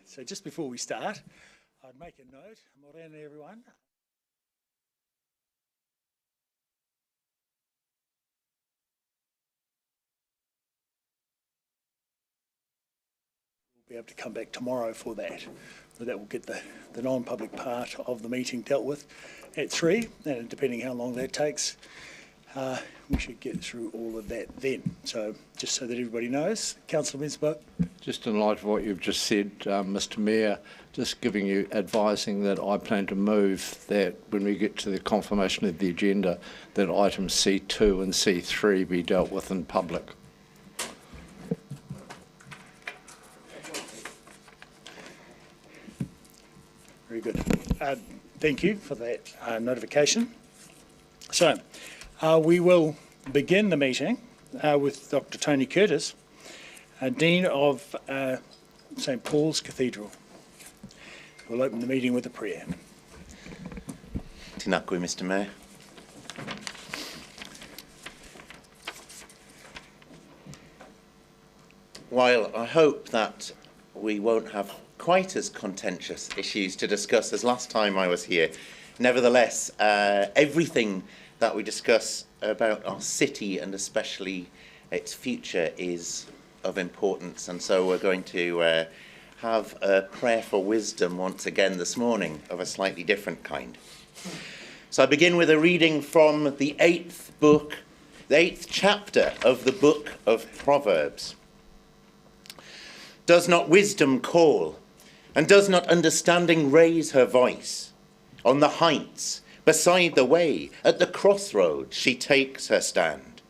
So just before we start, I'd make a note. Morena, everyone. We'll be able to come back tomorrow for that. So that will get the non-public part of the meeting dealt with at 3, and depending how long that takes, we should get through all of that then. So just so that everybody knows, Councillor Winsbach. Just in light of what you've just said, Mr Mayor, just advising that I plan to move that when we get to the confirmation of the agenda, that items C2 and C3 be dealt with in public. Very good. Thank you for that notification. So we will begin the meeting with Dr. Tony Curtis, Dean of St Paul's Cathedral. We'll open the meeting with a prayer. Tēnā koe, Mr Mayor. While I hope that we won't have quite as contentious issues to discuss as last time I was here, nevertheless, everything that we discuss about our city and especially its future is of importance, and so we're going to have a prayer for wisdom once again this morning of a slightly different kind. So I begin with a reading from the 8th chapter of the book of Proverbs. Does not wisdom call, and does not understanding raise her voice? On the heights, beside the way, at the crossroads she takes her stand.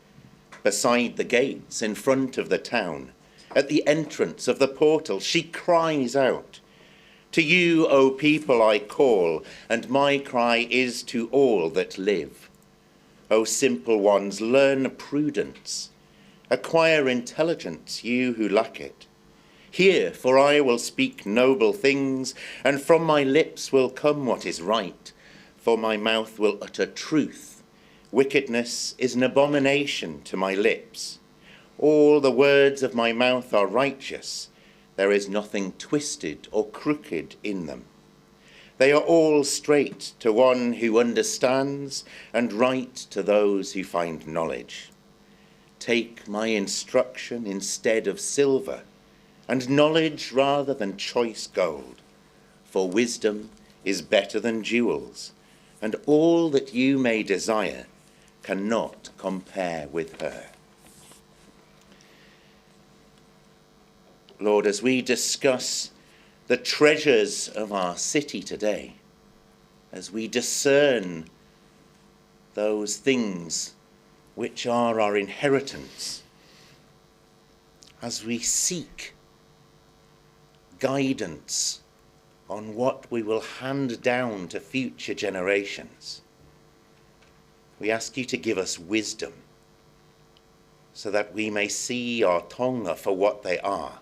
Beside the gates, in front of the town, at the entrance of the portal, she cries out. To you, O people, I call, and my cry is to all that live. O simple ones, learn prudence. Acquire intelligence, you who lack it. Hear, for I will speak noble things, and from my lips will come what is right, for my mouth will utter truth. Wickedness is an abomination to my lips. All the words of my mouth are righteous. There is nothing twisted or crooked in them. They are all straight to one who understands, and right to those who find knowledge. Take my instruction instead of silver, and knowledge rather than choice gold. For wisdom is better than jewels, and all that you may desire cannot compare with her. Lord, as we discuss the treasures of our city today, as we discern those things which are our inheritance, as we seek guidance on what we will hand down to future generations, we ask you to give us wisdom so that we may see our taonga for what they are,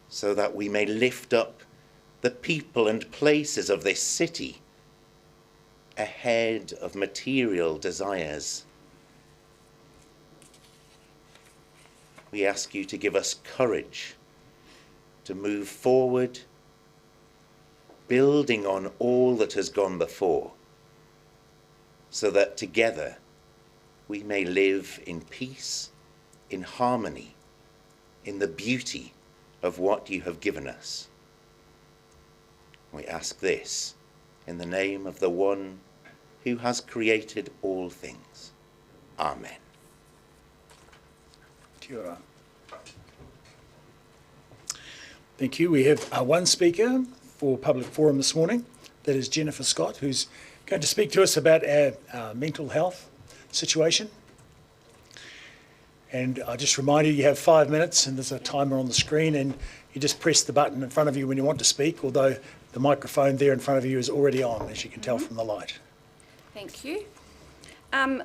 so that we may lift up the people and places of this city ahead of material desires. We ask you to give us courage to move forward, building on all that has gone before, so that together we may live in peace, in harmony, in the beauty of what you have given us. We ask this in the name of the one who has created all things. Amen. Kia ora. Thank you. We have one speaker for public forum this morning. That is Jennifer Scott, who's going to speak to us about our mental health situation. And I just remind you, you have 5 minutes, and there's a timer on the screen, and you just press the button in front of you when you want to speak, although the microphone there in front of you is already on, as you can tell from the light. Thank you.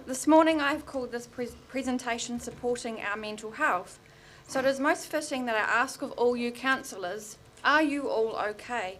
This morning I've called this presentation Supporting Our Mental Health. So it is most fitting that I ask of all you councillors, are you all okay?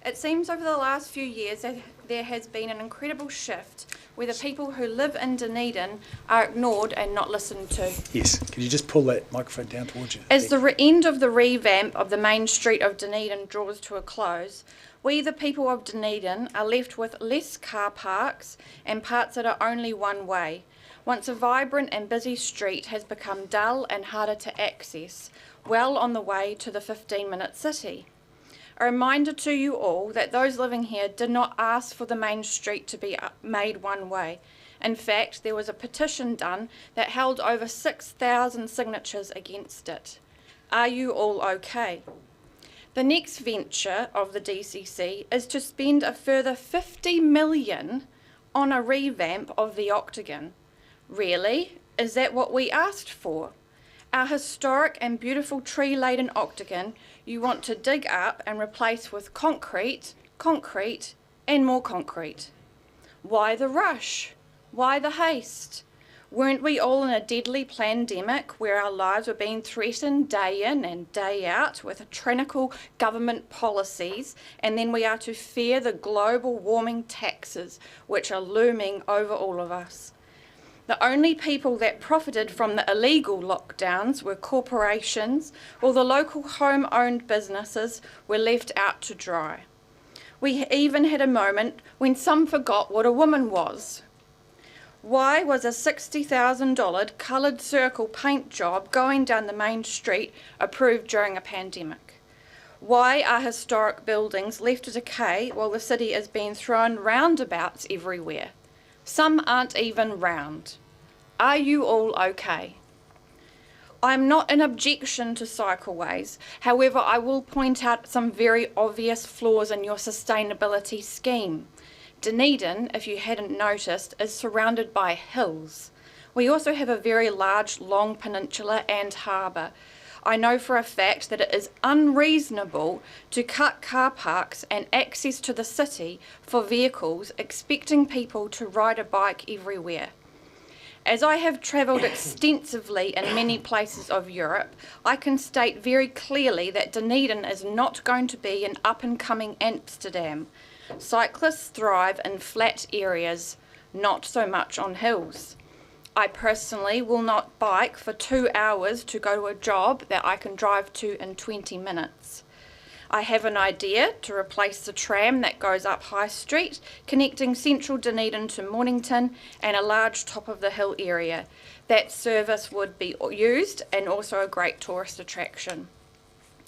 It seems over the last few years that there has been an incredible shift where the people who live in Dunedin are ignored and not listened to. Yes, can you just pull that microphone down towards you? As the end of the revamp of the main street of Dunedin draws to a close, we, the people of Dunedin, are left with less car parks and parts that are only one way. Once a vibrant and busy street has become dull and harder to access, well on the way to the 15-minute city. A reminder to you all that those living here did not ask for the main street to be made one way. In fact, there was a petition done that held over 6,000 signatures against it. Are you all okay? The next venture of the DCC is to spend a further $50 million on a revamp of the Octagon. Really? Is that what we asked for? Our historic and beautiful tree-laden Octagon you want to dig up and replace with concrete, and more concrete. Why the rush? Why the haste? Weren't we all in a deadly pandemic where our lives were being threatened day in and day out with tyrannical government policies, and then we are to fear the global warming taxes which are looming over all of us? The only people that profited from the illegal lockdowns were corporations, while the local home-owned businesses were left out to dry. We even had a moment when some forgot what a woman was. Why was a $60,000 coloured circle paint job going down the main street approved during a pandemic? Why are historic buildings left to decay while the city is being thrown roundabouts everywhere? Some aren't even round. Are you all okay? I'm not in objection to cycleways. However, I will point out some very obvious flaws in your sustainability scheme. Dunedin, if you hadn't noticed, is surrounded by hills. We also have a very large, long peninsula and harbour. I know for a fact that it is unreasonable to cut car parks and access to the city for vehicles, expecting people to ride a bike everywhere. As I have travelled extensively in many places of Europe, I can state very clearly that Dunedin is not going to be an up-and-coming Amsterdam. Cyclists thrive in flat areas, not so much on hills. I personally will not bike for 2 hours to go to a job that I can drive to in 20 minutes. I have an idea to replace the tram that goes up High Street, connecting central Dunedin to Mornington and a large top of the hill area. That service would be used and also a great tourist attraction.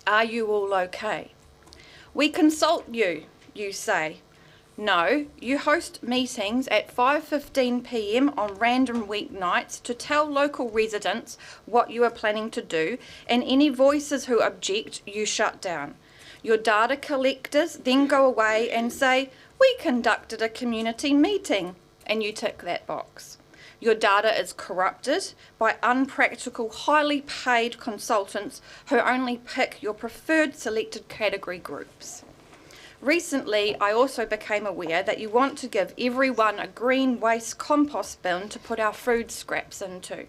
Are you all okay? We consult you, you say. No, you host meetings at 5:15 p.m. on random weeknights to tell local residents what you are planning to do, and any voices who object, you shut down. Your data collectors then go away and say, "We conducted a community meeting," and you tick that box. Your data is corrupted by unpractical, highly paid consultants who only pick your preferred selected category groups. Recently, I also became aware that you want to give everyone a green waste compost bin to put our food scraps into.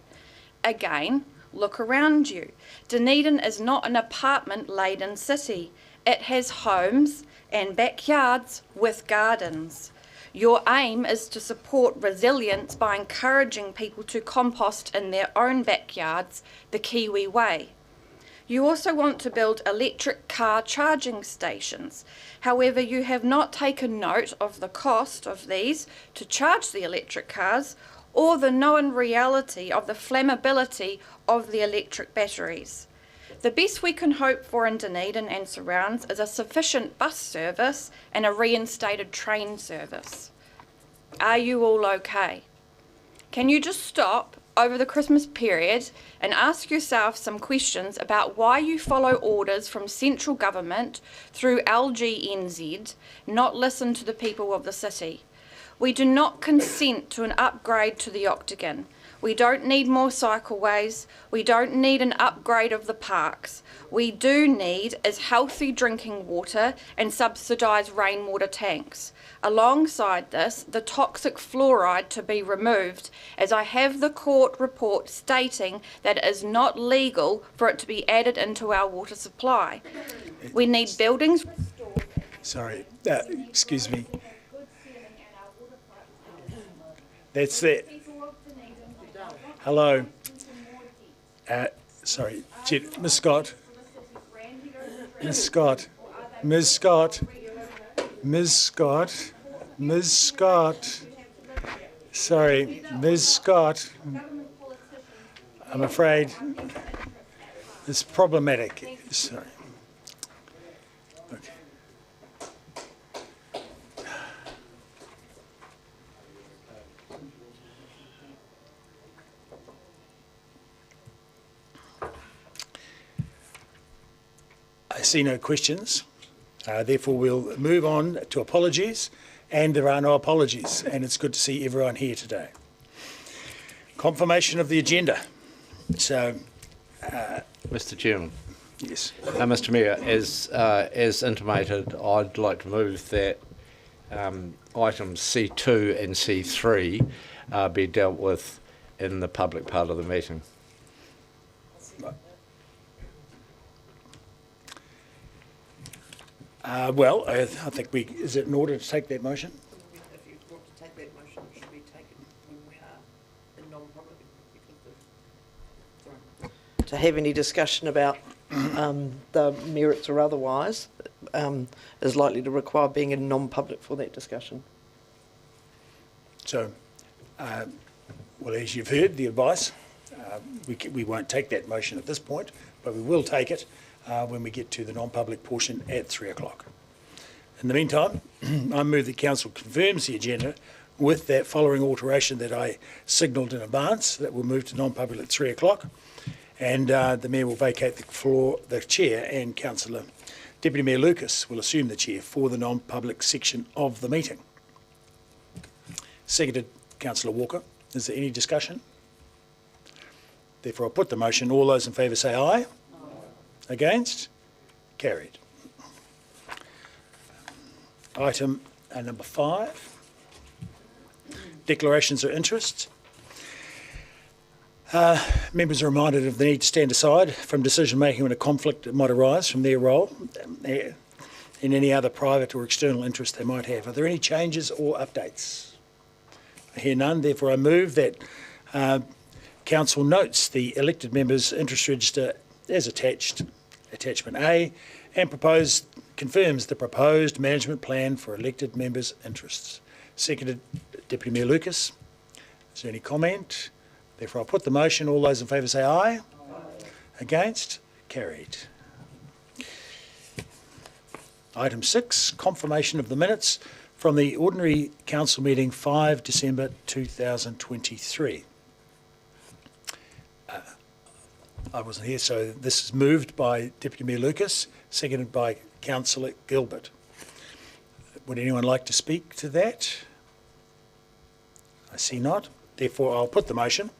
Again, look around you. Dunedin is not an apartment-laden city. It has homes and backyards with gardens. Your aim is to support resilience by encouraging people to compost in their own backyards, the Kiwi way. You also want to build electric car charging stations. However, you have not taken note of the cost of these to charge the electric cars, or the known reality of the flammability of the electric batteries. The best we can hope for in Dunedin and surrounds is a sufficient bus service and a reinstated train service. Are you all okay? Can you just stop over the Christmas period and ask yourself some questions about why you follow orders from central government through LGNZ, not listen to the people of the city? We do not consent to an upgrade to the Octagon. We don't need more cycleways. We don't need an upgrade of the parks. We do need is healthy drinking water and subsidised rainwater tanks. Alongside this, the toxic fluoride to be removed, as I have the court report stating that it is not legal for it to be added into our water supply. We need buildings restored. Sorry, excuse me. That's it. Hello. Sorry, Ms. Scott. Ms. Scott. Ms. Scott. Ms. Scott. Ms. Scott. Sorry, Ms. Scott. I'm afraid it's problematic. Sorry. Okay. I see no questions. Therefore, we'll move on to apologies, and there are no apologies, and it's good to see everyone here today. Confirmation of the agenda. So, Mr. Chairman. yes. Mr. Mayor, as intimated, I'd like to move that items C2 and C3 be dealt with in the public part of the meeting. Well, I think is it in order to take that motion? If you want to take that motion, it should be taken when we are in non-public. To have any discussion about the merits or otherwise is likely to require being in non-public for that discussion. So, well, as you've heard the advice, we won't take that motion at this point, but we will take it when we get to the non-public portion at 3 o'clock. In the meantime, I move that Council confirms the agenda with that following alteration that I signalled in advance, that we'll move to non-public at 3 o'clock, and the Mayor will vacate the floor, the Chair, and Deputy Mayor Lucas will assume the Chair for the non-public section of the meeting. Seconded, Councillor Walker. Is there any discussion? Therefore, I'll put the motion. All those in favour say aye. Against? Carried. Item number 5. Declarations of interest. Members are reminded of the need to stand aside from decision-making when a conflict might arise from their role in any other private or external interest they might have. Are there any changes or updates? I hear none. Therefore, I move that Council notes the elected members' interest register as attached, attachment A, and confirms the proposed management plan for elected members' interests. Seconded, Deputy Mayor Lucas. Is there any comment? Therefore, I'll put the motion. All those in favour say aye. Aye. Against? Carried. Item 6, confirmation of the minutes from the ordinary council meeting 5 December 2023. I wasn't here, so this is moved by Deputy Mayor Lucas, seconded by Councillor Gilbert. Would anyone like to speak to that? I see not. Therefore, I'll put the motion.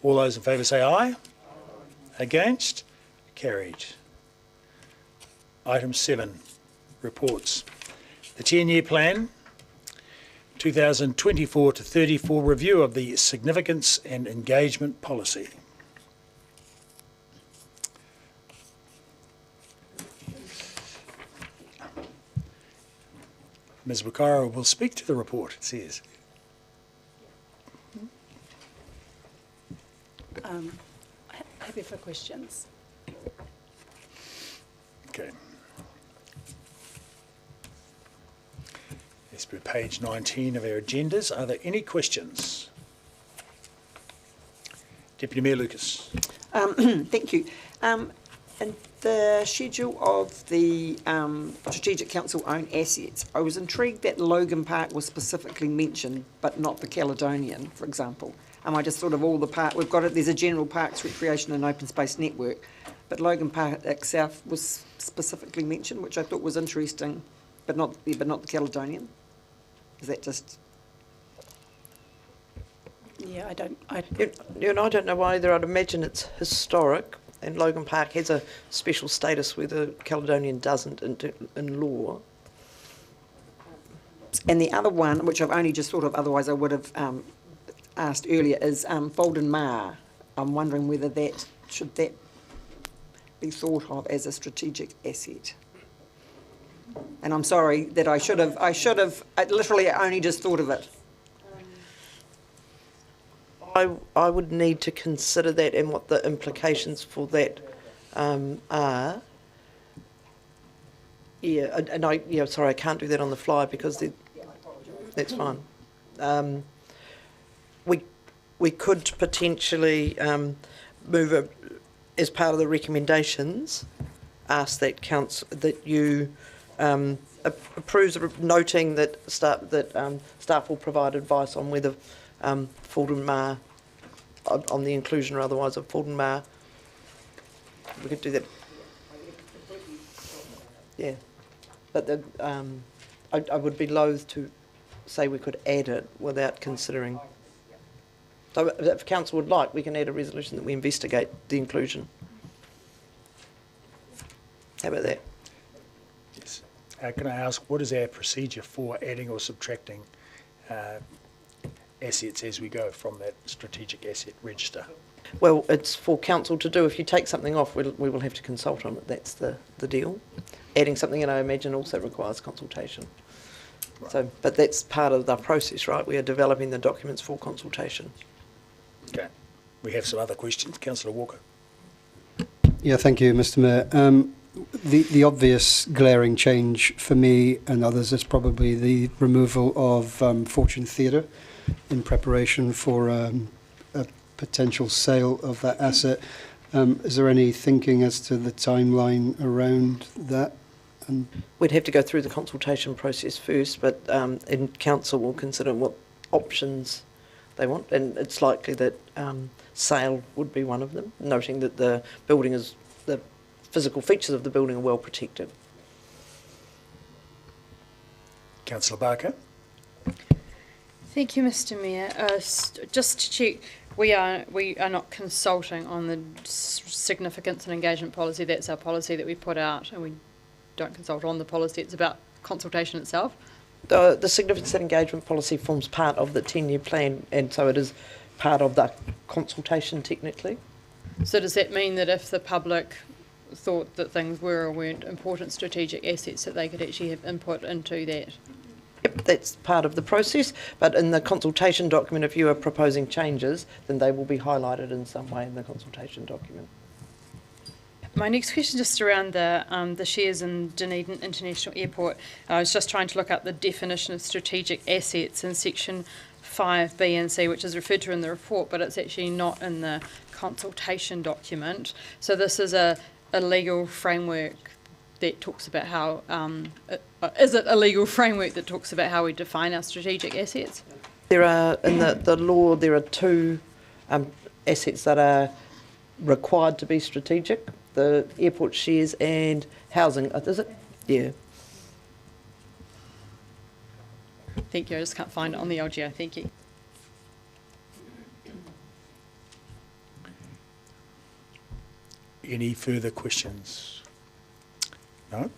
All those in favour say aye. Aye. Against? Carried. Item 7, reports. The 10-year plan, 2024 to 34, review of the significance and engagement policy. Ms. Wakara will speak to the report, it says. Happy for questions. Okay. As per page 19 of our agendas, are there any questions? Deputy Mayor Lucas. Thank you. In the schedule of the Strategic Council owned assets, I was intrigued that Logan Park was specifically mentioned, but not the Caledonian, for example. I just thought of all the park, we've got it, there's a general parks, recreation and open space network, but Logan Park itself was specifically mentioned, which I thought was interesting, but not the Caledonian. Is that just? Yeah, I don't know why either. I'd imagine it's historic, and Logan Park has a special status where the Caledonian doesn't in law. And the other one, which I've only just thought of, otherwise I would have asked earlier, is Folden Mar. I'm wondering whether should that be thought of as a strategic asset. And I'm sorry that I literally only just thought of it. I would need to consider that and what the implications for that are. Yeah, sorry, I can't do that on the fly because that's fine. We could potentially move as part of the recommendations, ask that council that you approves of noting that staff will provide advice on whether Fulton Mar, on the inclusion or otherwise of Fulton Mar. We could do that. Yeah, but I would be loath to say we could add it without considering. So if council would like, we can add a resolution that we investigate the inclusion. How about that? Yes. Can I ask, what is our procedure for adding or subtracting assets as we go from that strategic asset register? Well, it's for council to do. If you take something off, we will have to consult on it. That's the deal. Adding something in, I imagine, also requires consultation. Right. So, but that's part of the process, right? We are developing the documents for consultation. Okay. We have some other questions. Councillor Walker. Yeah, thank you, Mr. Mayor. The obvious glaring change for me and others is probably the removal of Fortune Theatre in preparation for a potential sale of that asset. Is there any thinking as to the timeline around that? And We'd have to go through the consultation process first, but and council will consider what options they want, and it's likely that sale would be one of them, noting that the building is, the physical features of the building are well protected. Councillor Barker. Thank you, Mr. Mayor. Just to check, we are not consulting on the significance and engagement policy. That's our policy that we put out, and we don't consult on the policy. It's about consultation itself. The significance and engagement policy forms part of the 10-year plan, and so it is part of the consultation technically. So does that mean that if the public thought that things were or weren't important strategic assets, that they could actually have input into that? Yep, that's part of the process, but in the consultation document, if you are proposing changes, then they will be highlighted in some way in the consultation document. My next question is just around the shares in Dunedin International Airport. I was just trying to look up the definition of strategic assets in section 5B and C, which is referred to in the report, but it's actually not in the consultation document. So this is a legal framework that talks about how, is it a legal framework that talks about how we define our strategic assets? There are, in the law, there are two assets that are required to be strategic, the airport shares and housing, is it? Yeah. Thank you, I just can't find it on the LGO, thank you. Any further questions? No?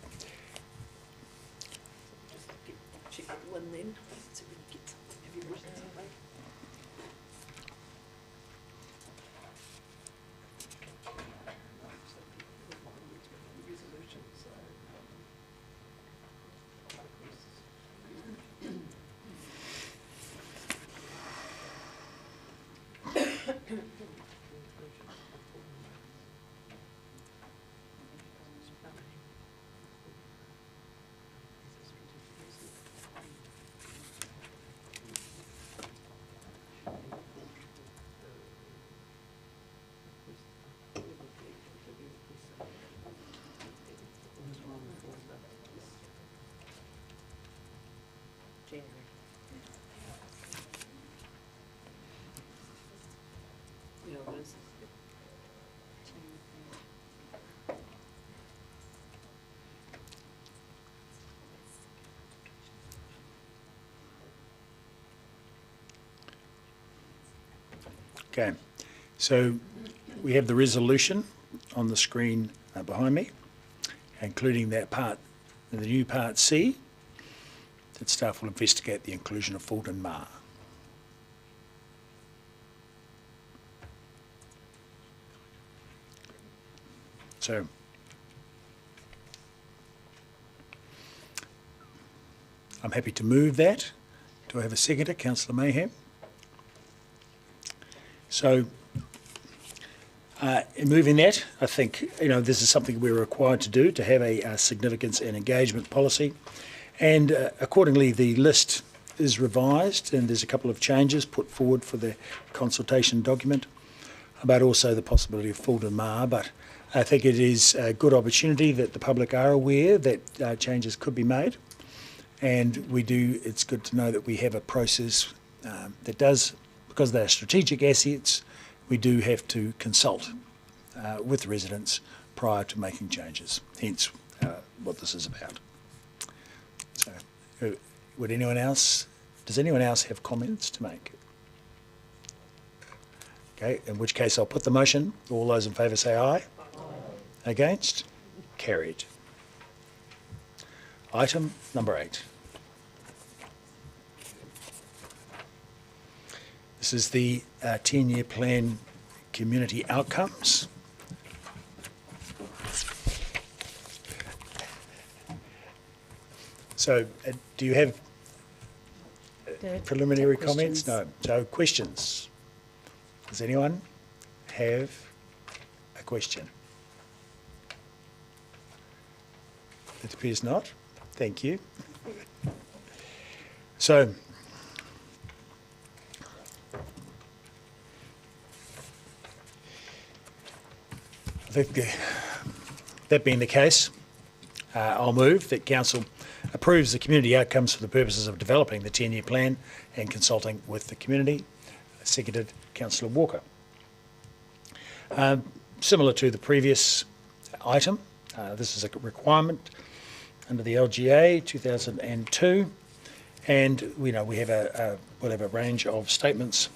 Okay, so we have the resolution on the screen behind me, including that part, the new part C, that staff will investigate the inclusion of Fulton Mar. So, I'm happy to move that. Do I have a seconder? Councillor Mayhem. So, in moving that, I think, this is something we're required to do, to have a significance and engagement policy. And accordingly, the list is revised, and there's a couple of changes put forward for the consultation document, but also the possibility of full demand. But I think it is a good opportunity that the public are aware that changes could be made. And it's good to know that we have a process that does, because they're strategic assets, we do have to consult with residents prior to making changes, hence what this is about. So, does anyone else have comments to make? Okay, in which case I'll put the motion. All those in favour say aye. Aye. Against? Carried. Item number 8. This is the 10-year plan community outcomes. So, do you have preliminary comments? No. So, questions? Does anyone have a question? It appears not. Thank you. So, I think that being the case, I'll move that Council approves the community outcomes for the purposes of developing the 10-year plan and consulting with the community. Seconded, Councillor Walker. Similar to the previous item, this is a requirement under the LGA 2002, and we have we'll have a range of statements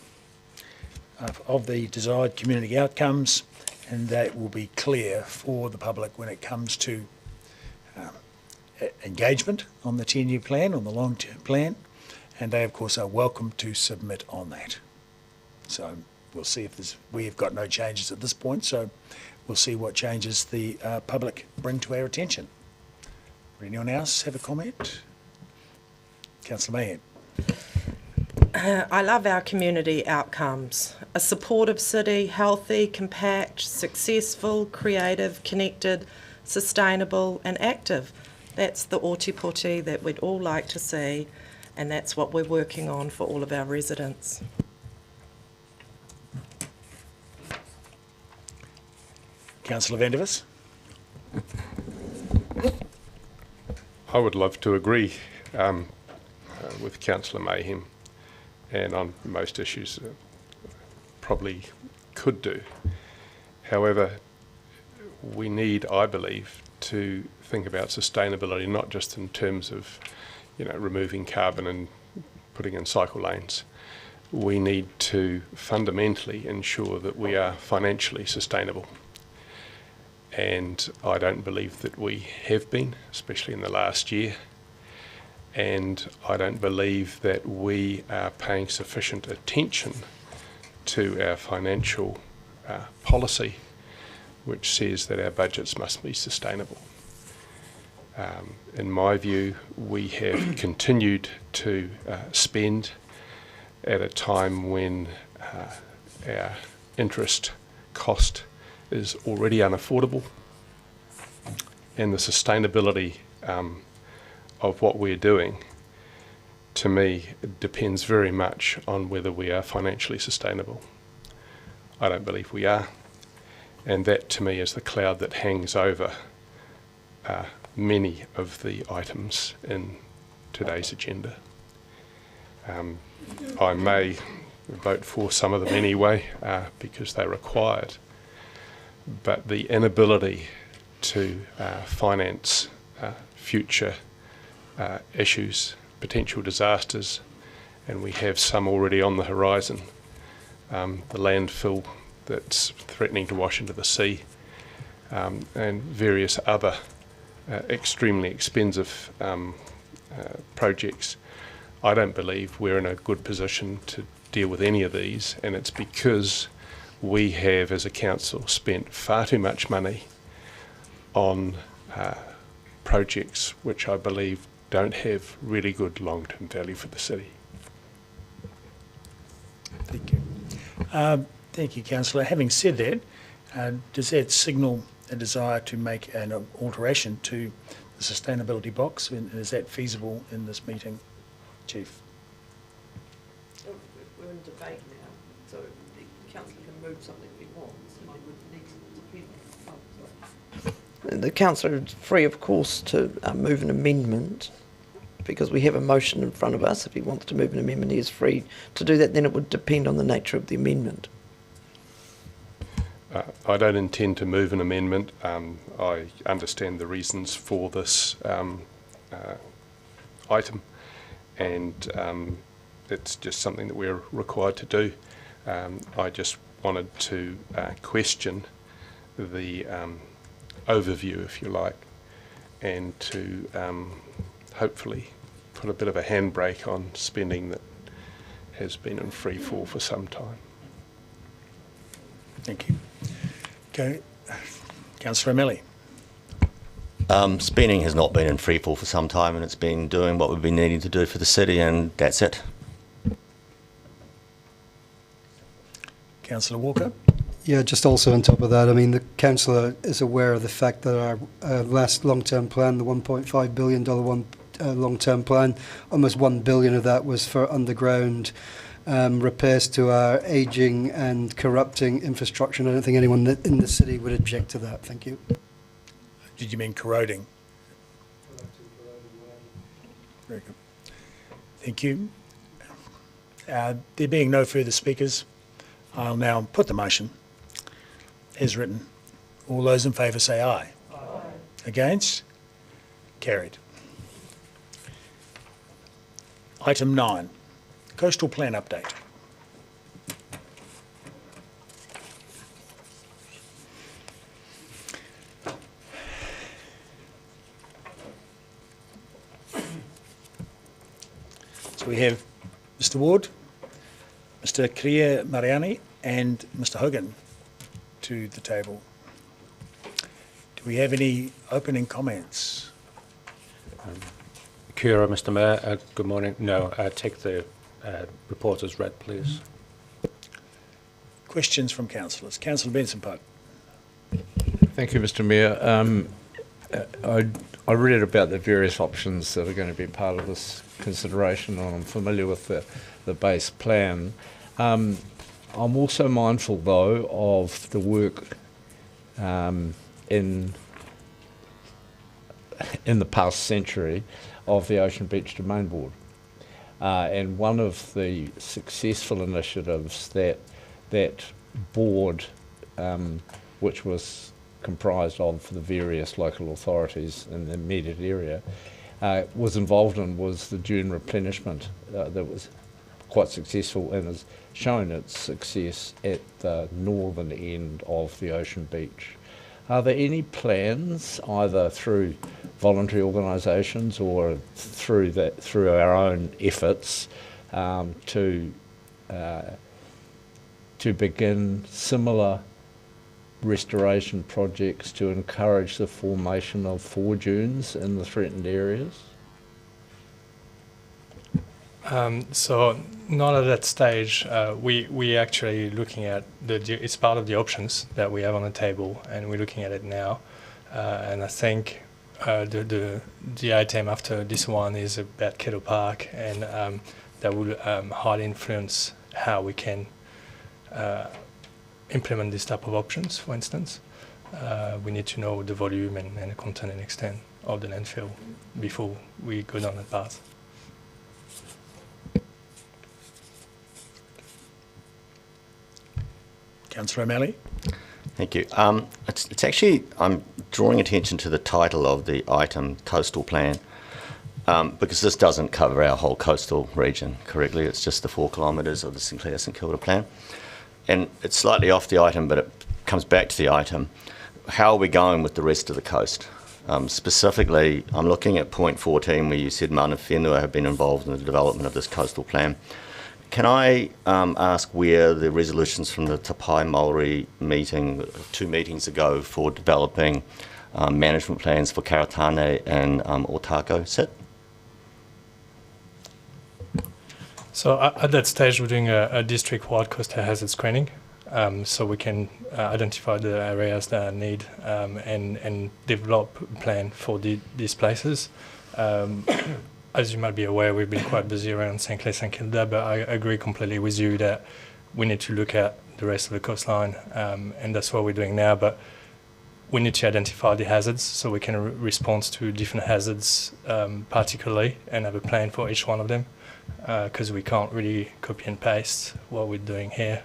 of the desired community outcomes, and that will be clear for the public when it comes to engagement on the 10-year plan, on the long-term plan, and they of course are welcome to submit on that. So we'll see if we've got no changes at this point, so we'll see what changes the public bring to our attention. Would anyone else have a comment? Councillor Mahan. I love our community outcomes. A supportive city, healthy, compact, successful, creative, connected, sustainable and active. That's the oti-poti that we'd all like to see, and that's what we're working on for all of our residents. Councillor Vandervis. I would love to agree with Councillor Mayhem, and on most issues probably could do. However, we need, I believe, to think about sustainability not just in terms of removing carbon and putting in cycle lanes. We need to fundamentally ensure that we are financially sustainable. And I don't believe that we have been, especially in the last year. And I don't believe that we are paying sufficient attention to our financial policy, which says that our budgets must be sustainable. In my view, we have continued to spend at a time when our interest cost is already unaffordable, and the sustainability of what we're doing, to me, depends very much on whether we are financially sustainable. I don't believe we are, and that to me is the cloud that hangs over many of the items in today's agenda. I may vote for some of them anyway because they're required, but the inability to finance future issues, potential disasters, and we have some already on the horizon, the landfill that's threatening to wash into the sea, and various other extremely expensive projects. I don't believe we're in a good position to deal with any of these, and it's because we have, as a council, spent far too much money on projects which I believe don't have really good long-term value for the city. Thank you. Thank you, councillor. Having said that, does that signal a desire to make an alteration to the sustainability box? And is that feasible in this meeting, Chief? We're in debate now, so the councillor can move something if he wants, and it would need to depend. The councillor is free, of course, to move an amendment, because we have a motion in front of us. If he wants to move an amendment, he is free to do that. Then it would depend on the nature of the amendment. I don't intend to move an amendment. I understand the reasons for this item, and it's just something that we're required to do. I just wanted to question the overview, if you like, and to hopefully put a bit of a handbrake on spending that has been in free fall for some time. Thank you. Okay, councillor O'Malley. Spending has not been in freefall for some time, and it's been doing what we've been needing to do for the city, and that's it. Councillor Walker. Yeah, just also on top of that, I mean, the councillor is aware of the fact that our last long-term plan, the $1.5 billion long-term plan, almost $1 billion of that was for underground repairs to our ageing and corrupting infrastructure. And I don't think anyone in the city would object to that. Thank you. Did you mean corroding? Very good. Thank you. There being no further speakers, I'll now put the motion as written. All those in favour say aye. Aye. Against? Carried. Item 9, Coastal Plan Update. So we have Mr Ward, Mr Kriya Mariani and Mr Hogan to the table. Do we have any opening comments? Kia ora, Mr Mayor. Good morning. No, take the report as read, please. Questions from councillors. Councillor Benson-Pope. Thank you, Mr Mayor. I read about the various options that are going to be part of this consideration, and I'm familiar with the base plan. I'm also mindful, though, of the work in the past century of the Ocean Beach Domain Board. And one of the successful initiatives that board, which was comprised of the various local authorities in the immediate area, was involved in was the dune replenishment that was quite successful and has shown its success at the northern end of the Ocean Beach. Are there any plans, either through voluntary organisations or through our own efforts, to begin similar restoration projects to encourage the formation of four dunes in the threatened areas? So not at that stage. We actually looking at it's part of the options that we have on the table, and we're looking at it now. And I think the item after this one is about Kettle Park, and that will hardly influence how we can implement this type of options. For instance, we need to know the volume and the content and extent of the landfill before we go down that path. Councillor O'Malley. Thank you. It's actually, I'm drawing attention to the title of the item, Coastal Plan, because this doesn't cover our whole coastal region correctly. It's just the 4 kilometres of the Sinclair St Kilda Plan. And it's slightly off the item, but it comes back to the item. How are we going with the rest of the coast? Specifically, I'm looking at point 14 where you said Mana Whenua have been involved in the development of this coastal plan. Can I ask where the resolutions from the Tapai Maori meeting 2 meetings ago for developing management plans for Karatane and Otako sit? So at that stage, we're doing a district-wide coastal hazard screening. so we can identify the areas that need and develop a plan for these places. As you might be aware, we've been quite busy around St. Clair, St. Kilda, but I agree completely with you that we need to look at the rest of the coastline, and that's what we're doing now. But we need to identify the hazards so we can respond to different hazards particularly and have a plan for each one of them, because we can't really copy and paste what we're doing here.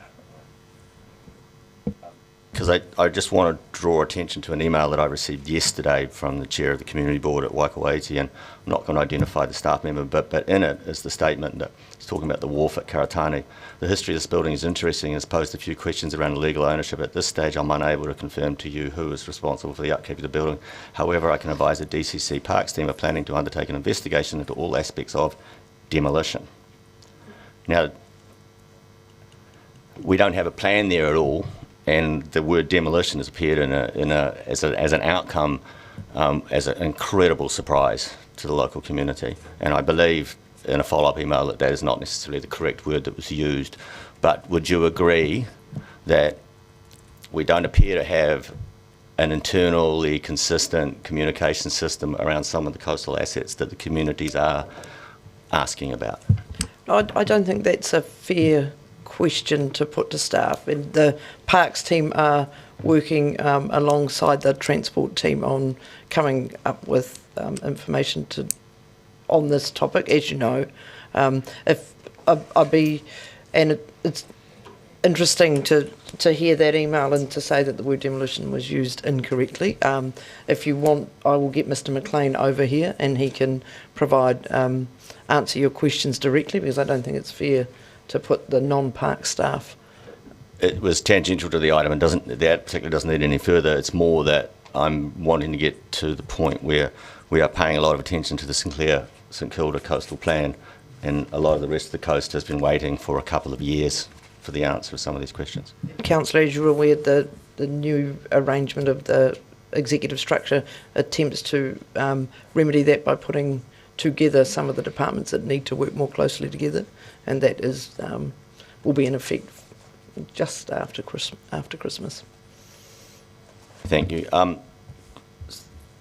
Because I just want to draw attention to an email that I received yesterday from the chair of the community board at Waikawaiti, and I'm not going to identify the staff member, but in it is the statement that it's talking about the wharf at Karatani. The history of this building is interesting and has posed a few questions around legal ownership. At this stage, I'm unable to confirm to you who is responsible for the upkeep of the building. However, I can advise the DCC Parks team are planning to undertake an investigation into all aspects of demolition. Now, we don't have a plan there at all, and the word demolition has appeared as an outcome, as an incredible surprise to the local community. And I believe in a follow-up email that is not necessarily the correct word that was used. But would you agree that we don't appear to have an internally consistent communication system around some of the coastal assets that the communities are asking about? I don't think that's a fair question to put to staff, and the parks team are working alongside the transport team on coming up with information on this topic, as you know. It's interesting to hear that email and to say that the word demolition was used incorrectly. If you want, I will get Mr. McLean over here and he can provide answer your questions directly, because I don't think it's fair to put the non-park staff. It was tangential to the item and that particularly doesn't need any further. It's more that I'm wanting to get to the point where we are paying a lot of attention to the St Kilda coastal plan, and a lot of the rest of the coast has been waiting for a couple of years for the answer to some of these questions. Councillor, as you're aware, the new arrangement of the executive structure attempts to remedy that by putting together some of the departments that need to work more closely together, and that is will be in effect just after Christmas. Thank you.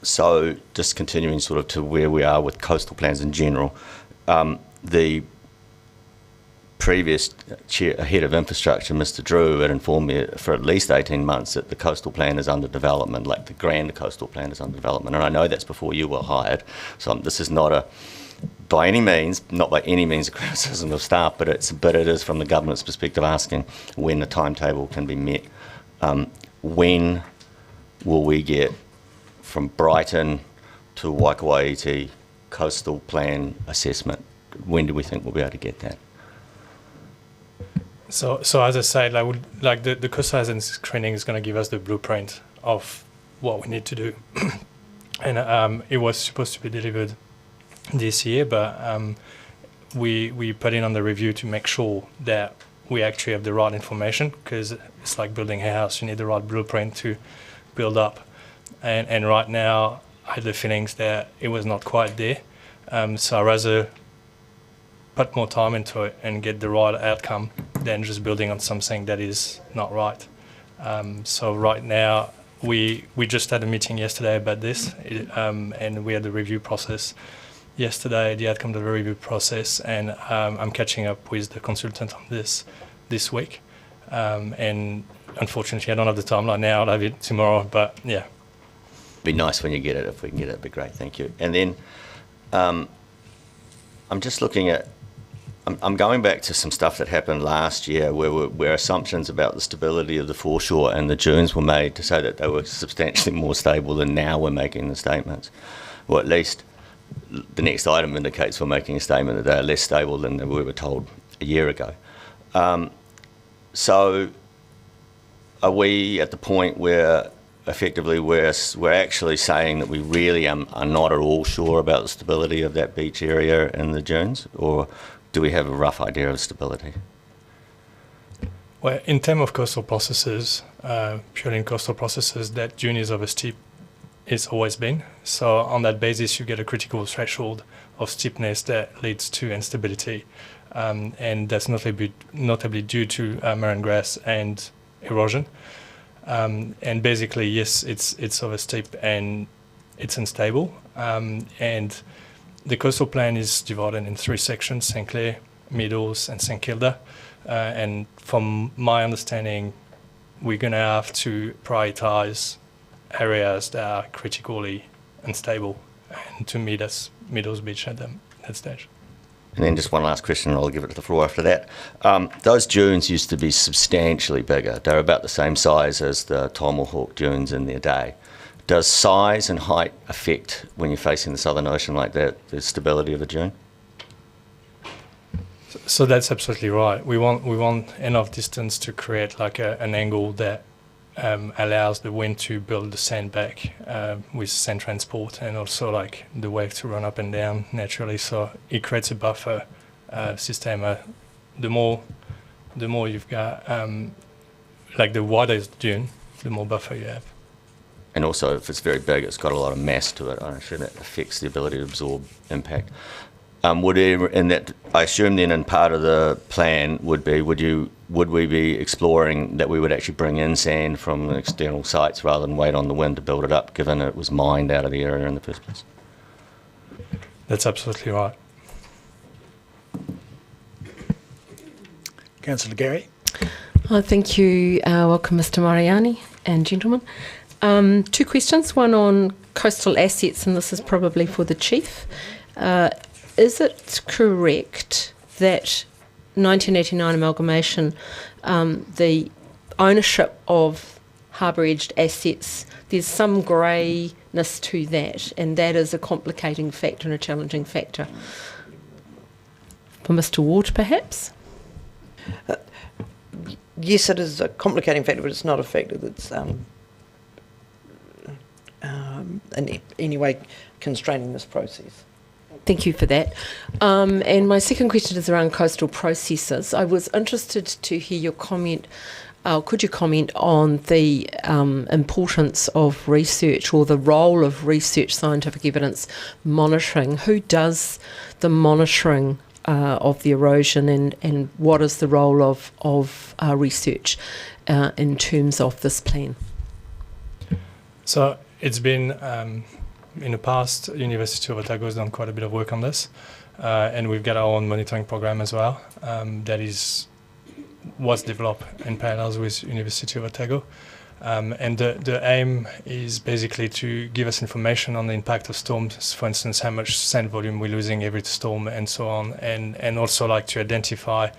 So just continuing sort of to where we are with coastal plans in general, the previous head of infrastructure, Mr. Drew, had informed me for at least 18 months that the coastal plan is under development, like the grand coastal plan is under development. And I know that's before you were hired. So this is not not by any means a criticism of staff, but it is from the government's perspective asking when the timetable can be met. When will we get from Brighton to Waikawaiti coastal plan assessment? When do we think we'll be able to get that? So as I said, the coastal hazard screening is going to give us the blueprint of what we need to do, and it was supposed to be delivered this year, but we put in on the review to make sure that we actually have the right information, because it's like building a house, you need the right blueprint to build up, and right now I had the feelings that it was not quite there, so I'd rather put more time into it and get the right outcome than just building on something that is not right. So right now, we just had a meeting yesterday about this, and we had the review process yesterday, the outcome of the review process, and I'm catching up with the consultant on this week. And unfortunately, I don't have the timeline now. I'll have it tomorrow, but yeah. Be nice when you get it. If we can get it, it'd be great. Thank you. And then I'm just looking at. I'm going back to some stuff that happened last year where assumptions about the stability of the foreshore and the dunes were made to say that they were substantially more stable than now we're making the statements. Or at least the next item indicates we're making a statement that they are less stable than we were told a year ago. So are we at the point where effectively we're actually saying that we really are not at all sure about the stability of that beach area and the dunes, or do we have a rough idea of stability? Well, in terms of coastal processes, purely in coastal processes, that dune is over steep. It's always been. So on that basis, you get a critical threshold of steepness that leads to instability. And that's notably due to marine grass and erosion. And basically, yes, it's over steep and it's unstable. And the coastal plan is divided in 3 sections: St Clair, Meadows, and St Kilda. And from my understanding, we're going to have to prioritise areas that are critically unstable and to meet us Meadows Beach at that stage. And then just one last question, and I'll give it to the floor after that. Those dunes used to be substantially bigger. They're about the same size as the Tomahawk dunes in their day. Does size and height affect, when you're facing the Southern Ocean like that, the stability of the dune? So that's absolutely right. We want enough distance to create like an angle that allows the wind to build the sand back with sand transport, and also like the wave to run up and down naturally. So it creates a buffer system. The more you've got, like the wider the dune, the more buffer you have. And also, if it's very big, it's got a lot of mass to it. I'm sure that affects the ability to absorb impact. I assume then, in part of the plan would we be exploring that we would actually bring in sand from external sites rather than wait on the wind to build it up, given it was mined out of the area in the first place? That's absolutely right. Councillor Gary. Thank you. Welcome, Mr. Mariani and gentlemen. 2 questions, one on coastal assets, and this is probably for the Chief. Is it correct that 1989 amalgamation, the ownership of harbour-edged assets, there's some greyness to that, and that is a complicating factor and a challenging factor? For Mr. Ward, perhaps? Yes, it is a complicating factor, but it's not a factor that's in any way constraining this process. Thank you for that. And my second question is around coastal processes. I was interested to hear your comment. Could you comment on the importance of research, or the role of research, scientific evidence monitoring? Who does the monitoring of the erosion, and what is the role of research in terms of this plan? So it's been, in the past, University of Otago has done quite a bit of work on this, and we've got our own monitoring program as well that was developed in parallel with University of Otago. And the aim is basically to give us information on the impact of storms, for instance, how much sand volume we're losing every storm and so on, and also like to identify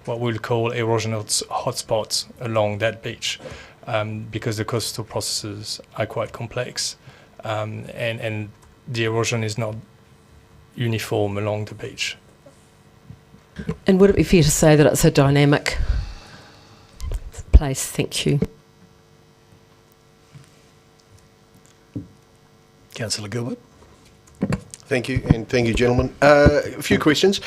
what we'll call erosional hotspots along that beach, because the coastal processes are quite complex, and the erosion is not uniform along the beach. And would it be fair to say that it's a dynamic place? Thank you. Councillor Gilbert. Thank you, and thank you, gentlemen. A few questions,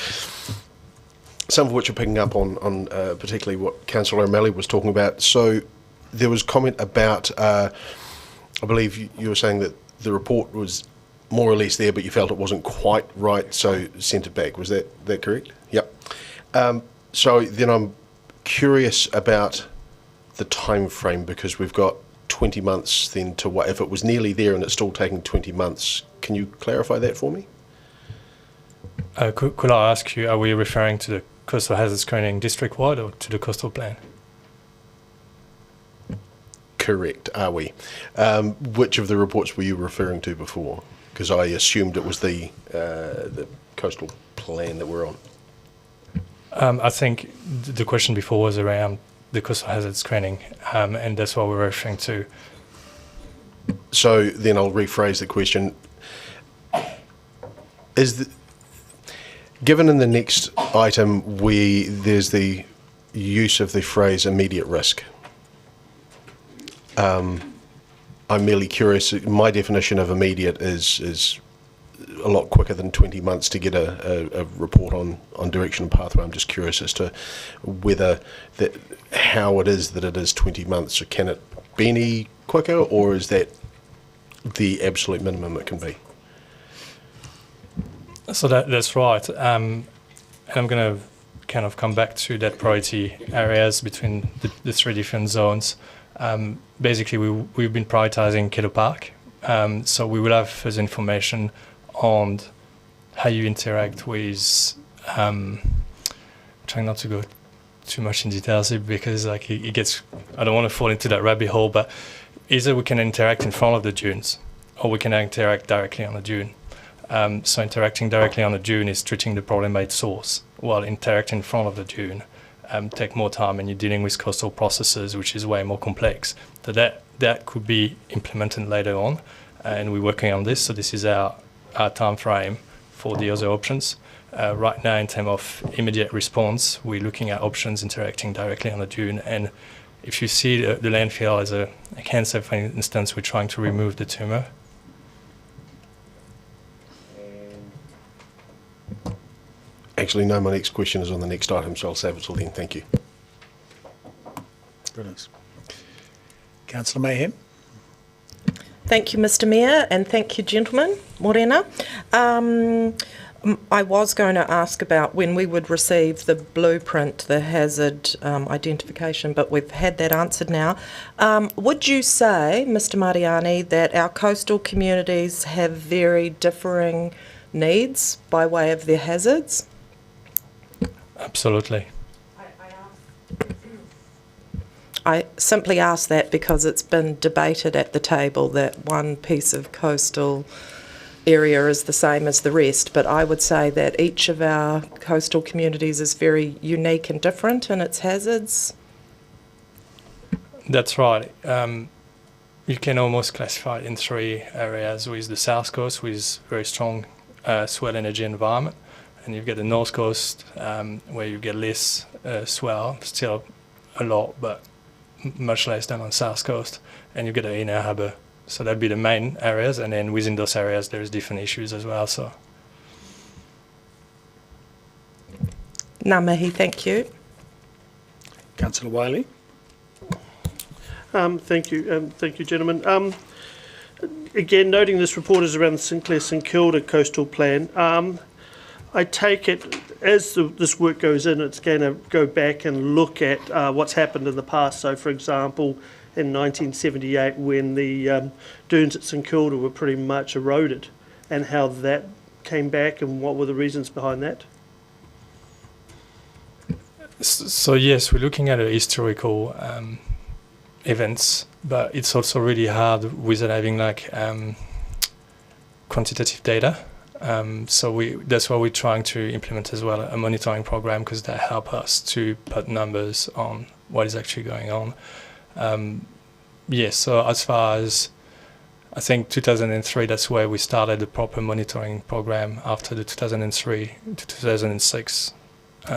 some of which are picking up on particularly what Councillor O'Malley was talking about. So there was comment about, I believe you were saying that the report was more or less there, but you felt it wasn't quite right, so sent it back. Was that correct? Yep. So then I'm curious about the time frame, because we've got 20 months then to wait. If it was nearly there and it's still taking 20 months, can you clarify that for me? Could I ask you, are we referring to the coastal hazard screening district-wide or to the coastal plan? Correct, are we? Which of the reports were you referring to before? Because I assumed it was the coastal plan that we're on. I think the question before was around the coastal hazard screening, and that's what we're referring to. So then I'll rephrase the question. Given in the next item there's the use of the phrase immediate risk, I'm merely curious. My definition of immediate is a lot quicker than 20 months to get a report on direction and pathway. I'm just curious as to how it is that it is 20 months. Can it be any quicker, or is that the absolute minimum it can be? So that's right. And I'm going to kind of come back to that priority areas between the three different zones. Basically, we've been prioritising Kiddo Park, so we will have further information on how you interact with. Trying not to go too much in details here because like it gets. I don't want to fall into that rabbit hole, but either we can interact in front of the dunes, or we can interact directly on the dune. So interacting directly on the dune is treating the problem at its source, while interacting in front of the dune take more time, and you're dealing with coastal processes, which is way more complex. So that could be implemented later on, and we're working on this. So this is our time frame for the other options. Right now, in terms of immediate response, we're looking at options interacting directly on the dune. And if you see the landfill as a cancer, for instance, we're trying to remove the tumour. Actually, no, my next question is on the next item, so I'll save it till then. Thank you. Brilliant. Councillor Mayhem. Thank you, Mr. Mayor, and thank you, gentlemen. Morena. I was going to ask about when we would receive the blueprint, the hazard identification, but we've had that answered now. Would you say, Mr. Mariani, that our coastal communities have very differing needs by way of their hazards? Absolutely. I simply ask that because it's been debated at the table that one piece of coastal area is the same as the rest, but I would say that each of our coastal communities is very unique and different in its hazards. That's right. You can almost classify it in three areas, with the south coast with very strong swell energy environment, and you've got the north coast where you get less swell, still a lot, but much less than on the south coast, and you get the inner harbour. So that'd be the main areas, and then within those areas there's different issues as well. So, Ngā mihi, thank you. Councillor Wiley. Thank you, gentlemen. Again, noting this report is around the Sinclair-St Kilda coastal plan. I take it as this work goes in, it's going to go back and look at what's happened in the past. So, for example, in 1978, when the dunes at St Kilda were pretty much eroded, and how that came back and what were the reasons behind that? So yes, we're looking at historical events, but it's also really hard without having like quantitative data. So that's why we're trying to implement as well a monitoring program, because that help us to put numbers on what is actually going on. Yes, so as far as I think 2003, that's where we started the proper monitoring program after the 2003 to 2006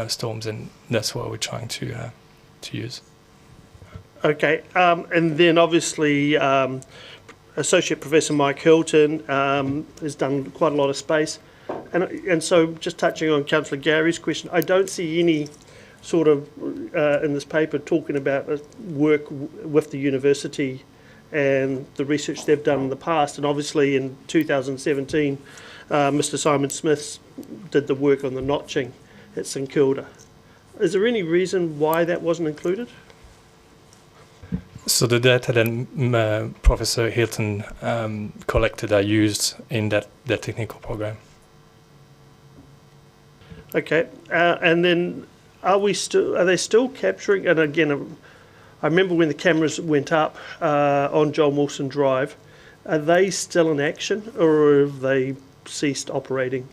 storms, and that's what we're trying to use. Okay, and then obviously Associate Professor Mike Hilton has done quite a lot of space, and so just touching on Councillor Gary's question, I don't see any sort of in this paper talking about work with the university and the research they've done in the past. And obviously in 2017 Mr. Simon Smith did the work on the notching at St Kilda. Is there any reason why that wasn't included? So the data that Professor Hilton collected are used in that technical program. Okay, and then are they still capturing? And again, I remember when the cameras went up on John Wilson Drive. Are they still in action, or have they ceased operating?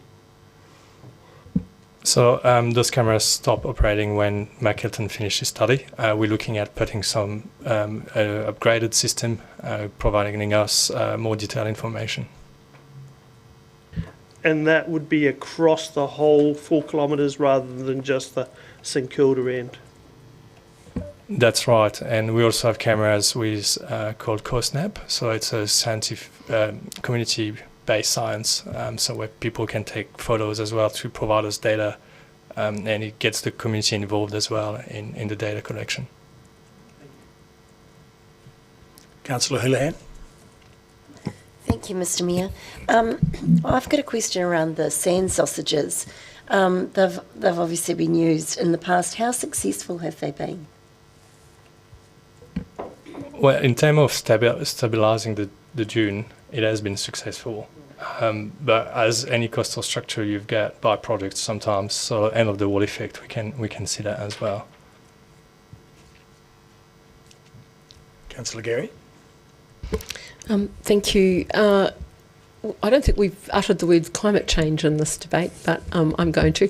So those cameras stopped operating when Mike Hilton finished his study. We're looking at putting some upgraded system, providing us more detailed information. And that would be across the whole 4 kilometres rather than just the St Kilda end? That's right, and we also have cameras with called CoastNap, so it's a scientific community-based science, so where people can take photos as well to provide us data, and it gets the community involved as well in the data collection. Councillor Houlihan. Thank you, Mr. Mayor. I've got a question around the sand sausages. They've obviously been used in the past. How successful have they been? Well, in terms of stabilising the dune, it has been successful. But as any coastal structure, you've got byproducts sometimes. So end of the wall effect, we can see that as well. Councillor Gary. Thank you. I don't think we've uttered the word climate change in this debate, but I'm going to.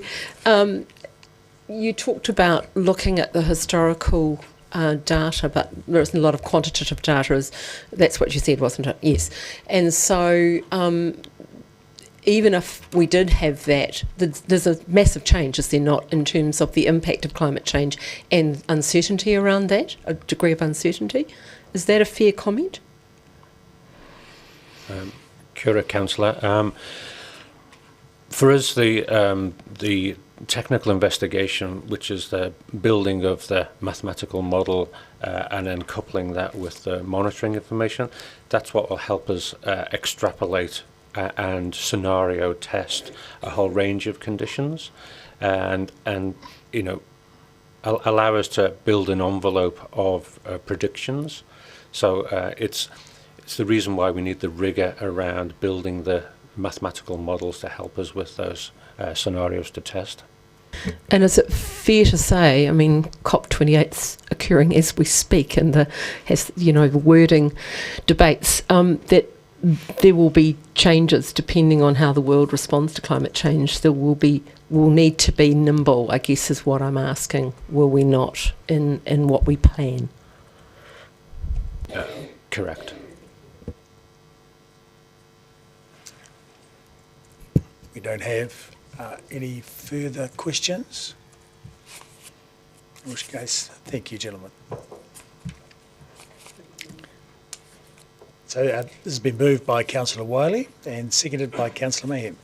You talked about looking at the historical data, but there isn't a lot of quantitative data. That's what you said, wasn't it? Yes. And so even if we did have that, there's a massive change, is there not, in terms of the impact of climate change and uncertainty around that, a degree of uncertainty? Is that a fair comment? Kia ora, Councillor. For us, the technical investigation, which is the building of the mathematical model and then coupling that with the monitoring information, that's what will help us extrapolate and scenario test a whole range of conditions, and you know, allow us to build an envelope of predictions. So it's the reason why we need the rigour around building the mathematical models to help us with those scenarios to test. And is it fair to say, I mean, COP28's occurring as we speak, and the wording debates, that there will be changes depending on how the world responds to climate change. We'll need to be nimble, I guess, is what I'm asking. Will we not, in what we plan? Correct. We don't have any further questions. In which case, thank you, gentlemen. So this has been moved by Councillor Wiley and seconded by Councillor Mayhem.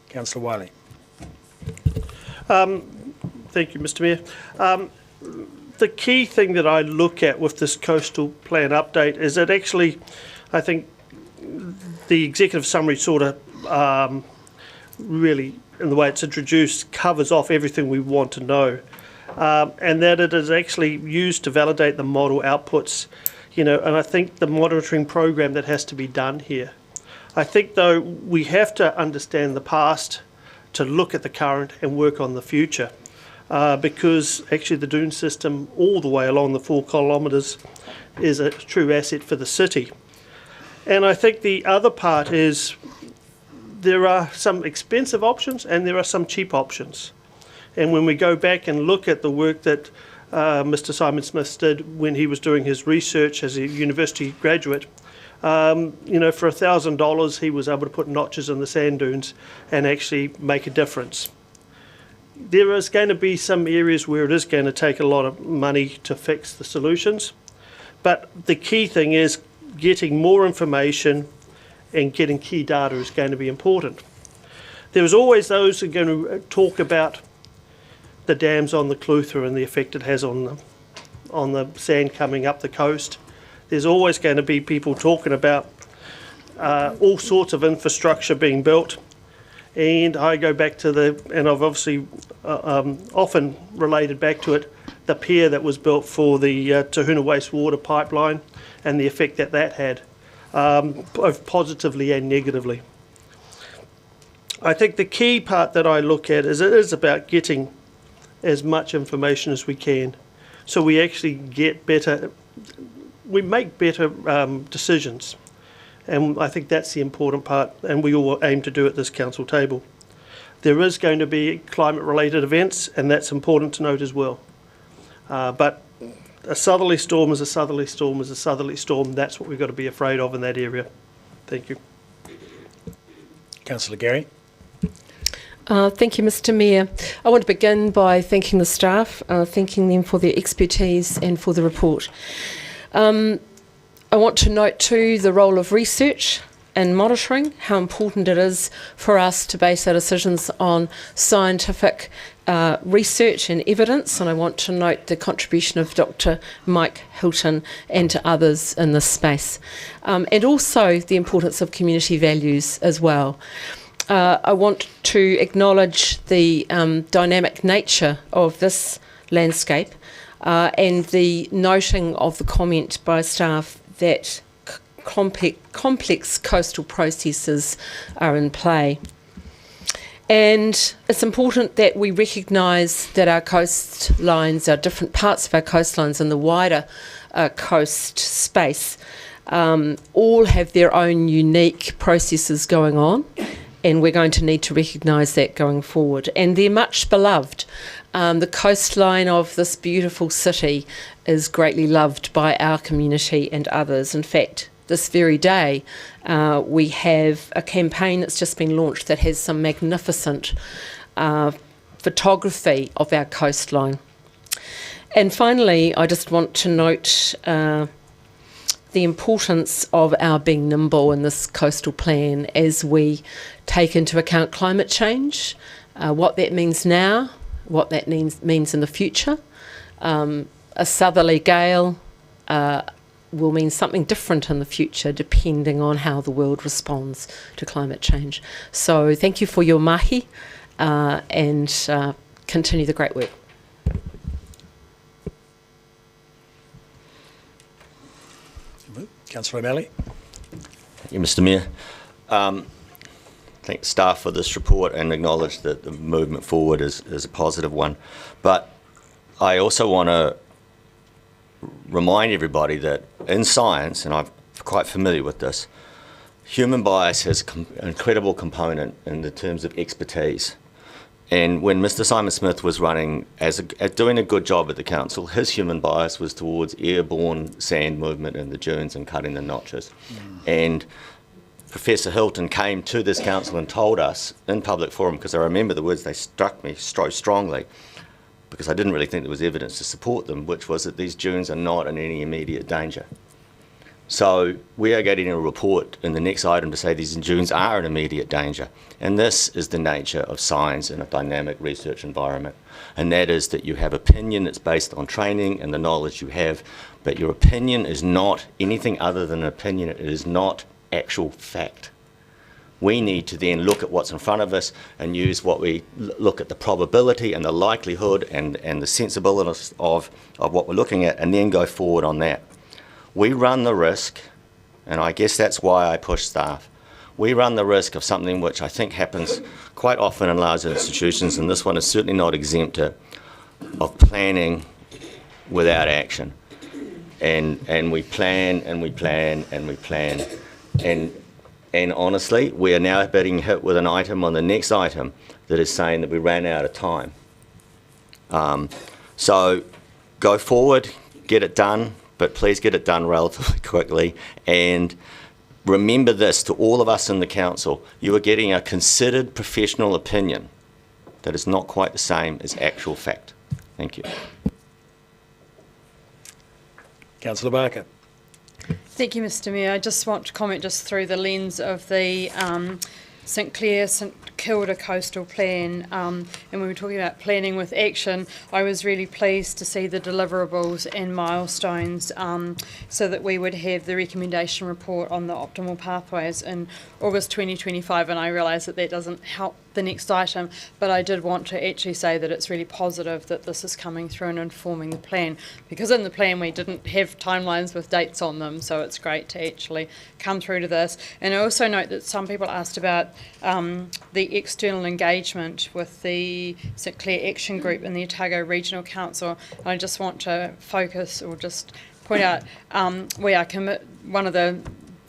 Councillor Wiley. Thank you, Mr. Mayor. The key thing that I look at with this coastal plan update is that actually, I think the executive summary sort of really, in the way it's introduced, covers off everything we want to know, and that it is actually used to validate the model outputs, and I think the monitoring program that has to be done here. I think, though, we have to understand the past to look at the current and work on the future. Because actually the dune system all the way along the 4 kilometres is a true asset for the city. And I think the other part is there are some expensive options and there are some cheap options. And when we go back and look at the work that Mr. Simon Smith did when he was doing his research as a university graduate, for $1,000 he was able to put notches in the sand dunes and actually make a difference. There is going to be some areas where it is going to take a lot of money to fix the solutions, but the key thing is getting more information and getting key data is going to be important. There's always those who are going to talk about the dams on the Clutha and the effect it has on the sand coming up the coast. There's always going to be people talking about all sorts of infrastructure being built. And I go back to and I've obviously often related back to it, the pier that was built for the Tahuna wastewater pipeline and the effect that had, both positively and negatively. I think the key part that I look at is it is about getting as much information as we can, so we actually make better decisions. And I think that's the important part, and we all aim to do at this council table. There is going to be climate-related events, and that's important to note as well. But a southerly storm is a southerly storm is a southerly storm. That's what we've got to be afraid of in that area. Thank you. Councillor Gary. Thank you, Mr. Mayor. I want to begin by thanking the staff, thanking them for their expertise and for the report. I want to note too the role of research and monitoring, how important it is for us to base our decisions on scientific research and evidence, and I want to note the contribution of Dr. Mike Hilton and to others in this space, and also the importance of community values as well. I want to acknowledge the dynamic nature of this landscape and the noting of the comment by staff that complex coastal processes are in play. And it's important that we recognise that our coastlines, our different parts of our coastlines and the wider coast space all have their own unique processes going on, and we're going to need to recognise that going forward. And they're much beloved. The coastline of this beautiful city is greatly loved by our community and others. In fact, this very day, we have a campaign that's just been launched that has some magnificent photography of our coastline. And finally, I just want to note the importance of our being nimble in this coastal plan as we take into account climate change, what that means now, what that means in the future. A southerly gale will mean something different in the future depending on how the world responds to climate change. So thank you for your mahi and continue the great work. Councillor O'Malley. Thank you, Mr. Mayor. Thank staff for this report and acknowledge that the movement forward is a positive one. But I also want to remind everybody that in science, and I'm quite familiar with this, human bias has an incredible component in the terms of expertise. And when Mr. Simon Smith was running doing a good job at the council, his human bias was towards airborne sand movement in the dunes and cutting the notches. And Professor Hilton came to this council and told us in public forum, because I remember the words, they struck me so strongly, because I didn't really think there was evidence to support them, which was that these dunes are not in any immediate danger. So we are getting a report in the next item to say these dunes are in immediate danger. And this is the nature of science in a dynamic research environment. And that is that you have opinion that's based on training and the knowledge you have, but your opinion is not anything other than an opinion. It is not actual fact. We need to then look at what's in front of us and use what we look at the probability and the likelihood and the sensibility of what we're looking at, and then go forward on that. We run the risk, and I guess that's why I push staff, we run the risk of something which I think happens quite often in large institutions, and this one is certainly not exempt of planning without action. And we plan and we plan and we plan. And honestly, we are now being hit with an item on the next item that is saying that we ran out of time. So go forward, get it done, but please get it done relatively quickly. And remember this, to all of us in the council, you are getting a considered professional opinion that is not quite the same as actual fact. Thank you. Councillor Barker. Thank you, Mr. Mayor. I just want to comment just through the lens of the St Clair, St Kilda coastal plan, and when we're talking about planning with action, I was really pleased to see the deliverables and milestones so that we would have the recommendation report on the optimal pathways in August 2025, and I realise that that doesn't help the next item, but I did want to actually say that it's really positive that this is coming through and informing the plan, because in the plan we didn't have timelines with dates on them, so it's great to actually come through to this. And I also note that some people asked about the external engagement with the St Clair Action Group and the Otago Regional Council. And I just want to focus or just point out we are one of the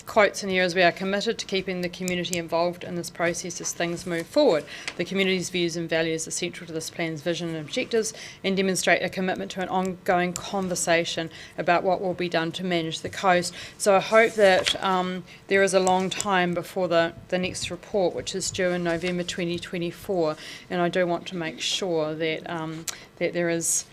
quotes in here is we are committed to keeping the community involved in this process as things move forward. The community's views and values are central to this plan's vision and objectives and demonstrate a commitment to an ongoing conversation about what will be done to manage the coast. So I hope that there is a long time before the next report, which is due in November 2024, and I do want to make sure that that there is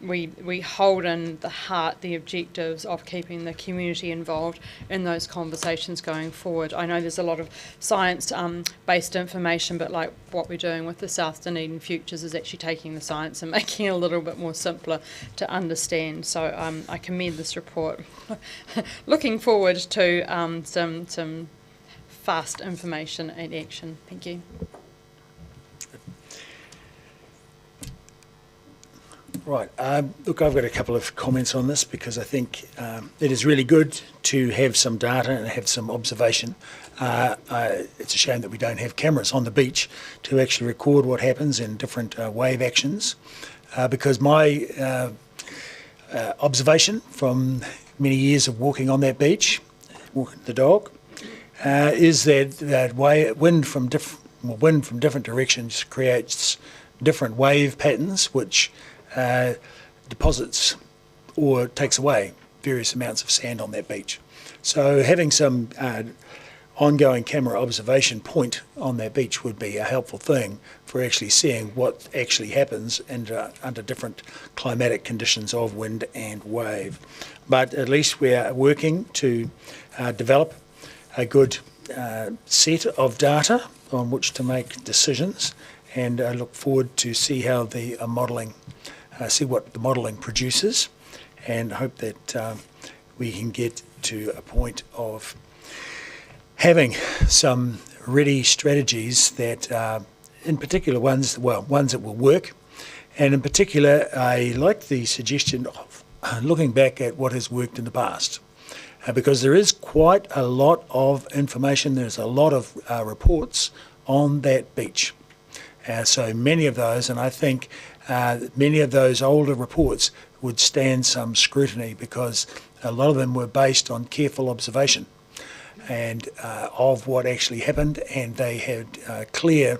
we hold in the heart the objectives of keeping the community involved in those conversations going forward. I know there's a lot of science-based information, but like what we're doing with the South Dunedin Futures is actually taking the science and making it a little bit more simpler to understand. So I commend this report. Looking forward to some fast information and action. Thank you. Right. Look, I've got a couple of comments on this because I think it is really good to have some data and have some observation. It's a shame that we don't have cameras on the beach to actually record what happens in different wave actions because my observation from many years of walking on that beach, walking the dog, is that wind from different directions creates different wave patterns which deposits or takes away various amounts of sand on that beach. So having some ongoing camera observation point on that beach would be a helpful thing for actually seeing what actually happens under different climatic conditions of wind and wave. But at least we are working to develop a good set of data on which to make decisions, and I look forward to see how the modelling see what the modelling produces, and hope that we can get to a point of having some ready strategies that, in particular ones that will work. And in particular, I like the suggestion of looking back at what has worked in the past, because there is quite a lot of information, there's a lot of reports on that beach. So many of those, and I think many of those older reports would stand some scrutiny because a lot of them were based on careful observation and of what actually happened, and they had clear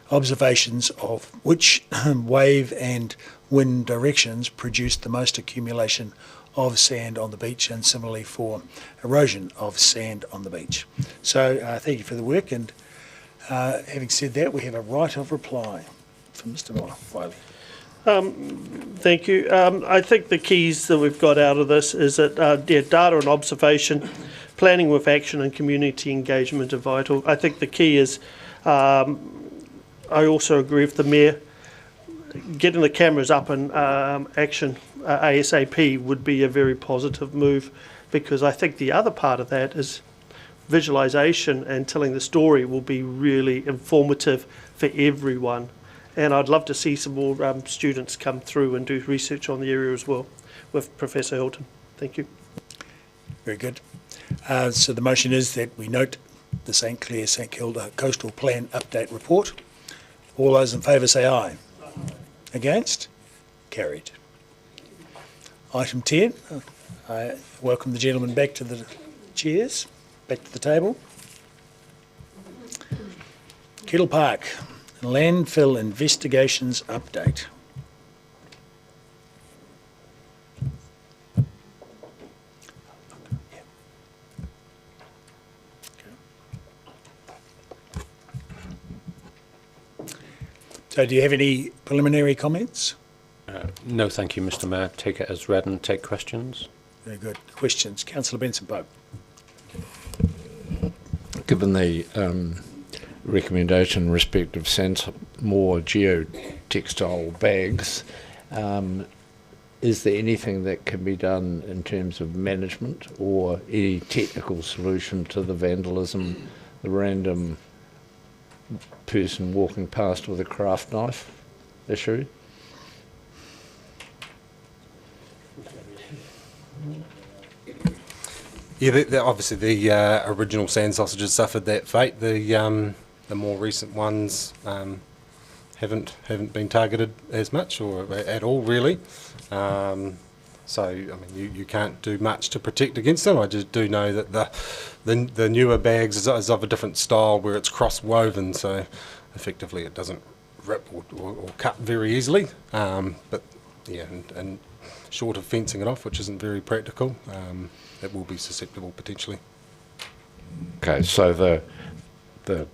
observations of which wave and wind directions produced the most accumulation of sand on the beach, and similarly for erosion of sand on the beach. So thank you for the work, and having said that, we have a right of reply from Mr. Wiley. Thank you. I think the keys that we've got out of this is that data and observation, planning with action and community engagement are vital. I think the key is, I also agree with the Mayor, getting the cameras up and action ASAP would be a very positive move, because I think the other part of that is visualisation and telling the story will be really informative for everyone. And I'd love to see some more students come through and do research on the area as well with Professor Hilton. Thank you. Very good. So the motion is that we note the St Clair-St Kilda Coastal Plan Update Report. All those in favour say aye. Against? Carried. Item 10, I welcome the gentleman back to the chairs, back to the table. Kettle Park. Landfill investigations update. So do you have any preliminary comments? No, thank you, Mr. Mayor. Take it as read and take questions. Very good. Questions? Councillor Benson-Pope. Given the recommendation in respect of more geotextile bags, is there anything that can be done in terms of management or any technical solution to the vandalism, the random person walking past with a craft knife issue? Yeah, obviously the original sand sausages suffered that fate. The more recent ones haven't been targeted as much or at all, really. So I mean, you can't do much to protect against them. I just do know that the newer bags is of a different style where it's cross woven, so effectively it doesn't rip or cut very easily. But yeah, and short of fencing it off, which isn't very practical, it will be susceptible potentially. Okay, so the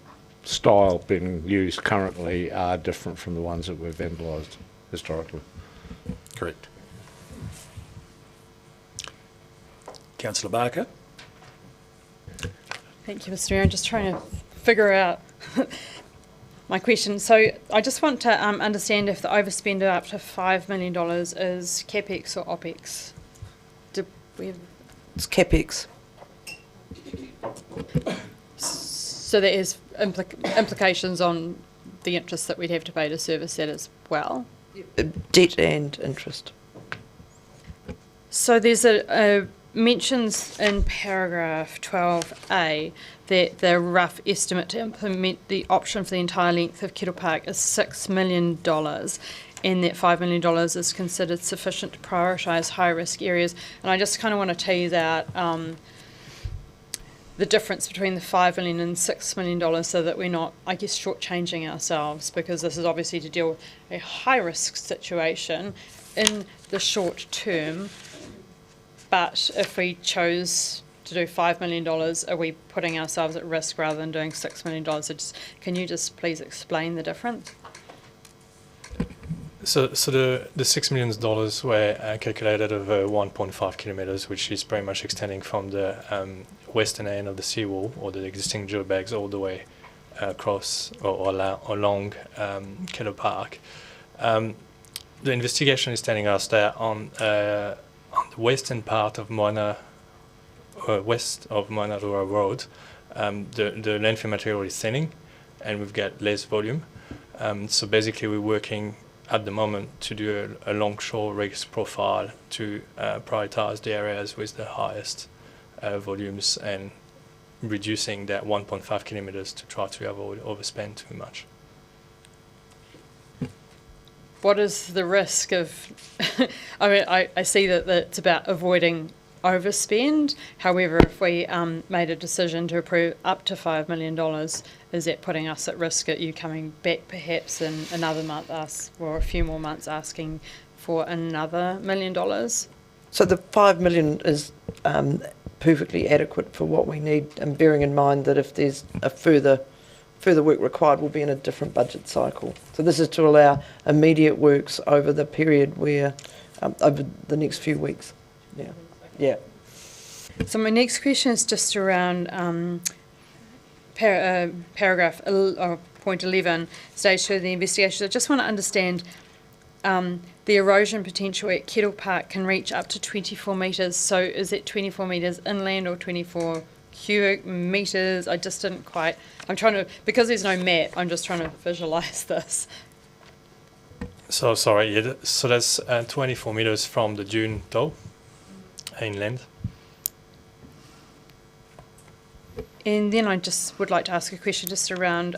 style being used currently are different from the ones that were vandalised historically. Correct. Councillor Barker. Thank you, Mr. Mayor. I'm just trying to figure out my question. So I just want to understand if the overspend of up to $5 million is CapEx or OpEx. It's CapEx. So there is implications on the interest that we'd have to pay to service that as well. Debt and interest. So there's a mentions in paragraph 12A that the rough estimate to implement the option for the entire length of Kettle Park is $6 million, and that $5 million is considered sufficient to prioritise high-risk areas. And I just kind of want to tease out the difference between the $5 million and $6 million so that we're not, I guess, shortchanging ourselves, because this is obviously to deal with a high-risk situation in the short term. But if we chose to do $5 million, are we putting ourselves at risk rather than doing $6 million? So can you just please explain the difference? So the $6 million were calculated over 1.5 kilometers, which is pretty much extending from the western end of the seawall or the existing geobags all the way across or along Kettle Park. The investigation is telling us that on the western part of west of Moana Rua Road, the landfill material is thinning, and we've got less volume. So basically, we're working at the moment to do a longshore risk profile to prioritise the areas with the highest volumes and reducing that 1.5 kilometres to try to avoid overspend too much. What is the risk of, I mean, I see that it's about avoiding overspend. However, if we made a decision to approve up to $5 million, is that putting us at risk at you coming back perhaps in another month, or a few more months asking for another $1 million? So the $5 million is perfectly adequate for what we need, and bearing in mind that if there's a further work required, we'll be in a different budget cycle. So this is to allow immediate works over the period where, over the next few weeks. Yeah. Yeah. So my next question is just around paragraph point 11, stage 2 of the investigation. I just want to understand the erosion potential at Kettle Park can reach up to 24 metres. So is it 24 metres inland or 24 cubic metres? I just didn't quite, I'm trying to, because there's no map, I'm just trying to visualise this. So sorry, yeah, so that's 24 metres from the dune though, inland. And then I just would like to ask a question just around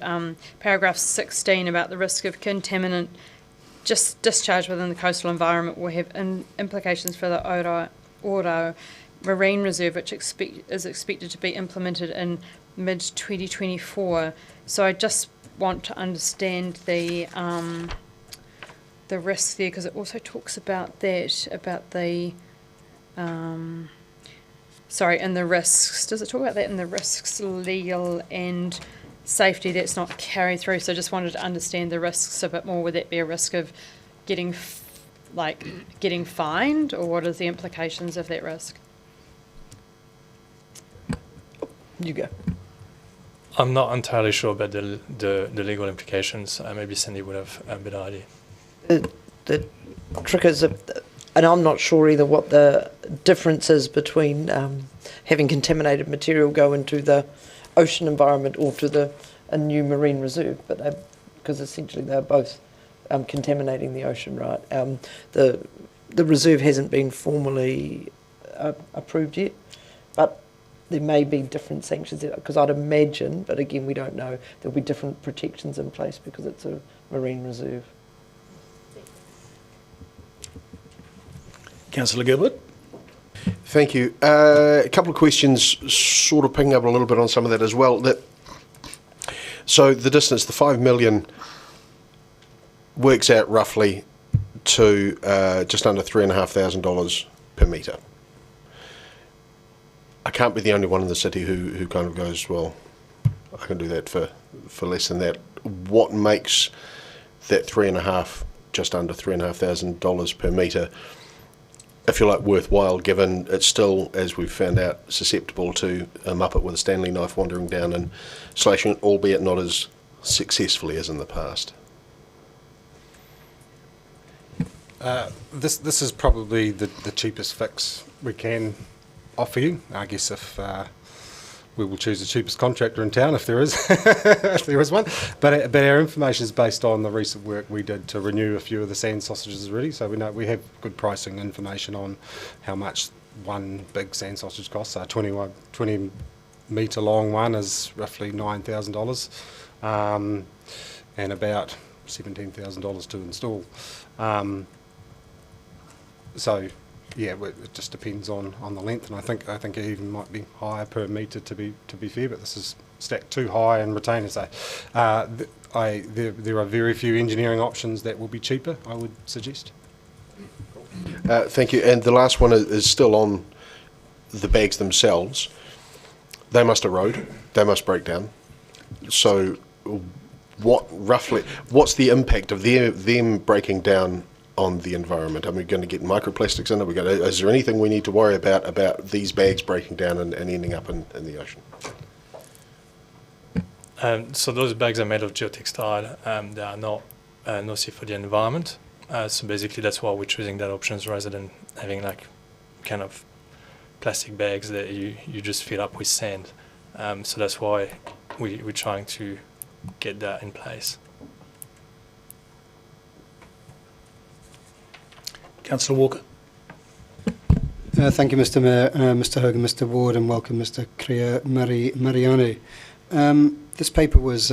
paragraph 16 about the risk of contaminant discharge within the coastal environment will have implications for the Oro Marine Reserve, which is expected to be implemented in mid-2024. So I just want to understand the risk there, because it also talks about that, about the and the risks. Does it talk about that in the risks, legal and safety, that's not carried through? So I just wanted to understand the risks a bit more. Would that be a risk of getting fined, or what are the implications of that risk? You go. I'm not entirely sure about the legal implications. Maybe Cindy would have a better idea. The trick is, and I'm not sure either what the difference is between having contaminated material go into the ocean environment or to a new marine reserve, but because essentially they're both contaminating the ocean, right? The reserve hasn't been formally approved yet, but there may be different sanctions, because I'd imagine, but again we don't know, there'll be different protections in place because it's a marine reserve. Councillor Gilbert. Thank you. A couple of questions, sort of picking up a little bit on some of that as well. So the distance, the 5 million, works out roughly to just under $3,500 per metre. I can't be the only one in the city who kind of goes, well, I can do that for less than that. What makes that just under $3,500 per metre, if you like, worthwhile, given it's still, as we've found out, susceptible to a muppet with a Stanley knife wandering down and slashing it, albeit not as successfully as in the past? This is probably the cheapest fix we can offer you. I guess if we will choose the cheapest contractor in town if there is, if there is one. But our information is based on the recent work we did to renew a few of the sand sausages already. So we know we have good pricing information on how much one big sand sausage costs. So 20 metre long one is roughly $9,000, and about $17,000 to install. So yeah, it just depends on the length, and I think it even might be higher per metre to be fair. But this is stacked too high and retainers. So there are very few engineering options that will be cheaper, I would suggest. Thank you. And the last one is still on the bags themselves. They must erode. They must break down. So, what's the impact of them breaking down on the environment? Are we going to get microplastics in it? Is there anything we need to worry about these bags breaking down and ending up in the ocean? So those bags are made of geotextile. They are not nocive for the environment. So basically that's why we're choosing that options rather than having like kind of plastic bags that you just fill up with sand. So that's why we're trying to get that in place. Councillor Walker. Thank you, Mr Mayor, Mr Hogan, Mr Ward, and welcome Mr Mariani. This paper was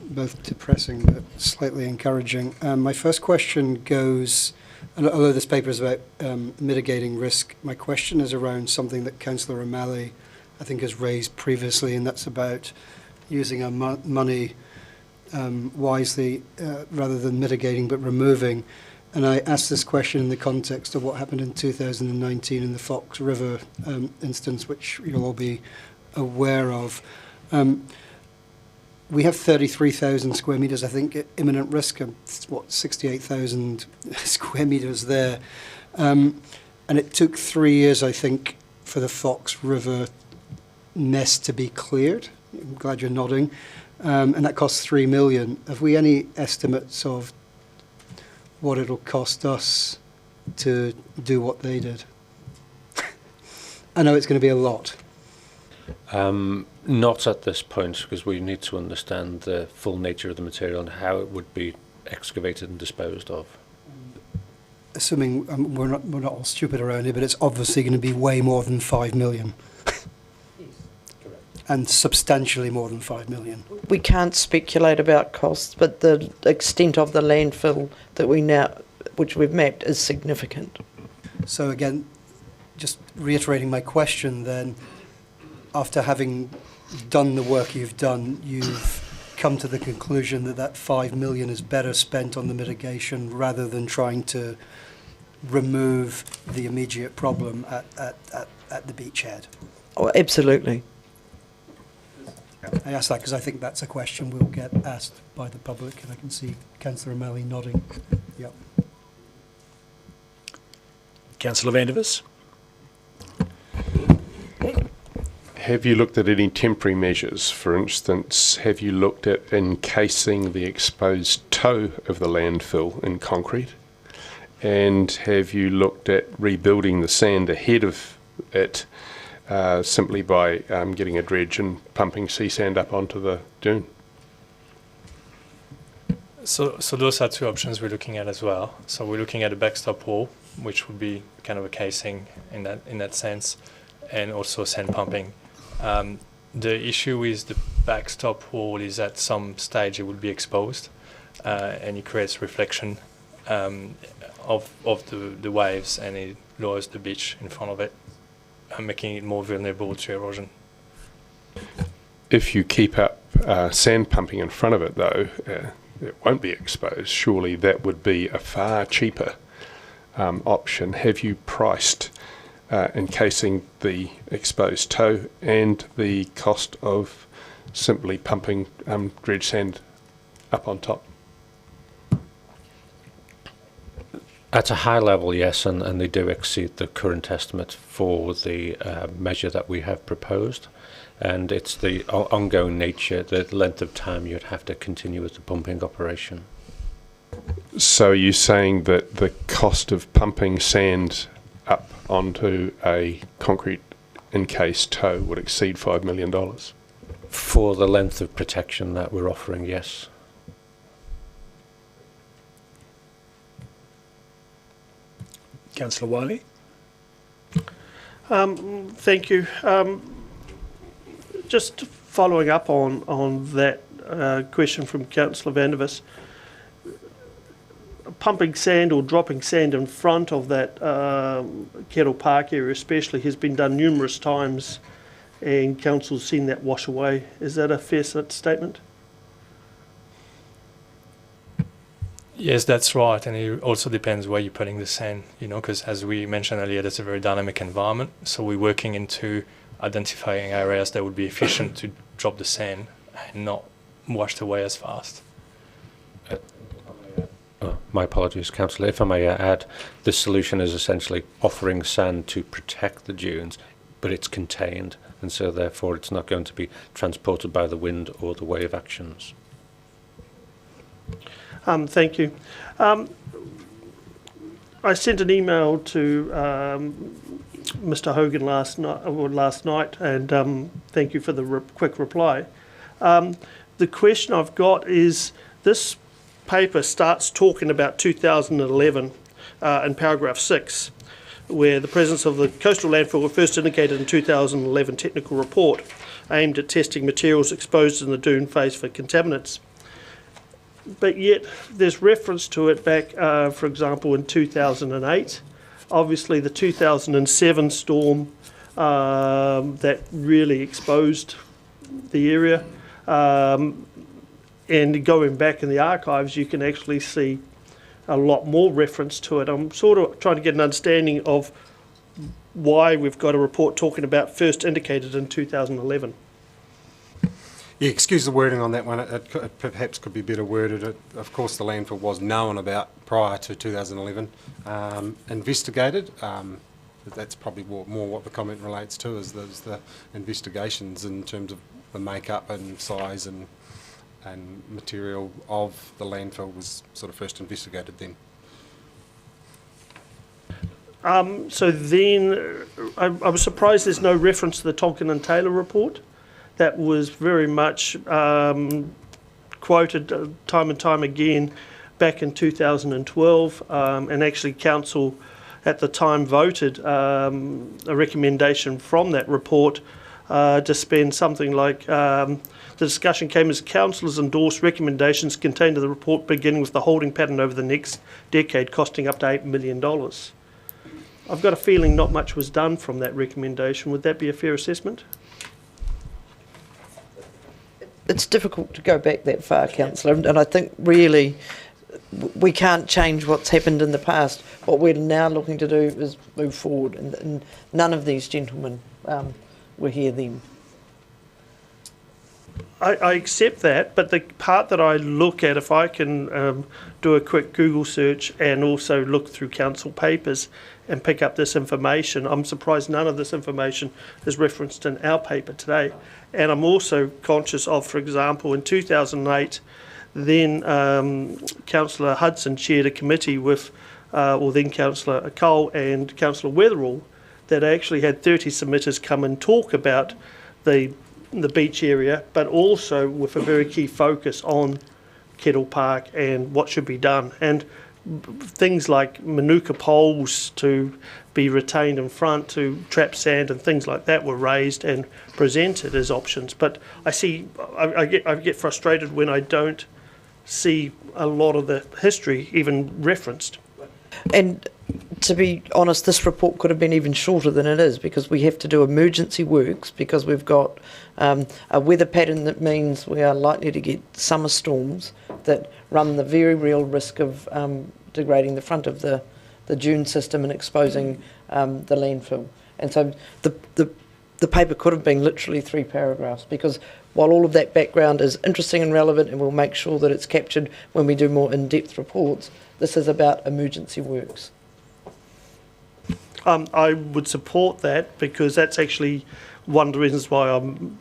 both depressing but slightly encouraging. My first question goes, although this paper is about mitigating risk, my question is around something that Councillor O'Malley, I think, has raised previously, and that's about using our money wisely rather than mitigating but removing. And I asked this question in the context of what happened in 2019 in the Fox River instance, which you'll all be aware of. We have 33,000 square metres, I think, imminent risk, of 68,000 square metres there. And it took 3 years, I think, for the Fox River mess to be cleared. I'm glad you're nodding. And that cost $3 million. Have we any estimates of what it'll cost us to do what they did? I know it's going to be a lot. Not at this point, because we need to understand the full nature of the material and how it would be excavated and disposed of. Assuming we're not all stupid around here, but it's obviously going to be way more than 5 million. And substantially more than 5 million. We can't speculate about costs, but the extent of the landfill that which we've mapped, is significant. So again, just reiterating my question then, after having done the work you've done, you've come to the conclusion that 5 million is better spent on the mitigation rather than trying to remove the immediate problem at the beachhead. Oh, absolutely. I ask that because I think that's a question we'll get asked by the public, and I can see Councillor O'Malley nodding. Yep. Councillor Vandervis. Have you looked at any temporary measures? For instance, have you looked at encasing the exposed toe of the landfill in concrete? And have you looked at rebuilding the sand ahead of it simply by getting a dredge and pumping sea sand up onto the dune? So those are two options we're looking at as well. So we're looking at a backstop wall, which would be kind of a casing in that sense, and also sand pumping. The issue with the backstop wall is at some stage it will be exposed, and it creates reflection of the waves, and it lowers the beach in front of it, making it more vulnerable to erosion. If you keep up sand pumping in front of it, though, it won't be exposed. Surely that would be a far cheaper option. Have you priced encasing the exposed toe and the cost of simply pumping dredge sand up on top? At a high level, yes, and they do exceed the current estimate for the measure that we have proposed. And it's the ongoing nature, the length of time you'd have to continue with the pumping operation. So you're saying that the cost of pumping sand up onto a concrete encased toe would exceed $5 million. For the length of protection that we're offering, yes. Councillor Wiley. Thank you. Just following up on that question from Councillor Vandervis, pumping sand or dropping sand in front of that Kettle Park area especially has been done numerous times, and council's seen that wash away. Is that a fair statement? Yes, that's right, and it also depends where you're putting the sand, because as we mentioned earlier, that's a very dynamic environment, so we're working into identifying areas that would be efficient to drop the sand and not washed away as fast. My apologies, Councillor. If I may add, this solution is essentially offering sand to protect the dunes, but it's contained, and so therefore it's not going to be transported by the wind or the wave actions. Thank you. I sent an email to Mr. Hogan last night, and thank you for the quick reply. The question I've got is, this paper starts talking about 2011 in paragraph 6, where the presence of the coastal landfill was first indicated in 2011 technical report aimed at testing materials exposed in the dune phase for contaminants. But yet there's reference to it back, for example, in 2008. Obviously the 2007 storm that really exposed the area. And going back in the archives, you can actually see a lot more reference to it. I'm sort of trying to get an understanding of why we've got a report talking about first indicated in 2011. Yeah, excuse the wording on that one. It perhaps could be better worded. Of course, the landfill was known about prior to 2011. Investigated. That's probably more what the comment relates to, is the investigations in terms of the makeup and size and material of the landfill was sort of first investigated then. So then I was surprised there's no reference to the Tonkin and Taylor report. That was very much quoted time and time again back in 2012, and actually council at the time voted a recommendation from that report to spend something like, the discussion came as councillors endorsed recommendations contained in the report, beginning with the holding pattern over the next decade costing up to $8 million. I've got a feeling not much was done from that recommendation. Would that be a fair assessment? It's difficult to go back that far, Councillor, and I think really we can't change what's happened in the past. What we're now looking to do is move forward, and none of these gentlemen were here then. I accept that, but the part that I look at, if I can do a quick Google search and also look through council papers and pick up this information, I'm surprised none of this information is referenced in our paper today. And I'm also conscious of, for example, in 2008, then Councillor Hudson chaired a committee with, then Councillor Cole and Councillor Weatherall, that actually had 30 submitters come and talk about the beach area, but also with a very key focus on Kettle Park and what should be done. And things like Manuka poles to be retained in front to trap sand and things like that were raised and presented as options. But I get frustrated when I don't see a lot of the history even referenced. And to be honest, this report could have been even shorter than it is, because we have to do emergency works, because we've got a weather pattern that means we are likely to get summer storms that run the very real risk of degrading the front of the dune system and exposing the landfill. And so the paper could have been literally 3 paragraphs, because while all of that background is interesting and relevant, and we'll make sure that it's captured when we do more in-depth reports, this is about emergency works. I would support that, because that's actually one of the reasons why I'm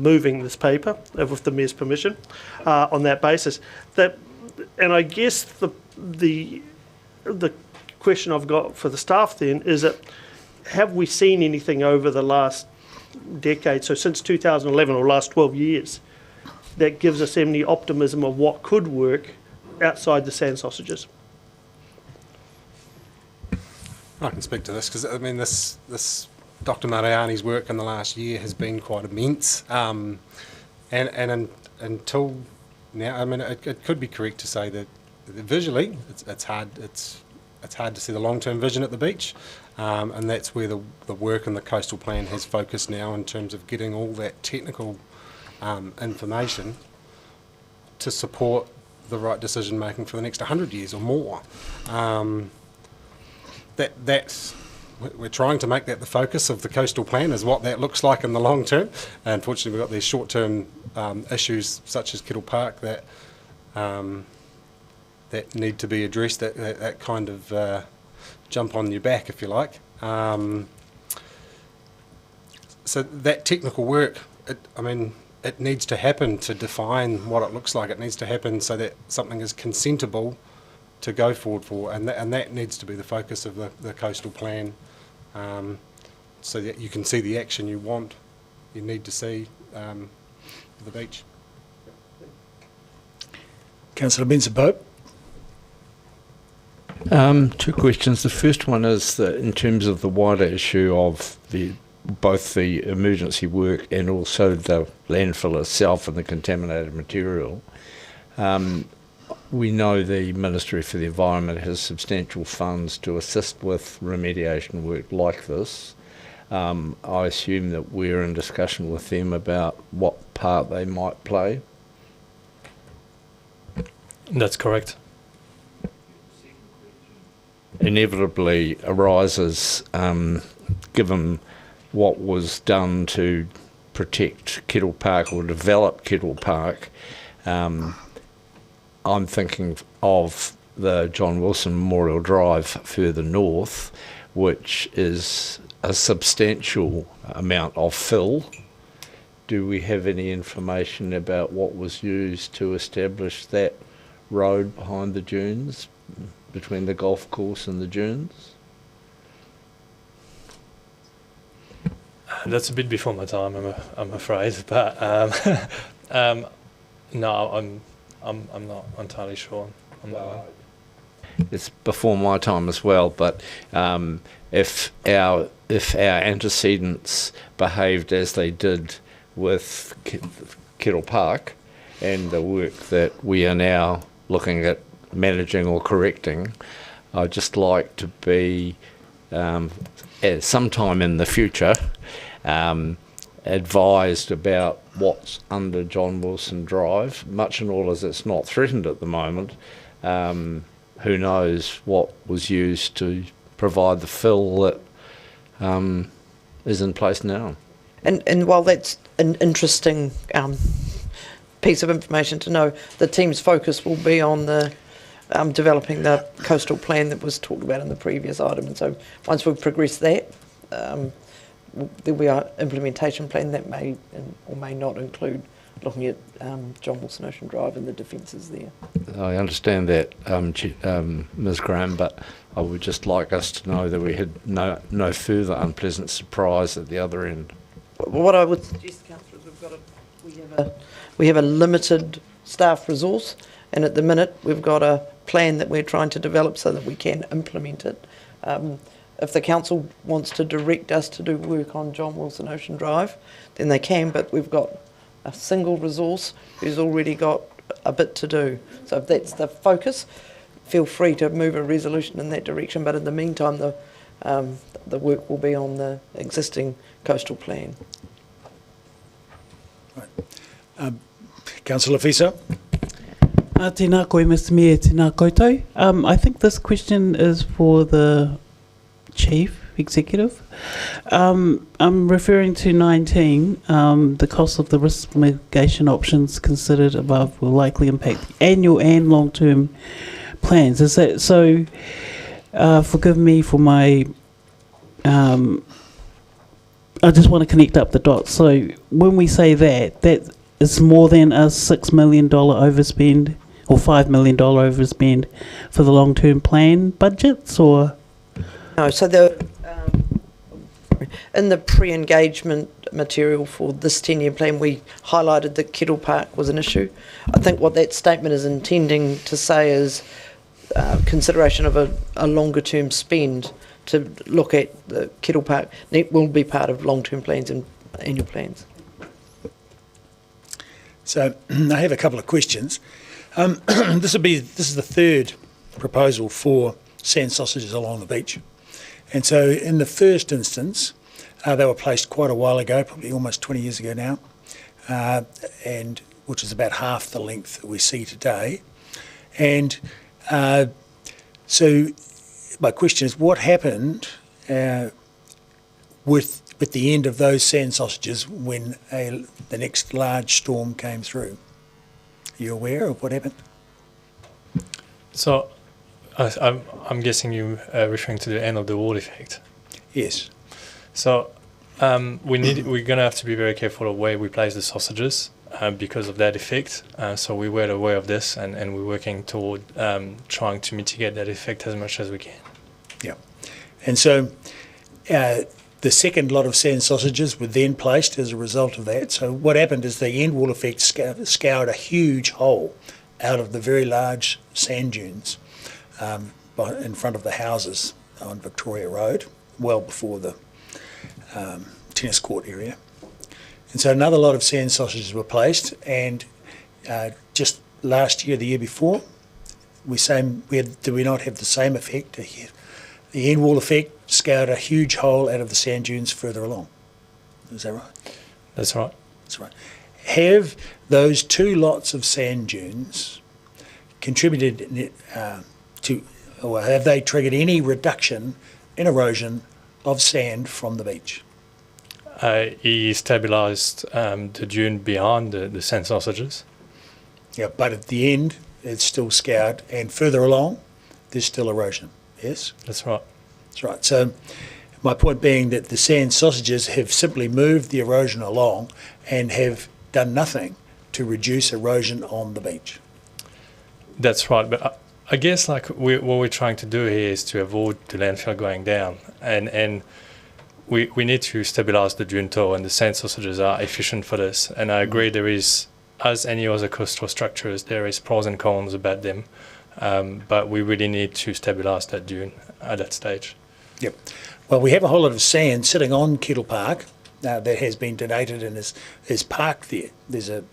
moving this paper, with the Mayor's permission, on that basis. And I guess the question I've got for the staff then is that have we seen anything over the last decade, so since 2011 or last 12 years, that gives us any optimism of what could work outside the sand sausages? I can speak to this because I mean this Dr. Mariani's work in the last year has been quite immense, and until now, I mean it could be correct to say that visually it's hard to see the long-term vision at the beach, and that's where the work in the coastal plan has focused now in terms of getting all that technical information to support the right decision making for the next 100 years or more. We're trying to make that the focus of the coastal plan, is what that looks like in the long term. Unfortunately, we've got these short-term issues such as Kettle Park that need to be addressed, that kind of jump on your back, if you like. So that technical work, it needs to happen to define what it looks like. It needs to happen so that something is consentable to go forward for, and that needs to be the focus of the coastal plan, so that you can see the action you need to see for the beach. Councillor Benson-Pope. Two questions. The first one is that in terms of the wider issue of both the emergency work and also the landfill itself and the contaminated material, we know the Ministry for the Environment has substantial funds to assist with remediation work like this. I assume that we're in discussion with them about what part they might play. That's correct. Inevitably arises, given what was done to protect Kettle Park or develop Kettle Park. I'm thinking of the John Wilson Memorial Drive further north, which is a substantial amount of fill. Do we have any information about what was used to establish that road behind the dunes, between the golf course and the dunes? That's a bit before my time, I'm afraid, but no, I'm not entirely sure on that one. It's before my time as well, but if our antecedents behaved as they did with Kettle Park and the work that we are now looking at managing or correcting, I'd just like to be sometime in the future advised about what's under John Wilson Drive, much and all as it's not threatened at the moment. Who knows what was used to provide the fill that is in place now. And while that's an interesting piece of information to know, the team's focus will be on the developing the coastal plan that was talked about in the previous item. And so once we've progressed that, there'll be an implementation plan that may or may not include looking at John Wilson Ocean Drive and the defences there. I understand that, Ms Graham, but I would just like us to know that we had no further unpleasant surprise at the other end. What I would suggest, Councillor, is we have a limited staff resource, and at the minute we've got a plan that we're trying to develop so that we can implement it. If the council wants to direct us to do work on John Wilson Ocean Drive, then they can, but we've got a single resource who's already got a bit to do. So if that's the focus, feel free to move a resolution in that direction, but in the meantime the work will be on the existing coastal plan. Right. Councillor Fisa. Tēnā koe, Mr Mayor, tēnā koutou. I think this question is for the Chief Executive. I'm referring to 19, the cost of the risk mitigation options considered above will likely impact the annual and long-term plans. Is that so? Forgive me for my... I just want to connect up the dots. So when we say that is more than a $6 million overspend or $5 million overspend for the long-term plan budgets, or? No, so in the pre-engagement material for this 10-year plan, we highlighted that Kettle Park was an issue. I think what that statement is intending to say is consideration of a longer-term spend to look at the Kettle Park. It will be part of long-term plans and annual plans. So I have a couple of questions. This is the third proposal for sand sausages along the beach. And so in the first instance, they were placed quite a while ago, probably almost 20 years ago now, and which is about half the length that we see today. And so my question is, what happened with the end of those sand sausages when the next large storm came through? Are you aware of what happened? So I'm guessing you are referring to the end of the wall effect. Yes. So we're going to have to be very careful of where we place the sausages because of that effect. So we were aware of this, and we're working toward trying to mitigate that effect as much as we can. Yeah. And so the second lot of sand sausages were then placed as a result of that. So what happened is the end wall effect scoured a huge hole out of the very large sand dunes in front of the houses on Victoria Road, well before the tennis court area. And so another lot of sand sausages were placed, and just last year, the year before, did we not have the same effect? The end wall effect scoured a huge hole out of the sand dunes further along. Is that right? That's right. That's right. Have those two lots of sand dunes contributed or have they triggered any reduction in erosion of sand from the beach? He stabilised the dune behind the sand sausages. Yeah, but at the end, it's still scoured, and further along, there's still erosion. Yes? That's right. That's right. So my point being that the sand sausages have simply moved the erosion along and have done nothing to reduce erosion on the beach. That's right, but I guess what we're trying to do here is to avoid the landfill going down, and we need to stabilise the dune toe, and the sand sausages are efficient for this. And I agree, there is, as any other coastal structures, there is pros and cons about them, but we really need to stabilise that dune at that stage. Yep. Well, we have a whole lot of sand sitting on Kettle Park that has been donated and is parked there. There's a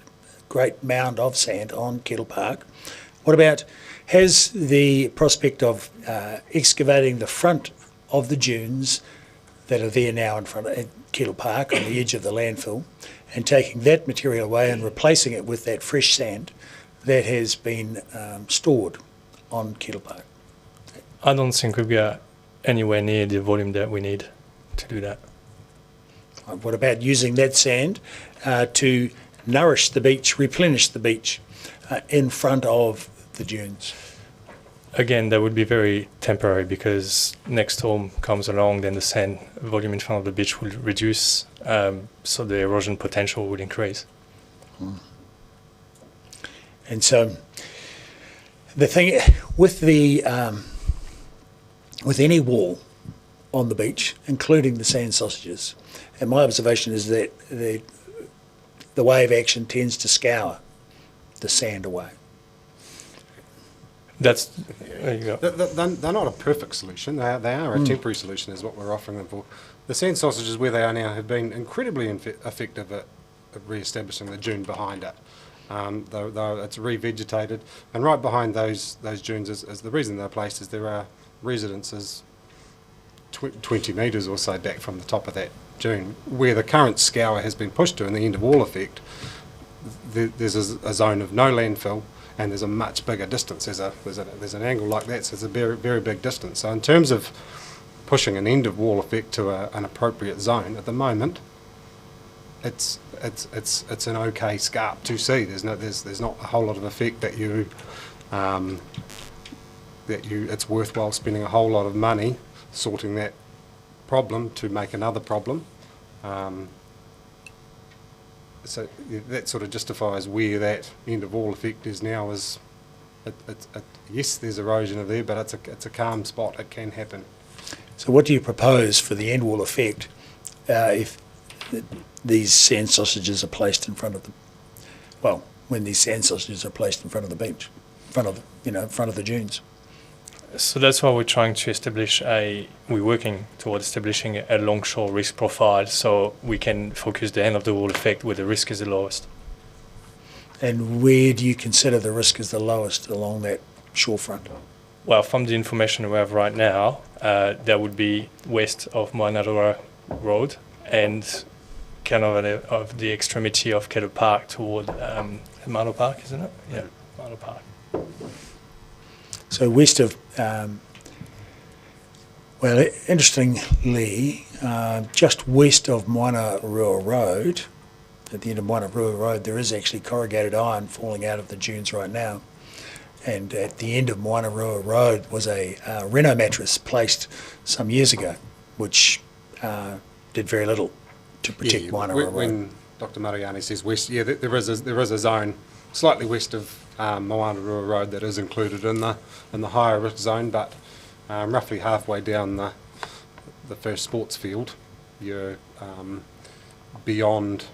great mound of sand on Kettle Park. What about, has the prospect of excavating the front of the dunes that are there now in front of Kettle Park on the edge of the landfill and taking that material away and replacing it with that fresh sand that has been stored on Kettle Park? I don't think we'll be anywhere near the volume that we need to do that. What about using that sand to nourish the beach, replenish the beach in front of the dunes? Again, that would be very temporary, because next storm comes along, then the sand volume in front of the beach will reduce, so the erosion potential will increase. And so the thing with with any wall on the beach, including the sand sausages, and my observation is that the wave action tends to scour the sand away. There you go. They're not a perfect solution. They are a temporary solution, is what we're offering them for. The sand sausages, where they are now, have been incredibly effective at re-establishing the dune behind it. Though it's revegetated, and right behind those dunes is the reason they're placed is there are residences 20 metres or so back from the top of that dune, where the current scour has been pushed to in the end of wall effect. There's a zone of no landfill, and there's a much bigger distance. There's an angle like that, so it's a very, very big distance. So in terms of pushing an end of wall effect to an appropriate zone, at the moment, it's an okay scarp to see. There's not a whole lot of effect that it's worthwhile spending a whole lot of money sorting that problem to make another problem. So that sort of justifies where that end of wall effect is now. Yes, there's erosion there, but it's a calm spot. It can happen. So what do you propose for the end wall effect if these sand sausages are placed in front of the, well, when these sand sausages are placed in front of the beach, in front of, in front of the dunes. So that's why we're trying to establish we're working towards establishing a longshore risk profile so we can focus the end of the wall effect where the risk is the lowest. And where do you consider the risk is the lowest along that shorefront? Well, from the information we have right now, that would be west of Moanarua Road and kind of the extremity of Kettle Park toward Mano Park, isn't it? Yeah, Mano Park. So west of, well, interestingly, just west of Moanarua Road, at the end of Moanarua Road, there is actually corrugated iron falling out of the dunes right now. And at the end of Moanarua Road was a Renault mattress placed some years ago, which did very little to protect Moanarua Road. When Dr. Mariani says west, yeah, there is a zone slightly west of Moanarua Road that is included in the higher risk zone, but roughly halfway down the first sports field, you're beyond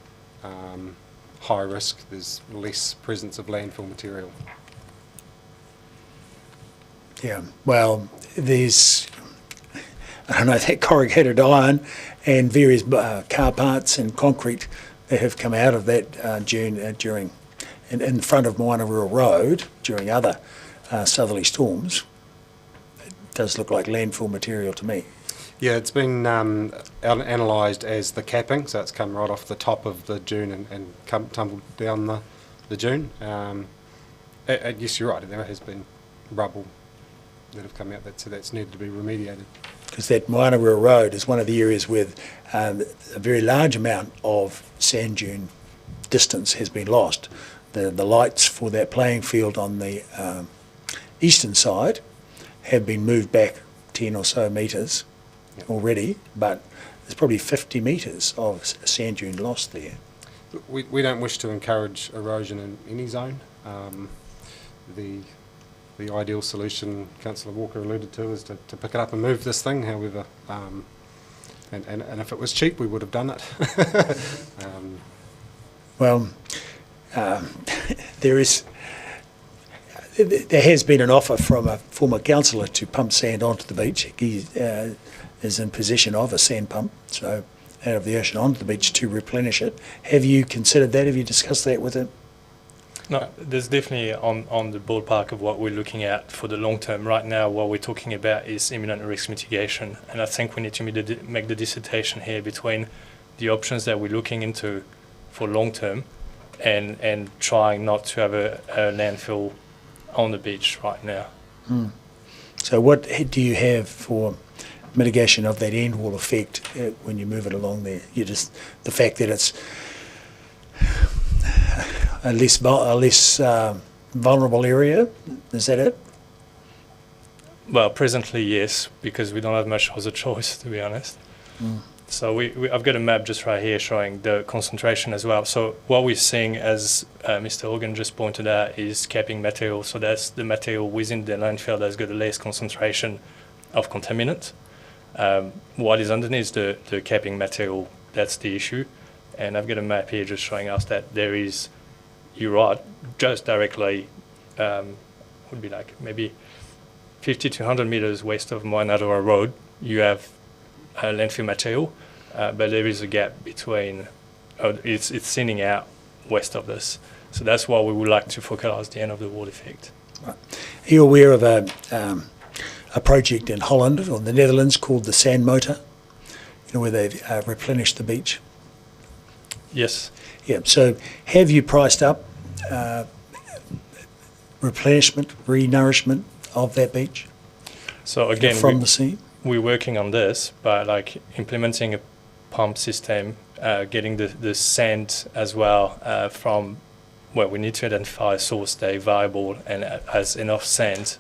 high risk. There's less presence of landfill material. Yeah, well, there's, I don't know, that corrugated iron and various car parts and concrete that have come out of that dune during, in front of Moanarua Road during other southerly storms. It does look like landfill material to me. Yeah, it's been analysed as the capping, so it's come right off the top of the dune and tumbled down the dune. Yes, you're right, there has been rubble that have come out that's needed to be remediated. Because that Moanarua Road is one of the areas where a very large amount of sand dune distance has been lost. The lights for that playing field on the eastern side have been moved back 10 or so metres already, but there's probably 50 metres of sand dune lost there. We don't wish to encourage erosion in any zone. The ideal solution Councillor Walker alluded to is to pick it up and move this thing, however, and if it was cheap we would have done it. Well, there has been an offer from a former councillor to pump sand onto the beach. He is in possession of a sand pump, so out of the ocean onto the beach to replenish it. Have you considered that? Have you discussed that with him? No, there's definitely on the ballpark of what we're looking at for the long term. Right now, what we're talking about is imminent risk mitigation, and I think we need to make the dissertation here between the options that we're looking into for long term and trying not to have a landfill on the beach right now. Mm. So what do you have for mitigation of that end wall effect when you move it along there? You just, the fact that it's a less vulnerable area, is that it? Well, presently, yes, because we don't have much other choice, to be honest. Mm. So I've got a map just right here showing the concentration as well. So what we're seeing, as Mr. Hogan just pointed out, is capping material. So that's the material within the landfill that's got the less concentration of contaminant. What is underneath the capping material, that's the issue. And I've got a map here just showing us that there is, you're right, just directly, would be like maybe 50 to 100 metres west of Moanarua Road, you have landfill material, but there is a gap between, it's thinning out west of this. So that's why we would like to focalise the end of the wall effect. Right. Are you aware of a project in Holland or the Netherlands called the Sand Motor, where they've replenished the beach? Yes. Yeah, so have you priced up replenishment, re-nourishment of that beach? So again, from the sea? We're working on this, but like implementing a pump system, getting the sand as well from, well, we need to identify a source that is viable and has enough sand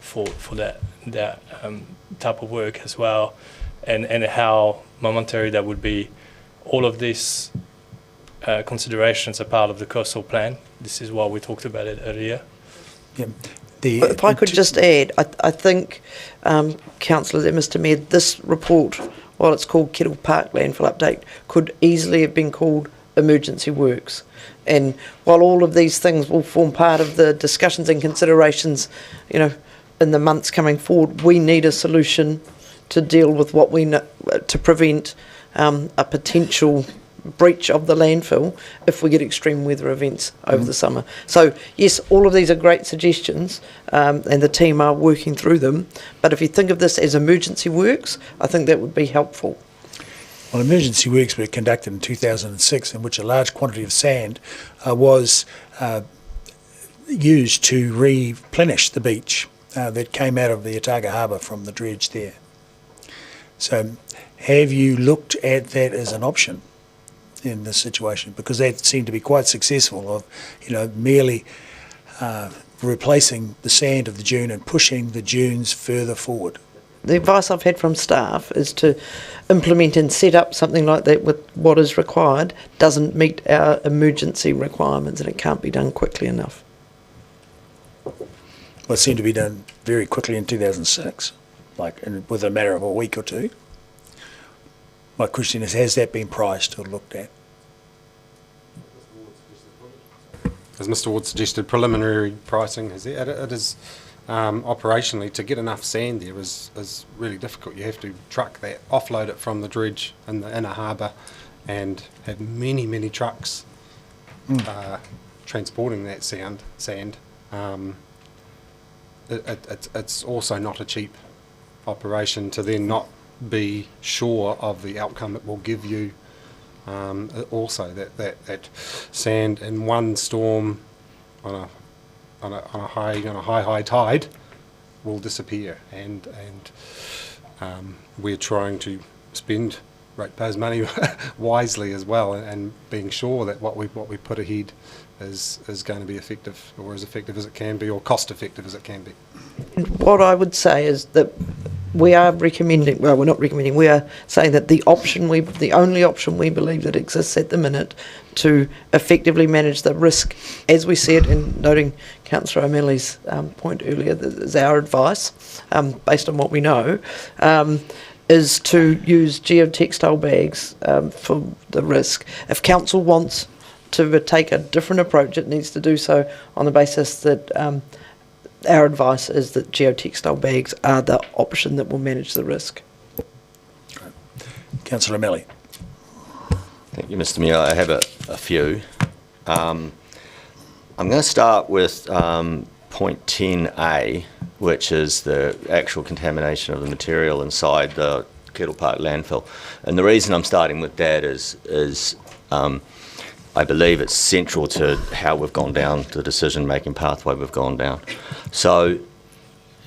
for that type of work as well, and how momentary that would be. All of these considerations are part of the coastal plan. This is why we talked about it earlier. Yeah. If I could just add, I think, Councillor, Mr Mayor, this report while it's called Kettle Park Landfill Update, could easily have been called Emergency Works. And while all of these things will form part of the discussions and considerations, you know, in the months coming forward, we need a solution to deal with what we know, to prevent a potential breach of the landfill if we get extreme weather events over the summer. So yes, all of these are great suggestions, and the team are working through them. But if you think of this as emergency works, I think that would be helpful. Well, emergency works were conducted in 2006, in which a large quantity of sand was used to replenish the beach that came out of the Otago Harbour from the dredge there. So have you looked at that as an option in this situation? Because that seemed to be quite successful, of, you know, merely replacing the sand of the dune and pushing the dunes further forward. The advice I've had from staff is to implement and set up something like that with what is required doesn't meet our emergency requirements, and it can't be done quickly enough. Well, it seemed to be done very quickly in 2006, like within a matter of a week or two. My question is, has that been priced or looked at? As Mr. Ward suggested, preliminary pricing, it is operationally, to get enough sand there is really difficult. You have to truck that, offload it from the dredge in the inner harbour, and have many trucks transporting that sand. It's also not a cheap operation to then not be sure of the outcome it will give you. Also, that sand in one storm on a high tide will disappear, and we're trying to spend ratepayers' money wisely as well, and being sure that what we put ahead is going to be effective, or as effective as it can be, or cost effective as it can be. What I would say is that we are recommending, well, we're not recommending, we are saying that the only option we believe that exists at the minute to effectively manage the risk, as we see it, and noting Councillor O'Malley's point earlier, that is our advice, based on what we know, is to use geotextile bags for the risk. If council wants to take a different approach, it needs to do so on the basis that our advice is that geotextile bags are the option that will manage the risk. Councillor O'Malley. Thank you, Mr. Mayor. I have a few. I'm going to start with point 10A, which is the actual contamination of the material inside the Kettle Park landfill. And the reason I'm starting with that is I believe it's central to how we've gone down the decision-making pathway we've gone down. So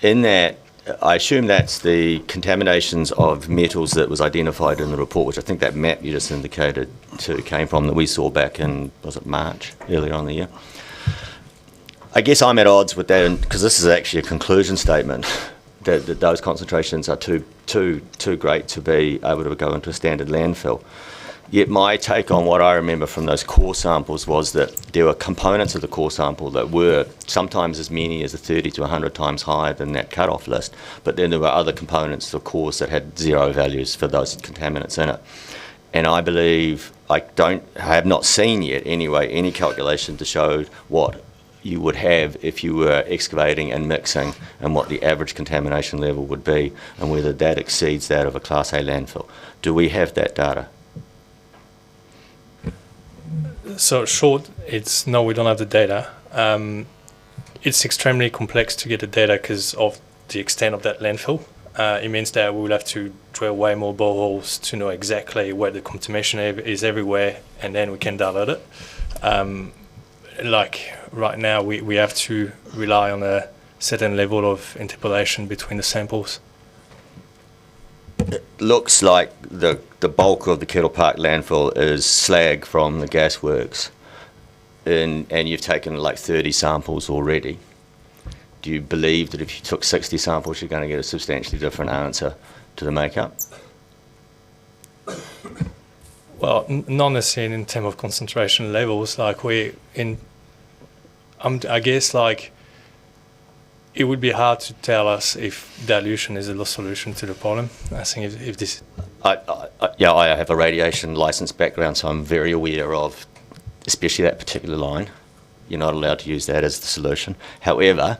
in that, I assume that's the contaminations of metals that was identified in the report, which I think that map you just indicated to came from, that we saw back in, was it March, earlier on in the year? I guess I'm at odds with that, because this is actually a conclusion statement that those concentrations are too great to be able to go into a standard landfill. Yet my take on what I remember from those core samples was that there were components of the core sample that were sometimes as many as 30 to 100 times higher than that cut-off list, but then there were other components of cores that had zero values for those contaminants in it. And I believe, I have not seen yet anyway, any calculation to show what you would have if you were excavating and mixing, and what the average contamination level would be, and whether that exceeds that of a Class A landfill. Do we have that data? So short, it's no, we don't have the data. It's extremely complex to get the data because of the extent of that landfill. It means that we will have to drill way more boreholes to know exactly where the contamination is everywhere, and then we can dilute it. Like right now, we have to rely on a certain level of interpolation between the samples. It looks like the bulk of the Kettle Park landfill is slag from the gasworks, and you've taken like 30 samples already. Do you believe that if you took 60 samples, you're going to get a substantially different answer to the makeup? Well, not necessarily in terms of concentration levels. Like I guess like it would be hard to tell us if dilution is the solution to the problem. I think if this I have a radiation licence background, so I'm very aware of, especially that particular line. You're not allowed to use that as the solution. However,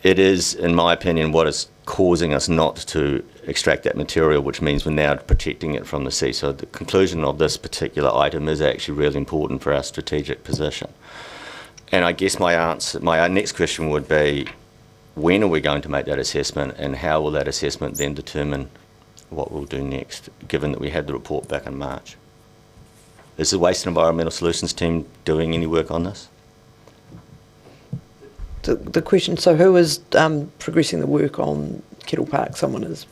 it is, in my opinion, what is causing us not to extract that material, which means we're now protecting it from the sea. So the conclusion of this particular item is actually really important for our strategic position. And I guess my next question would be, when are we going to make that assessment, and how will that assessment then determine what we'll do next, given that we had the report back in March? Is the Waste and Environmental Solutions team doing any work on this? The question, so who is progressing the work on Kettle Park? Someone is.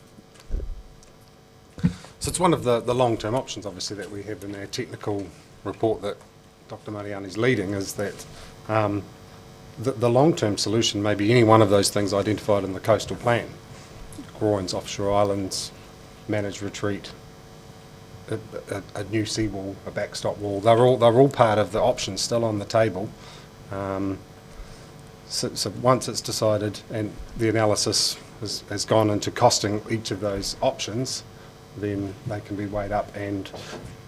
So it's one of the long-term options, obviously, that we have in our technical report that Dr. Mariani's leading, is that the long-term solution may be any one of those things identified in the coastal plan. Groins, offshore islands, managed retreat, a new seawall, a backstop wall. They're all part of the options still on the table. So once it's decided and the analysis has gone into costing each of those options, then they can be weighed up and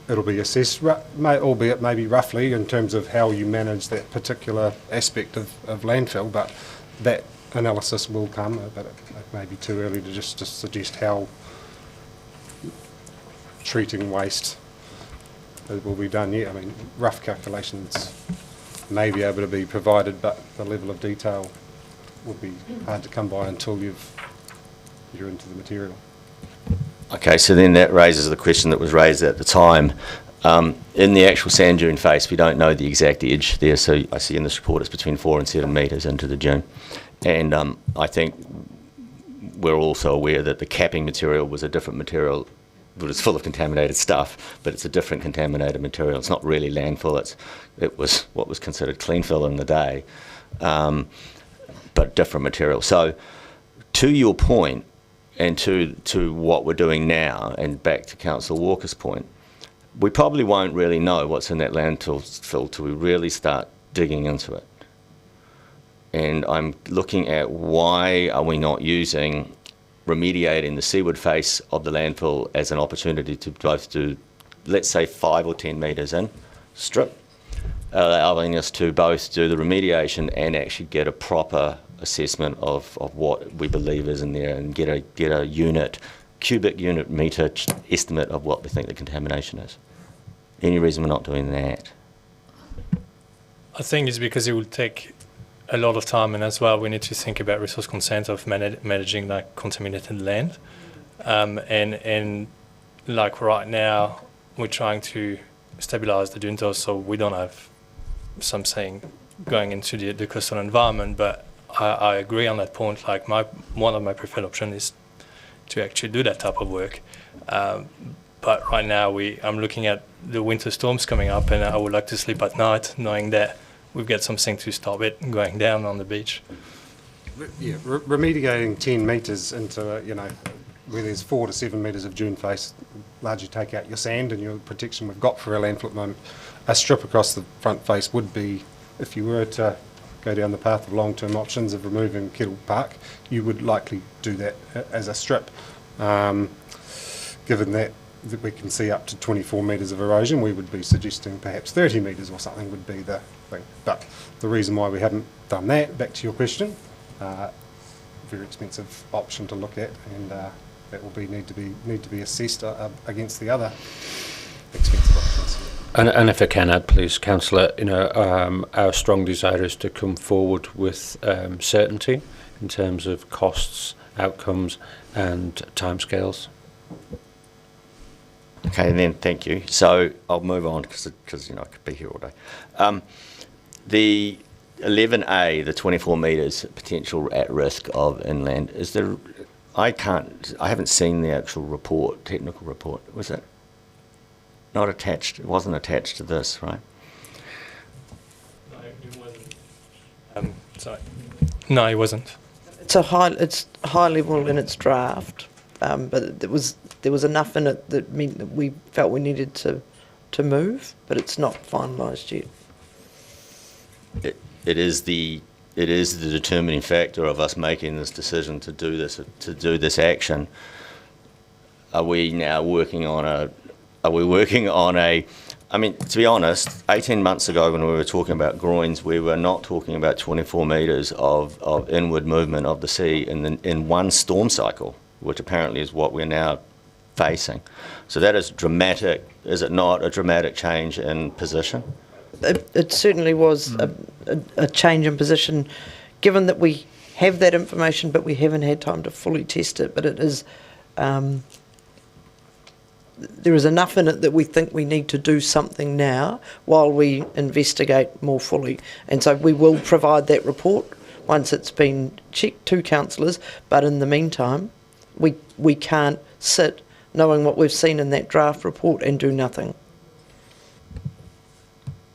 it'll be assessed, albeit maybe roughly, in terms of how you manage that particular aspect of landfill, but that analysis will come, but it may be too early to just to suggest how treating waste will be done yet. I mean, rough calculations may be able to be provided, but the level of detail would be hard to come by until you're into the material. Okay, so then that raises the question that was raised at the time. In the actual sand dune face, we don't know the exact edge there, so I see in this report it's between 4 and 7 metres into the dune. And I think we're also aware that the capping material was a different material. It was full of contaminated stuff, but it's a different contaminated material. It's not really landfill, it was what was considered clean fill in the day, but different material. So to your point, and to what we're doing now, and back to Councillor Walker's point, we probably won't really know what's in that landfill till we really start digging into it. And I'm looking at, why are we not using remediating the seaward face of the landfill as an opportunity to both do, let's say, 5 or 10 metres in strip, allowing us to both do the remediation and actually get a proper assessment of what we believe is in there, and get a cubic unit metre estimate of what we think the contamination is. Any reason we're not doing that? I think it's because it will take a lot of time, and as well we need to think about resource consent of managing like contaminated land, and like right now we're trying to stabilise the juntos so we don't have something going into the coastal environment. But I agree on that point. Like one of my preferred options is to actually do that type of work. But right now I'm looking at the winter storms coming up, and I would like to sleep at night knowing that we've got something to stop it going down on the beach. Yeah, remediating 10 metres into, where there's 4 to 7 metres of dune face, largely take out your sand and your protection we've got for our landfill at the moment. A strip across the front face would be, if you were to go down the path of long-term options of removing Kettle Park, you would likely do that as a strip. Given that we can see up to 24 metres of erosion, we would be suggesting perhaps 30 metres or something would be the thing. But the reason why we haven't done that, back to your question, very expensive option to look at, and that will need to be assessed against the other expensive options. And if I can add, please, Councillor, our strong desire is to come forward with certainty in terms of costs, outcomes, and timescales. Okay, then, thank you. So I'll move on because I could be here all day. The 11A, the 24 metres potential at risk of inland, is there? I haven't seen the actual report, technical report. Was it not attached? It wasn't attached to this, right? No, it wasn't. Sorry. No, it wasn't. It's high level in its draft, but there was enough in it that meant that we felt we needed to move, but it's not finalised yet. It is the determining factor of us making this decision to do this action. are we now working on a, I mean, to be honest, 18 months ago when we were talking about groins, we were not talking about 24 metres of inward movement of the sea in one storm cycle, which apparently is what we're now facing. So that is dramatic, is it not, a dramatic change in position? It certainly was a change in position, given that we have that information, but we haven't had time to fully test it. But it is, there is enough in it that we think we need to do something now while we investigate more fully. And so we will provide that report once it's been checked to councillors. But in the meantime, we can't sit knowing what we've seen in that draft report and do nothing.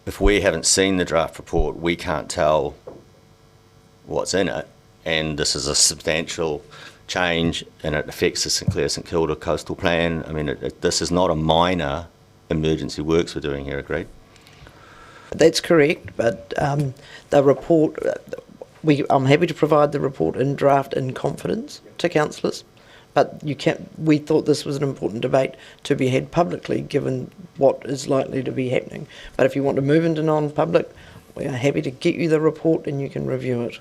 If we haven't seen the draft report, we can't tell what's in it, and this is a substantial change and it affects the St Clair St Kilda coastal plan. I mean, this is not a minor emergency works we're doing here, agreed? That's correct, but the report, I'm happy to provide the report in draft in confidence to councillors. But we thought this was an important debate to be had publicly, given what is likely to be happening. But if you want to move into non-public, we are happy to get you the report and you can review it.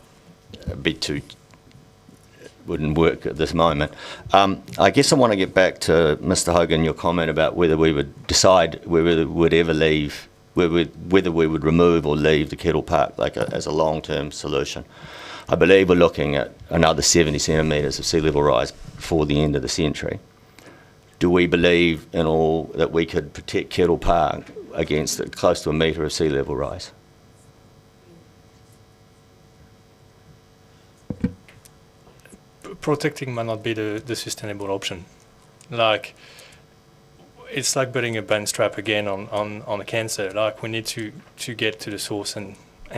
Wouldn't work at this moment. I guess I want to get back to Mr. Hogan, your comment about whether we would decide whether we would ever leave, whether we would remove or leave the Kettle Park as a long-term solution. I believe we're looking at another 70 centimetres of sea level rise before the end of the century. Do we believe in all that we could protect Kettle Park against close to a metre of sea level rise? Protecting might not be the sustainable option. Like, it's like putting a band strap again on a cancer. Like, we need to get to the source and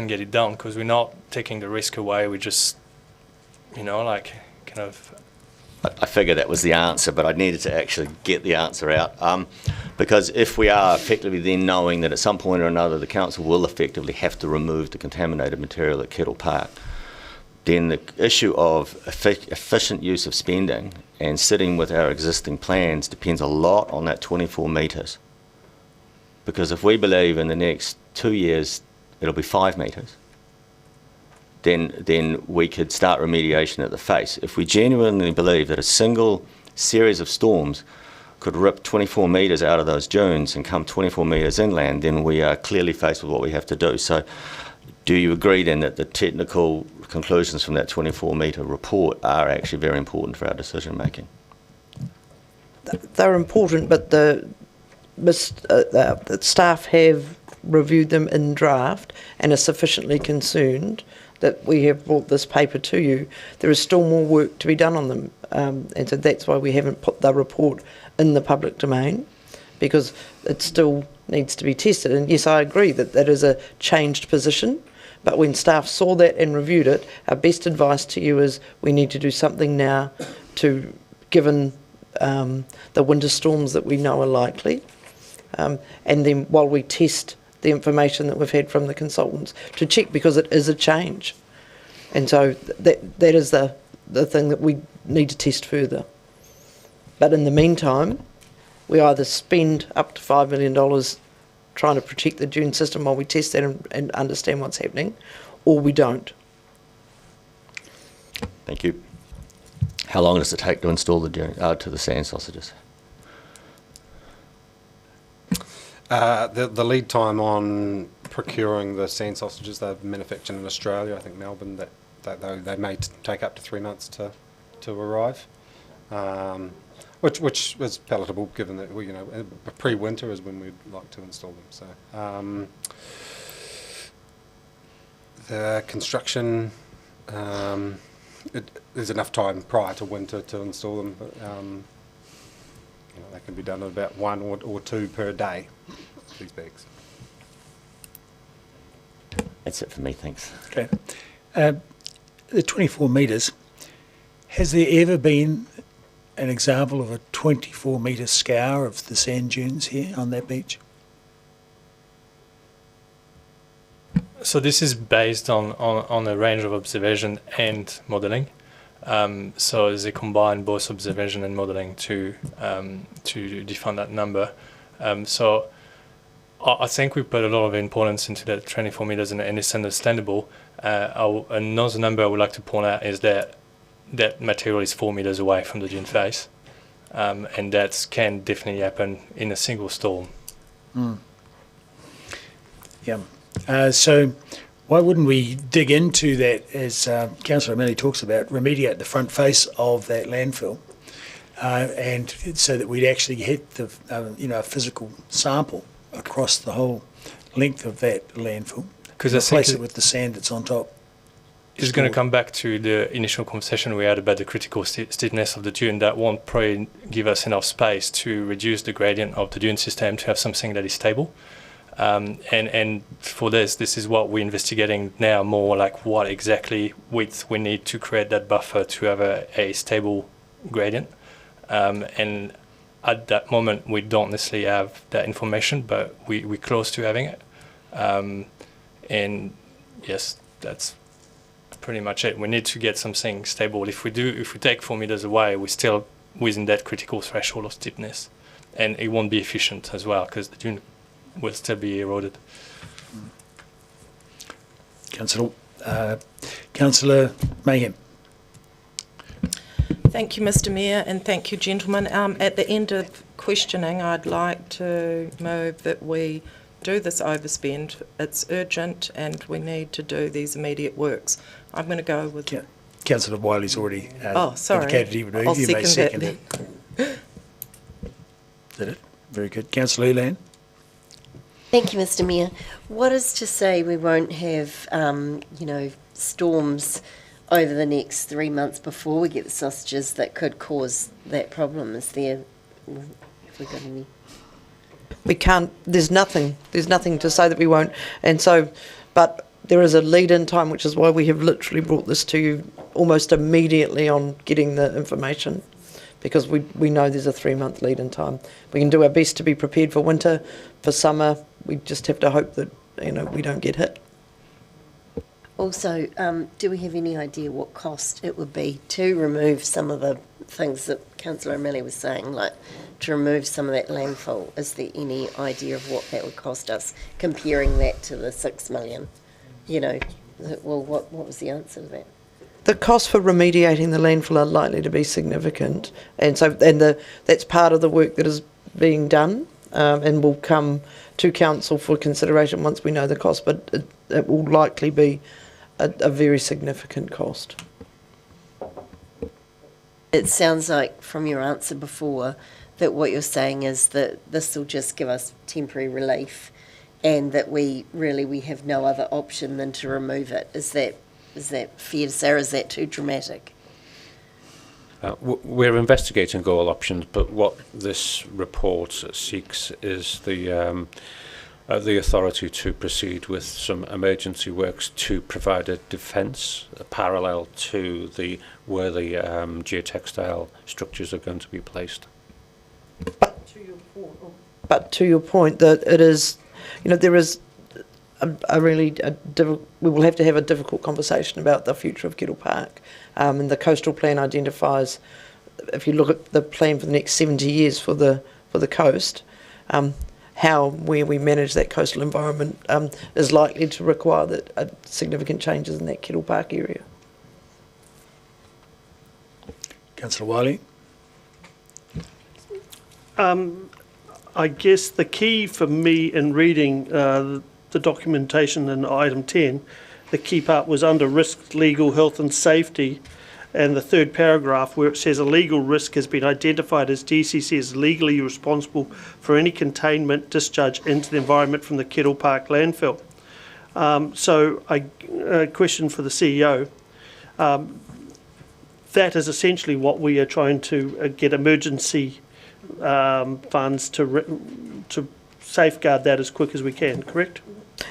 get it done, because we're not taking the risk away. We just, kind of. I figured that was the answer, but I needed to actually get the answer out. Because if we are effectively then knowing that at some point or another the council will effectively have to remove the contaminated material at Kettle Park, then the issue of efficient use of spending and sitting with our existing plans depends a lot on that 24 metres. Because if we believe in the next 2 years it'll be 5 metres, then we could start remediation at the face. If we genuinely believe that a single series of storms could rip 24 metres out of those dunes and come 24 metres inland, then we are clearly faced with what we have to do. So do you agree then that the technical conclusions from that 24 metre report are actually very important for our decision making? They're important, but the staff have reviewed them in draft and are sufficiently concerned that we have brought this paper to you. There is still more work to be done on them, and so that's why we haven't put the report in the public domain, because it still needs to be tested. And yes, I agree that that is a changed position, but when staff saw that and reviewed it, our best advice to you is we need to do something now to, given the winter storms that we know are likely, and then while we test the information that we've had from the consultants to check, because it is a change. And so that is the thing that we need to test further. But in the meantime, we either spend up to $5 million trying to protect the dune system while we test that and understand what's happening, or we don't. Thank you. How long does it take to install the dune, to the sand sausages? The lead time on procuring the sand sausages, they're manufactured in Australia, I think Melbourne, that they may take up to 3 months to arrive, which is palatable given that pre-winter is when we'd like to install them. So the construction, there's enough time prior to winter to install them, but they can be done at about 1 or 2 per day, these bags. That's it for me, thanks. Okay. The 24 metres, has there ever been an example of a 24 metre scour of the sand dunes here on that beach? So this is based on a range of observation and modelling. So they combine both observation and modelling to define that number. So I think we put a lot of importance into that 24 meters, and it's understandable. Another number I would like to point out is that that material is 4 meters away from the dune face, and that can definitely happen in a single storm. Yeah. So why wouldn't we dig into that, as Councillor O'Malley talks about, remediate the front face of that landfill, and so that we'd actually hit the a physical sample across the whole length of that landfill, because replace it with the sand that's on top. It's going to come back to the initial conversation we had about the critical steepness of the dune. That won't probably give us enough space to reduce the gradient of the dune system to have something that is stable. And for this is what we're investigating now, more like what exactly width we need to create that buffer to have a stable gradient. And at that moment, we don't necessarily have that information, but we're close to having it. And yes, that's pretty much it. We need to get something stable. If we take 4 meters away, we're still within that critical threshold of steepness, and it won't be efficient as well because the dune will still be eroded. Councillor Mayhem. Thank you, Mr. Mayor, and thank you, gentlemen. At the end of questioning, I'd like to move that we do this overspend. It's urgent, and we need to do these immediate works. I'm going to go with... Councillor Wiley's already sorry. indicated he would move. I'll You may second second it. Is that it? Very good. Councillor Elan. Thank you, Mr. Mayor. What is to say we won't have, storms over the next 3 months before we get the sausages that could cause that problem? Is there, have we got any? We can't, there's nothing to say that we won't. And so, but there is a lead-in time, which is why we have literally brought this to you almost immediately on getting the information, because we know there's a 3-month lead-in time. We can do our best to be prepared for winter, for summer. We just have to hope that, we don't get hit. Also, do we have any idea what cost it would be to remove some of the things that Councillor O'Malley was saying, like to remove some of that landfill? Is there any idea of what that would cost us, comparing that to the 6 million? What was the answer to that? The costs for remediating the landfill are likely to be significant, and that's part of the work that is being done, and will come to council for consideration once we know the cost. But it will likely be a very significant cost. It sounds like from your answer before that what you're saying is that this will just give us temporary relief, and that we have no other option than to remove it. Is that fair to say, or is that too dramatic? We're investigating all options, but what this report seeks is the authority to proceed with some emergency works to provide a defence parallel to where the geotextile structures are going to be placed. But to your point, that it is, there is we will have to have a difficult conversation about the future of Kettle Park. And the coastal plan identifies, if you look at the plan for the next 70 years for the coast, where we manage that coastal environment is likely to require significant changes in that Kettle Park area. Councillor Wiley. I guess the key for me in reading the documentation in item 10, the key part was under risk, legal, health and safety, and the third paragraph where it says a legal risk has been identified as DCC is legally responsible for any containment discharge into the environment from the Kettle Park landfill. So a question for the CEO. That is essentially what we are trying to get emergency funds to safeguard that as quick as we can, correct?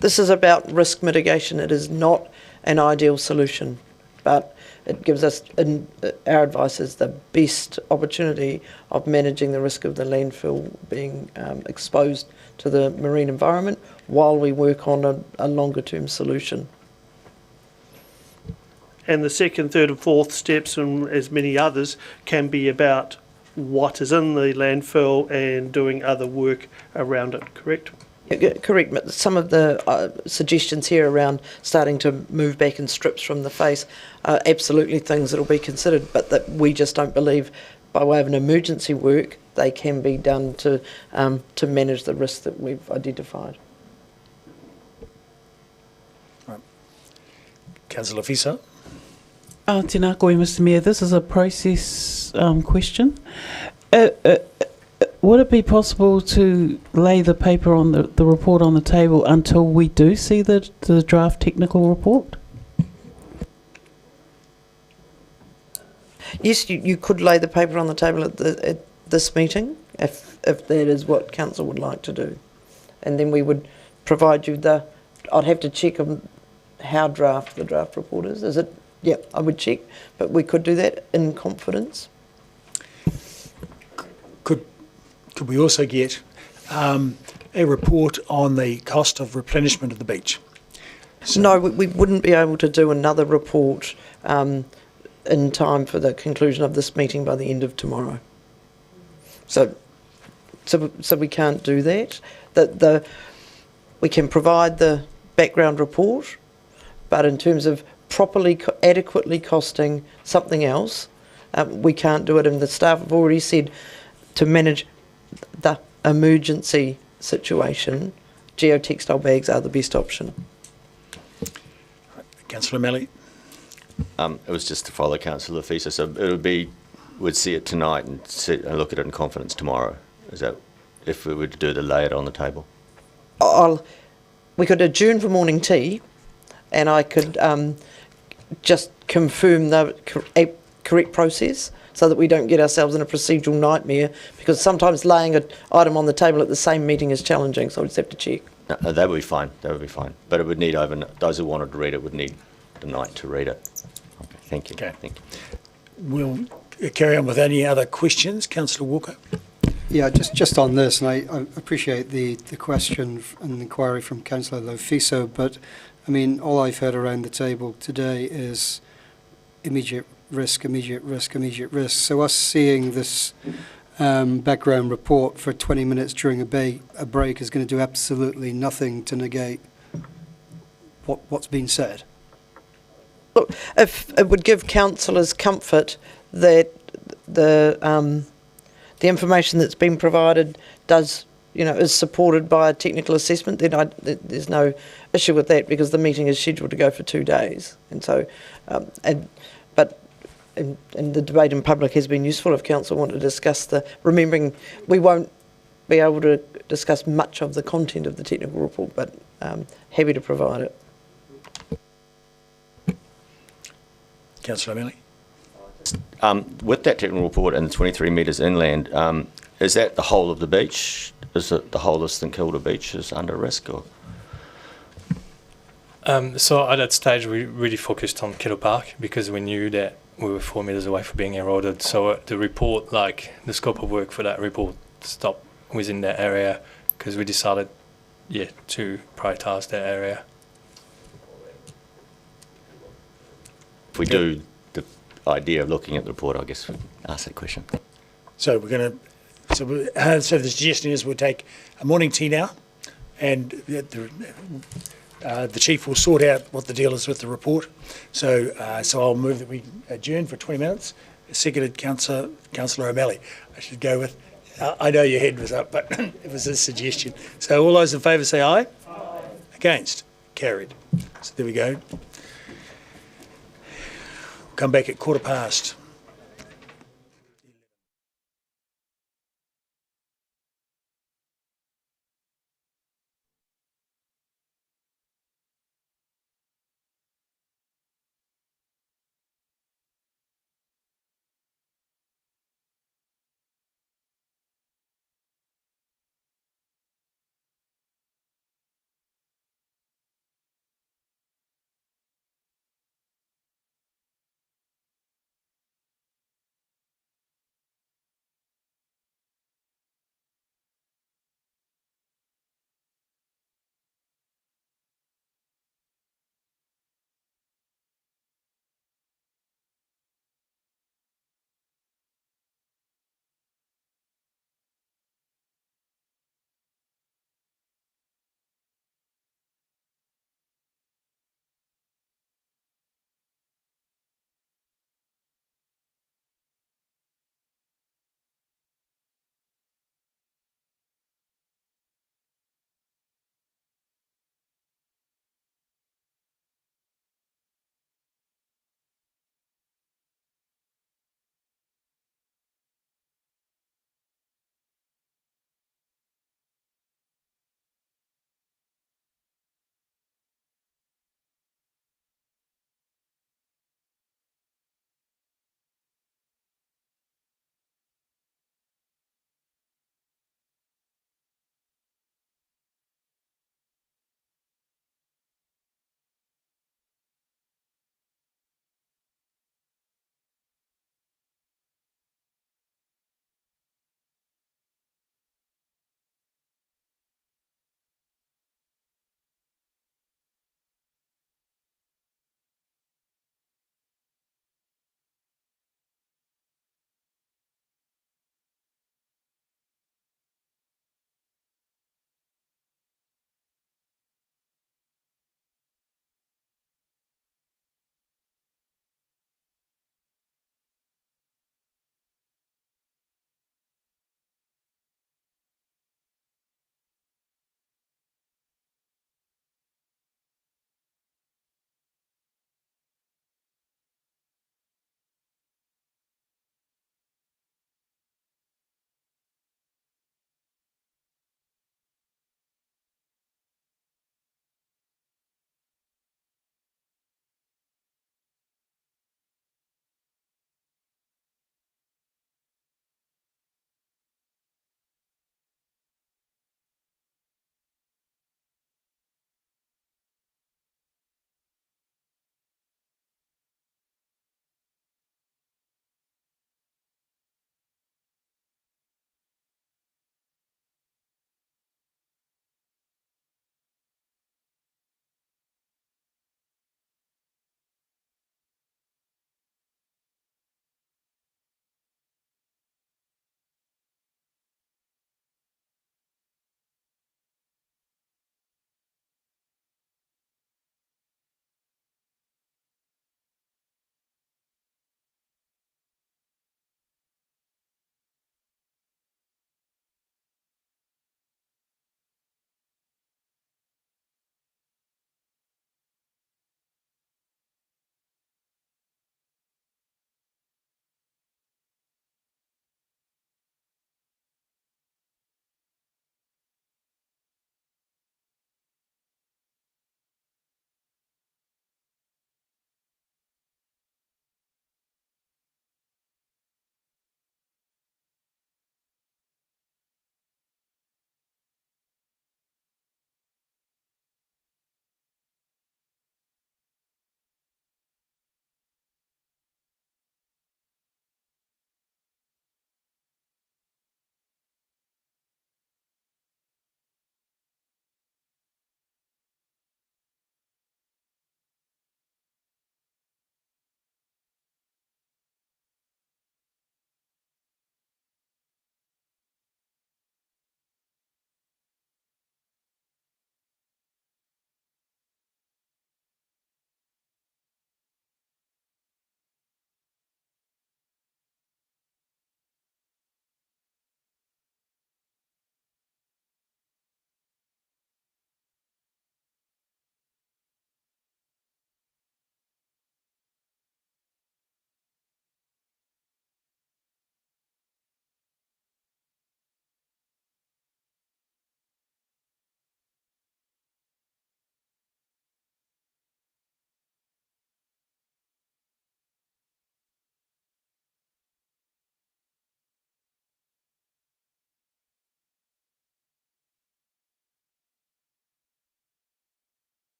This is about risk mitigation. It is not an ideal solution, but it gives us, our advice is the best opportunity of managing the risk of the landfill being exposed to the marine environment while we work on a longer term solution. And the second, third and fourth steps, and as many others, can be about what is in the landfill and doing other work around it, correct? Correct, but some of the suggestions here around starting to move back in strips from the face are absolutely things that will be considered, but that we just don't believe, by way of an emergency work, they can be done to manage the risks that we've identified. Right. Councillor Fisa. Tēnā koe, Mr Mayor. This is a process question. Would it be possible to lay the paper on the report on the table until we do see the draft technical report? Yes, you could lay the paper on the table at this meeting, if that is what council would like to do, and then we would provide you the. I'd have to check on how draft the draft report is. Is it? Yeah, I would check, but we could do that in confidence. Could we also get a report on the cost of replenishment of the beach? So no, we wouldn't be able to do another report in time for the conclusion of this meeting by the end of tomorrow. So we can't do that. We can provide the background report, but in terms of properly, adequately costing something else, we can't do it. And the staff have already said to manage the emergency situation, geotextile bags are the best option. Councillor O'Malley. It was just to follow Councillor Fisa. So we'd see it tonight and look at it in confidence tomorrow. Is that if we were to do the lay it on the table? We could adjourn for morning tea, and I could just confirm the correct process, so that we don't get ourselves in a procedural nightmare, because sometimes laying an item on the table at the same meeting is challenging, so we just have to check. No, that would be fine. That would be fine. But it would need those who wanted to read it would need the night to read it. Okay, thank you. Okay. Thank you. We'll carry on with any other questions. Councillor Walker. Yeah, just on this, and I appreciate the question and inquiry from Councillor Lofiso, but I mean, all I've heard around the table today is immediate risk, immediate risk, immediate risk. So us seeing this background report for 20 minutes during a break is going to do absolutely nothing to negate what's been said. Look, if it would give councillors comfort that the information that's been provided is supported by a technical assessment, then there's no issue with that, because the meeting is scheduled to go for 2 days, and so and the debate in public has been useful. If council want to discuss remembering we won't be able to discuss much of the content of the technical report, but happy to provide it. Councillor O'Malley. With that technical report and the 23 metres inland, is that the whole of the beach? Is it the whole of St Kilda Beach is under risk? Or? So at that stage, we really focused on Kettle Park, because we knew that we were 4 metres away from being eroded. So the report, the scope of work for that report stopped within that area, because we decided, to prioritise that area. If we do the idea of looking at the report, I guess we ask that question. So we're going to. So the suggestion is we'll take a morning tea now, and the chief will sort out what the deal is with the report. So I'll move that we adjourn for 20 minutes. Seconded, Councillor O'Malley. I should go with. I know your head was up, but it was a suggestion. So all those in favour say aye. Aye. Against? Carried. So there we go. Come back at 1:15.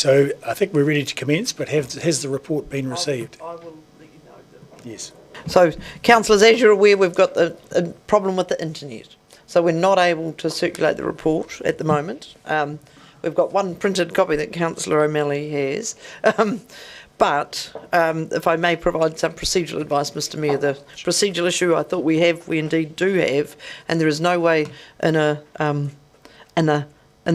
So I think we're ready to commence, but has the report been received? I will let you know. Yes. So, councillors, as you're aware, we've got a problem with the internet. So we're not able to circulate the report at the moment. We've got one printed copy that Councillor O'Malley has. But if I may provide some procedural advice, Mr Mayor, the procedural issue I thought we indeed do have, and there is no way in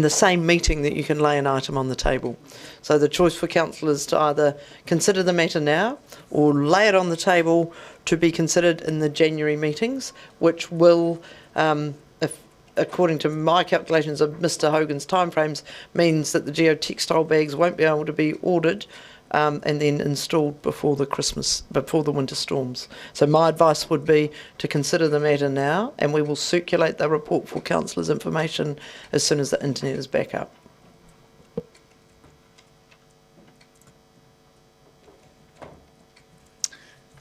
the same meeting that you can lay an item on the table. So the choice for councillors to either consider the matter now or lay it on the table to be considered in the January meetings, which will, according to my calculations of Mr Hogan's timeframes, means that the geotextile bags won't be able to be ordered and then installed before the winter storms. So my advice would be to consider the matter now, and we will circulate the report for councillors' information as soon as the internet is back up.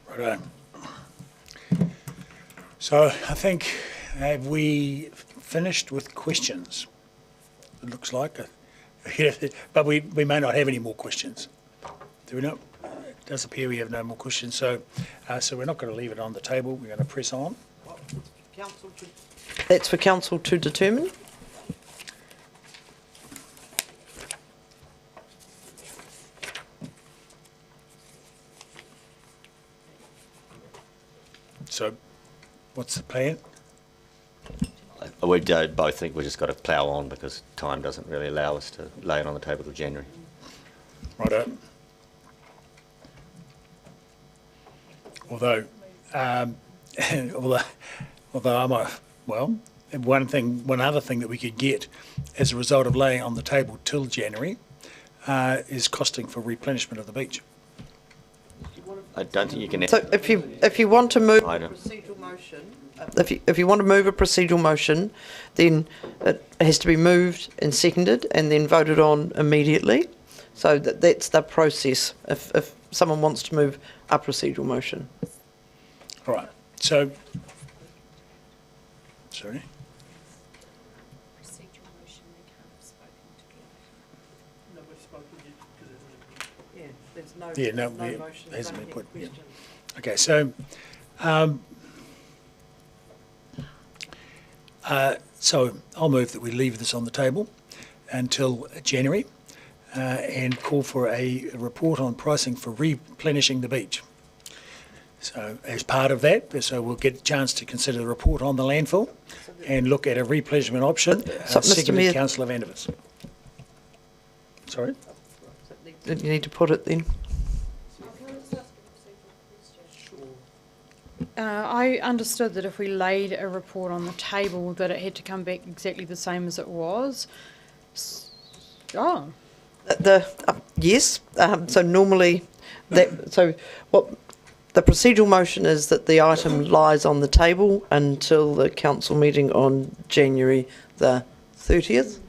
Righto. So I think, have we finished with questions? It looks like, but we may not have any more questions. Do we not? It does appear we have no more questions, so we're not going to leave it on the table. We're going to press on. That's for council to determine. So, what's the plan? We both think we've just got to plough on because time doesn't really allow us to lay it on the table till January. Righto. Although one other thing that we could get as a result of laying on the table till January is costing for replenishment of the beach. I don't think you can. So if you want to move a procedural motion, if you want to move a procedural motion, then it has to be moved and seconded and then voted on immediately. So that's the process. If someone wants to move a procedural motion. All right. So, sorry. Yeah, no, it hasn't been put. Yeah. Okay, so, so I'll move that we leave this on the table until January and call for a report on pricing for replenishing the beach. So as part of that, so we'll get a chance to consider the report on the landfill and look at a replenishment option. Seconded Councillor Vandevers. Sorry? You need to put it then. I understood that if we laid a report on the table that it had to come back exactly the same as it was. Oh. Yes. So normally, what the procedural motion is that the item lies on the table until the council meeting on January the 30th.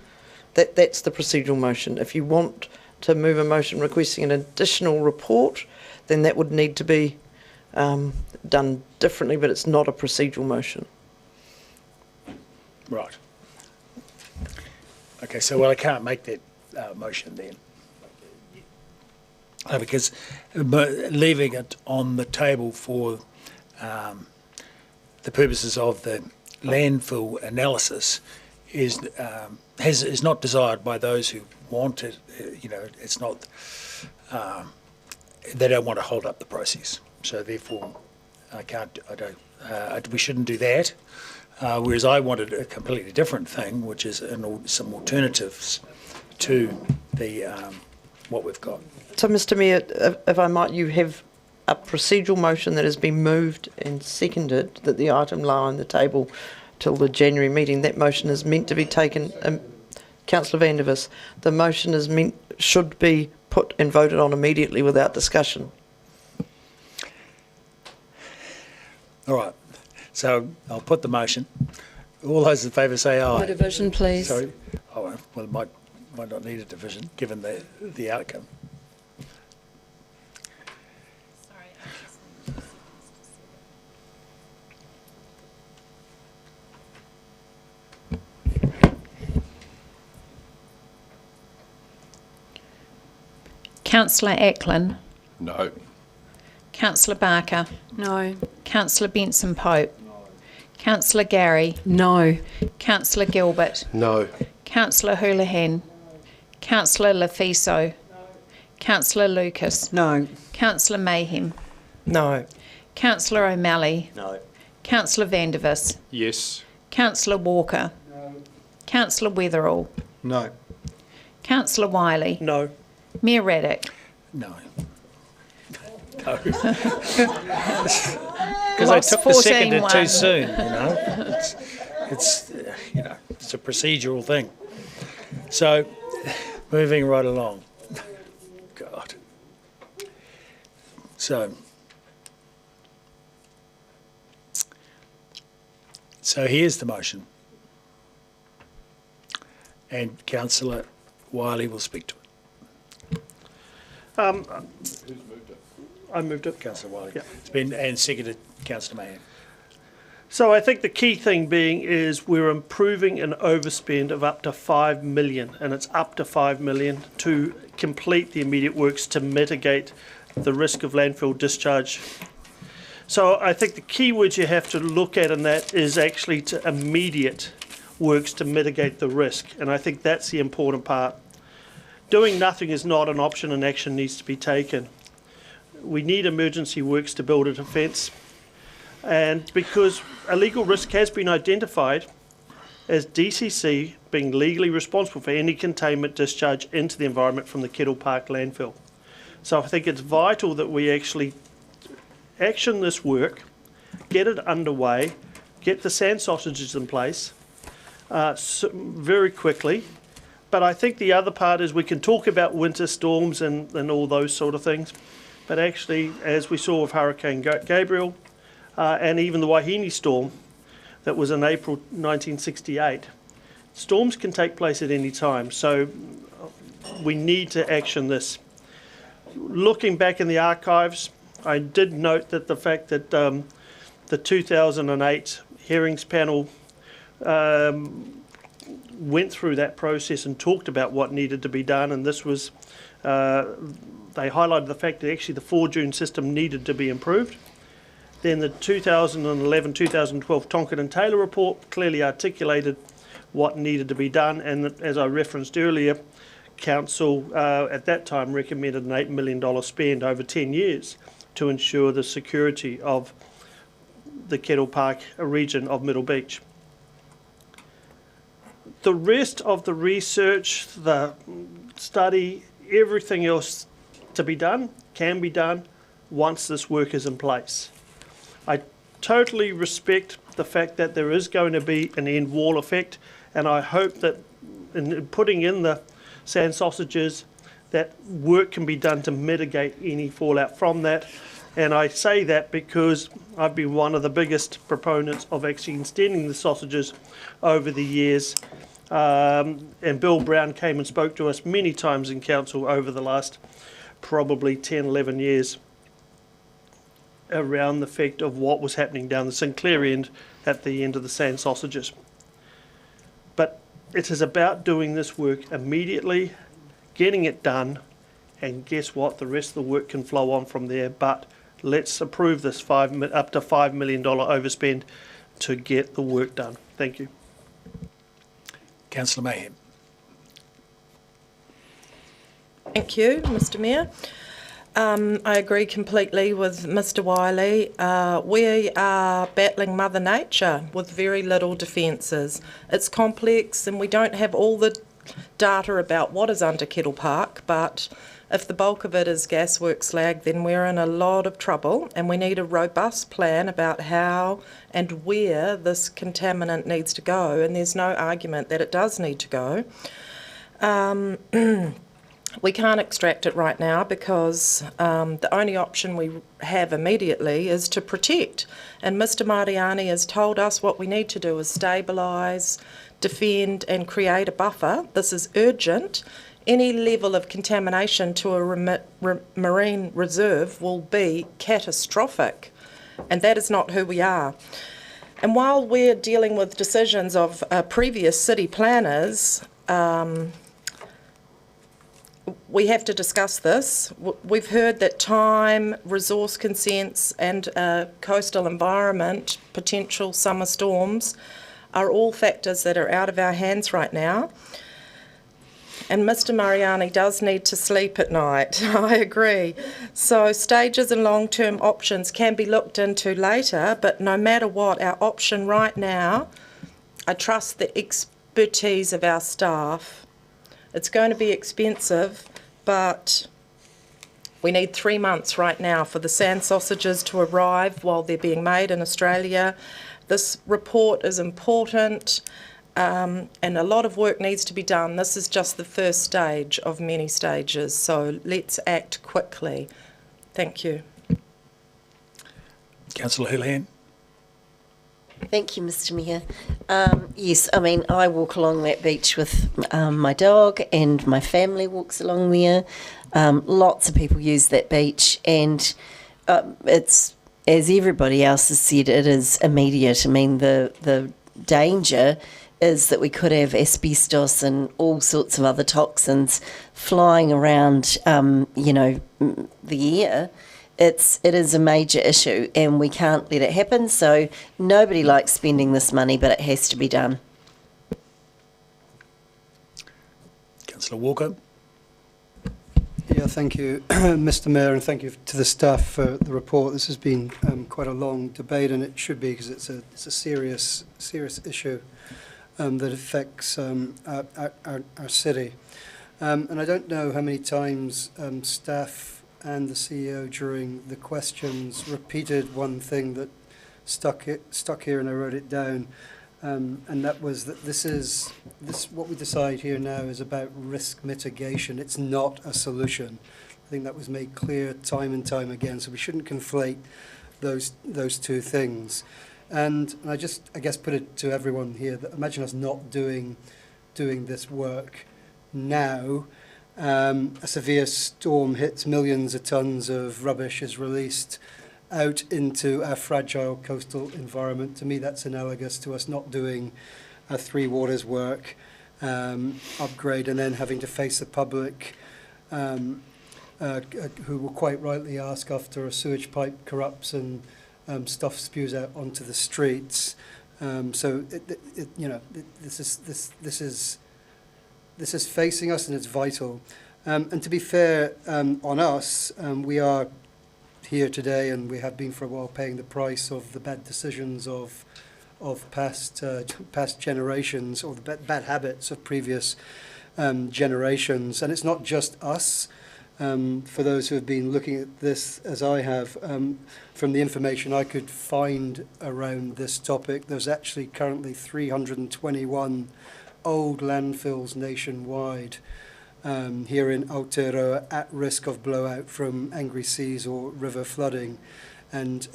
That's the procedural motion. If you want to move a motion requesting an additional report, then that would need to be done differently, but it's not a procedural motion. Right. Okay, so I can't make that motion then. Because leaving it on the table for the purposes of the landfill analysis is not desired by those who want it. It's not. They don't want to hold up the process. So therefore, we shouldn't do that. Whereas I wanted a completely different thing, which is some alternatives to the what we've got. So, Mr. Mayor, if I might, you have a procedural motion that has been moved and seconded that the item lie on the table till the January meeting. That motion is meant to be taken. Councillor Vandevers, the motion should be put and voted on immediately without discussion. All right. So I'll put the motion. All those in favour say aye. A division, please. Sorry. Oh, well, it might not need a division given the outcome. Councillor Ackland. No. Councillor Barker. No. Councillor Benson Pope. Councillor Gary. No. Councillor Gilbert. No. Councillor Houlihan. Councillor Lafiso. Councillor Lucas. No. Councillor Mayhem. No. Councillor O'Malley. No. Councillor Vandervis. Yes. Councillor Walker. No. Councillor Weatherall. No. Councillor Wiley. No. Mayor Raddick. No. No. Because I Lost took the seconder 14-1. too soon, you know. It's you know, it's a procedural thing. So, moving right along. God. So here's the motion. And Councillor Wiley will speak to it. I moved it. Councillor Wiley. Yeah. It's been, and seconded Councillor Mayhem. So I think the key thing being is we're improving an overspend of up to 5 million, and it's up to 5 million to complete the immediate works to mitigate the risk of landfill discharge. So I think the key words you have to look at in that is actually to immediate works to mitigate the risk, and I think that's the important part. Doing nothing is not an option, and action needs to be taken. We need emergency works to build a defence, and because a legal risk has been identified as DCC being legally responsible for any containment discharge into the environment from the Kettle Park landfill. So I think it's vital that we actually action this work, get it underway, get the sand sausages in place very quickly. But I think the other part is we can talk about winter storms and all those sort of things, but actually, as we saw with Hurricane Gabriel and even the Wahine storm that was in April 1968, storms can take place at any time, so we need to action this. Looking back in the archives, I did note that the fact that the 2008 hearings panel went through that process and talked about what needed to be done, and this was, they highlighted the fact that actually the 4 June system needed to be improved. Then the 2011-2012 Tonkin and Taylor report clearly articulated what needed to be done, and as I referenced earlier, Council at that time recommended an $8 million spend over 10 years to ensure the security of the Kettle Park region of Middle Beach. The rest of the research, the study, everything else to be done can be done once this work is in place. I totally respect the fact that there is going to be an end wall effect, and I hope that in putting in the sand sausages, that work can be done to mitigate any fallout from that. And I say that because I've been one of the biggest proponents of actually extending the sausages over the years. And Bill Brown came and spoke to us many times in council over the last probably 10, 11 years around the fact of what was happening down the Sinclair end at the end of the sand sausages. But it is about doing this work immediately, getting it done, and guess what? The rest of the work can flow on from there. But let's approve this up to $5 million overspend to get the work done. Thank you. Councillor Mayhem. Thank you, Mr Mayor. I agree completely with Mr Wiley. We are battling Mother Nature with very little defences. It's complex and we don't have all the data about what is under Kettle Park, but if the bulk of it is gasworks slag, then we're in a lot of trouble, and we need a robust plan about how and where this contaminant needs to go, and there's no argument that it does need to go. We can't extract it right now because the only option we have immediately is to protect. And Mr Mariani has told us what we need to do is stabilise, defend and create a buffer. This is urgent. Any level of contamination to a marine reserve will be catastrophic. And that is not who we are. And while we're dealing with decisions of we have to discuss this. We've heard that time, resource consents and coastal environment, potential summer storms are all factors that are out of our hands right now. And Mr Mariani does need to sleep at night, I agree. So stages and long-term options can be looked into later, but no matter what, our option right now, I trust the expertise of our staff. It's going to be expensive, but we need 3 months right now for the sand sausages to arrive while they're being made in Australia. This report is important. And a lot of work needs to be done. This is just the first stage of many stages, so let's act quickly. Thank you. Councillor Houlihan. Thank you, Mr Mayor. Yes, I mean, I walk along that beach with my dog, and my family walks along there. Lots of people use that beach, and it's, as everybody else has said, it is immediate. I mean, the danger is that we could have asbestos and all sorts of other toxins flying around, the air. It is a major issue, and we can't let it happen. So nobody likes spending this money, but it has to be done. Councillor Walker. Yeah, thank you, Mr Mayor, and thank you to the staff for the report. This has been quite a long debate, and it should be, because it's a serious issue that affects our city. And I don't know how many times staff and the CEO during the questions repeated one thing that stuck here, and I wrote it down, and that was that this what we decide here now is about risk mitigation. It's not a solution. I think that was made clear time and time again, so we shouldn't conflate those two things. And I guess put it to everyone here that imagine us not doing this work now. A severe storm hits, millions of tons of rubbish is released out into our fragile coastal environment. To me, that's analogous to us not doing a Three Waters work upgrade, and then having to face the public who will quite rightly ask after a sewage pipe corrupts and stuff spews out onto the streets. So this is facing us, and it's vital. And to be fair on us, we are here today, and we have been for a while, paying the price of the bad decisions of past generations, or the bad habits of previous generations. And it's not just us. For those who have been looking at this as I have, from the information I could find around this topic, there's actually currently 321 old landfills nationwide here in Aotearoa at risk of blowout from angry seas or river flooding. And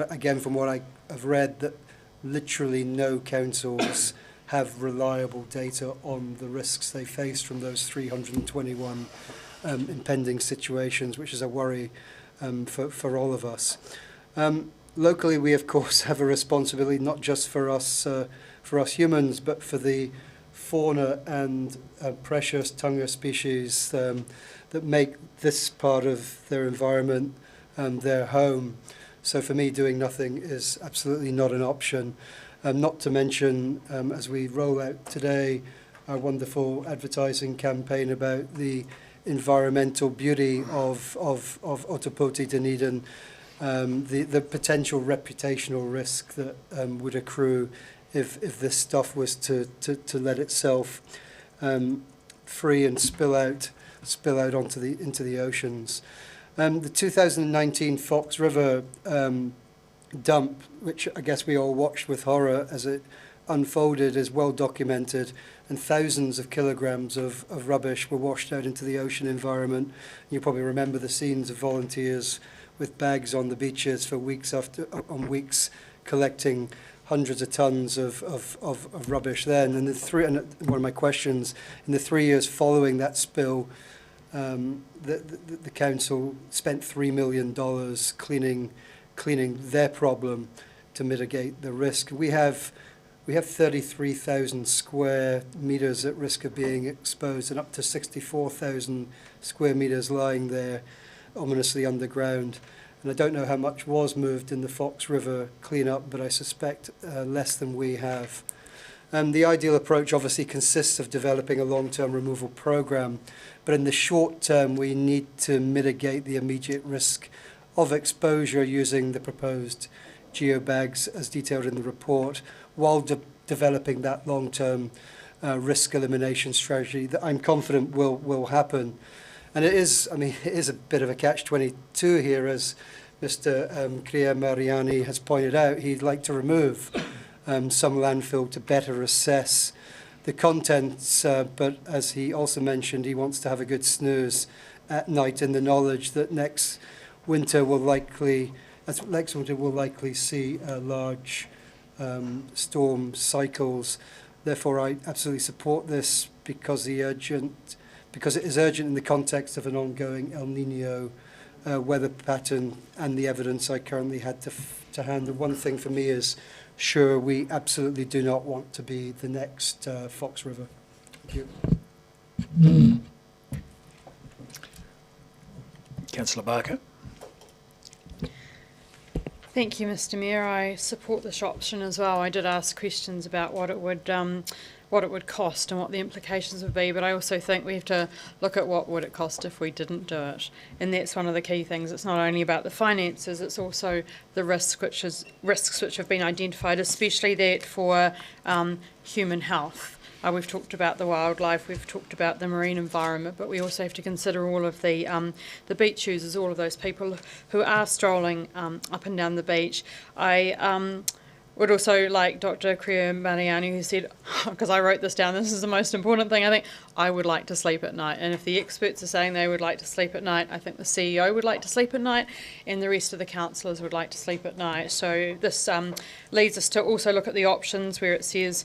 again, from what I have read, that literally no councils have reliable data on the risks they face from those 321 impending situations, which is a worry for all of us. Locally, we of course have a responsibility, not just for us humans, but for the fauna and precious tunga species that make this part of their environment their home. So for me, doing nothing is absolutely not an option. Not to mention, as we roll out today, our wonderful advertising campaign about the environmental beauty of Otapoti, Dunedin, the potential reputational risk that would accrue if this stuff was to let itself free and spill out into the oceans. The 2019 Fox River dump, which I guess we all watched with horror as it unfolded, is well documented, and thousands of kilograms of rubbish were washed out into the ocean environment. You probably remember the scenes of volunteers with bags on the beaches for weeks on weeks, collecting hundreds of tons of rubbish then. And one of my questions, in the 3 years following that spill, the council spent $3 million cleaning their problem to mitigate the risk. We have we have 33,000 square metres at risk of being exposed and up to 64,000 square metres lying there ominously underground. And I don't know how much was moved in the Fox River clean-up, but I suspect less than we have. The ideal approach obviously consists of developing a long-term removal programme, but in the short term we need to mitigate the immediate risk of exposure using the proposed geobags as detailed in the report, while developing that long-term risk elimination strategy that I'm confident will happen. And it is a bit of a catch-22 here, as Mr. Crea Mariani has pointed out. He'd like to remove some landfill to better assess the contents, but as he also mentioned, he wants to have a good snooze at night in the knowledge that next winter will likely see large storm cycles. Therefore, I absolutely support this because it is urgent in the context of an ongoing El Nino weather pattern and the evidence I currently had to hand. The one thing for me is, sure, we absolutely do not want to be the next Fox River. Thank you. Councillor Barker. Thank you, Mr. Mayor. I support this option as well. I did ask questions about what it would cost and what the implications would be, but I also think we have to look at what would it cost if we didn't do it. And that's one of the key things. It's not only about the finances, it's also the risks which have been identified, especially that for human health. We've talked about the wildlife, we've talked about the marine environment, but we also have to consider all of the beach users, all of those people who are strolling up and down the beach. I would also like Dr. Crea Mariani, who said, because I wrote this down, this is the most important thing, I think, I would like to sleep at night. And if the experts are saying they would like to sleep at night, I think the CEO would like to sleep at night, and the rest of the councillors would like to sleep at night. So this leads us to also look at the options where it says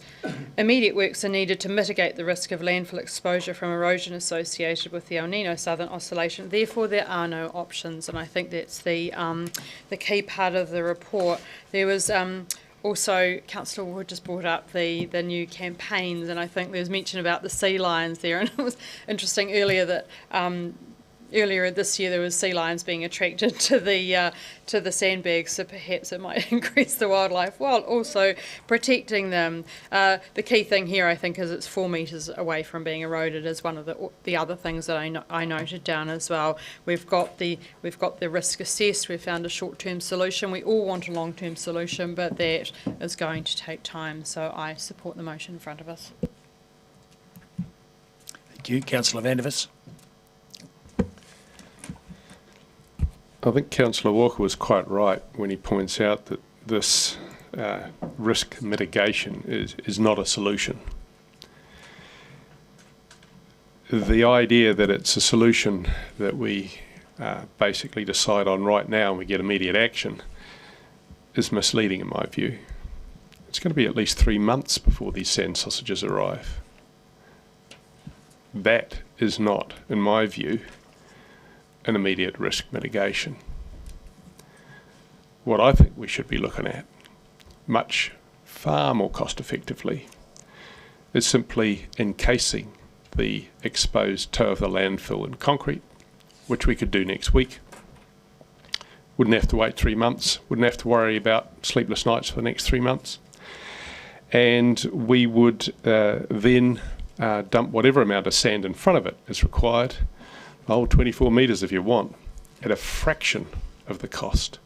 immediate works are needed to mitigate the risk of landfill exposure from erosion associated with the El Nino Southern Oscillation. Therefore, there are no options, and I think that's the key part of the report. There was also, Councillor Wood just brought up the new campaigns, and I think there was mention about the sea lions there, and it was interesting earlier that earlier this year there was sea lions being attracted to the sandbags, so perhaps it might increase the wildlife while also protecting them. The key thing here, I think, is it's 4 metres away from being eroded, is one of the other things that I noted down as well. We've got the risk assessed. We've found a short-term solution. We all want a long-term solution, but that is going to take time. So I support the motion in front of us. Thank you, Councillor Vandervis. I think Councillor Walker was quite right when he points out that this risk mitigation is not a solution. The idea that it's a solution that we basically decide on right now and we get immediate action is misleading in my view. It's going to be at least 3 months before these sand sausages arrive. That is not, in my view, an immediate risk mitigation. What I think we should be looking at, far more cost effectively, is simply encasing the exposed toe of the landfill in concrete, which we could do next week. Wouldn't have to wait 3 months, wouldn't have to worry about sleepless nights for the next 3 months. And we would then dump whatever amount of sand in front of it is required, 24 metres if you want, at a fraction of the cost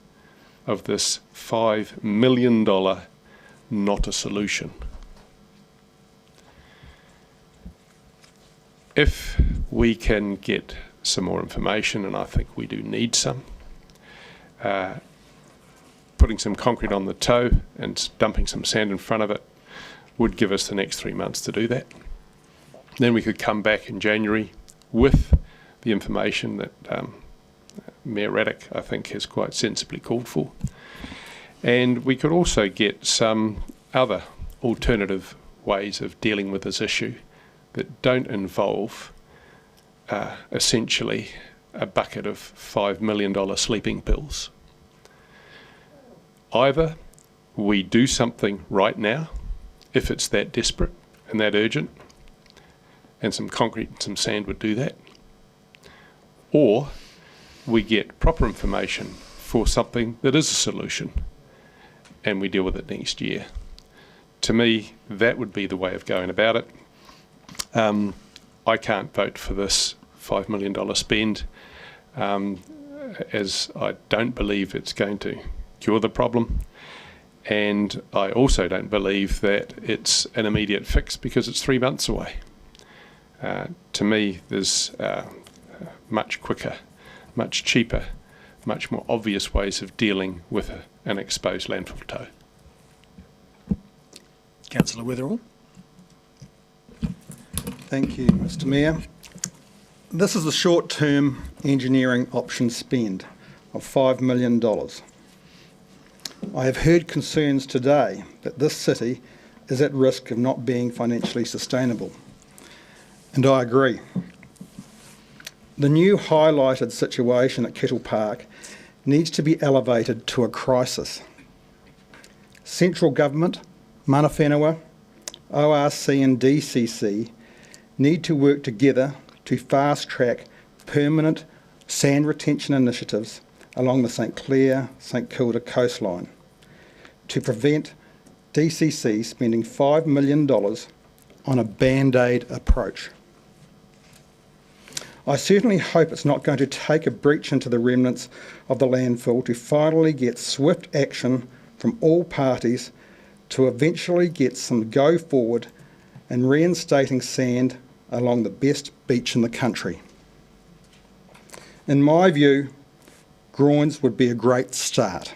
of this $5 million not a solution. If we can get some more information, and I think we do need some, putting some concrete on the toe and dumping some sand in front of it would give us the next 3 months to do that. Then we could come back in January with the information that Mayor Raddick, I think, has quite sensibly called for. And we could also get some other alternative ways of dealing with this issue that don't involve essentially a bucket of $5 million sleeping pills. Either we do something right now if it's that desperate and that urgent, and some concrete and some sand would do that. Or we get proper information for something that is a solution and we deal with it next year. To me, that would be the way of going about it. I can't vote for this $5 million spend, as I don't believe it's going to cure the problem. And I also don't believe that it's an immediate fix because it's 3 months away. To me, there's much quicker, much cheaper, much more obvious ways of dealing with an exposed landfill tow. Councillor Witherall. Thank you, Mr. Mayor. This is a short-term engineering option spend of $5 million. I have heard concerns today that this city is at risk of not being financially sustainable, and I agree. The new highlighted situation at Kettle Park needs to be elevated to a crisis. Central Government, Mana Whenua, ORC and DCC need to work together to fast-track permanent sand retention initiatives along the St Clair-St Kilda coastline to prevent DCC spending $5 million on a band-aid approach. I certainly hope it's not going to take a breach into the remnants of the landfill to finally get swift action from all parties to eventually get some go forward in reinstating sand along the best beach in the country. In my view, groins would be a great start.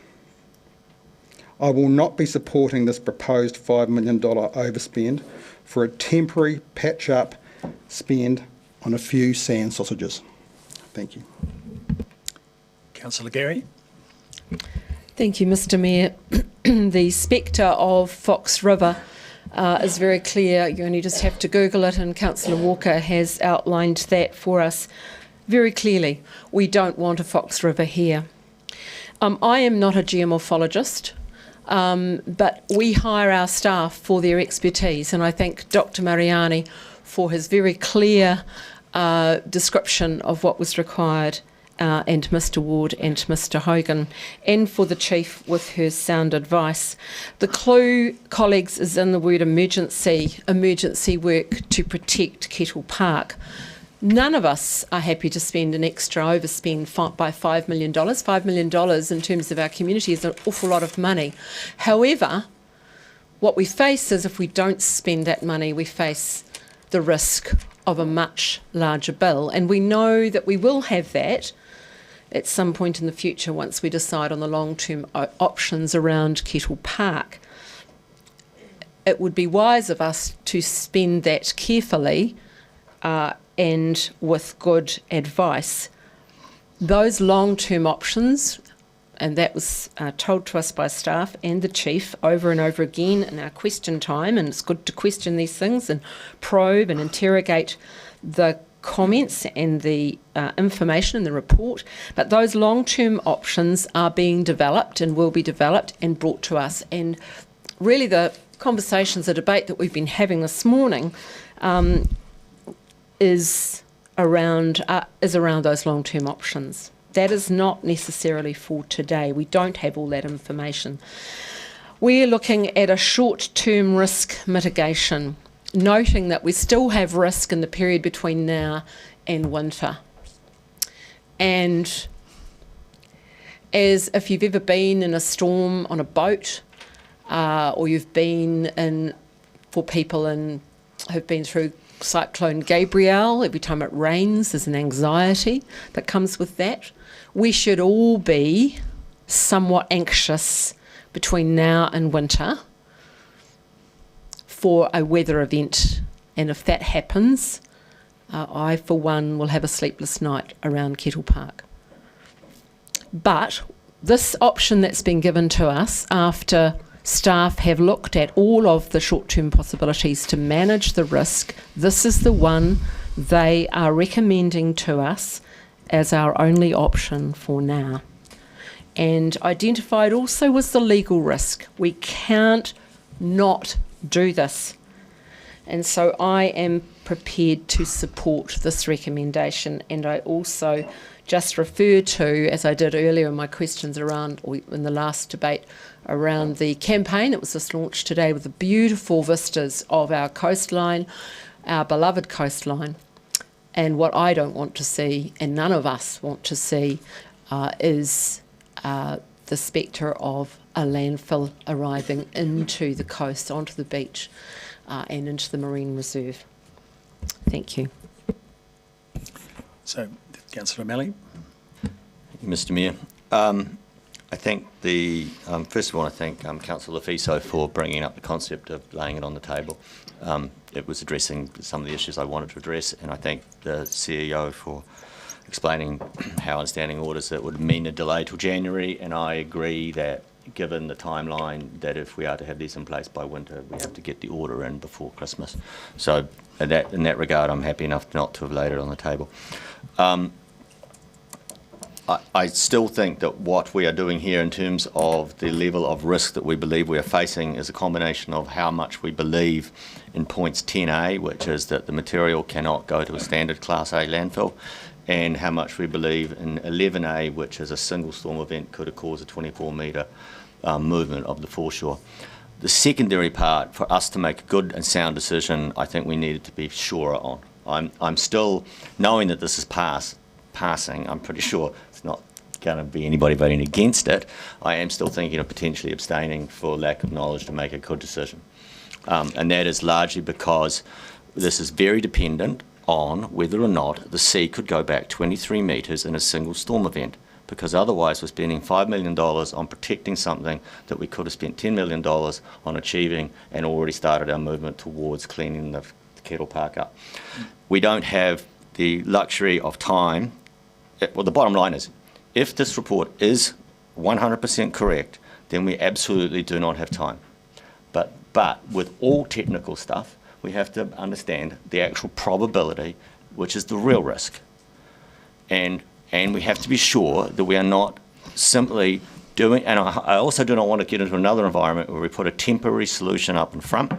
I will not be supporting this proposed $5 million overspend for a temporary patch-up spend on a few sand sausages. Thank you. Councillor Gary. Thank you, Mr. Mayor. The spectre of Fox River is very clear. You only just have to Google it, and Councillor Walker has outlined that for us very clearly. We don't want a Fox River here. I am not a geomorphologist, but we hire our staff for their expertise, and I thank Dr. Mariani for his very clear description of what was required, and Mr. Ward and Mr. Hogan, and for the Chief with her sound advice. The clue, colleagues, is in the word emergency work to protect Kettle Park. None of us are happy to spend an extra overspend by $5 million. $5 million in terms of our community is an awful lot of money. However, what we face is if we don't spend that money, we face the risk of a much larger bill. And we know that we will have that at some point in the future once we decide on the long-term options around Kettle Park. It would be wise of us to spend that carefully and with good advice. Those long-term options, and that was told to us by staff and the Chief over and over again in our question time, and it's good to question these things and probe and interrogate the comments and the information in the report, but those long-term options are being developed and will be developed and brought to us. And really the conversations, the debate that we've been having this morning is around those long-term options. That is not necessarily for today. We don't have all that information. We're looking at a short-term risk mitigation, noting that we still have risk in the period between now and winter. And as if you've ever been in a storm on a boat, or you've been in, for people who've been through Cyclone Gabrielle, every time it rains there's an anxiety that comes with that. We should all be somewhat anxious between now and winter for a weather event, and if that happens, I for one will have a sleepless night around Kettle Park. But this option that's been given to us after staff have looked at all of the short-term possibilities to manage the risk, this is the one they are recommending to us as our only option for now. And identified also was the legal risk. We can't not do this. And so I am prepared to support this recommendation, and I also just refer to, as I did earlier in my questions around, or in the last debate, around the campaign that was just launched today with the beautiful vistas of our coastline, our beloved coastline. And what I don't want to see, and none of us want to see, is the spectre of a landfill arriving into the coast, onto the beach, and into the marine reserve. Thank you. So, Councillor O'Malley. Mr Mayor, I think first of all, I thank Councillor Fiso for bringing up the concept of laying it on the table. It was addressing some of the issues I wanted to address, and I thank the CEO for explaining how in standing orders that would mean a delay till January, and I agree that given the timeline that if we are to have these in place by winter, we have to get the order in before Christmas. So in that regard, I'm happy enough not to have laid it on the table. I still think that what we are doing here in terms of the level of risk that we believe we are facing is a combination of how much we believe in points 10A, which is that the material cannot go to a standard Class A landfill, and how much we believe in 11A, which is a single storm event could cause a 24-metre movement of the foreshore. The secondary part, for us to make a good and sound decision, I think we needed to be surer on. I'm still, knowing that this is passing, I'm pretty sure it's not going to be anybody voting against it. I am still thinking of potentially abstaining for lack of knowledge to make a good decision. And that is largely because this is very dependent on whether or not the sea could go back 23 metres in a single storm event, because otherwise we're spending $5 million on protecting something that we could have spent $10 million on achieving and already started our movement towards cleaning the Kettle Park up. We don't have the luxury of time. Well, the bottom line is, if this report is 100% correct, then we absolutely do not have time. But with all technical stuff, we have to understand the actual probability, which is the real risk. And we have to be sure that we are not simply doing, and I also do not want to get into another environment where we put a temporary solution up in front,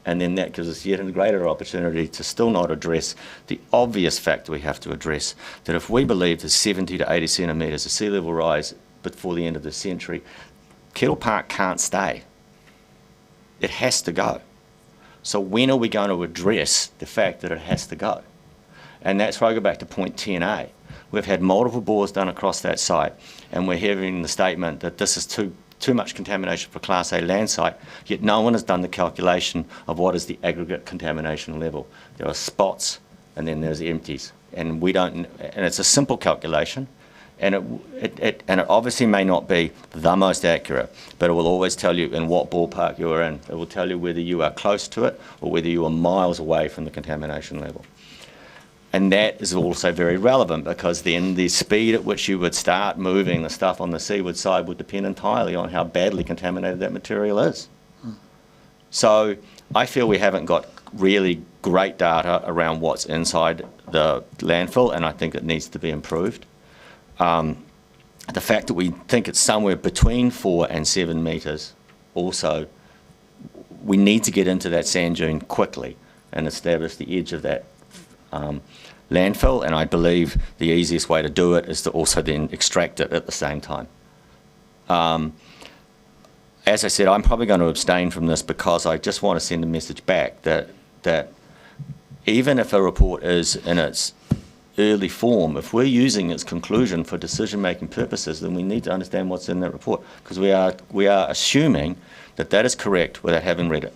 and then that gives us yet a greater opportunity to still not address the obvious fact we have to address, that if we believe there's 70 to 80 centimetres of sea level rise before the end of the century, Kettle Park can't stay. It has to go. So when are we going to address the fact that it has to go? And that's where I go back to point 10A. We've had multiple bores done across that site, and we're hearing the statement that this is too much contamination for Class A land site, yet no one has done the calculation of what is the aggregate contamination level. There are spots and then there's empties, and we don't, and it's a simple calculation, and it obviously may not be the most accurate, but it will always tell you in what ballpark you are in. It will tell you whether you are close to it or whether you are miles away from the contamination level. And that is also very relevant, because then the speed at which you would start moving the stuff on the seaward side would depend entirely on how badly contaminated that material is. So I feel we haven't got really great data around what's inside the landfill, and I think it needs to be improved. The fact that we think it's somewhere between 4 and 7 metres, also, we need to get into that sand dune quickly and establish the edge of that landfill, and I believe the easiest way to do it is to also then extract it at the same time. As I said, I'm probably going to abstain from this because I just want to send a message back that even if a report is in its early form, if we're using its conclusion for decision-making purposes, then we need to understand what's in that report, because we are assuming that that is correct without having read it.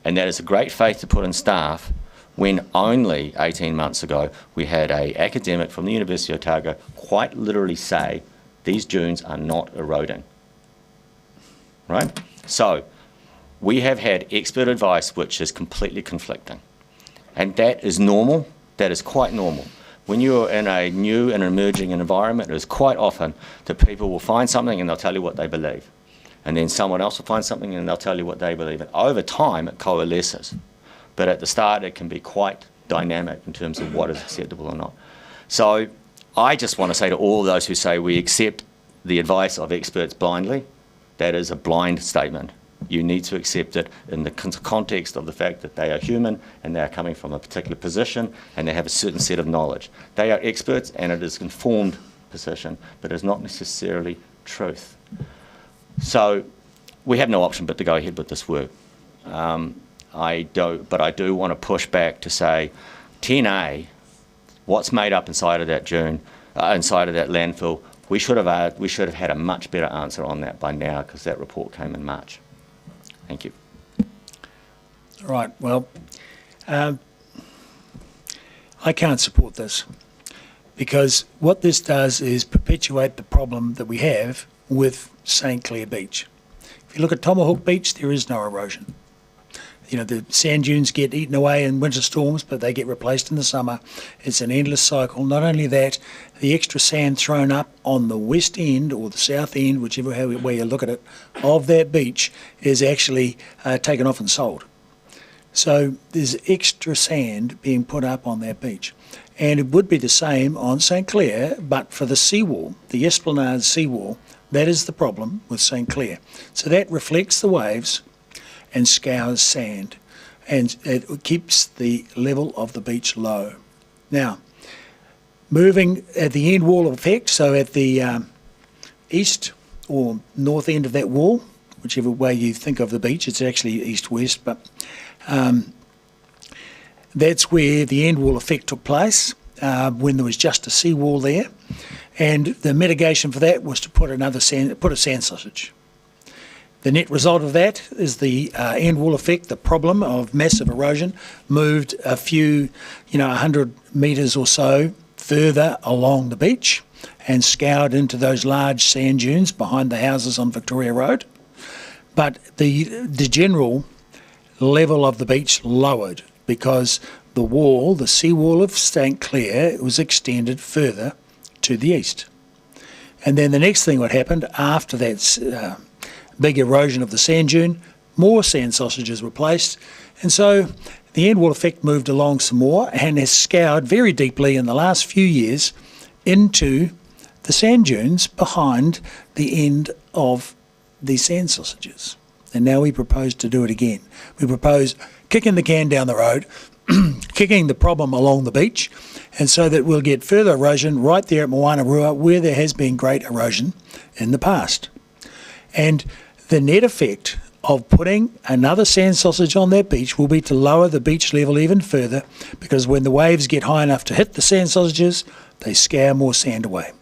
And that is a great faith to put in staff when only 18 months ago we had an academic from the University of Otago quite literally say these dunes are not eroding. Right? So we have had expert advice which is completely conflicting. And that is normal. That is quite normal. When you're in a new and emerging environment, it is quite often that people will find something and they'll tell you what they believe. And then someone else will find something and they'll tell you what they believe. And over time, it coalesces. But at the start, it can be quite dynamic in terms of what is acceptable or not. So I just want to say to all those who say we accept the advice of experts blindly, that is a blind statement. you need to accept it in the context of the fact that they are human and they are coming from a particular position and they have a certain set of knowledge. They are experts and it is informed position, but it's not necessarily truth. So we have no option but to go ahead with this work. I do want to push back to say 10A, what's made up inside of that inside of that landfill, we should have had a much better answer on that by now because that report came in March. Thank you. Right, well, I can't support this because what this does is perpetuate the problem that we have with St Clair Beach. If you look at Tomahawk Beach, there is no erosion. You know, the sand dunes get eaten away in winter storms, but they get replaced in the summer. It's an endless cycle. Not only that, the extra sand thrown up on the west end or the south end, whichever way you look at it, of that beach is actually taken off and sold. So there's extra sand being put up on that beach. And it would be the same on St Clair, but for the seawall, the Esplanade seawall, that is the problem with St Clair. So that reflects the waves and scours sand, and it keeps the level of the beach low. Now, moving at the end wall effect, so at the east or north end of that wall, whichever way you think of the beach, it's actually east-west, but that's where the end wall effect took place when there was just a seawall there, and the mitigation for that was to put a sand sausage. The net result of that is the end wall effect, the problem of massive erosion, moved a few, 100 metres or so further along the beach and scoured into those large sand dunes behind the houses on Victoria Road. But the general level of the beach lowered because the wall, the seawall of St Clair, was extended further to the east. And then the next thing what happened after that big erosion of the sand dune, more sand sausages were placed, and so the end wall effect moved along some more and has scoured very deeply in the last few years into the sand dunes behind the end of the sand sausages. And now we propose to do it again. We propose kicking the can down the road, kicking the problem along the beach, and so that we'll get further erosion right there at Moanarua where there has been great erosion in the past. And the net effect of putting another sand sausage on that beach will be to lower the beach level even further, because when the waves get high enough to hit the sand sausages, they scour more sand away.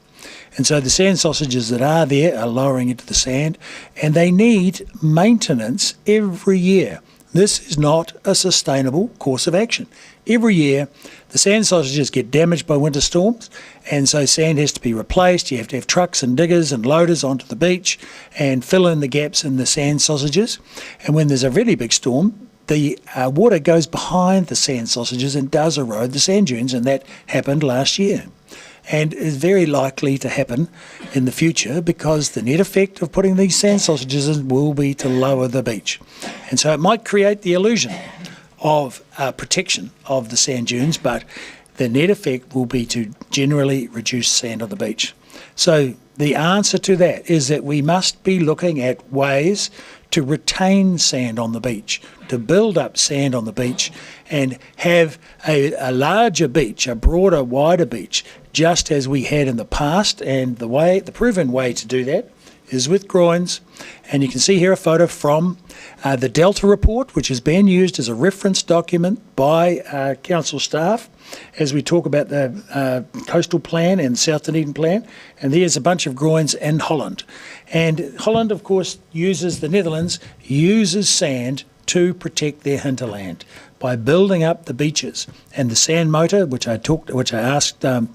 And so the sand sausages that are there are lowering into the sand, and they need maintenance every year. This is not a sustainable course of action. Every year, the sand sausages get damaged by winter storms, and so sand has to be replaced. You have to have trucks and diggers and loaders onto the beach and fill in the gaps in the sand sausages. And when there's a really big storm, the water goes behind the sand sausages and does erode the sand dunes, and that happened last year. And is very likely to happen in the future because the net effect of putting these sand sausages in will be to lower the beach. And so it might create the illusion of protection of the sand dunes, but the net effect will be to generally reduce sand on the beach. So the answer to that is that we must be looking at ways to retain sand on the beach, to build up sand on the beach and have a larger beach, a broader, wider beach, just as we had in the past. And the proven way to do that is with groins. And you can see here a photo from the Delta report, which has been used as a reference document by council staff as we talk about the coastal plan and South Dunedin plan. And there's a bunch of groins in Holland. And Holland, of course, the Netherlands uses sand to protect their hinterland by building up the beaches. And the sand motor, which I asked Dr.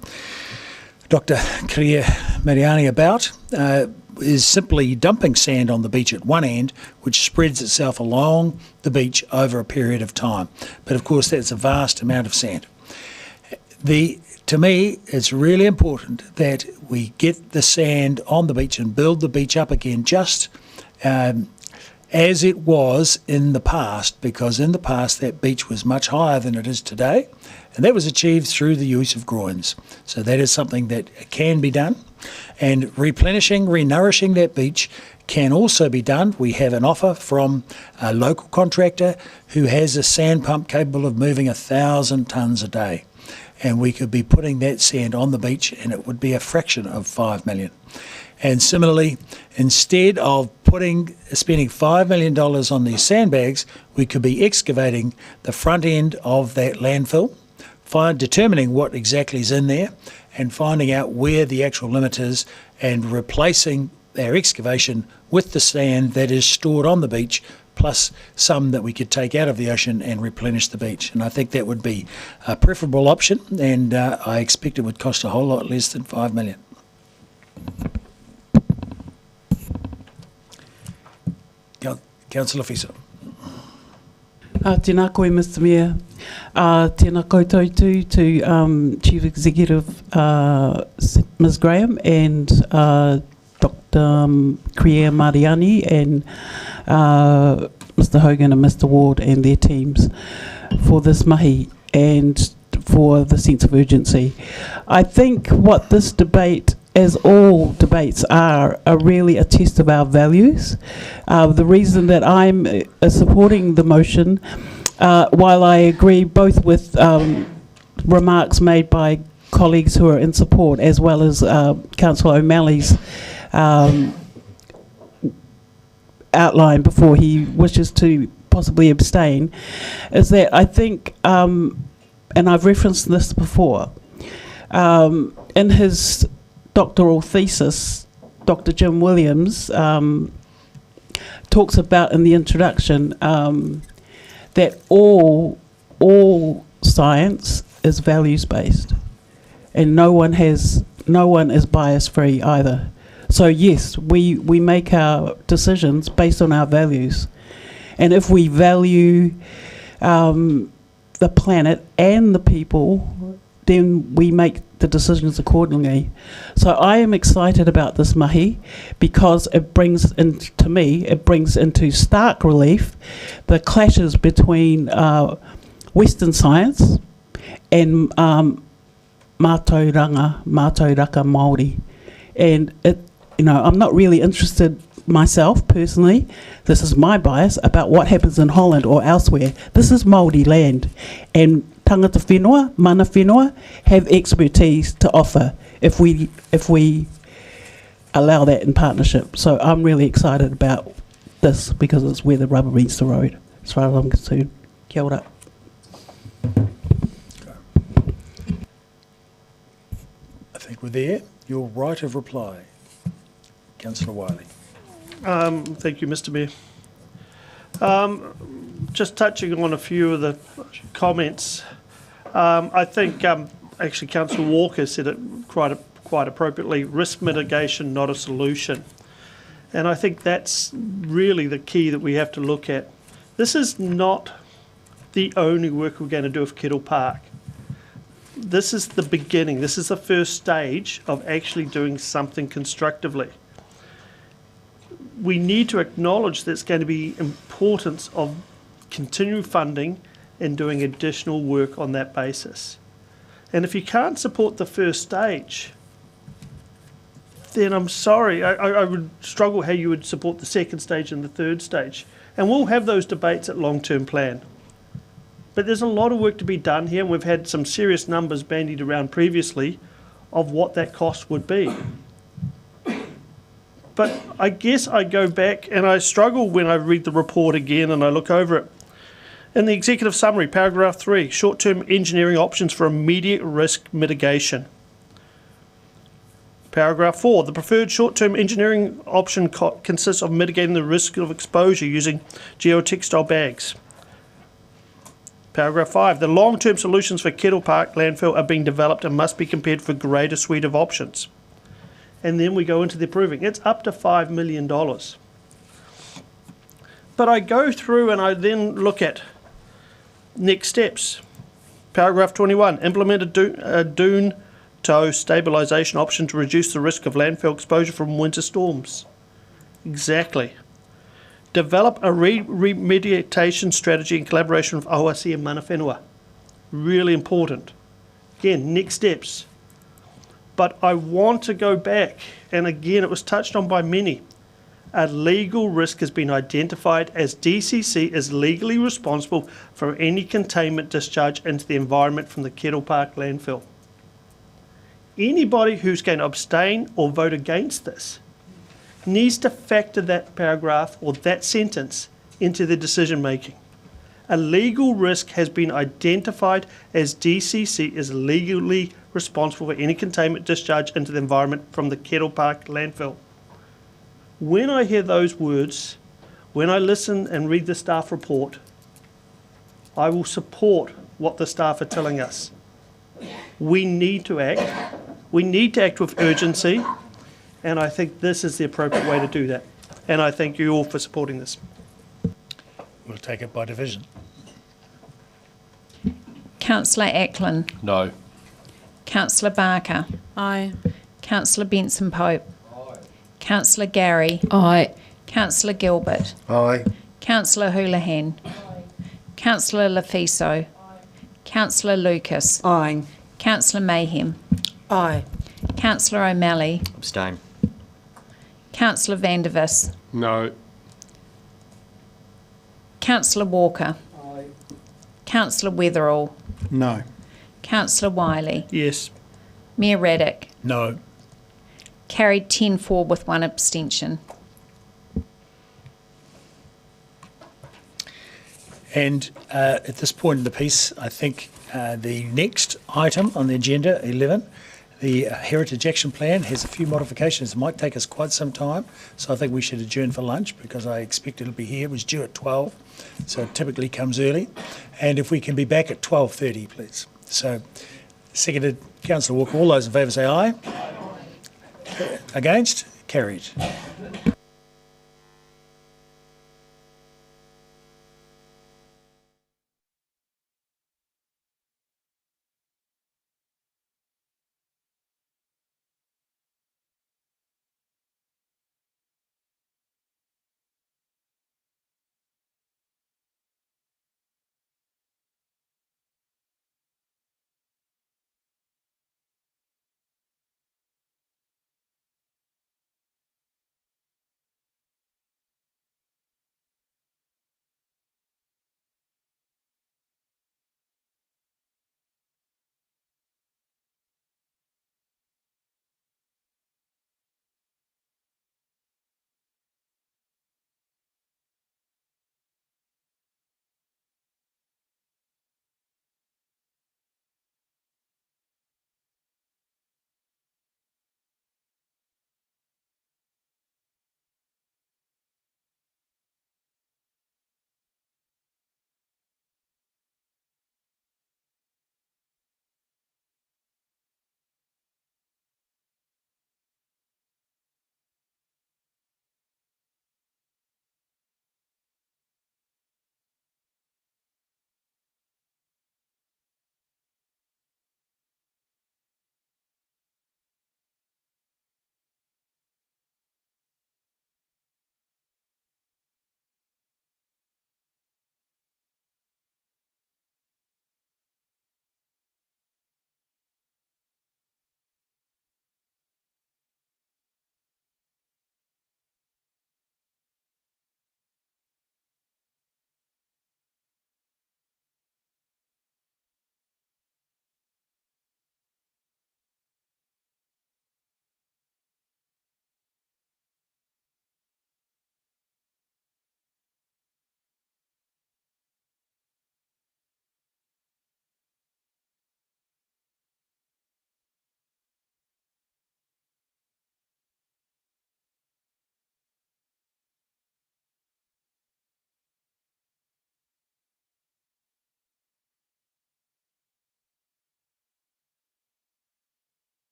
Kriya Mariani about, is simply dumping sand on the beach at one end, which spreads itself along the beach over a period of time. But of course, that's a vast amount of sand. To me, it's really important that we get the sand on the beach and build the beach up again just as it was in the past, because in the past that beach was much higher than it is today, and that was achieved through the use of groins. So that is something that can be done, and replenishing, renourishing that beach can also be done. We have an offer from a local contractor who has a sand pump capable of moving 1,000 tonnes a day. And we could be putting that sand on the beach and it would be a fraction of 5 million. And similarly, instead of spending $5 million on these sandbags, we could be excavating the front end of that landfill, determining what exactly is in there, and finding out where the actual limit is, and replacing our excavation with the sand that is stored on the beach, plus some that we could take out of the ocean and replenish the beach. And I think that would be a preferable option, and I expect it would cost a whole lot less than $5 million. Councillor Fiso. Tēnā koe, Mr Mayor. Tēnā koutou to Chief Executive Ms Graham and Dr. Kriya Mariani and Mr Hogan and Mr Ward and their teams for this mahi and for the sense of urgency. I think what this debate, as all debates are really a test of our values. The reason that I'm supporting the motion, while I agree both with remarks made by colleagues who are in support, as well as Councillor O'Malley's outline before he wishes to possibly abstain, is that I think, and I've referenced this before, in his doctoral thesis, Dr. Jim Williams talks about in the introduction that all science is values based, and no one is bias free either. So yes, we make our decisions based on our values, and if we value the planet and the people, then we make the decisions accordingly. So I am excited about this mahi because it brings into stark relief the clashes between Western science and mātou raka Māori. And I'm not really interested myself personally, this is my bias, about what happens in Holland or elsewhere. This is Māori land, and tangata whenua, mana whenua, have expertise to offer if we allow that in partnership. So I'm really excited about this because it's where the rubber meets the road, as far as I'm concerned. Kia ora. I think we're there. Your right of reply, Councillor Wiley. Thank you, Mr Mayor. Just touching on a few of the comments, I think actually Councillor Walker said it quite appropriately, risk mitigation, not a solution. And I think that's really the key that we have to look at. This is not the only work we're going to do with Kettle Park. This is the beginning. This is the first stage of actually doing something constructively. We need to acknowledge there's going to be importance of continued funding and doing additional work on that basis. And if you can't support the first stage, then I'm sorry, I would struggle how you would support the second stage and the third stage. And we'll have those debates at long-term plan. But there's a lot of work to be done here, and we've had some serious numbers bandied around previously of what that cost would be. But I guess I go back and I struggle when I read the report again and I look over it. In the executive summary, paragraph 3, short-term engineering options for immediate risk mitigation. Paragraph 4, the preferred short-term engineering option consists of mitigating the risk of exposure using geotextile bags. Paragraph 5, the long-term solutions for Kettle Park landfill are being developed and must be compared for a greater suite of options. And then we go into the approving. It's up to $5 million. But I go through and I then look at next steps. Paragraph 21, implement a dune tow stabilisation option to reduce the risk of landfill exposure from winter storms. Exactly. Develop a remediation strategy in collaboration with ORC and mana whenua. Really important. Again, next steps. But I want to go back, and again, it was touched on by many. A legal risk has been identified as DCC is legally responsible for any containment discharge into the environment from the Kettle Park landfill. Anybody who's going to abstain or vote against this needs to factor that paragraph or that sentence into their decision making. A legal risk has been identified as DCC is legally responsible for any containment discharge into the environment from the Kettle Park landfill. When I hear those words, when I listen and read the staff report, I will support what the staff are telling us. We need to act. We need to act with urgency, and I think this is the appropriate way to do that. And I thank you all for supporting this. We'll take it by division. Councillor Ackland. No. Councillor Barker. Aye. Councillor Benson Pope. Councillor Gary. Aye. Councillor Gilbert. Aye. Councillor Houlihan. Councillor Lafiso. Councillor Lucas. Aye. Councillor Mayhem. Aye. Councillor O'Malley. Abstain. Councillor Vandervis. No. Councillor Walker. Councillor Weatherall. No. Councillor Wiley. Yes. Mayor Raddick. No. Carried 10-4 with one abstention. And at this point in the piece, I think the next item on the agenda, 11, the Heritage Action Plan, has a few modifications. It might take us quite some time, so I think we should adjourn for lunch because I expect it'll be here. It was due at 12, so it typically comes early. And if we can be back at 12:30, please. So, seconded, Councillor Walker. All those in favour say aye. Against? Carried.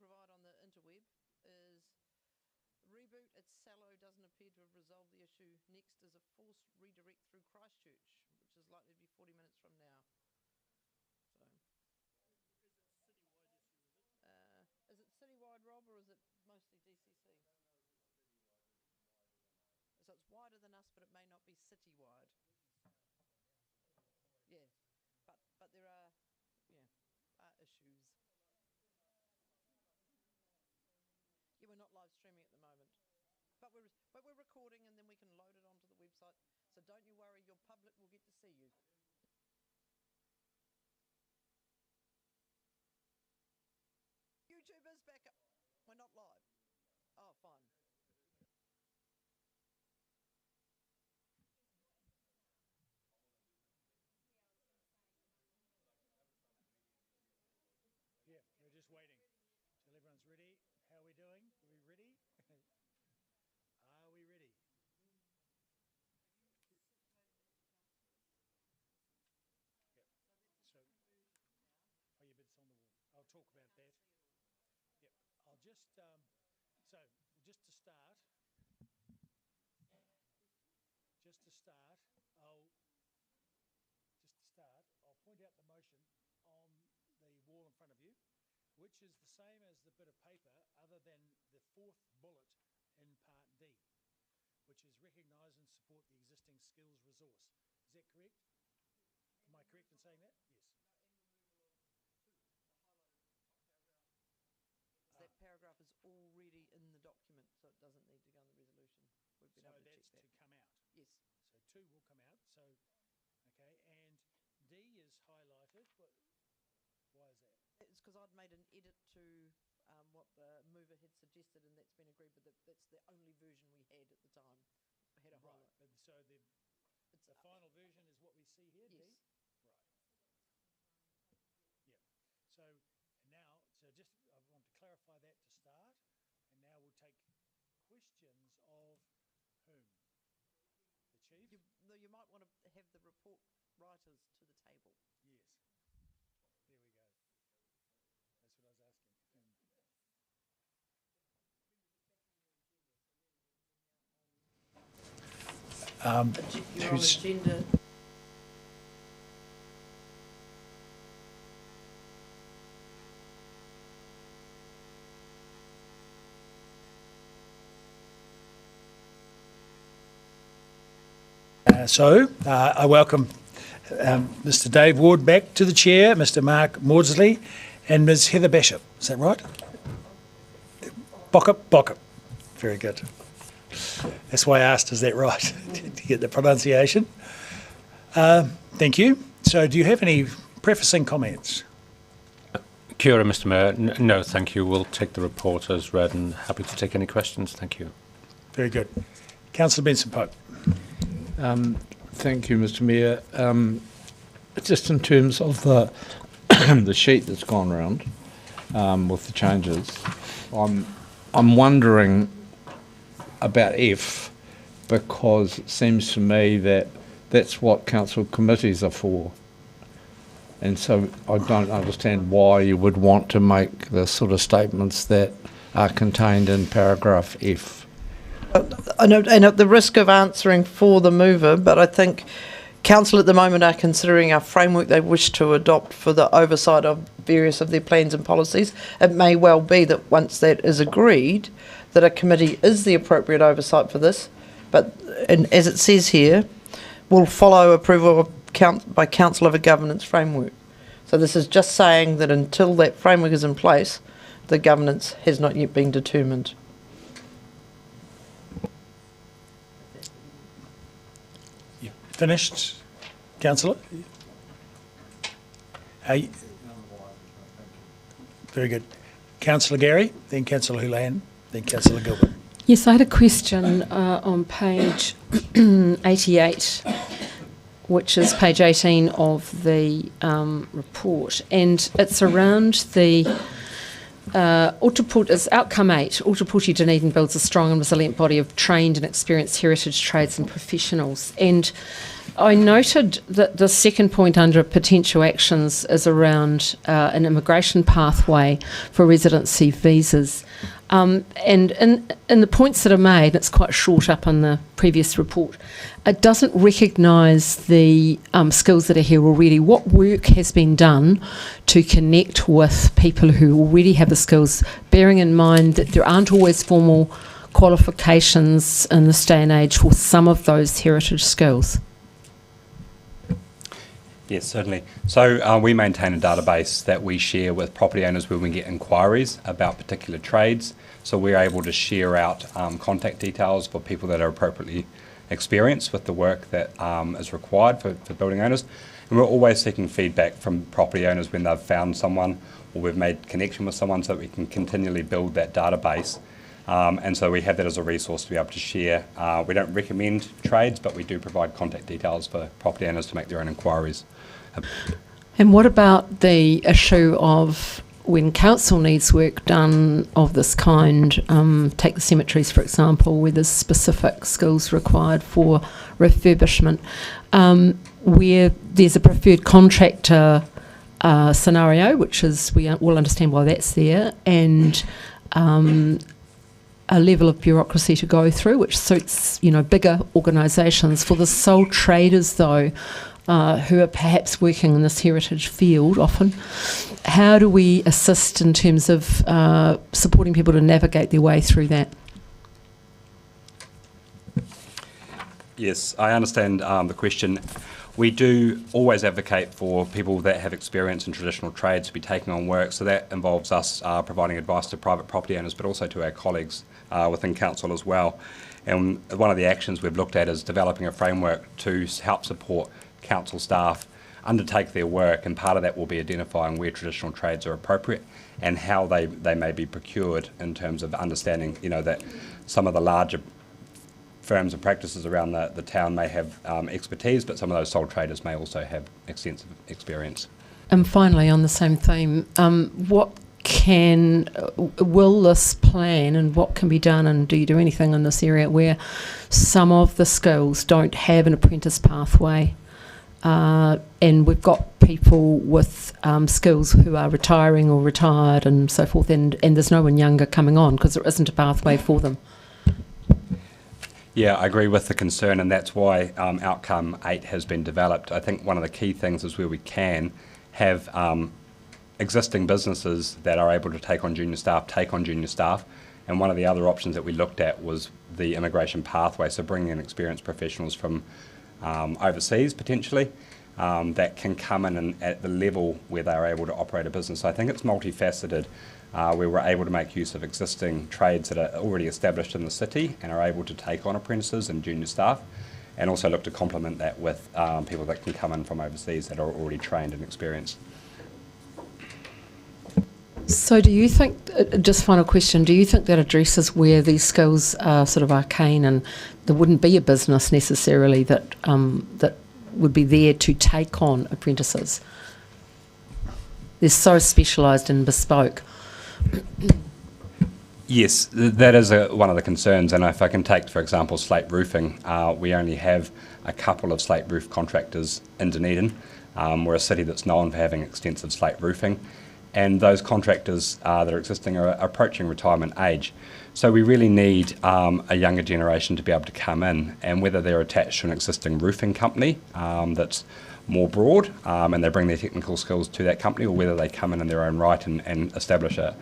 provide on the interweb is reboot at Sallow doesn't appear to have resolved the issue. Next is a forced redirect through Christchurch, which is likely to be 40 minutes from now. So, is it citywide, Rob, or is it mostly DCC? So it's wider than us, but it may not be citywide. Yeah, but there are issues. Yeah, we're not live streaming at the moment, but we're recording, and then we can load it onto the website. So don't you worry, your public will get to see you. YouTube is back up. We're not live. Oh, fine. Yeah, we're just waiting till everyone's ready. How are we doing? Are we ready? Are we ready? Yep. So, oh yeah, but it's on the wall. I'll talk about that. Yep. I'll just just to start, I'll point out the motion on the wall in front of you, which is the same as the bit of paper, other than the fourth bullet in Part D, which is recognise and support the existing skills resource. Is that correct? Am I correct in saying that? Yes. That paragraph is already in the document, so it doesn't need to go in the resolution. We've been able to check that. So that's to come out? Yes. So 2 will come out. So, okay, and D is highlighted. Why is that? It's because I'd made an edit to what the mover had suggested, and that's been agreed, but that's the only version we had at the time. I had a highlight. But so the final version is what we see here, yes. D? Right. Yeah. So now, I want to clarify that to start, and now we'll take questions of whom? The Chief? You might want to have the report writers to the table. Yes. There we go. That's what I was asking. You're on agenda. I welcome Mr. Dave Ward back to the chair, Mr. Mark Maudsley, and Ms. Heather Bishop. Is that right? Bockup. Very good. That's why I asked, is that right? to get the pronunciation. Thank you. So do you have any prefacing comments? Kia ora, Mr. Mayor. No, thank you. We'll take the report as read and happy to take any questions. Thank you. Very good. Councillor Benson-Pope. Thank you, Mr. Mayor. Just in terms of the the sheet that's gone around with the changes, I'm wondering about F, because it seems to me that that's what council committees are for, and so I don't understand why you would want to make the sort of statements that are contained in paragraph F. I know, and at the risk of answering for the mover, but I think council at the moment are considering a framework they wish to adopt for the oversight of various of their plans and policies. It may well be that once that is agreed, that a committee is the appropriate oversight for this, but as it says here, will follow approval by council of a governance framework. So this is just saying that until that framework is in place, the governance has not yet been determined. Finished, Councillor? Very good. Councillor Gary, then Councillor Hulan, then Councillor Gilbert. Yes, I had a question on page 88, which is page 18 of the report, and it's around the it's outcome 8. Ōtepoti Dunedin builds a strong and resilient body of trained and experienced heritage trades and professionals. And I noted that the second point under potential actions is around an immigration pathway for residency visas. And in the points that are made, it's quite short up on the previous report, it doesn't recognise the skills that are here already. What work has been done to connect with people who already have the skills, bearing in mind that there aren't always formal qualifications in this day and age for some of those heritage skills? Yes, certainly. So we maintain a database that we share with property owners when we get inquiries about particular trades. So we're able to share out contact details for people that are appropriately experienced with the work that is required for building owners. And we're always seeking feedback from property owners when they've found someone or we've made connection with someone so that we can continually build that database. And so we have that as a resource to be able to share. We don't recommend trades, but we do provide contact details for property owners to make their own inquiries. And what about the issue of when council needs work done of this kind, take the cemeteries for example, where there's specific skills required for refurbishment, where there's a preferred contractor scenario, which is, we all understand why that's there, and a level of bureaucracy to go through, which suits, bigger organisations. For the sole traders, though, who are perhaps working in this heritage field often, how do we assist in terms of supporting people to navigate their way through that? Yes, I understand the question. We do always advocate for people that have experience in traditional trades to be taking on work, so that involves us providing advice to private property owners, but also to our colleagues within council as well. And one of the actions we've looked at is developing a framework to help support council staff undertake their work, and part of that will be identifying where traditional trades are appropriate and how they may be procured, in terms of understanding, that some of the larger firms and practices around the town may have expertise, but some of those sole traders may also have extensive experience. And finally, on the same theme, will this plan, and what can be done, and do you do anything in this area where some of the skills don't have an apprentice pathway, and we've got people with skills who are retiring or retired and so forth, and there's no one younger coming on because there isn't a pathway for them? Yeah, I agree with the concern, and that's why Outcome 8 has been developed. I think one of the key things is where we can have existing businesses that are able to take on junior staff, and one of the other options that we looked at was the immigration pathway, so bringing in experienced professionals from overseas potentially, that can come in and at the level where they are able to operate a business. So I think it's multifaceted, where we're able to make use of existing trades that are already established in the city and are able to take on apprentices and junior staff, and also look to complement that with people that can come in from overseas that are already trained and experienced. So do you think, just final question, do you think that addresses where these skills are sort of arcane and there wouldn't be a business necessarily that that would be there to take on apprentices? They're so specialised and bespoke. Yes, that is one of the concerns, and if I can take, for example, slate roofing, we only have a couple of slate roof contractors in Dunedin. We're a city that's known for having extensive slate roofing, and those contractors that are existing are approaching retirement age. So we really need a younger generation to be able to come in, and whether they're attached to an existing roofing company that's more broad and they bring their technical skills to that company, or whether they come in their own right and establish a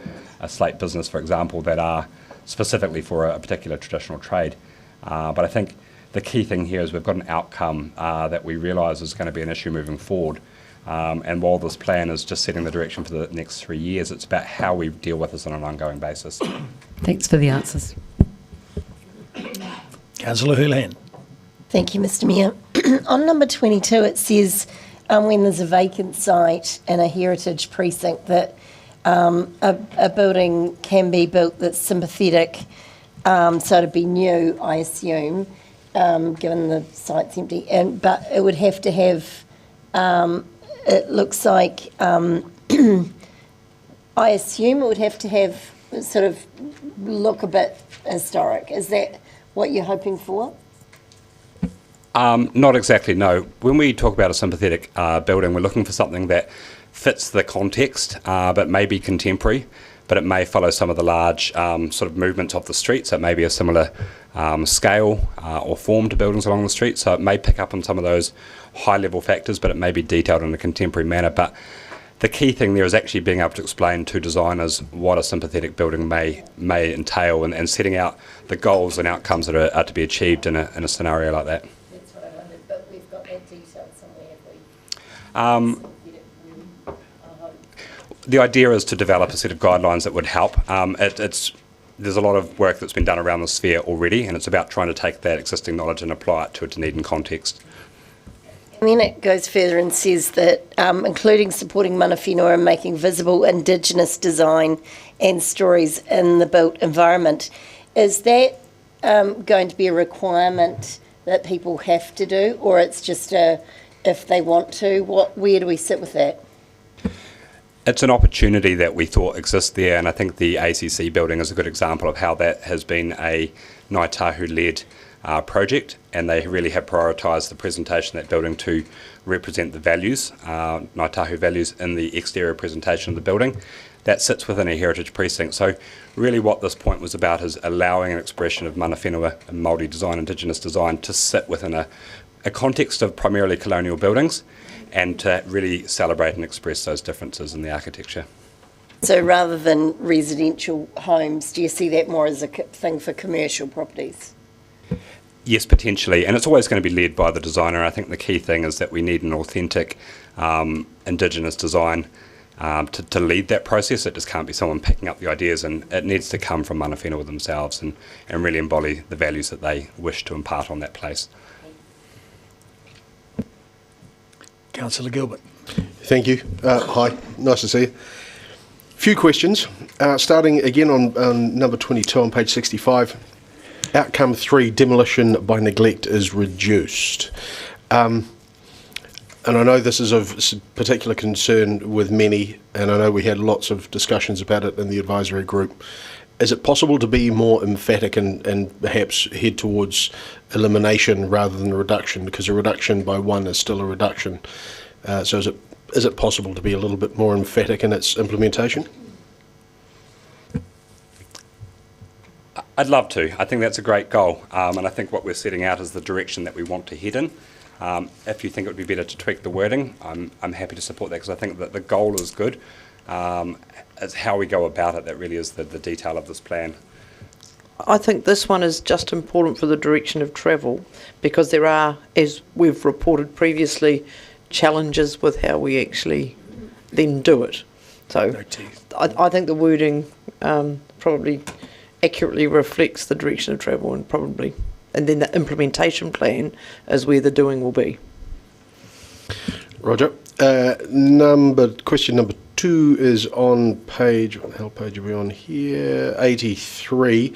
slate business, for example, that are specifically for a particular traditional trade. But I think the key thing here is we've got an outcome that we realise is going to be an issue moving forward. And while this plan is just setting the direction for the next 3 years, it's about how we deal with this on an ongoing basis. Thanks for the answers. Councillor Houlihan. Thank you, Mr Mayor. On number 22, it says when there's a vacant site and a heritage precinct that a building can be built that's sympathetic, so it'd be new, I assume, given the site's empty, but it would have to have, it looks like, I assume it would have to have sort of look a bit historic. Is that what you're hoping for? Not exactly, no. When we talk about a sympathetic building, we're looking for something that fits the context, but may be contemporary, but it may follow some of the large sort of movements of the street, so it may be a similar scale or form to buildings along the street, so it may pick up on some of those high-level factors, but it may be detailed in a contemporary manner. But the key thing there is actually being able to explain to designers what a sympathetic building may entail, and setting out the goals and outcomes that are to be achieved in a scenario like that. That's what I wondered, but we've got that detail somewhere, have we? The idea is to develop a set of guidelines that would help. There's a lot of work that's been done around the sphere already, and it's about trying to take that existing knowledge and apply it to a Dunedin context. And then it goes further and says that including supporting mana whenua and making visible Indigenous design and stories in the built environment. Is that going to be a requirement that people have to do, or it's just if they want to? Where do we sit with that? It's an opportunity that we thought exists there, and I think the ACC building is a good example of how that has been a Ngāi Tahu-led project, and they really have prioritised the presentation of that building to represent the values, Ngāi Tahu values, in the exterior presentation of the building. That sits within a heritage precinct. So really what this point was about is allowing an expression of mana whenua and Māori design, Indigenous design, to sit within a context of primarily colonial buildings, and to really celebrate and express those differences in the architecture. So rather than residential homes, do you see that more as a thing for commercial properties? Yes, potentially, and it's always going to be led by the designer. I think the key thing is that we need an authentic Indigenous design to lead that process. It just can't be someone picking up the ideas, and it needs to come from mana whenua themselves and really embody the values that they wish to impart on that place. Councillor Gilbert. Thank you. Hi, nice to see you. Few questions. Starting again on number 22 on page 65. Outcome 3, demolition by neglect is reduced. And I know this is of particular concern with many, and I know we had lots of discussions about it in the advisory group. Is it possible to be more emphatic and perhaps head towards elimination rather than reduction? Because a reduction by 1 is still a reduction. So is it possible to be a little bit more emphatic in its implementation? I'd love to. I think that's a great goal, and I think what we're setting out is the direction that we want to head in. If you think it would be better to tweak the wording, I'm happy to support that, because I think that the goal is good. It's how we go about it that really is the detail of this plan. I think this one is just important for the direction of travel, because there are, as we've reported previously, challenges with how we actually then do it. So I think the wording probably accurately reflects the direction of travel, and then the implementation plan is where the doing will be. Roger. Question number 2 is on page, what the hell page are we on here? 83.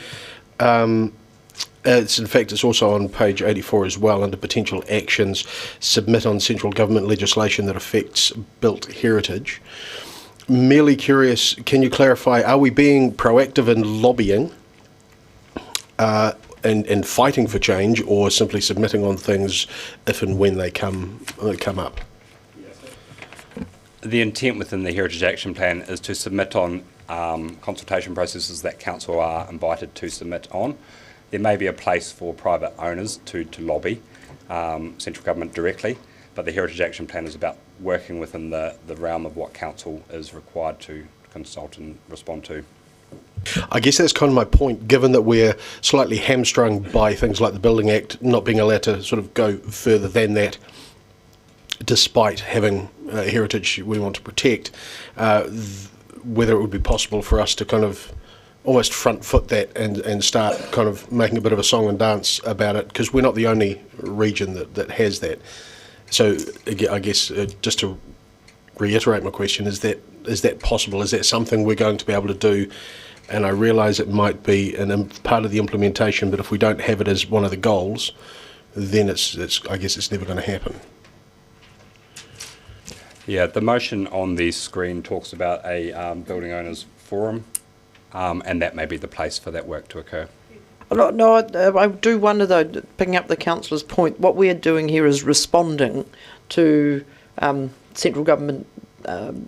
It's also on page 84 as well, under potential actions, submit on central government legislation that affects built heritage. Merely curious, can you clarify, are we being proactive in lobbying and fighting for change, or simply submitting on things if and when they come up? The intent within the Heritage Action Plan is to submit on consultation processes that council are invited to submit on. There may be a place for private owners to lobby central government directly, but the Heritage Action Plan is about working within the realm of what council is required to consult and respond to. I guess that's kind of my point, given that we're slightly hamstrung by things like the Building Act not being allowed to sort of go further than that, despite having heritage we want to protect, whether it would be possible for us to kind of almost front foot that and start kind of making a bit of a song and dance about it, because we're not the only region that has that. So I guess just to reiterate my question, is that possible? Is that something we're going to be able to do? And I realise it might be part of the implementation, but if we don't have it as one of the goals, then I guess it's never going to happen. Yeah, the motion on the screen talks about a building owners forum, and that may be the place for that work to occur. No, I do wonder though, picking up the councillor's point, what we're doing here is responding to central government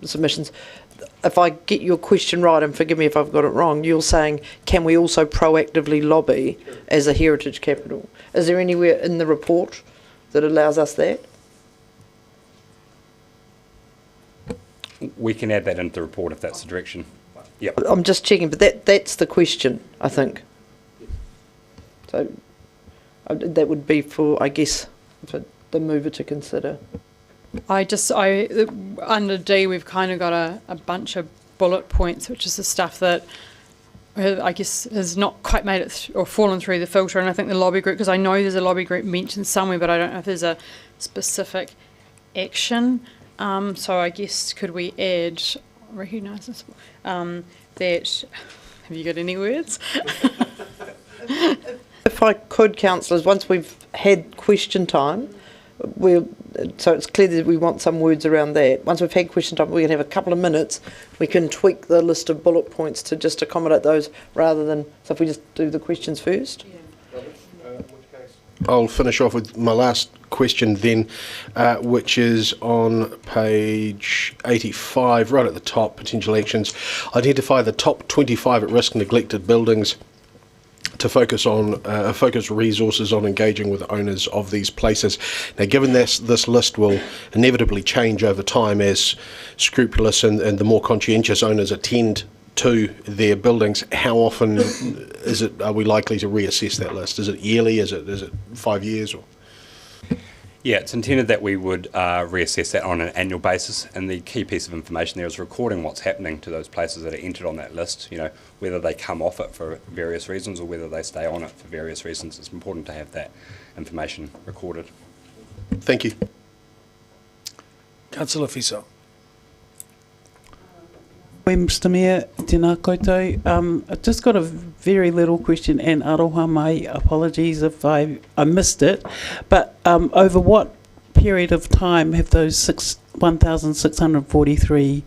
submissions. If I get your question right, and forgive me if I've got it wrong, you're saying, can we also proactively lobby as a heritage capital? Is there anywhere in the report that allows us that? We can add that into the report if that's the direction. Yep. I'm just checking, but that's the question, I think. So that would be for, I guess, for the mover to consider. Under D, we've kind of got a bunch of bullet points, which is the stuff that I guess has not quite made it or fallen through the filter. And I think the lobby group, because I know there's a lobby group mentioned somewhere, but I don't know if there's a specific action. So I guess could we add, recognise this, that, have you got any words? If I could, councillors, once we've had question time, so it's clear that we want some words around that. Once we've had question time, we can have a couple of minutes. We can tweak the list of bullet points to just accommodate those rather than, so if we just do the questions first. I'll finish off with my last question then, which is on page 85, right at the top, potential actions. Identify the top 25 at-risk neglected buildings to focus resources on engaging with owners of these places. Now, given this list will inevitably change over time as scrupulous and the more conscientious owners attend to their buildings, how often are we likely to reassess that list? Is it yearly? Is it 5 years? Or? Yeah, it's intended that we would reassess that on an annual basis, and the key piece of information there is recording what's happening to those places that are entered on that list, whether they come off it for various reasons or whether they stay on it for various reasons. It's important to have that information recorded. Thank you. Councillor Fiso. Mr Mayor, tēnā koutou. I've just got a very little question, and aroha mai, apologies if I missed it, but over what period of time have those 1,643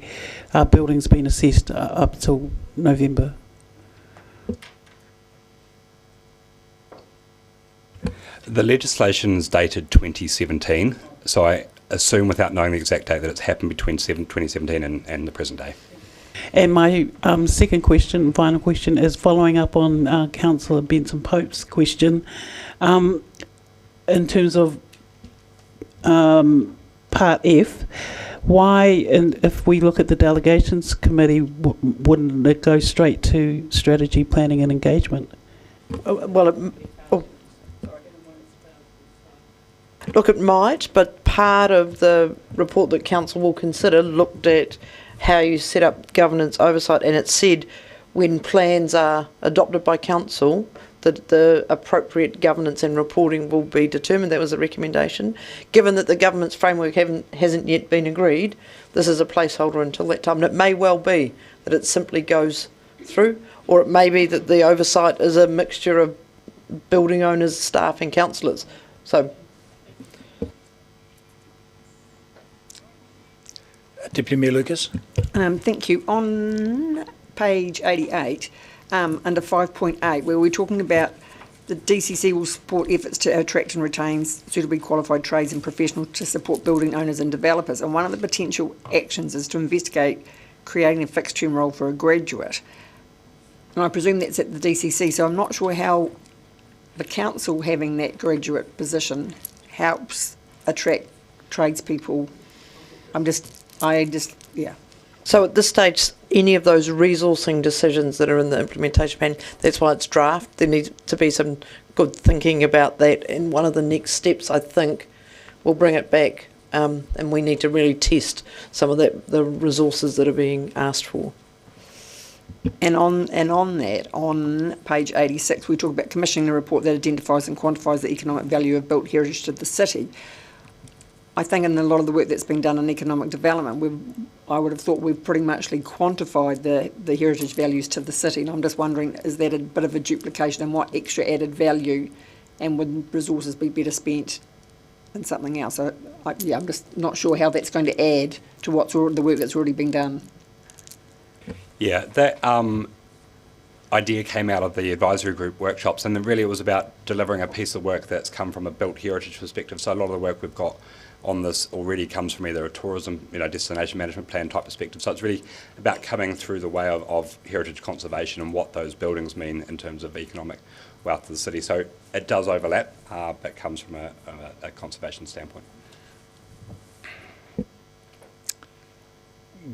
buildings been assessed up till November? The legislation is dated 2017, so I assume without knowing the exact date that it's happened between 2017 and the present day. And my second question, final question, is following up on Councillor Benson Pope's question. In terms of Part F, why, and if we look at the delegations committee, wouldn't it go straight to strategy, planning and engagement? Look, it might, but part of the report that council will consider looked at how you set up governance oversight, and it said when plans are adopted by council that the appropriate governance and reporting will be determined. That was a recommendation. Given that the government's framework hasn't yet been agreed, this is a placeholder until that time. And it may well be that it simply goes through, or it may be that the oversight is a mixture of building owners, staff and councillors. So Deputy Mayor Lucas. Thank you. On page 88, under 5.8, where we're talking about the DCC will support efforts to attract and retain suitably qualified trades and professionals to support building owners and developers. And one of the potential actions is to investigate creating a fixed term role for a graduate. And I presume that's at the DCC, so I'm not sure how the council having that graduate position helps attract tradespeople. Yeah. So at this stage, any of those resourcing decisions that are in the implementation plan, that's why it's draft. There needs to be some good thinking about that. And one of the next steps, I think, will bring it back. And we need to really test some of the resources that are being asked for. And on that, on page 86, we talk about commissioning a report that identifies and quantifies the economic value of built heritage to the city. I think in a lot of the work that's been done in economic development, I would have thought we've pretty much quantified the heritage values to the city. And I'm just wondering, is that a bit of a duplication, and what extra added value, and would resources be better spent in something else? So, I'm just not sure how that's going to add to the work that's already been done. Yeah, that idea came out of the advisory group workshops, and then really it was about delivering a piece of work that's come from a built heritage perspective. So a lot of the work we've got on this already comes from either a tourism, destination management plan type perspective. So it's really about coming through the way of heritage conservation and what those buildings mean in terms of economic wealth to the city. So it does overlap, but comes from a conservation standpoint.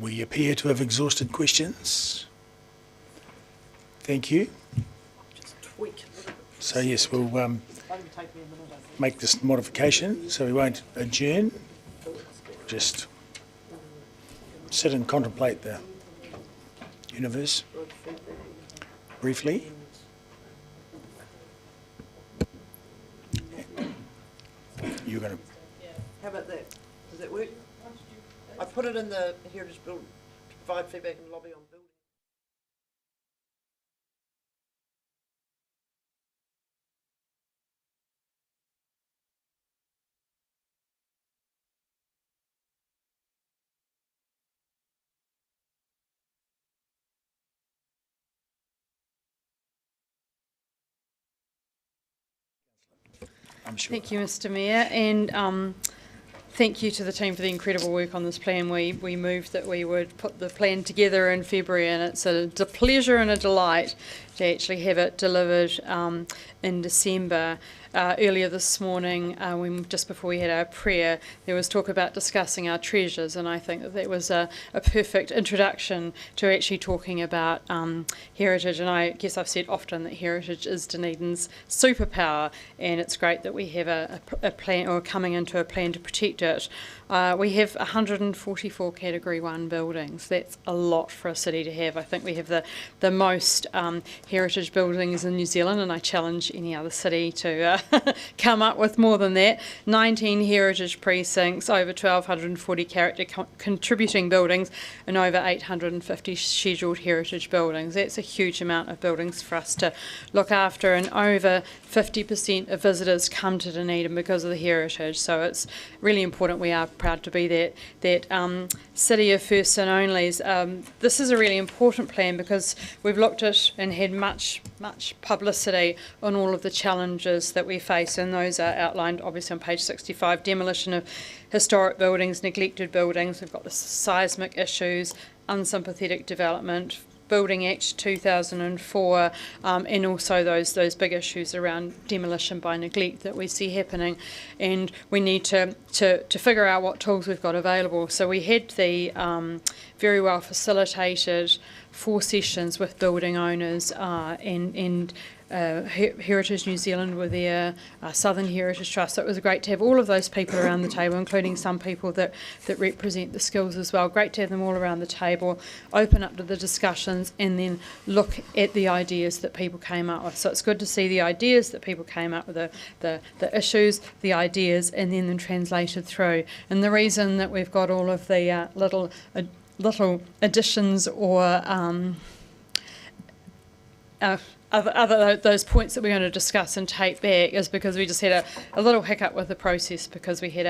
We appear to have exhausted questions. Thank you. So yes, we'll make this modification, so we won't adjourn. Just sit and contemplate the universe briefly. You're going to... How about that? Does that work? I put it in the Heritage Bill to provide feedback and lobby on building. I'm sure. Thank you, Mr. Mayor, and thank you to the team for the incredible work on this plan. We moved that we would put the plan together in February, and it's a pleasure and a delight to actually have it delivered in December. Earlier this morning, just before we had our prayer, there was talk about discussing our treasures, and I think that was a perfect introduction to actually talking about heritage. And I guess I've said often that heritage is Dunedin's superpower, and it's great that we have a plan, or coming into a plan to protect it. We have 144 Category 1 buildings. That's a lot for a city to have. I think we have the most heritage buildings in New Zealand, and I challenge any other city to come up with more than that. 19 heritage precincts, over 1,240 character contributing buildings, and over 850 scheduled heritage buildings. That's a huge amount of buildings for us to look after, and over 50% of visitors come to Dunedin because of the heritage. So it's really important. We are proud to be that city of firsts and onlys. This is a really important plan because we've looked at and had much publicity on all of the challenges that we face, and those are outlined obviously on page 65. Demolition of historic buildings, neglected buildings. We've got the seismic issues, unsympathetic development, Building Act 2004, and also those big issues around demolition by neglect that we see happening, and we need to figure out what tools we've got available. So we had the very well facilitated 4 sessions with building owners and Heritage New Zealand were there, Southern Heritage Trust. So it was great to have all of those people around the table, including some people that represent the skills as well. Great to have them all around the table, open up to the discussions, and then look at the ideas that people came up with. So it's good to see the ideas that people came up with, the issues, the ideas, and then them translated through. And the reason that we've got all of the little additions or other those points that we're going to discuss and take back is because we just had a little hiccup with the process, because we had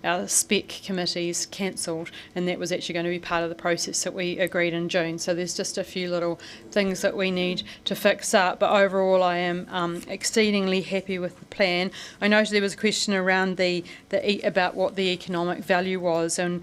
our spec committees cancelled, and that was actually going to be part of the process that we agreed in June. So there's just a few little things that we need to fix up, but overall I am exceedingly happy with the plan. I noticed there was a question around about what the economic value was, and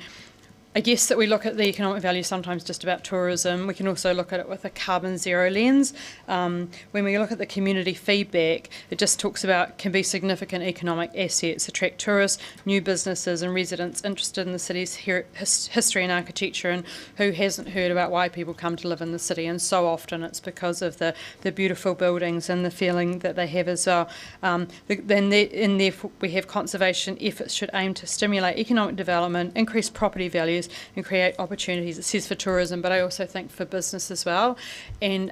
I guess that we look at the economic value sometimes just about tourism. We can also look at it with a carbon zero lens. When we look at the community feedback, it just talks about can be significant economic assets, attract tourists, new businesses and residents interested in the city's history and architecture, and who hasn't heard about why people come to live in the city. And so often it's because of the beautiful buildings and the feeling that they have as well. Therefore we have conservation efforts should aim to stimulate economic development, increase property values, and create opportunities. It says for tourism, but I also think for business as well. And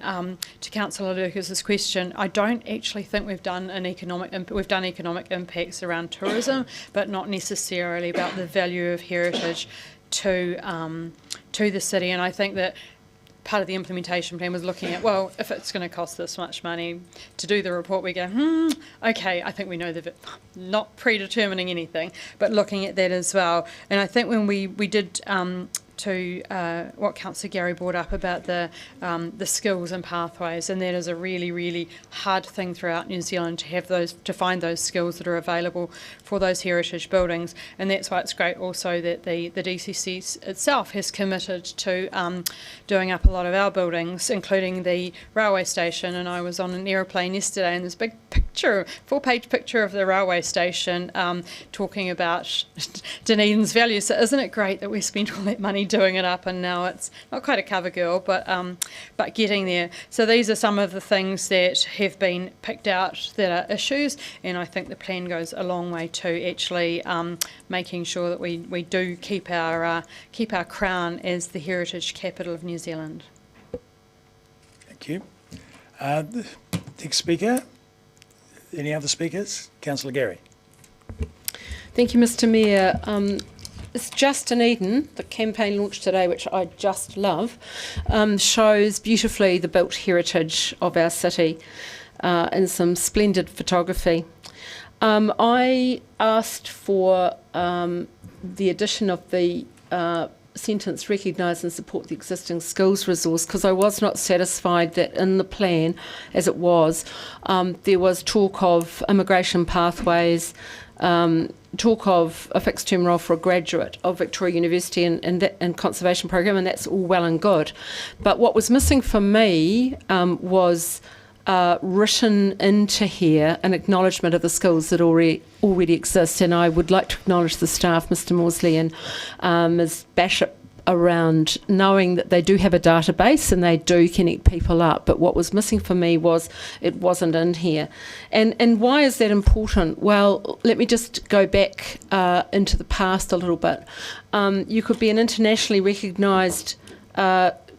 to Councillor Lucas's question, I don't actually think we've done economic impacts around tourism, but not necessarily about the value of heritage to the city. And I think that part of the implementation plan was looking at, well, if it's going to cost this much money to do the report, we go, okay, I think we know that, not predetermining anything, but looking at that as well. And I think when we did what Councillor Gary brought up about the skills and pathways, and that is a really, really hard thing throughout New Zealand to find those skills that are available for those heritage buildings, and that's why it's great also that the DCC itself has committed to doing up a lot of our buildings, including the railway station. And I was on an aeroplane yesterday, and there's a big picture, 4-page picture of the railway station talking about Dunedin's values. So isn't it great that we spent all that money doing it up, and now it's not quite a cover girl, but getting there. So these are some of the things that have been picked out that are issues, and I think the plan goes a long way to actually making sure that we do keep our crown as the heritage capital of New Zealand. Thank you. The next speaker. Any other speakers? Councillor Gary. Thank you, Mr. Mayor. It's Just Dunedin, the campaign launched today, which I just love, shows beautifully the built heritage of our city in some splendid photography. I asked for the addition of the sentence recognise and support the existing skills resource, because I was not satisfied that in the plan, as it was, there was talk of immigration pathways, talk of a fixed term role for a graduate of Victoria University and conservation program, and that's all well and good. But what was missing for me was written into here an acknowledgement of the skills that already exist, and I would like to acknowledge the staff, Mr. Morsley and Ms. Bishop, around knowing that they do have a database and they do connect people up, but what was missing for me was it wasn't in here. And why is that important? Well, let me just go back into the past a little bit. You could be an internationally recognised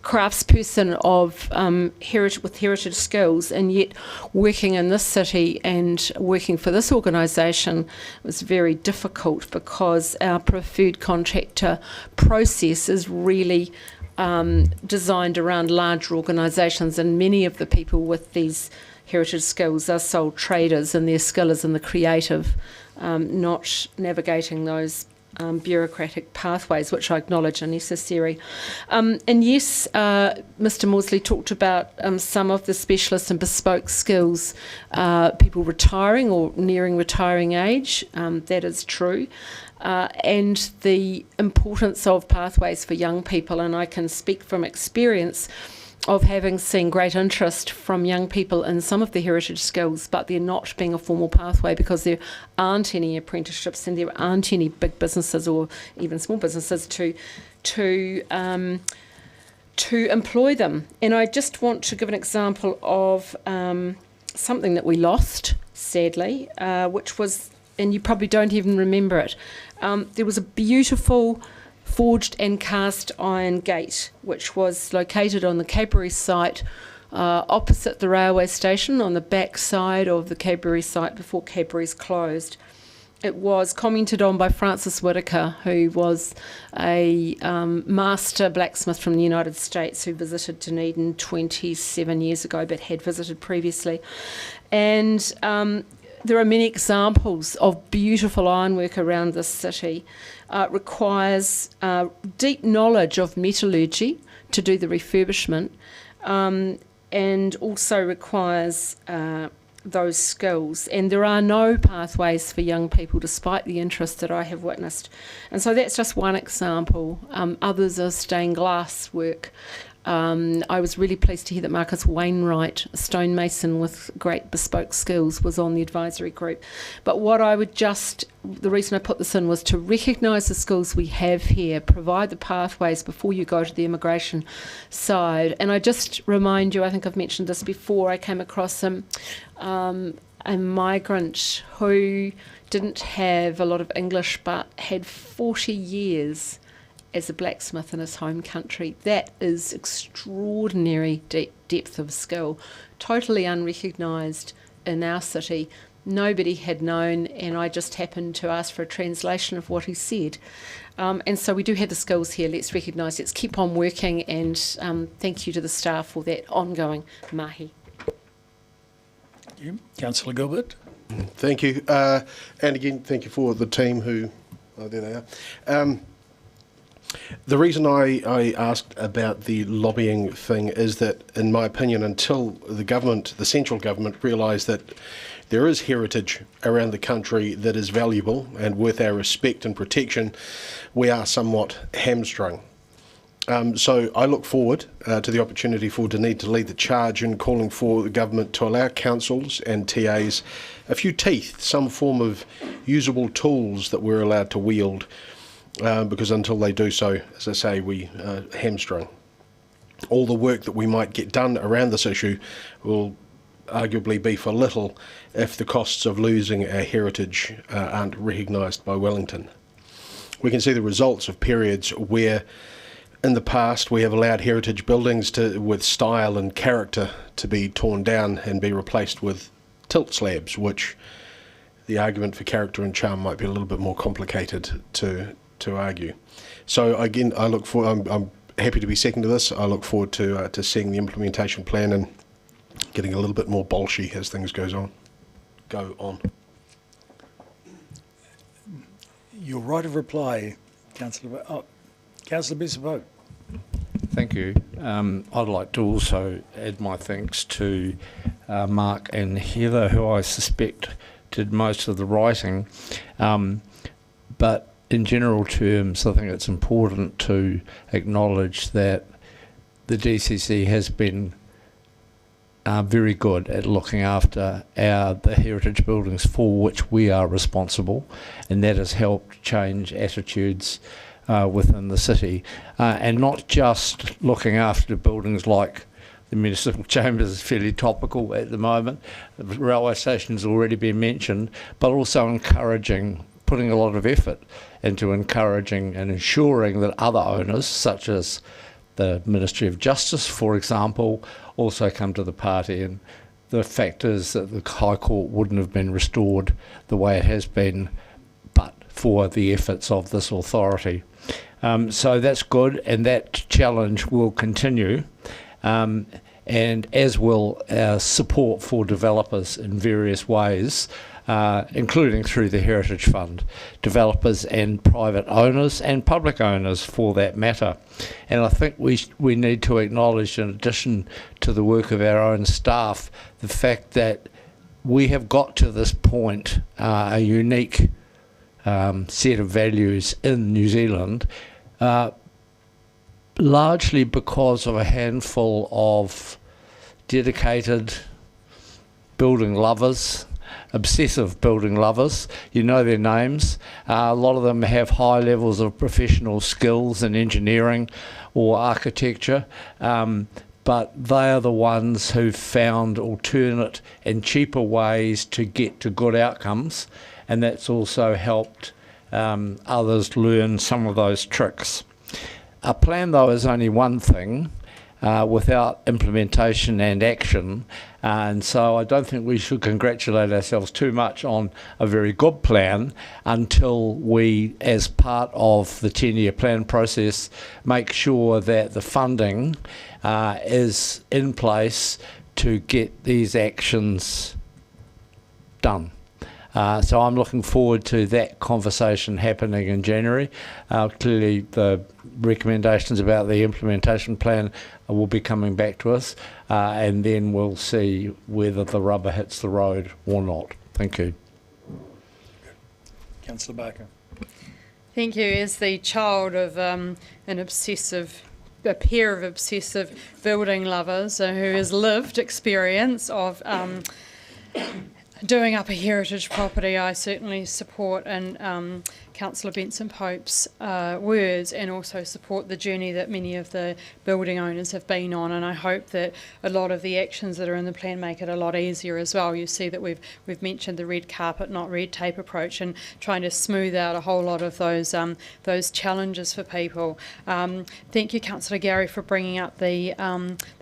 craftsperson of heritage skills, and yet working in this city and working for this organisation was very difficult, because our preferred contractor process is really designed around larger organisations, and many of the people with these heritage skills are sole traders, and their skill is in the creative, not navigating those bureaucratic pathways, which I acknowledge are necessary. And yes, Mr. Morsley talked about some of the specialist and bespoke skills, people retiring or nearing retiring age. That is true. And the importance of pathways for young people, and I can speak from experience of having seen great interest from young people in some of the heritage skills, but there not being a formal pathway because there aren't any apprenticeships and there aren't any big businesses or even small businesses to employ them. And I just want to give an example of something that we lost, sadly, which was, and you probably don't even remember it, there was a beautiful forged and cast iron gate, which was located on the Cadbury site opposite the railway station, on the back side of the Cadbury site before Cadbury's closed. It was commented on by Francis Whitaker, who was a master blacksmith from the United States who visited Dunedin 27 years ago but had visited previously. And there are many examples of beautiful ironwork around this city. It requires deep knowledge of metallurgy to do the refurbishment, and also requires those skills. And there are no pathways for young people, despite the interest that I have witnessed. And so that's just one example. Others are stained glass work. I was really pleased to hear that Marcus Wainwright, a stonemason with great bespoke skills, was on the advisory group. But what I would the reason I put this in was to recognise the skills we have here, provide the pathways before you go to the immigration side. And I just remind you, I think I've mentioned this before, I came across a migrant who didn't have a lot of English but had 40 years as a blacksmith in his home country. That is extraordinary depth of skill, totally unrecognised in our city. Nobody had known, and I just happened to ask for a translation of what he said. And so we do have the skills here. Let's recognise, let's keep on working, and thank you to the staff for that ongoing mahi. Thank you. Councillor Gilbert. Thank you. And again, thank you for the team who, oh, there they are. The reason I asked about the lobbying thing is that, in my opinion, until the central government realise that there is heritage around the country that is valuable and worth our respect and protection, we are somewhat hamstrung. So I look forward to the opportunity for Dunedin to lead the charge in calling for the government to allow councils and TAs a few teeth, some form of usable tools that we're allowed to wield, because until they do so, as I say, we hamstrung. All the work that we might get done around this issue will arguably be for little if the costs of losing our heritage aren't recognised by Wellington. We can see the results of periods where in the past we have allowed heritage buildings with style and character to be torn down and be replaced with tilt slabs, which the argument for character and charm might be a little bit more complicated to argue. So again, I'm happy to be second to this. I look forward to seeing the implementation plan and getting a little bit more bolshy as things go on. Your right of reply, Councillor. Councillor Bishop. Thank you. I'd like to also add my thanks to Mark and Heather, who I suspect did most of the writing. But in general terms, I think it's important to acknowledge that the DCC has been very good at looking after the heritage buildings for which we are responsible, and that has helped change attitudes within the city, and not just looking after buildings like the municipal chambers is fairly topical at the moment. The railway station has already been mentioned, but also putting a lot of effort into encouraging and ensuring that other owners, such as the Ministry of Justice, for example, also come to the party. And the fact is that the High Court wouldn't have been restored the way it has been but for the efforts of this authority. So that's good, and that challenge will continue, and as will our support for developers in various ways, including through the Heritage Fund, developers and private owners and public owners for that matter. And I think we need to acknowledge, in addition to the work of our own staff, the fact that we have got to this point a unique set of values in New Zealand, largely because of a handful of dedicated building lovers, obsessive building lovers. You know their names. A lot of them have high levels of professional skills in engineering or architecture, but they are the ones who've found alternate and cheaper ways to get to good outcomes, and that's also helped others learn some of those tricks. A plan, though, is only one thing without implementation and action, and so I don't think we should congratulate ourselves too much on a very good plan until we, as part of the 10-year plan process, make sure that the funding is in place to get these actions done. So I'm looking forward to that conversation happening in January. Clearly the recommendations about the implementation plan will be coming back to us, and then we'll see whether the rubber hits the road or not. Thank you. Councillor Barker. Thank you. As the child of a pair of obsessive building lovers who has lived experience of doing up a heritage property, I certainly support Councillor Benson Pope's words, and also support the journey that many of the building owners have been on, and I hope that a lot of the actions that are in the plan make it a lot easier as well. You see that we've mentioned the red carpet, not red tape approach, and trying to smooth out a whole lot of those challenges for people. Thank you, Councillor Gary, for bringing up the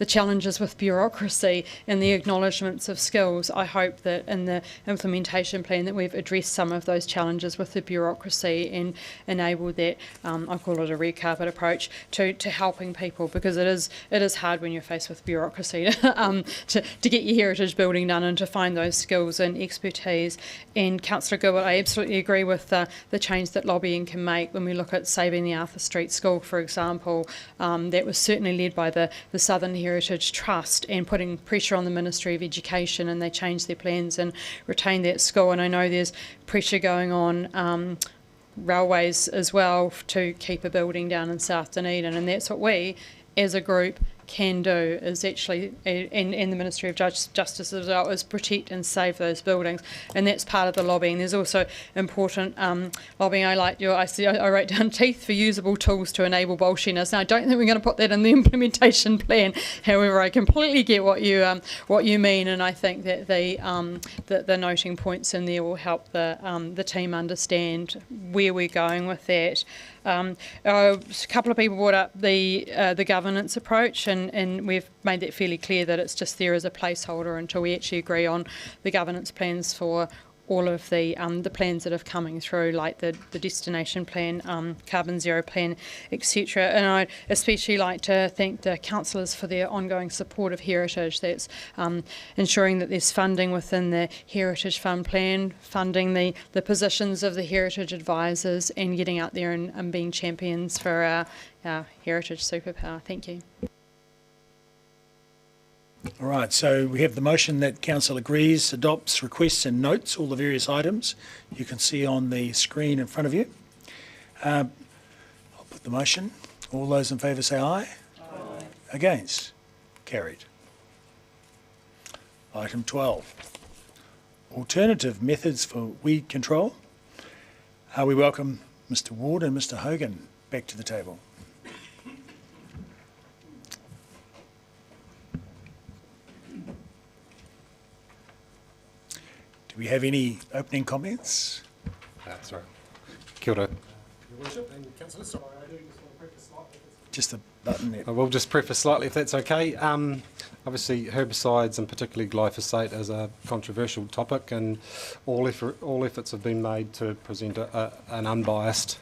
challenges with bureaucracy and the acknowledgements of skills. I hope that in the implementation plan that we've addressed some of those challenges with the bureaucracy bureaucracy and enable that, I call it a red carpet approach to helping people, because it is hard when you're faced with bureaucracy to get your heritage building done and to find those skills and expertise. And Councillor Gilbert, I absolutely agree with the change that lobbying can make when we look at saving the Arthur Street School, for example. That was certainly led by the Southern Heritage Trust and putting pressure on the Ministry of Education, and they changed their plans and retained that school. And I know there's pressure going on railways as well to keep a building down in South Dunedin, and that's what we as a group can do, is actually, and the Ministry of Justice as well, is protect and save those buildings, and that's part of the lobbying. There's also important lobbying. I wrote down teeth for usable tools to enable bolshiness. Now, I don't think we're going to put that in the implementation plan. However, I completely get what you mean, and I think that the noting points in there will help the team understand where we're going with that. A couple of people brought up the governance approach, and we've made that fairly clear that it's just there as a placeholder until we actually agree on the governance plans for all of the plans that are coming through, like the destination plan, carbon zero plan, etc. And I'd especially like to thank the councillors for their ongoing support of heritage. That's ensuring that there's funding within the Heritage Fund plan, funding the positions of the heritage advisors, and getting out there and being champions for our heritage superpower. Thank you. All right, so we have the motion that council agrees, adopts, requests and notes all the various items you can see on the screen in front of you. I'll put the motion. All those in favour say aye. Aye. Against? Carried. Item 12. Alternative methods for weed control. We welcome Mr. Ward and Mr. Hogan back to the table. Do we have any opening comments? Sorry. Kia ora. Just a button there. I will just preface slightly, if that's okay. Obviously, herbicides and particularly glyphosate is a controversial topic, and all efforts have been made to present an unbiased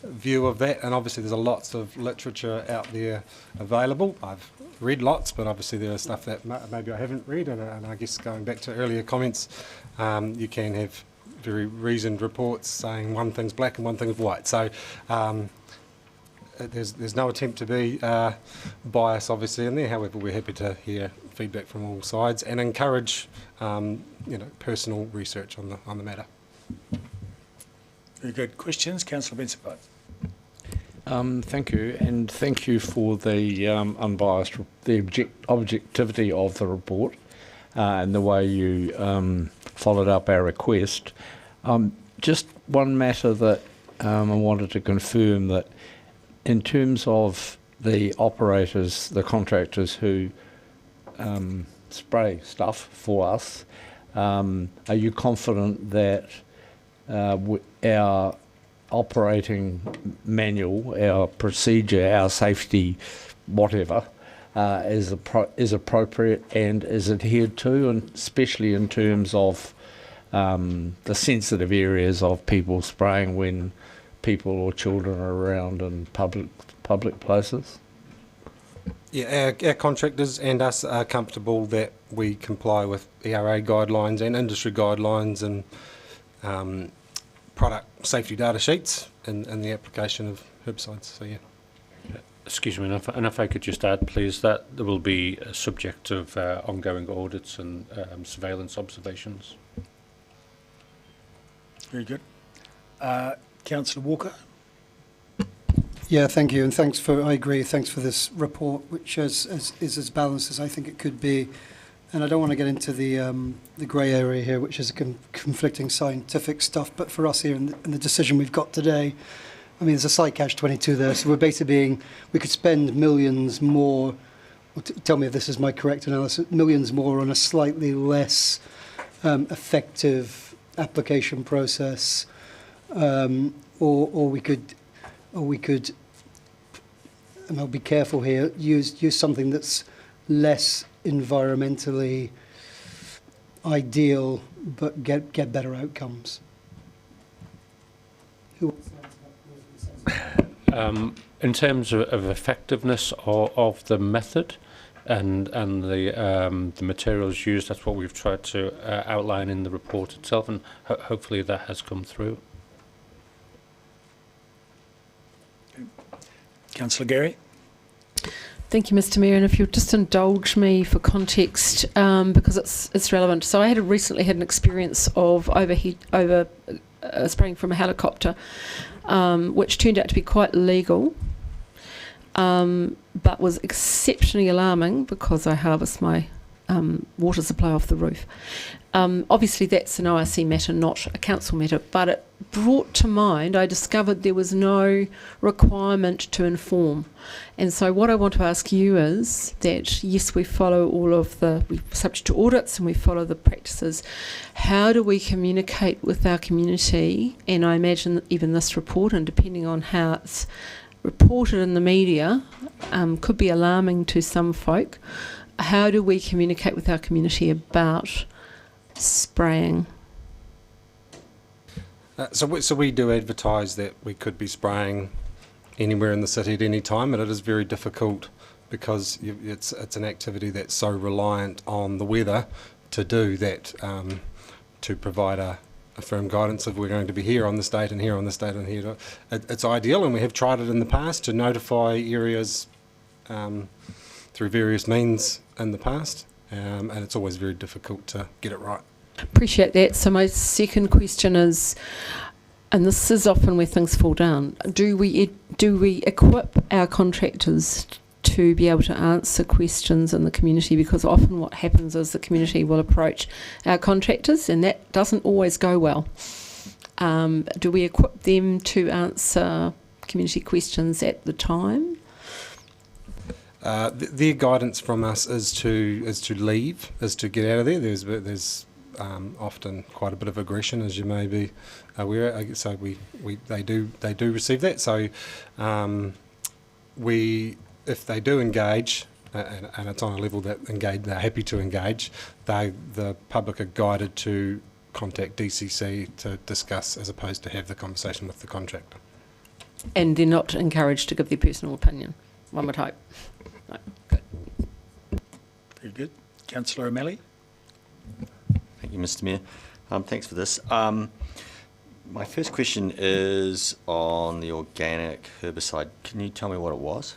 view of that. And obviously, there's lots of literature out there available. I've read lots, but obviously there is stuff that maybe I haven't read, and I guess going back to earlier comments, you can have very reasoned reports saying one thing's black and one thing's white. So there's no attempt to be bias, obviously, in there. However, we're happy to hear feedback from all sides and encourage, personal research on the matter. Very good. Questions, Councillor Benson-Bott. Thank you, and thank you for the unbiased, the objectivity of the report and the way you followed up our request. Just one matter that I wanted to confirm, that in terms of the operators, the contractors who spray stuff for us, are you confident that our operating manual, our procedure, our safety, whatever, is appropriate and is adhered to, and especially in terms of the sensitive areas of people spraying when people or children are around in public places? Yeah, our contractors and us are comfortable that we comply with ERA guidelines and industry guidelines and product safety data sheets in the application of herbicides. So yeah. Excuse me, and if I could just add, please, that there will be a subject of ongoing audits and surveillance observations. Very good. Councillor Walker. Yeah, thank you, and I agree, thanks for this report, which is as balanced as I think it could be. And I don't want to get into the grey area here, which is conflicting scientific stuff, but for us here in the decision we've got today, I mean, there's a slight catch-22 there, so we're basically we could spend millions more, tell me if this is my correct analysis, millions more on a slightly less effective application process, or we could, and I'll be careful here, use something that's less environmentally ideal but get better outcomes. In terms of effectiveness of the method and the materials used, that's what we've tried to outline in the report itself, and hopefully that has come through. Councillor Gary. Thank you, Mr. Mayor. And if you'll just indulge me for context, because it's relevant. So I recently had an experience of spraying from a helicopter, which turned out to be quite legal, but was exceptionally alarming because I harvest my water supply off the roof. Obviously, that's an ORC matter, not a council matter, but it brought to mind, I discovered there was no requirement to inform. And so what I want to ask you is that, yes, we follow we're subject to audits and we follow the practices. How do we communicate with our community? And I imagine even this report, and depending on how it's reported in the media, could be alarming to some folk. How do we communicate with our community about spraying? So we do advertise that we could be spraying anywhere in the city at any time, and it is very difficult because it's an activity that's so reliant on the weather to do that, to provide a firm guidance of we're going to be here on this date and here on this date and here. It's ideal, and we have tried it in the past to notify areas through various means in the past, and it's always very difficult to get it right. Appreciate that. So my second question is, and this is often where things fall down, do we equip our contractors to be able to answer questions in the community? Because often what happens is the community will approach our contractors and that doesn't always go well. Do we equip them to answer community questions at the time? Their guidance from us is to leave, is to get out of there. There's often quite a bit of aggression, as you may be aware. So they do receive that. So if they do engage, and it's on a level that they're happy to engage, the public are guided to contact DCC to discuss, as opposed to have the conversation with the contractor. And they're not encouraged to give their personal opinion, one would hope. No. Good. Very good. Councillor O'Malley. Thank you, Mr. Mayor. Thanks for this. My first question is on the organic herbicide. Can you tell me what it was?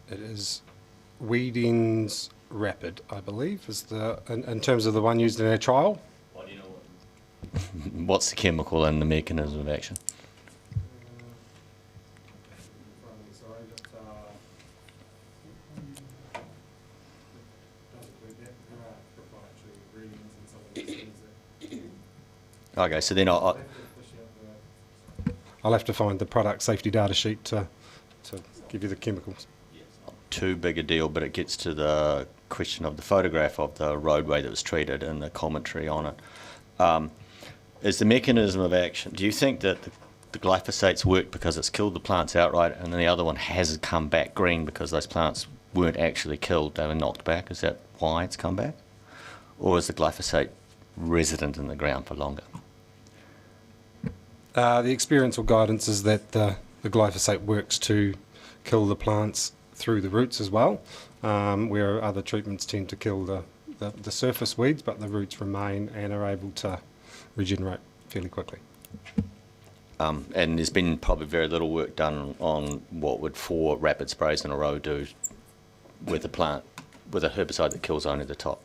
It is Weedings Rapid, I believe, is in terms of the one used in our trial. What do you know? What's the chemical and the mechanism of action? Okay, so then I'll have to find the product safety data sheet to give you the chemicals. Too big a deal, but it gets to the question of the photograph of the roadway that was treated and the commentary on it. Is the mechanism of action, do you think that the glyphosate's worked because it's killed the plants outright and then the other one has come back green because those plants weren't actually killed, they were knocked back? Is that why it's come back? Or is the glyphosate resident in the ground for longer? The experiential guidance is that the glyphosate works to kill the plants through the roots as well, where other treatments tend to kill the surface weeds, but the roots remain and are able to regenerate fairly quickly. And there's been probably very little work done on what would 4 rapid sprays in a row do with a plant, with a herbicide that kills only the top.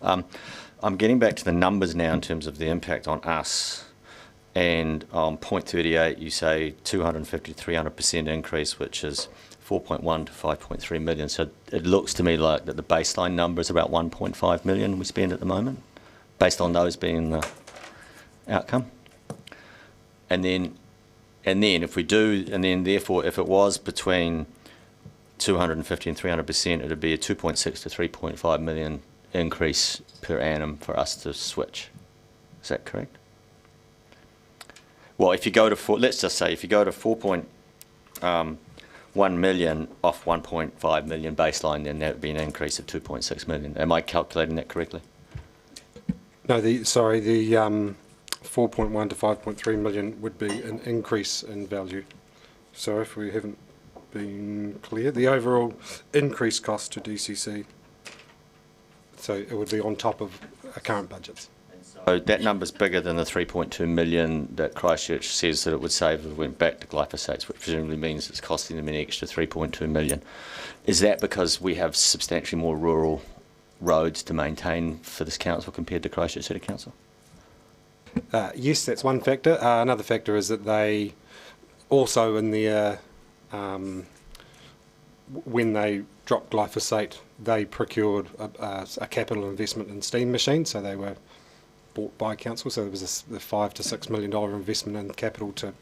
I'm getting back to the numbers now in terms of the impact on us. And on point 38, you say 250 to 300% increase, which is 4.1 to 5.3 million. So it looks to me like that the baseline number is about 1.5 million we spend at the moment, based on those being the outcome. And then if we do, and then therefore if it was between 250 and 300%, it would be a 2.6 to 3.5 million increase per annum for us to switch. Is that correct? Well, if you go to let's just say if you go to 4.1 million off 1.5 million baseline, then that would be an increase of 2.6 million. Am I calculating that correctly? No, the 4.1 to 5.3 million would be an increase in value. So if we haven't been clear, the overall increased cost to DCC, so it would be on top of current budgets. So that number's bigger than the 3.2 million that Christchurch says that it would save if it went back to glyphosates, which presumably means it's costing them an extra 3.2 million. Is that because we have substantially more rural roads to maintain for this council compared to Christchurch City Council? Yes, that's one factor. Another factor is that they also in the when they dropped glyphosate, they procured a capital investment in steam machines, so they were bought by council. So there was the $5 to $6 million investment in capital to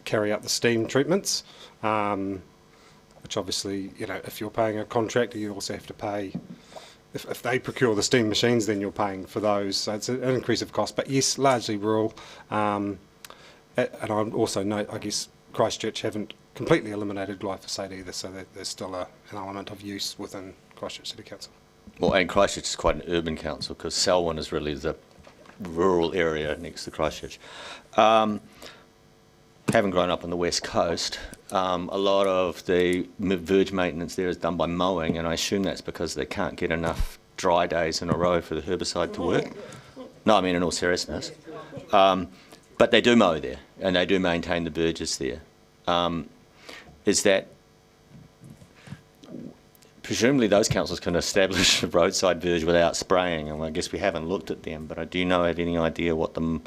carry out the steam treatments, which obviously, you know, if you're paying a contractor, you also have to pay. If they procure the steam machines, then you're paying for those. So it's an increase of cost. But yes, largely rural. And I also note, I guess, Christchurch haven't completely eliminated glyphosate either, so there's still an element of use within Christchurch City Council. Well, and Christchurch is quite an urban council because Selwyn is really the rural area next to Christchurch. Having grown up on the west coast, a lot of the verge maintenance there is done by mowing, and I assume that's because they can't get enough dry days in a row for the herbicide to work. No, I mean in all seriousness. But they do mow there, and they do maintain the verges there. Is that presumably those councils can establish a roadside verge without spraying, and I guess we haven't looked at them, but do you know, have any idea what the,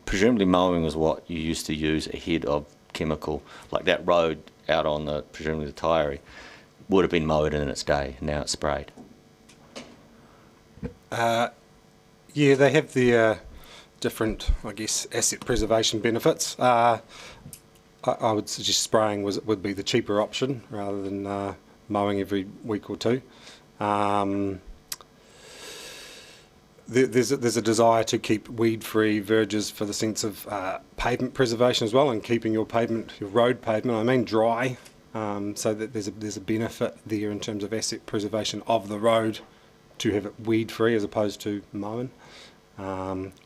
presumably mowing was what you used to use ahead of chemical, like that road out on the, presumably the Taieri, would have been mowed in its day, now it's sprayed? Yeah, they have the different, I guess, asset preservation benefits. I would suggest spraying would be the cheaper option rather than mowing every week or two. There's a desire to keep weed-free verges for the sense of pavement preservation as well, and keeping your road pavement, dry, so that there's a benefit there in terms of asset preservation of the road to have it weed-free as opposed to mowing.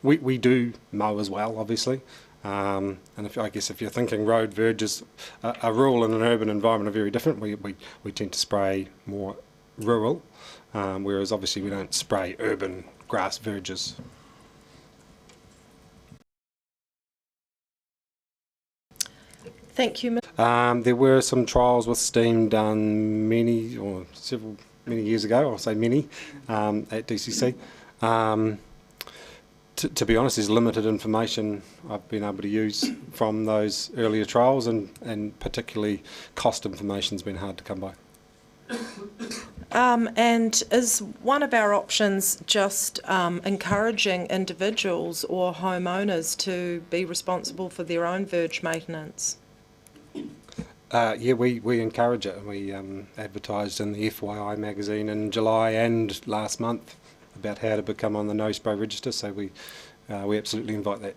We do mow as well, obviously. And I guess if you're thinking road verges, a rural and an urban environment are very different. We tend to spray more rural, whereas obviously we don't spray urban grass verges. Thank you. There were some trials with steam done many years ago, I'll say many, at DCC. To be honest, there's limited information I've been able to use from those earlier trials, and particularly cost information's been hard to come by. And is one of our options just encouraging individuals or homeowners to be responsible for their own verge maintenance? Yeah, we encourage it. We advertised in the FYI magazine in July and last month about how to become on the no spray register, so we absolutely invite that.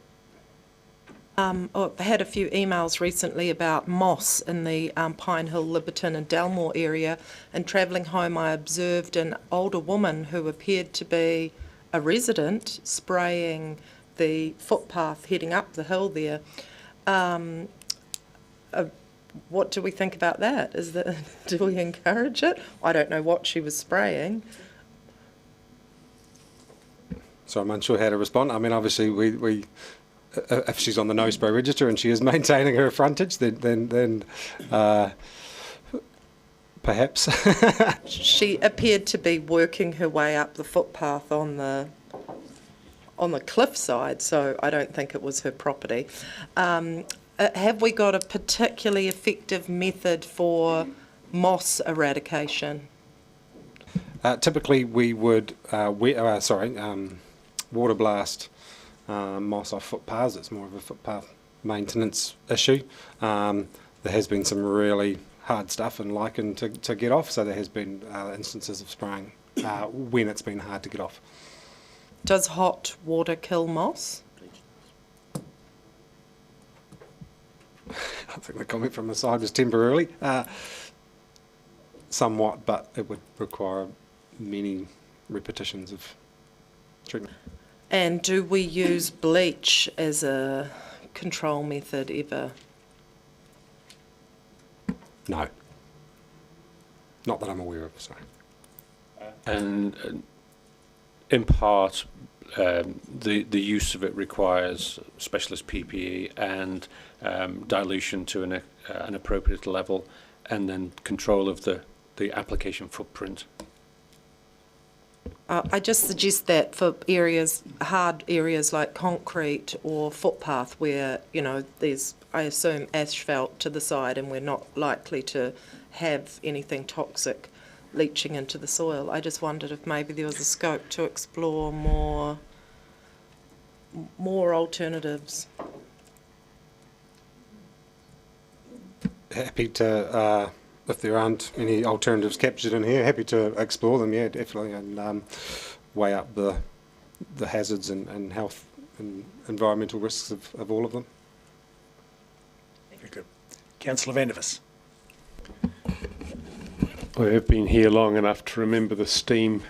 I've had a few emails recently about moss in the Pine Hill, Liberton and Dalmore area, and travelling home I observed an older woman who appeared to be a resident spraying the footpath heading up the hill there. What do we think about that? Do we encourage it? I don't know what she was spraying. So I'm unsure how to respond. I mean, obviously, we if she's on the no spray register and she is maintaining her frontage, then perhaps. She appeared to be working her way up the footpath on the cliffside, so I don't think it was her property. Have we got a particularly effective method for moss eradication? Typically, we would water blast moss off footpaths. It's more of a footpath maintenance issue. There has been some really hard stuff and lichen to get off, so there has been instances of spraying when it's been hard to get off. Does hot water kill moss? I think the comment from the side was temporarily. Somewhat, but it would require many repetitions of treatment. And do we use bleach as a control method ever? No. Not that I'm aware of, sorry. And in part, the use of it requires specialist PPE and dilution to an appropriate level, and then control of the application footprint. I just suggest that for areas, hard areas like concrete or footpath where, you know, there's, I assume, asphalt to the side and we're not likely to have anything toxic leaching into the soil. I just wondered if maybe there was a scope to explore more alternatives. Happy to, if there aren't any alternatives captured in here, happy to explore them, yeah, definitely, and weigh up the hazards and health and environmental risks of all of them. Very good. Councillor Vandervis. I have been here long enough to remember the steam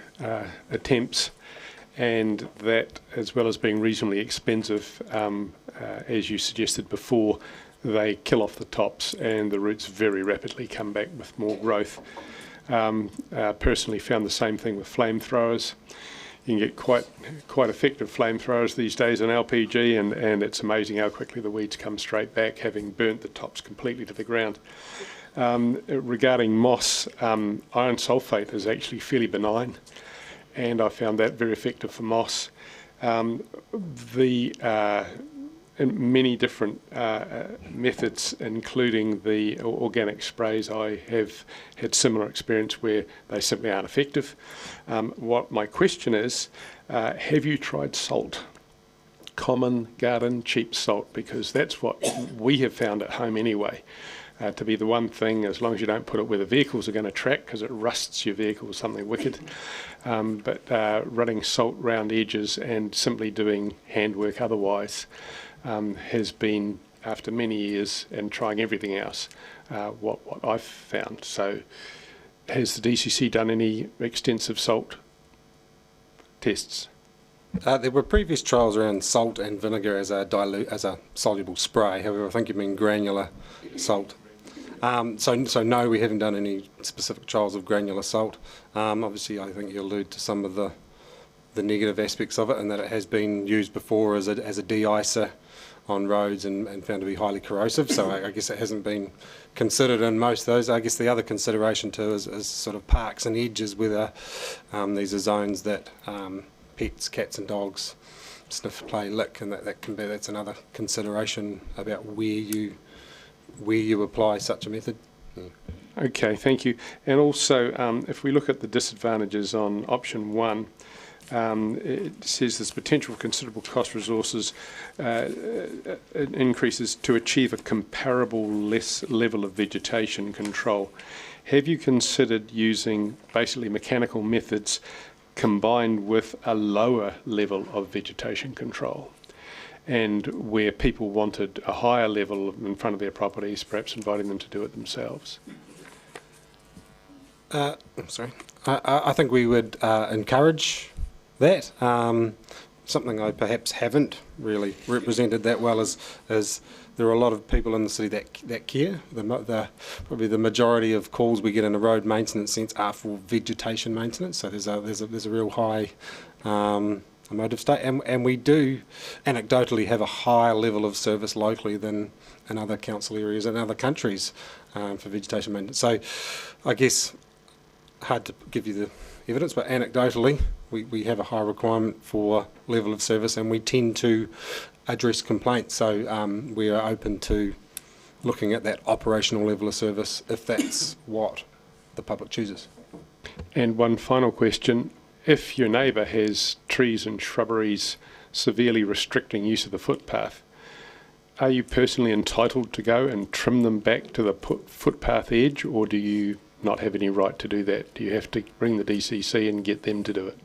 attempts, and that, as well as being reasonably expensive, as you suggested before, they kill off the tops and the roots very rapidly come back with more growth. Personally found the same thing with flamethrowers. You can get quite effective flamethrowers these days in LPG, and it's amazing how quickly the weeds come straight back, having burnt the tops completely to the ground. Regarding moss, iron sulfate is actually fairly benign, and I found that very effective for moss. In many different methods, including the organic sprays, I have had similar experience where they simply aren't effective. What my question is, have you tried salt? Common garden cheap salt, because that's what we have found at home anyway. To be the one thing, as long as you don't put it where the vehicles are going to track, because it rusts your vehicle or something wicked. But running salt round edges and simply doing handwork otherwise has been, after many years and trying everything else, what I've found. So has the DCC done any extensive salt tests? There were previous trials around salt and vinegar as a soluble spray. However, I think you mean granular salt. So no, we haven't done any specific trials of granular salt. Obviously, I think you allude to some of the negative aspects of it, and that it has been used before as a de-icer on roads and found to be highly corrosive. So I guess it hasn't been considered in most of those. I guess the other consideration too is sort of parks and edges, whether these are zones that pets, cats and dogs sniff, play, lick, and that's another consideration about where you apply such a method. Okay, thank you. And also, if we look at the disadvantages on option 1, it says there's potential for considerable cost resources increases to achieve a comparable less level of vegetation control. Have you considered using basically mechanical methods combined with a lower level of vegetation control? And where people wanted a higher level in front of their properties, perhaps inviting them to do it themselves? I think we would encourage that. Something I perhaps haven't really represented that well is there are a lot of people in the city that care. Probably the majority of calls we get in a road maintenance sense are for vegetation maintenance. So there's a real high emotive state, and we do anecdotally have a higher level of service locally than in other council areas and other countries for vegetation maintenance. So I guess hard to give you the evidence, but anecdotally we have a high requirement for level of service, and we tend to address complaints. So we are open to looking at that operational level of service if that's what the public chooses. And one final question. If your neighbour has trees and shrubberies severely restricting use of the footpath, are you personally entitled to go and trim them back to the footpath edge, or do you not have any right to do that? Do you have to bring the DCC and get them to do it?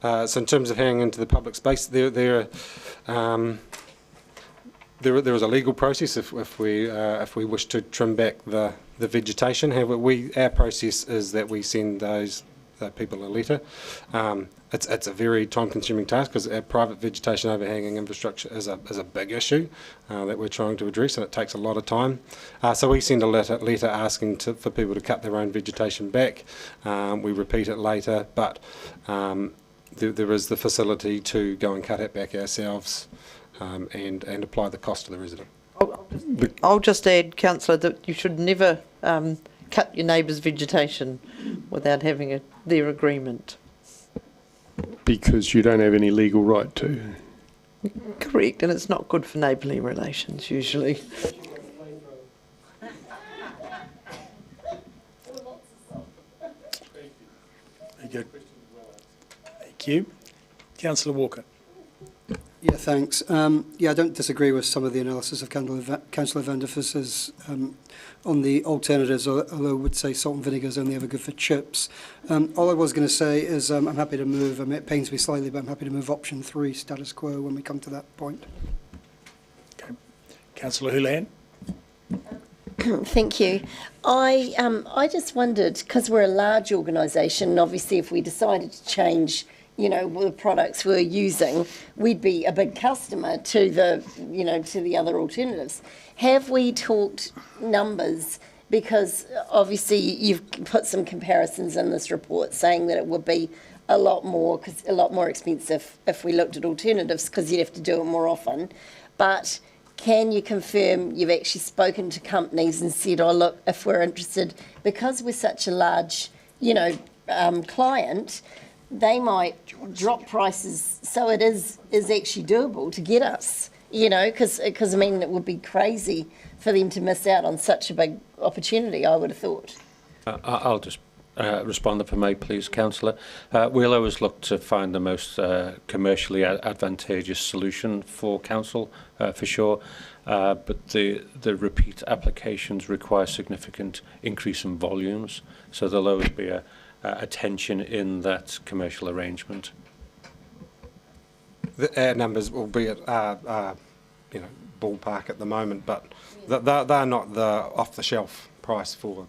So in terms of hanging into the public space, there is a legal process if we wish to trim back the vegetation. However, our process is that we send those people a letter. It's a very time-consuming task because private vegetation overhanging infrastructure is a big issue that we're trying to address, and it takes a lot of time. So we send a letter asking for people to cut their own vegetation back. We repeat it later, but there is the facility to go and cut it back ourselves and apply the cost to the resident. I'll just add, Councillor, that you should never cut your neighbour's vegetation without having their agreement. Because you don't have any legal right to. Correct, and it's not good for neighbourly relations usually. Very good. Thank you. Councillor Walker. Yeah, thanks. Yeah, I don't disagree with some of the analysis of Councillor van der Vis's on the alternatives, although I would say salt and vinegar is only ever good for chips. All I was going to say is I'm happy to move, I mean, it pains me slightly, but I'm happy to move option 3, status quo, when we come to that point. Okay. Councillor Houlihan. Thank you. I just wondered, because we're a large organisation, and obviously if we decided to change, you know, the products we're using, we'd be a big customer to the, you know, to the other alternatives. Have we talked numbers? Because obviously you've put some comparisons in this report saying that it would be a lot more expensive if we looked at alternatives because you'd have to do it more often. But can you confirm you've actually spoken to companies and said, oh, look, if we're interested, because we're such a large, you know, client, they might drop prices so it is actually doable to get us, you know, because I mean, it would be crazy for them to miss out on such a big opportunity, I would have thought. I'll just respond if I may, please, Councillor. We'll always look to find the most commercially advantageous solution for council, for sure, but the repeat applications require significant increase in volumes, so there'll always be a tension in that commercial arrangement. Our numbers will be at you know, ballpark at the moment, but they're not the off-the-shelf price for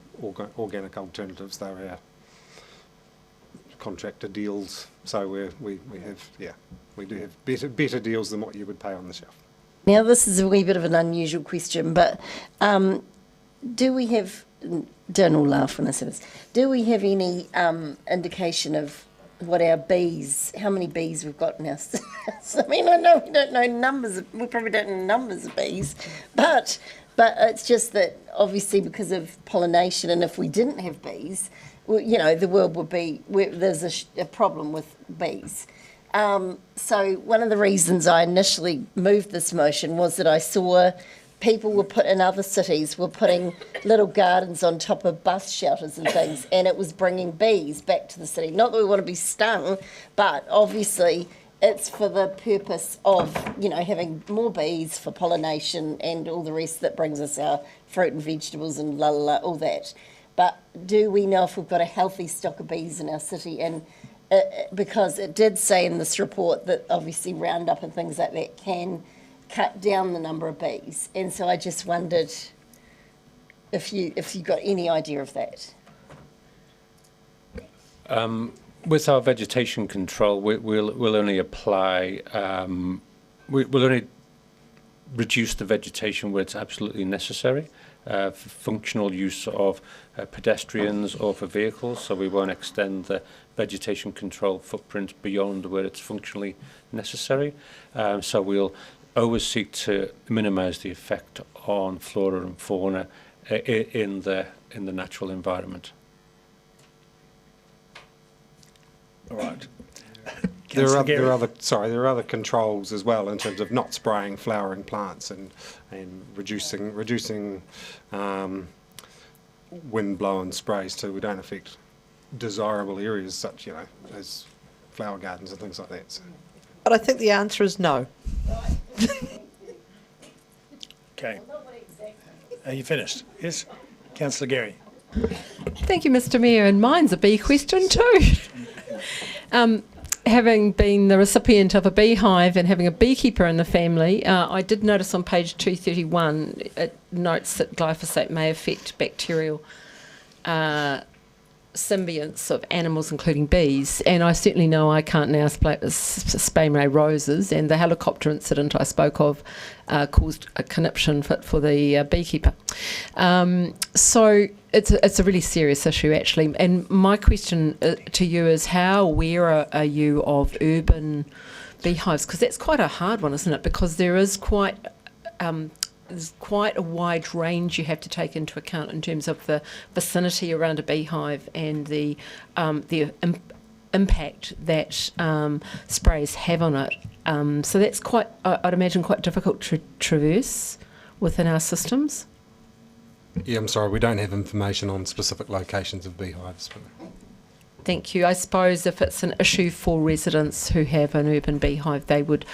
organic alternatives. They're our contractor deals, so we do have better deals than what you would pay on the shelf. Now, this is a wee bit of an unusual question, but do we have, don't all laugh when I say this, do we have any indication of what our bees, how many bees we've got in our I mean, I know we don't know numbers, we probably don't know numbers of bees, but it's just that obviously because of pollination, and if we didn't have bees, you know, the world would be, there's a problem with bees. So one of the reasons I initially moved this motion was that I saw people in other cities were putting little gardens on top of bus shelters and things, and it was bringing bees back to the city. Not that we want to be stung, but obviously it's for the purpose of, you know, having more bees for pollination and all the rest that brings us our fruit and vegetables and all that. But do we know if we've got a healthy stock of bees in our city? And because it did say in this report that obviously Roundup and things like that can cut down the number of bees, and so I just wondered if you got any idea of that. With our vegetation control, we'll only apply, we'll only reduce the vegetation where it's absolutely necessary for functional use of pedestrians or for vehicles, so we won't extend the vegetation control footprint beyond where it's functionally necessary. So we'll always seek to minimise the effect on flora and fauna in the natural environment. All right. There are other controls as well in terms of not spraying flowering plants and reducing wind blown sprays too. We don't affect desirable areas such, you know, as flower gardens and things like that. So. But I think the answer is no. Okay. Are you finished? Yes? Councillor Gary. Thank you, Mr. Mayor, and mine's a bee question too. Having been the recipient of a beehive and having a beekeeper in the family, I did notice on page 231 it notes that glyphosate may affect bacterial symbionts of animals, including bees, and I certainly know I can't now spray roses, and the helicopter incident I spoke of caused a conniption fit for the beekeeper. So it's a really serious issue, actually. And my question to you is, how aware are you of urban beehives? Because that's quite a hard one, isn't it? Because there is there's quite a wide range you have to take into account in terms of the vicinity around a beehive and the impact that sprays have on it. So that's quite, I'd imagine, quite difficult to traverse within our systems. Yeah, I'm sorry, we don't have information on specific locations of beehives. Thank you. I suppose if it's an issue for residents who have an urban beehive, they would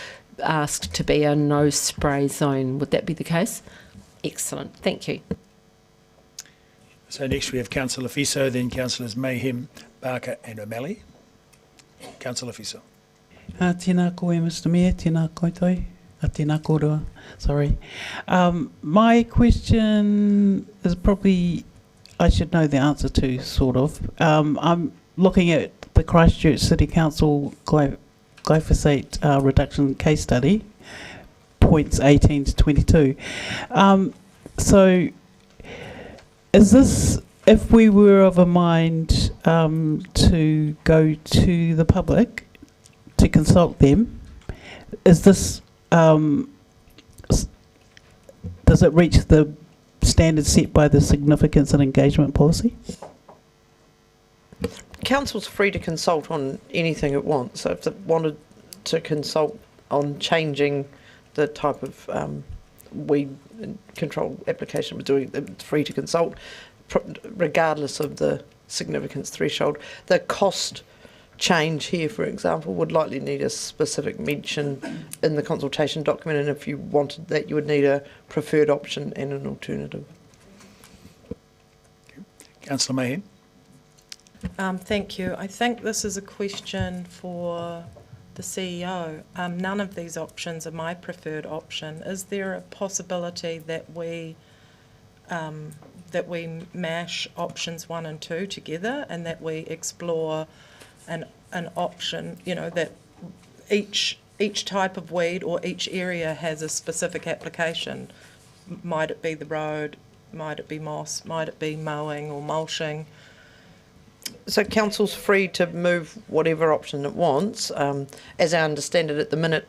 ask to be a no spray zone. Would that be the case? Excellent. Thank you. So next we have Councillor Fiso, then Councillors Mayhem, Barker and O'Malley. Councillor Fiso. Tēnā koe, Mr Mayor, tēnā koutou. Tēnā kōrua, sorry. My question is probably, I should know the answer to, sort of. I'm looking at the Christchurch City Council glyphosate reduction case study, points 18 to 22. So is this, if we were of a mind to go to the public to consult them, is this, does it reach the standards set by the significance and engagement policy? Council's free to consult on anything it wants. So if it wanted to consult on changing the type of weed control application we're doing, it's free to consult, regardless of the significance threshold. The cost change here, for example, would likely need a specific mention in the consultation document, and if you wanted that, you would need a preferred option and an alternative. Councillor Mayhem. Thank you. I think this is a question for the CEO. None of these options are my preferred option. Is there a possibility that we mash options 1 and 2 together, and that we explore an option, you know, that each type of weed or each area has a specific application? Might it be the road? Might it be moss? Might it be mowing or mulching? So council's free to move whatever option it wants. As I understand it at the minute,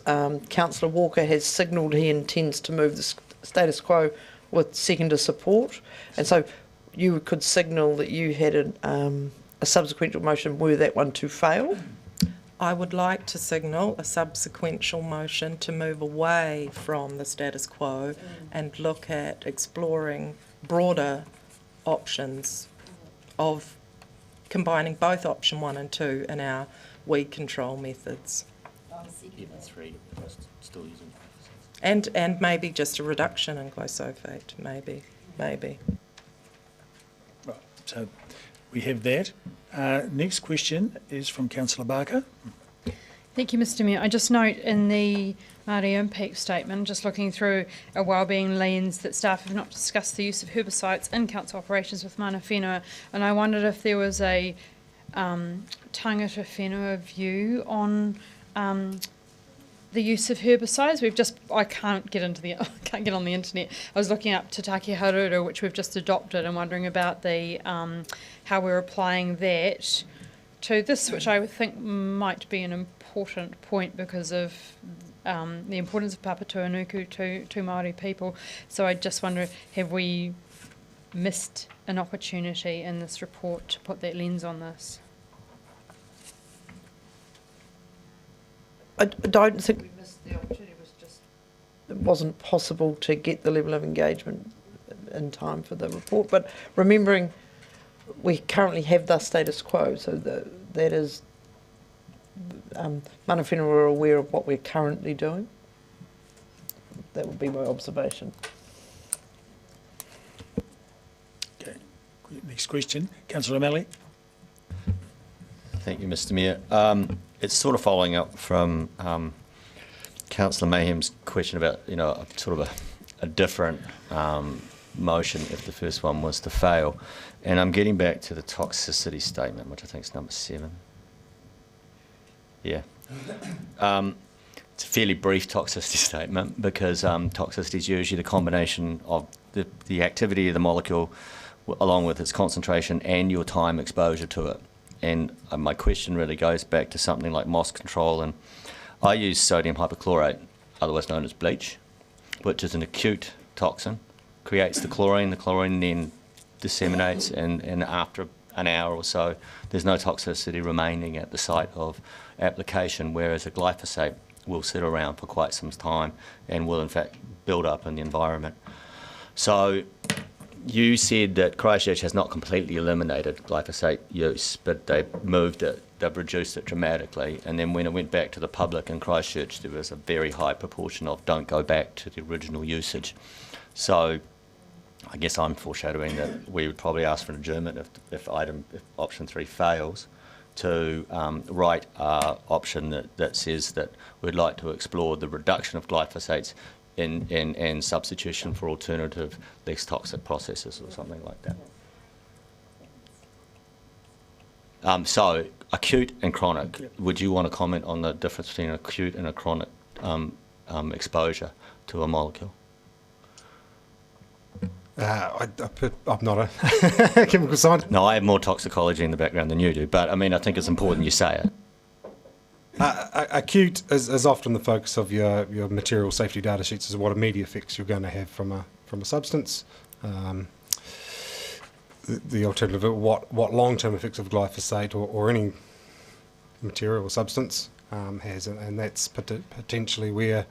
Councillor Walker has signalled he intends to move the status quo with seconder support, and so you could signal that you had a subsequent motion were that one to fail. I would like to signal a subsequential motion to move away from the status quo and look at exploring broader options of combining both option 1 and 2 in our weed control methods. Even 3, still using. And maybe just a reduction in glyphosate, maybe. Right, so we have that. Next question is from Councillor Barker. Thank you, Mr Mayor. I just note in the Māori impact statement, just looking through a wellbeing lens, that staff have not discussed the use of herbicides in council operations with mana whenua, and I wondered if there was a tangata whenua view on the use of herbicides. I can't get on the internet. I was looking up Te Take Haruru, which we've just adopted, and wondering about the how we're applying that to this, which I would think might be an important point because of the importance of Papatūānuku to Māori people. So I just wonder, have we missed an opportunity in this report to put that lens on this? I don't think we missed the opportunity. It wasn't possible to get the level of engagement in time for the report. But remembering, we currently have the status quo, so that is, mana whenua are aware of what we're currently doing. That would be my observation. Okay, next question, Councillor O'Malley. Thank you, Mr Mayor. It's sort of following up from Councillor Mayhem's question about, sort of a different motion if the first one was to fail. And I'm getting back to the toxicity statement, which I think is number 7. Yeah. It's a fairly brief toxicity statement because toxicity is usually the combination of the activity of the molecule along with its concentration and your time exposure to it. And my question really goes back to something like moss control. And I use sodium hypochlorite, otherwise known as bleach, which is an acute toxin, creates the chlorine then disseminates, and after an hour or so, there's no toxicity remaining at the site of application, whereas a glyphosate will sit around for quite some time and will in fact build up in the environment. So you said that Christchurch has not completely eliminated glyphosate use, but they've moved it, they've reduced it dramatically, and then when it went back to the public in Christchurch, there was a very high proportion of don't go back to the original usage. So I guess I'm foreshadowing that we would probably ask for an adjournment if option 3 fails, to write an option that says that we'd like to explore the reduction of glyphosates and substitution for alternative less toxic processes or something like that. So acute and chronic, would you want to comment on the difference between acute and a chronic exposure to a molecule? I'm not a chemical scientist. No, I have more toxicology in the background than you do, but I mean, I think it's important you say it. Acute is often the focus of your material safety data sheets, is what immediate effects you're going to have from a substance. The alternative, what long-term effects of glyphosate or any material or substance has, and that's potentially where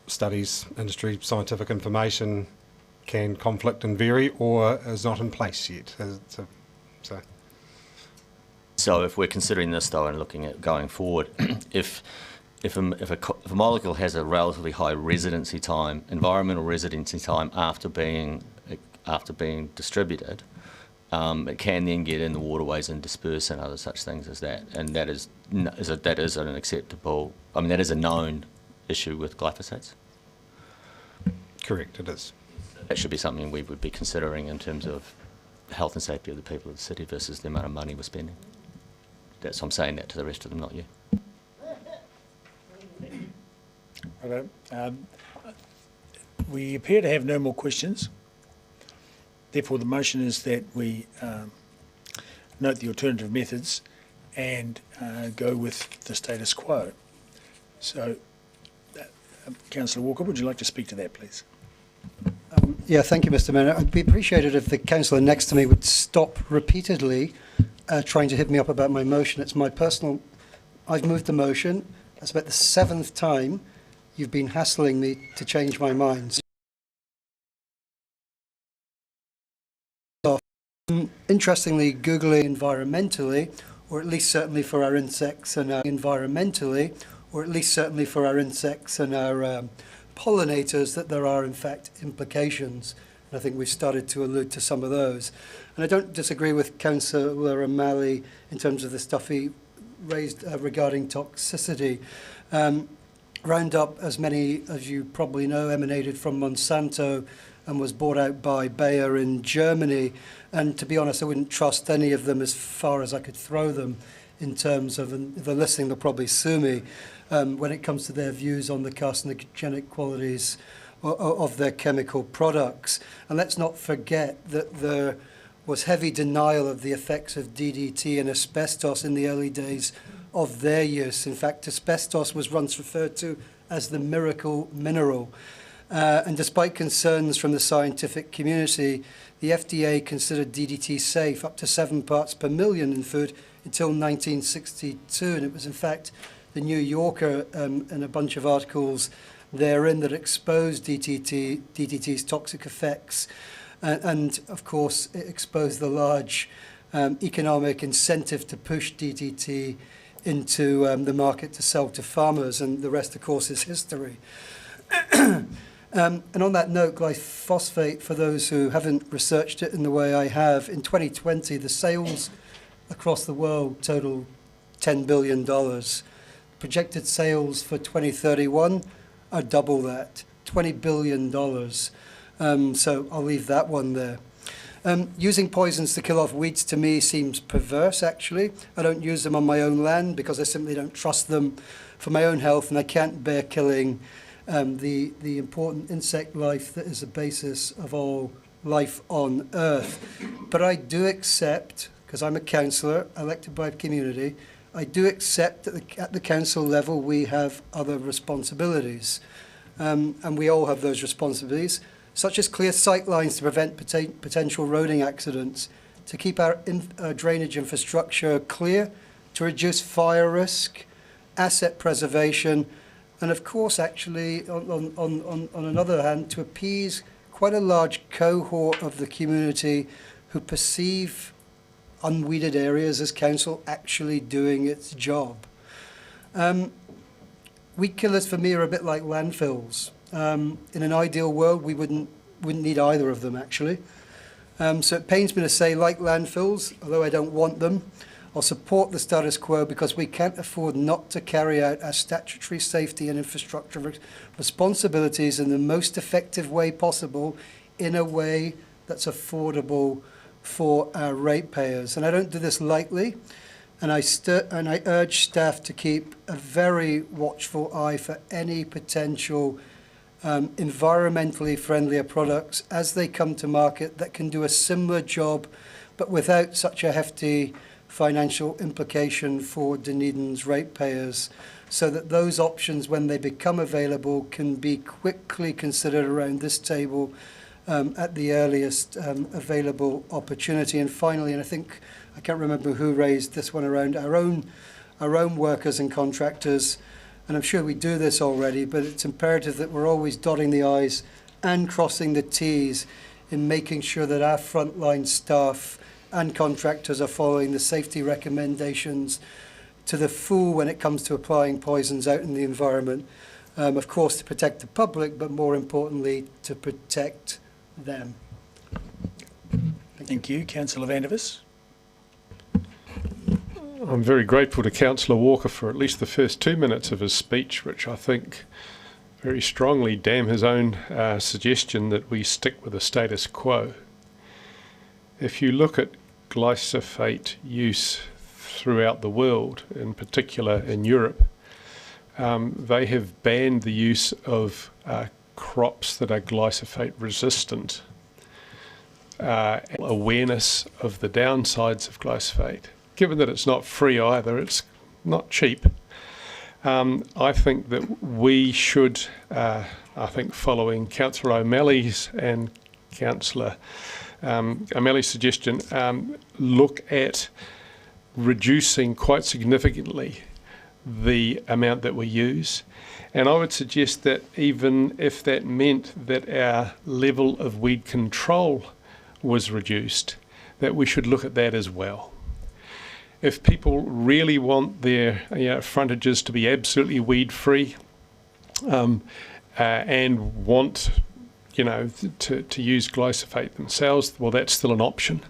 studies, industry, scientific information can conflict and vary, or is not in place yet. So if we're considering this though and looking at going forward, if a molecule has a relatively high residency time, environmental residency time after being distributed, it can then get in the waterways and disperse and other such things as that, and that is an acceptable. I mean, that is a known issue with glyphosates. Correct, it is. That should be something we would be considering in terms of health and safety of the people of the city versus the amount of money we're spending. I'm saying that to the rest of them, not you. Okay. We appear to have no more questions. Therefore, the motion is that we note the alternative methods and go with the status quo. So, Councillor Walker, would you like to speak to that, please? Yeah, thank you, Mr. Mayor. I'd be appreciated if the councillor next to me would stop repeatedly trying to hit me up about my motion. It's my personal... I've moved the motion. That's about the 7th time you've been hassling me to change my mind. So, interestingly, Googling environmentally, or at least certainly for our insects and our pollinators, that there are in fact implications. And I think we've started to allude to some of those. And I don't disagree with Councillor O'Malley in terms of the stuff he raised regarding toxicity. Roundup, as many as you probably know, emanated from Monsanto and was bought out by Bayer in Germany. And to be honest, I wouldn't trust any of them as far as I could throw them in terms of, and if they're listening, they'll probably sue me, when it comes to their views on the carcinogenic qualities of their chemical products. And let's not forget that there was heavy denial of the effects of DDT and asbestos in the early days of their use. In fact, asbestos was once referred to as the miracle mineral. And despite concerns from the scientific community, the FDA considered DDT safe up to 7 parts per million in food until 1962. And it was in fact the New Yorker and a bunch of articles therein that exposed DDT's toxic effects. And of course, it exposed the large economic incentive to push DDT into the market to sell to farmers, and the rest, of course, is history. And on that note, glyphosate, for those who haven't researched it in the way I have, in 2020, the sales across the world total $10 billion. Projected sales for 2031 are double that, $20 billion. So I'll leave that one there. Using poisons to kill off weeds to me seems perverse, actually. I don't use them on my own land because I simply don't trust them for my own health, and I can't bear killing the important insect life that is the basis of all life on Earth. But I do accept, because I'm a councillor elected by the community, I do accept that at the council level we have other responsibilities. And we all have those responsibilities, such as clear sight lines to prevent potential roading accidents, to keep our drainage infrastructure clear, to reduce fire risk, asset preservation, and of course, actually, on another hand, to appease quite a large cohort of the community who perceive unweeded areas as council actually doing its job. Weed killers for me are a bit like landfills. In an ideal world, we wouldn't need either of them, actually. So it pains me to say, like landfills, although I don't want them, I'll support the status quo because we can't afford not to carry out our statutory safety and infrastructure responsibilities in the most effective way possible, in a way that's affordable for our ratepayers. And I don't do this lightly, and I urge staff to keep a very watchful eye for any potential environmentally friendlier products as they come to market that can do a similar job, but without such a hefty financial implication for Dunedin's ratepayers, so that those options, when they become available, can be quickly considered around this table at the earliest available opportunity. And finally, and I think, I can't remember who raised this one around our own workers and contractors, and I'm sure we do this already, but it's imperative that we're always dotting the I's and crossing the T's in making sure that our frontline staff and contractors are following the safety recommendations to the full when it comes to applying poisons out in the environment. Of course, to protect the public, but more importantly, to protect them. Thank you. Councillor Vandervis. I'm very grateful to Councillor Walker for at least the first 2 minutes of his speech, which I think very strongly damn his own suggestion that we stick with the status quo. If you look at glyphosate use throughout the world, in particular in Europe, they have banned the use of crops that are glyphosate resistant. Awareness of the downsides of glyphosate, given that it's not free either, it's not cheap. I think that we should, following Councillor O'Malley's and Councillor O'Malley's suggestion, look at reducing quite significantly the amount that we use. And I would suggest that even if that meant that our level of weed control was reduced, that we should look at that as well. If people really want their frontages to be absolutely weed-free and want to use glyphosate themselves, well, that's still an option.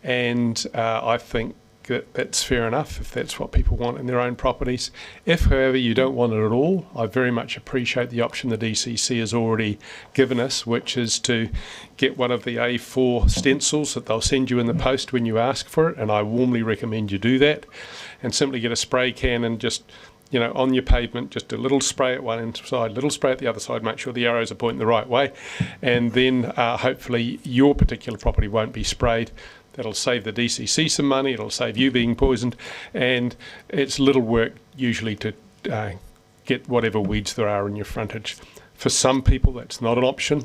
And I think that that's fair enough if that's what people want in their own properties. If, however, you don't want it at all, I very much appreciate the option the DCC has already given us, which is to get one of the A4 stencils that they'll send you in the post when you ask for it, and I warmly recommend you do that, and simply get a spray can and just, on your pavement, just a little spray at one side, little spray at the other side, make sure the arrows are pointing the right way, and then hopefully your particular property won't be sprayed. That'll save the DCC some money, it'll save you being poisoned, and it's little work usually to get whatever weeds there are in your frontage. For some people that's not an option,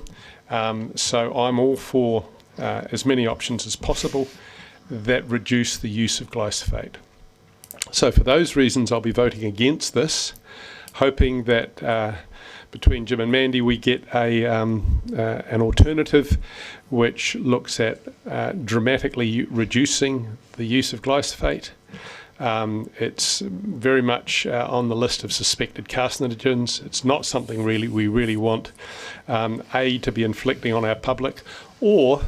so I'm all for as many options as possible that reduce the use of glyphosate. So for those reasons I'll be voting against this, hoping that between Jim and Mandy we get an alternative which looks at dramatically reducing the use of glyphosate. It's very much on the list of suspected carcinogens. It's not something we really want to be inflicting on our public, or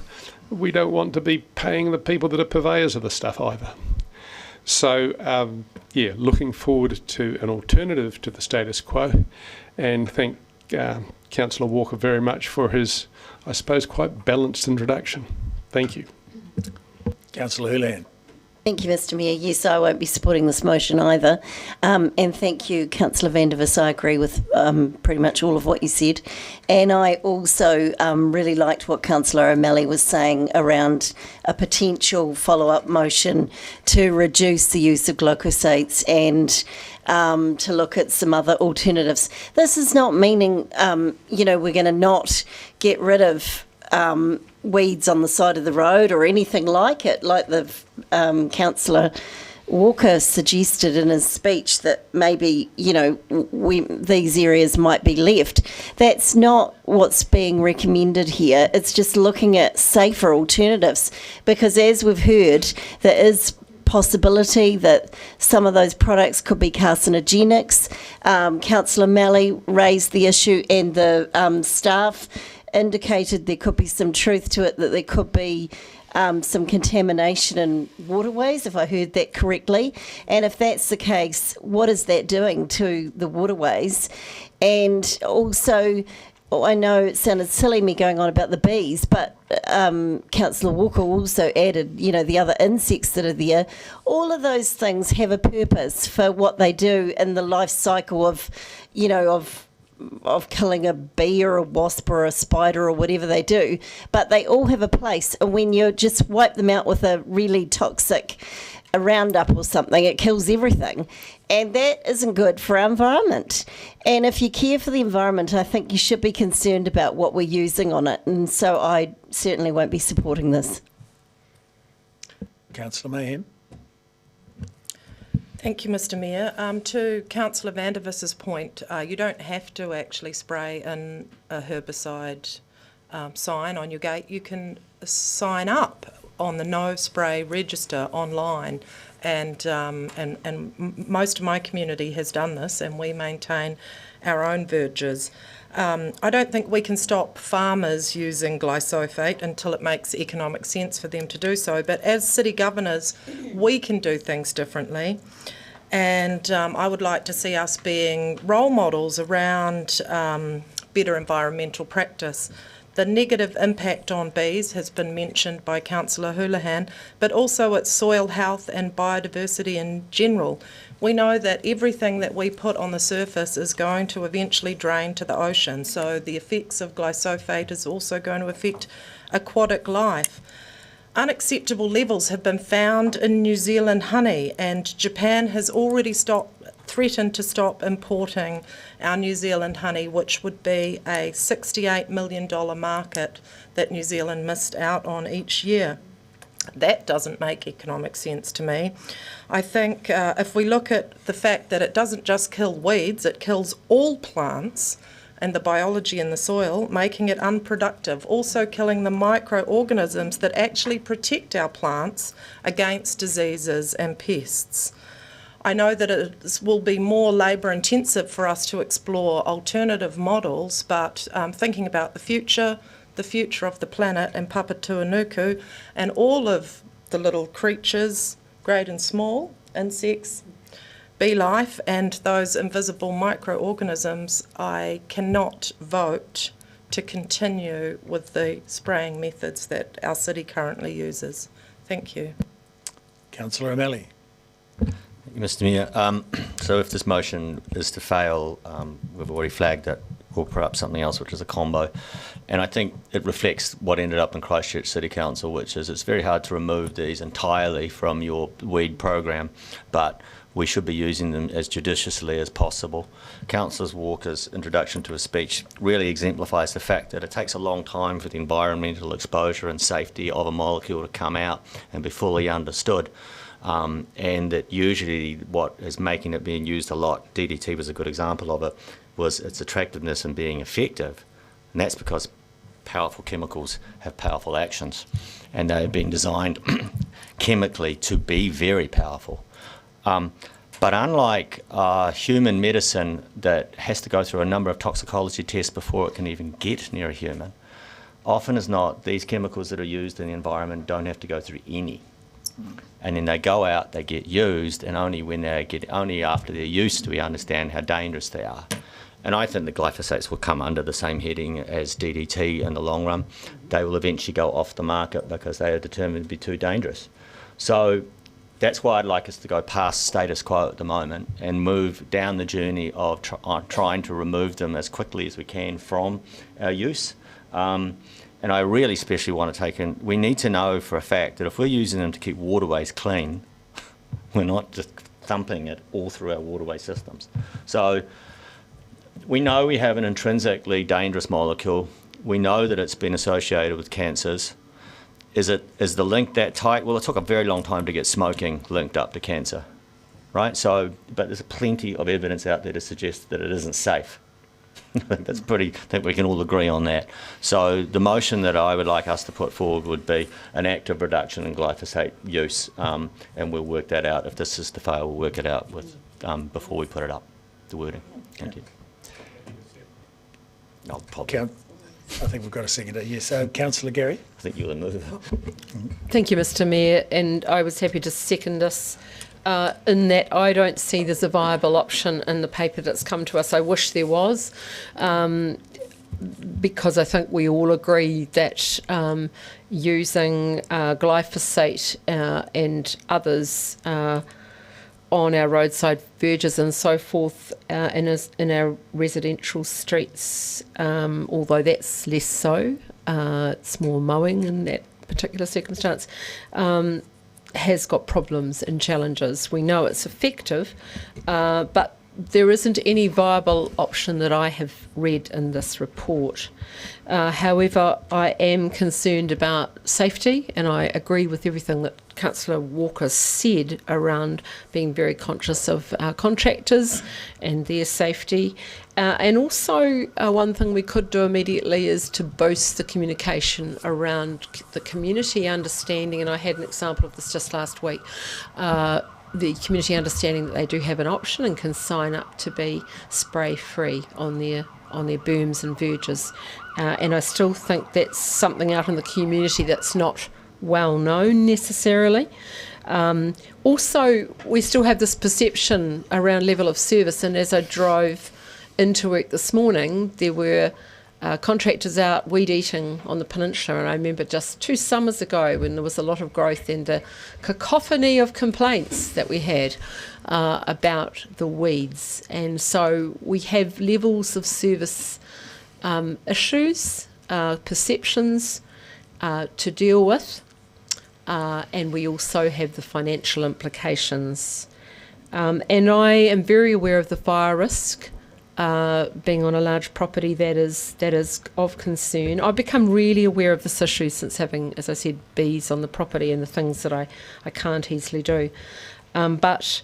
we don't want to be paying the people that are purveyors of the stuff either. So looking forward to an alternative to the status quo, and thank Councillor Walker very much for his, I suppose, quite balanced introduction. Thank you. Councillor Houlihan. Thank you, Mr Mayor. Yes, I won't be supporting this motion either. And thank you, Councillor van der Vis. I agree with pretty much all of what you said. And I also really liked what Councillor O'Malley was saying around a potential follow-up motion to reduce the use of glyphosates and to look at some other alternatives. This is not meaning, we're going to not get rid of weeds on the side of the road or anything like it, like the Councillor Walker suggested in his speech that maybe, these areas might be left. That's not what's being recommended here. It's just looking at safer alternatives because, as we've heard, there is possibility that some of those products could be carcinogenics. Councillor Malley raised the issue and the staff indicated there could be some truth to it, that there could be some contamination in waterways, if I heard that correctly. And if that's the case, what is that doing to the waterways? And also, I know it sounded silly me going on about the bees, but Councillor Walker also added, the other insects that are there. All of those things have a purpose for what they do in the life cycle of killing a bee or a wasp or a spider or whatever they do, but they all have a place. And when you just wipe them out with a really toxic Roundup or something, it kills everything. And that isn't good for our environment. And if you care for the environment, I think you should be concerned about what we're using on it. And so I certainly won't be supporting this. Councillor Mayhem. Thank you, Mr Mayor. To Councillor van der Vis's point, you don't have to actually spray in a herbicide sign on your gate. You can sign up on the No Spray register online, and most of my community has done this, and we maintain our own verges. I don't think we can stop farmers using glyphosate until it makes economic sense for them to do so, but as city governors, we can do things differently. And I would like to see us being role models around better environmental practice. The negative impact on bees has been mentioned by Councillor Houlihan, but also its soil health and biodiversity in general. We know that everything that we put on the surface is going to eventually drain to the ocean, so the effects of glyphosate is also going to affect aquatic life. Unacceptable levels have been found in New Zealand honey, and Japan has already threatened to stop importing our New Zealand honey, which would be a $68 million market that New Zealand missed out on each year. That doesn't make economic sense to me. I think if we look at the fact that it doesn't just kill weeds, it kills all plants and the biology in the soil, making it unproductive, also killing the microorganisms that actually protect our plants against diseases and pests. I know that it will be more labour intensive for us to explore alternative models, but thinking about the future of the planet and Papatūānuku, and all of the little creatures, great and small, insects, bee life, and those invisible microorganisms, I cannot vote to continue with the spraying methods that our city currently uses. Thank you. Councillor O'Malley. Mr Mayor, so if this motion is to fail, we've already flagged that we'll put up something else, which is a combo. And I think it reflects what ended up in Christchurch City Council, which is it's very hard to remove these entirely from your weed program, but we should be using them as judiciously as possible. Councillor Walker's introduction to his speech really exemplifies the fact that it takes a long time for the environmental exposure and safety of a molecule to come out and be fully understood. And that usually what is making it being used a lot, DDT was a good example of it, was its attractiveness and being effective. And that's because powerful chemicals have powerful actions, and they have been designed chemically to be very powerful. But unlike human medicine that has to go through a number of toxicology tests before it can even get near a human, often as not, these chemicals that are used in the environment don't have to go through any. And then they go out, they get used, and only after they're used do we understand how dangerous they are. And I think the glyphosates will come under the same heading as DDT in the long run. They will eventually go off the market because they are determined to be too dangerous. So that's why I'd like us to go past status quo at the moment and move down the journey of trying to remove them as quickly as we can from our use. And I really especially want to take in, we need to know for a fact that if we're using them to keep waterways clean, we're not just thumping it all through our waterway systems. So we know we have an intrinsically dangerous molecule. We know that it's been associated with cancers. Is the link that tight? Well, it took a very long time to get smoking linked up to cancer, right? So, but there's plenty of evidence out there to suggest that it isn't safe. I think we can all agree on that. So the motion that I would like us to put forward would be an active reduction in glyphosate use, and we'll work that out. If this is to fail, we'll work it out with before we put it up, the wording. Thank you. I'll probably. I think we've got a seconder. Yes, Councillor Gary. I think you'll move. Thank you, Mr. Mayor, and I was happy to second this. In that I don't see there's a viable option in the paper that's come to us. I wish there was, because I think we all agree that using glyphosate and others on our roadside verges and so forth in our residential streets, although that's less so, it's more mowing in that particular circumstance, has got problems and challenges. We know it's effective, but there isn't any viable option that I have read in this report. However, I am concerned about safety, and I agree with everything that Councillor Walker said around being very conscious of our contractors and their safety. And also, one thing we could do immediately is to boost the communication around the community understanding, and I had an example of this just last week, the community understanding that they do have an option and can sign up to be spray-free on their berms and verges. And I still think that's something out in the community that's not well known necessarily. Also, we still have this perception around level of service, and as I drove into work this morning, there were contractors out weed eating on the peninsula, and I remember just 2 summers ago when there was a lot of growth and a cacophony of complaints that we had about the weeds. And so we have levels of service issues, perceptions to deal with, and we also have the financial implications. And I am very aware of the fire risk. Being on a large property that is of concern. I've become really aware of this issue since having, as I said, bees on the property and the things that I can't easily do. But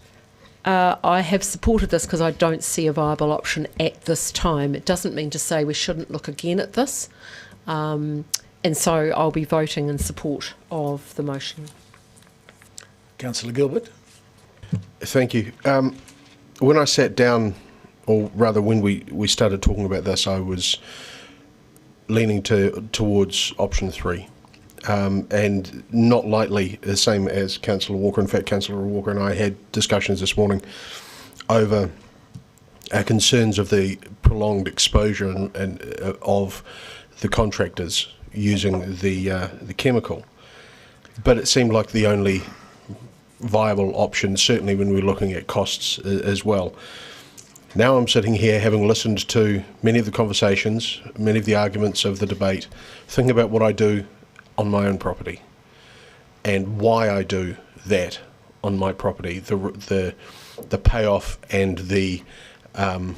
I have supported this because I don't see a viable option at this time. It doesn't mean to say we shouldn't look again at this. And so I'll be voting in support of the motion. Councillor Gilbert. Thank you. When I sat down, or rather when we started talking about this, I was leaning towards option 3. And not lightly, the same as Councillor Walker. In fact, Councillor Walker and I had discussions this morning over our concerns of the prolonged exposure and of the contractors using the chemical. But it seemed like the only viable option, certainly when we're looking at costs as well. Now I'm sitting here having listened to many of the conversations, many of the arguments of the debate, thinking about what I do on my own property and why I do that on my property, the payoff and the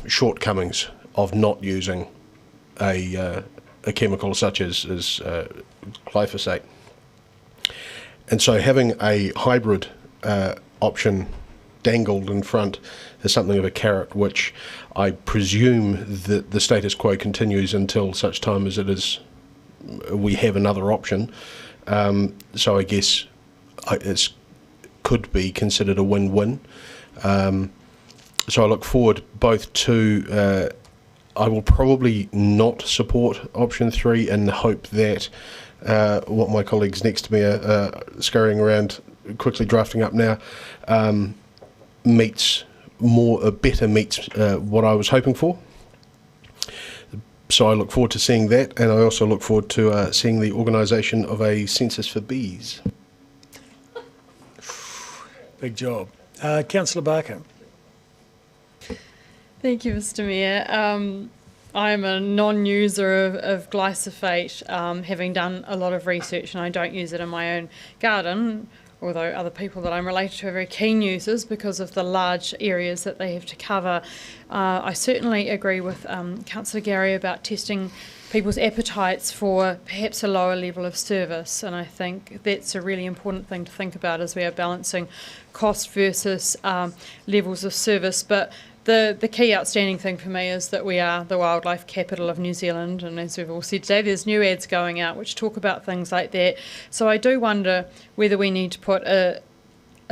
shortcomings of not using a chemical such as glyphosate. And so having a hybrid option dangled in front is something of a carrot, which I presume that the status quo continues until such time as we have another option. So I guess it could be considered a win-win. So I look forward both to, I will probably not support option 3 in the hope that what my colleagues next to me are scurrying around quickly drafting up now better meets what I was hoping for. So I look forward to seeing that, and I also look forward to seeing the organisation of a census for bees. Big job. Councillor Barker. Thank you, Mr. Mayor. I'm a non-user of glyphosate, having done a lot of research, and I don't use it in my own garden, although other people that I'm related to are very keen users because of the large areas that they have to cover. I certainly agree with Councillor Gary about testing people's appetites for perhaps a lower level of service, and I think that's a really important thing to think about as we are balancing cost versus levels of service. But the key outstanding thing for me is that we are the wildlife capital of New Zealand, and as we've all said today, there's new ads going out which talk about things like that. So I do wonder whether we need to put a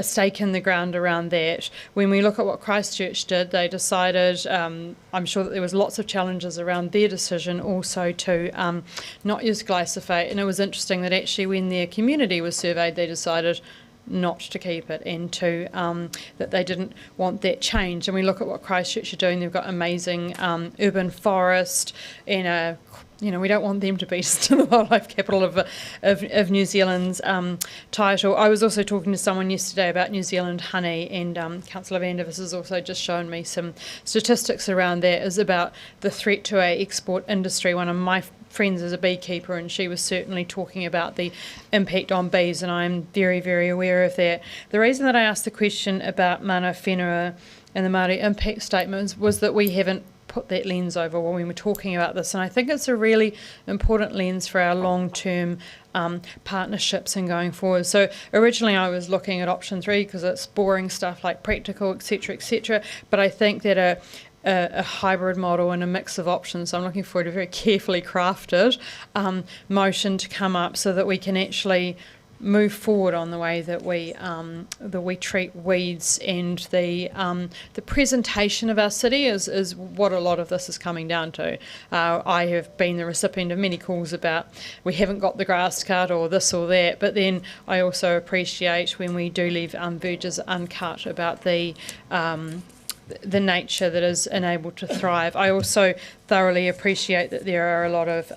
stake in the ground around that. When we look at what Christchurch did, they decided, I'm sure that there was lots of challenges around their decision also to not use glyphosate, and it was interesting that actually when their community was surveyed, they decided not to keep it, and to that they didn't want that change. And we look at what Christchurch are doing, they've got amazing urban forest, and we don't want them to be just the wildlife capital of New Zealand's title. I was also talking to someone yesterday about New Zealand honey, and Councillor Vandervis has also just shown me some statistics around that, is about the threat to our export industry. One of my friends is a beekeeper, and she was certainly talking about the impact on bees, and I'm very, very aware of that. The reason that I asked the question about mana whenua and the Māori impact statements was that we haven't put that lens over when we were talking about this, and I think it's a really important lens for our long-term partnerships and going forward. So originally I was looking at option 3 because it's boring stuff like practical, etc., but I think that a hybrid model and a mix of options. So I'm looking forward to a very carefully crafted motion to come up so that we can actually move forward on the way that we treat weeds, and the presentation of our city is what a lot of this is coming down to. I have been the recipient of many calls about we haven't got the grass cut or this or that, but then I also appreciate when we do leave verges uncut about the nature that is enabled to thrive. I also thoroughly appreciate that there are a lot of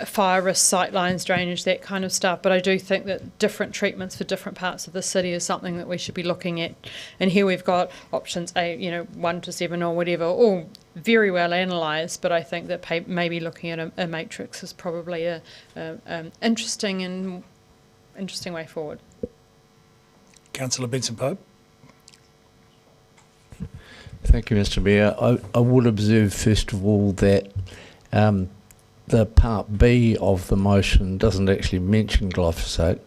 fire risk, sightlines, drainage, that kind of stuff, but I do think that different treatments for different parts of the city is something that we should be looking at. And here we've got options 1 to 7 or whatever, all very well analysed, but I think that maybe looking at a matrix is probably a interesting way forward. Councillor Benson-Pope. Thank you, Mr. Mayor. I would observe, first of all, that the part B of the motion doesn't actually mention glyphosate.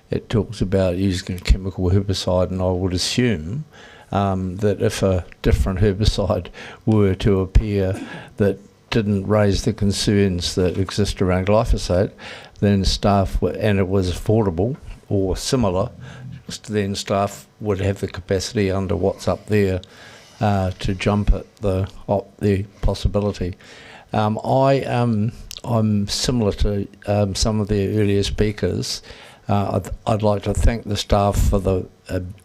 It talks about using a chemical herbicide, and I would assume that if a different herbicide were to appear that didn't raise the concerns that exist around glyphosate, then staff, and it was affordable or similar, then staff would have the capacity under what's up there to jump at the possibility. I'm similar to some of the earlier speakers. I'd like to thank the staff for the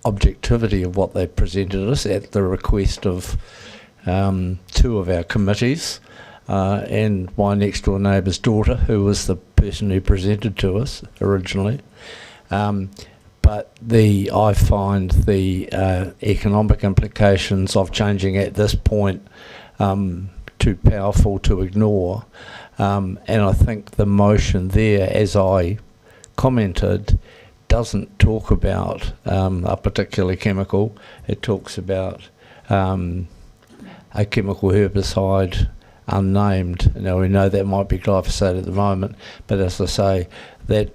objectivity of what they presented us at the request of 2 of our committees and my next door neighbour's daughter, who was the person who presented to us originally. But I find the economic implications of changing at this point too powerful to ignore. And I think the motion there, as I commented, doesn't talk about a particular chemical. It talks about a chemical herbicide unnamed. Now, we know that might be glyphosate at the moment, but as I say, that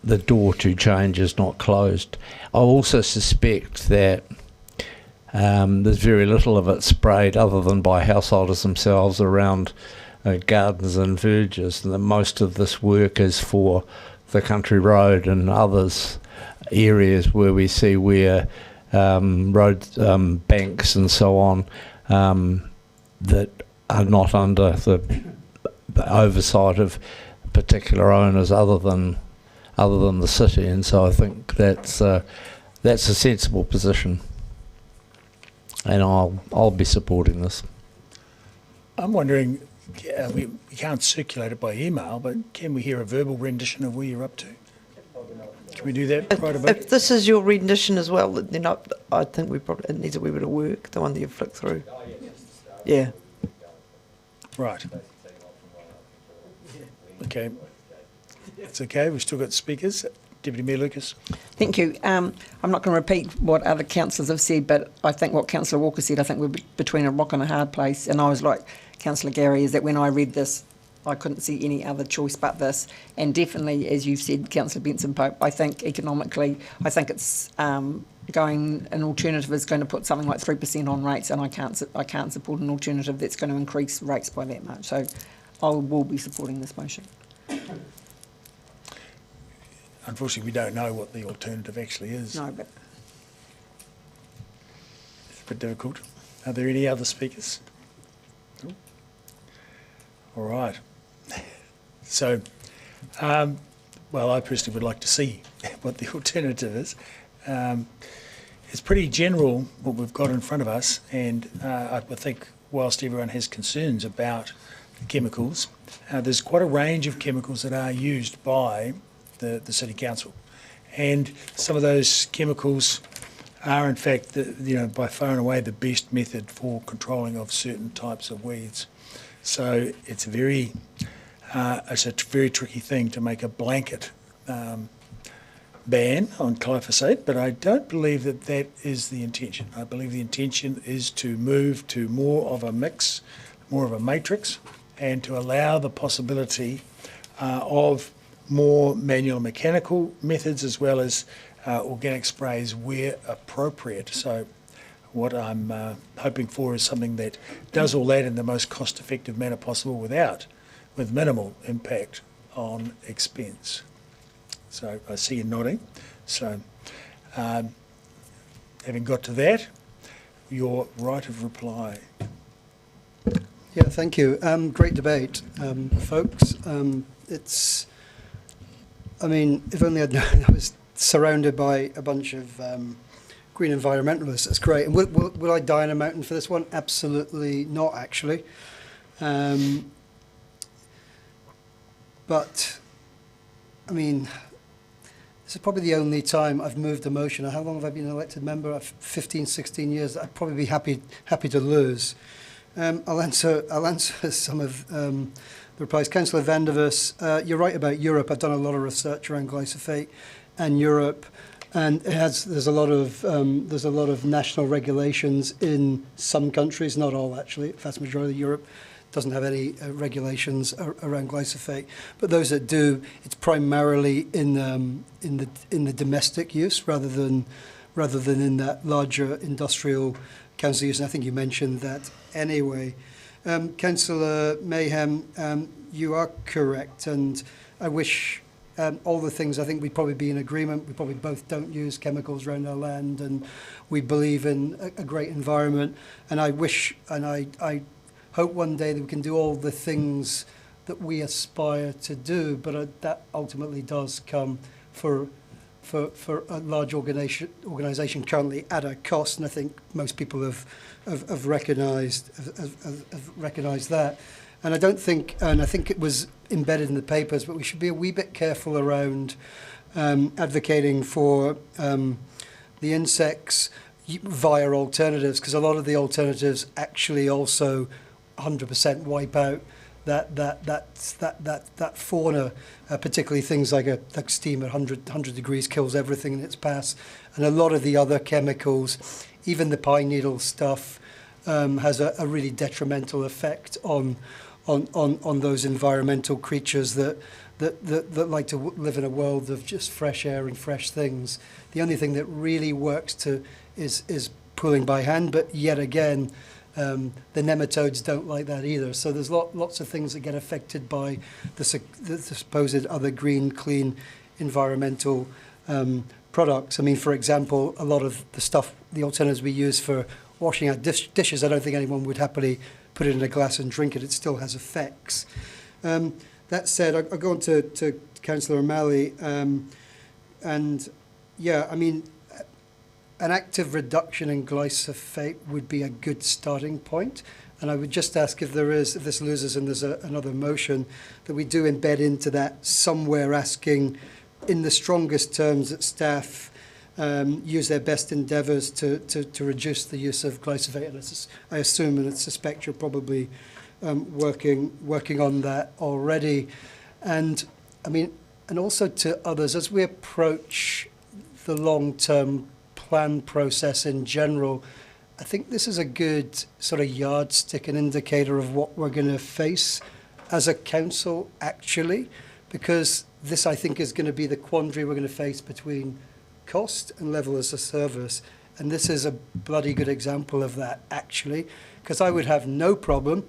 the door to change is not closed. I also suspect that there's very little of it sprayed other than by householders themselves around gardens and verges, and that most of this work is for the country road and others areas where we see where road banks and so on that are not under the oversight of particular owners other than the city, and so I think that's a sensible position, and I'll be supporting this. I'm wondering, we can't circulate it by email, but can we hear a verbal rendition of where you're up to? Can we do that right about? If this is your rendition as well, then I think it needs a wee bit of work, the one that you flick through. Yeah. Right. Okay. It's okay. We've still got speakers. Deputy Mayor Lucas. Thank you. I'm not going to repeat what other councillors have said, but I think what Councillor Walker said, I think we're between a rock and a hard place. And I was like Councillor Gary, is that when I read this, I couldn't see any other choice but this. And definitely, as you've said, Councillor Benson Pope, I think economically, I think it's going, an alternative is going to put something like 3% on rates, and I can't support an alternative that's going to increase rates by that much. So I will be supporting this motion. Unfortunately, we don't know what the alternative actually is. No, but it's a bit difficult. Are there any other speakers? No? All right. So, well, I personally would like to see what the alternative is. It's pretty general what we've got in front of us, and I think whilst everyone has concerns about the chemicals, there's quite a range of chemicals that are used by the City Council, and some of those chemicals are in fact, by far and away the best method for controlling of certain types of weeds. So it's a very tricky thing to make a blanket ban on glyphosate, but I don't believe that is the intention. I believe the intention is to move to more of a mix, more of a matrix, and to allow the possibility of more manual and mechanical methods as well as organic sprays where appropriate. So what I'm hoping for is something that does all that in the most cost-effective manner possible with minimal impact on expense. So I see you nodding. So having got to that, your right of reply. Yeah, thank you. Great debate, folks. I mean, if only I'd known I was surrounded by a bunch of green environmentalists. That's great. And will I die on a mountain for this one? Absolutely not, actually. But, I mean, this is probably the only time I've moved a motion. How long have I been an elected member? 15, 16 years. I'd probably be happy to lose. I'll answer some of the replies. Councillor van der Vos, you're right about Europe. I've done a lot of research around glyphosate and Europe, and there's a lot of national regulations in some countries, not all actually. The vast majority of Europe doesn't have any regulations around glyphosate, but those that do, it's primarily in the domestic use rather than in that larger industrial council use. And I think you mentioned that anyway. Councillor Mayhem, you are correct, and I wish all the things, I think we'd probably be in agreement. We probably both don't use chemicals around our land, and we believe in a great environment. And I wish, and I hope one day that we can do all the things that we aspire to do, but that ultimately does come for a large organisation currently at a cost, and I think most people have recognised that. And I don't think, and I think it was embedded in the papers, but we should be a wee bit careful around advocating for the insects via alternatives, because a lot of the alternatives actually also 100% wipe out that fauna, particularly things like steam at 100 degrees kills everything in its path, and a lot of the other chemicals, even the pine needle stuff, has a really detrimental effect on those environmental creatures that like to live in a world of just fresh air and fresh things. The only thing that really works is pulling by hand, but yet again, the nematodes don't like that either. So there's lots of things that get affected by the supposed other green, clean environmental products. I mean, for example, a lot of the alternatives we use for washing out dishes, I don't think anyone would happily put it in a glass and drink it. It still has effects. That said, I'll go on to Councillor O'Malley. And yeah, I mean, an active reduction in glyphosate would be a good starting point. And I would just ask if this loses and there's another motion, that we do embed into that somewhere asking in the strongest terms that staff use their best endeavours to reduce the use of glyphosate. And I assume and I suspect you're probably working on that already. And I mean, and also to others, as we approach the long-term plan process in general, I think this is a good sort of yardstick and indicator of what we're going to face as a council, actually, because this, I think, is going to be the quandary we're going to face between cost and level as a service. And this is a bloody good example of that, actually, because I would have no problem.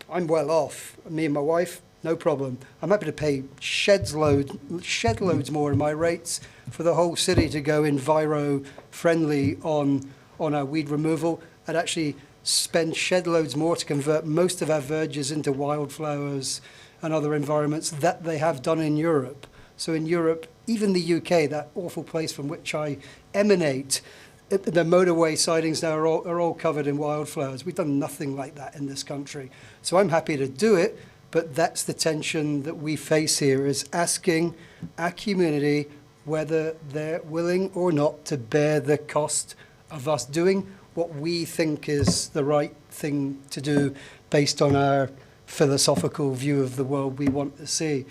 I'm well off, me and my wife, no problem. I'm happy to pay shed loads more in my rates for the whole city to go enviro-friendly on our weed removal. I'd actually spend shed loads more to convert most of our verges into wildflowers and other environments that they have done in Europe. So in Europe, even the UK, that awful place from which I emanate, the motorway sidings now are all covered in wildflowers. We've done nothing like that in this country. So I'm happy to do it, but that's the tension that we face here, is asking our community whether they're willing or not to bear the cost of us doing what we think is the right thing to do based on our philosophical view of the world we want to see.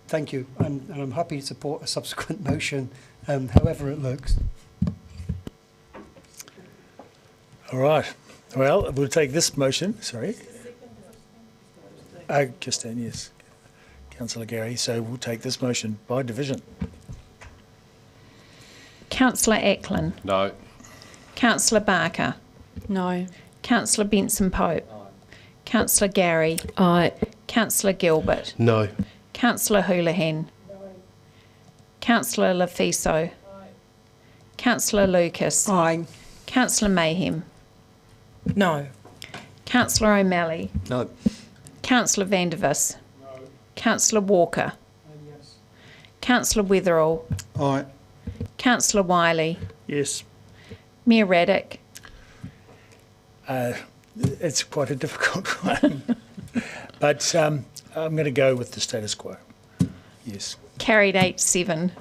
Thank you, and I'm happy to support a subsequent motion, however it looks. All right. Well, we'll take this motion. Sorry. Justine, yes. Councillor Gary. So we'll take this motion by division. Councillor Ackland. No. Councillor Barker. No. Councillor Benson Pope. Councillor Gary. Aye. Councillor Gilbert. No. Councillor Houlihan. Councillor Lafiso. Councillor Lucas. Aye. Councillor Mayhem. No. Councillor O'Malley. No. Councillor Vandervis. Councillor Walker. Councillor Wetherall. Aye. Councillor Wiley. Yes. Mayor Raddick. It's quite a difficult one, but I'm going to go with the status quo. Yes. Carried 8-7.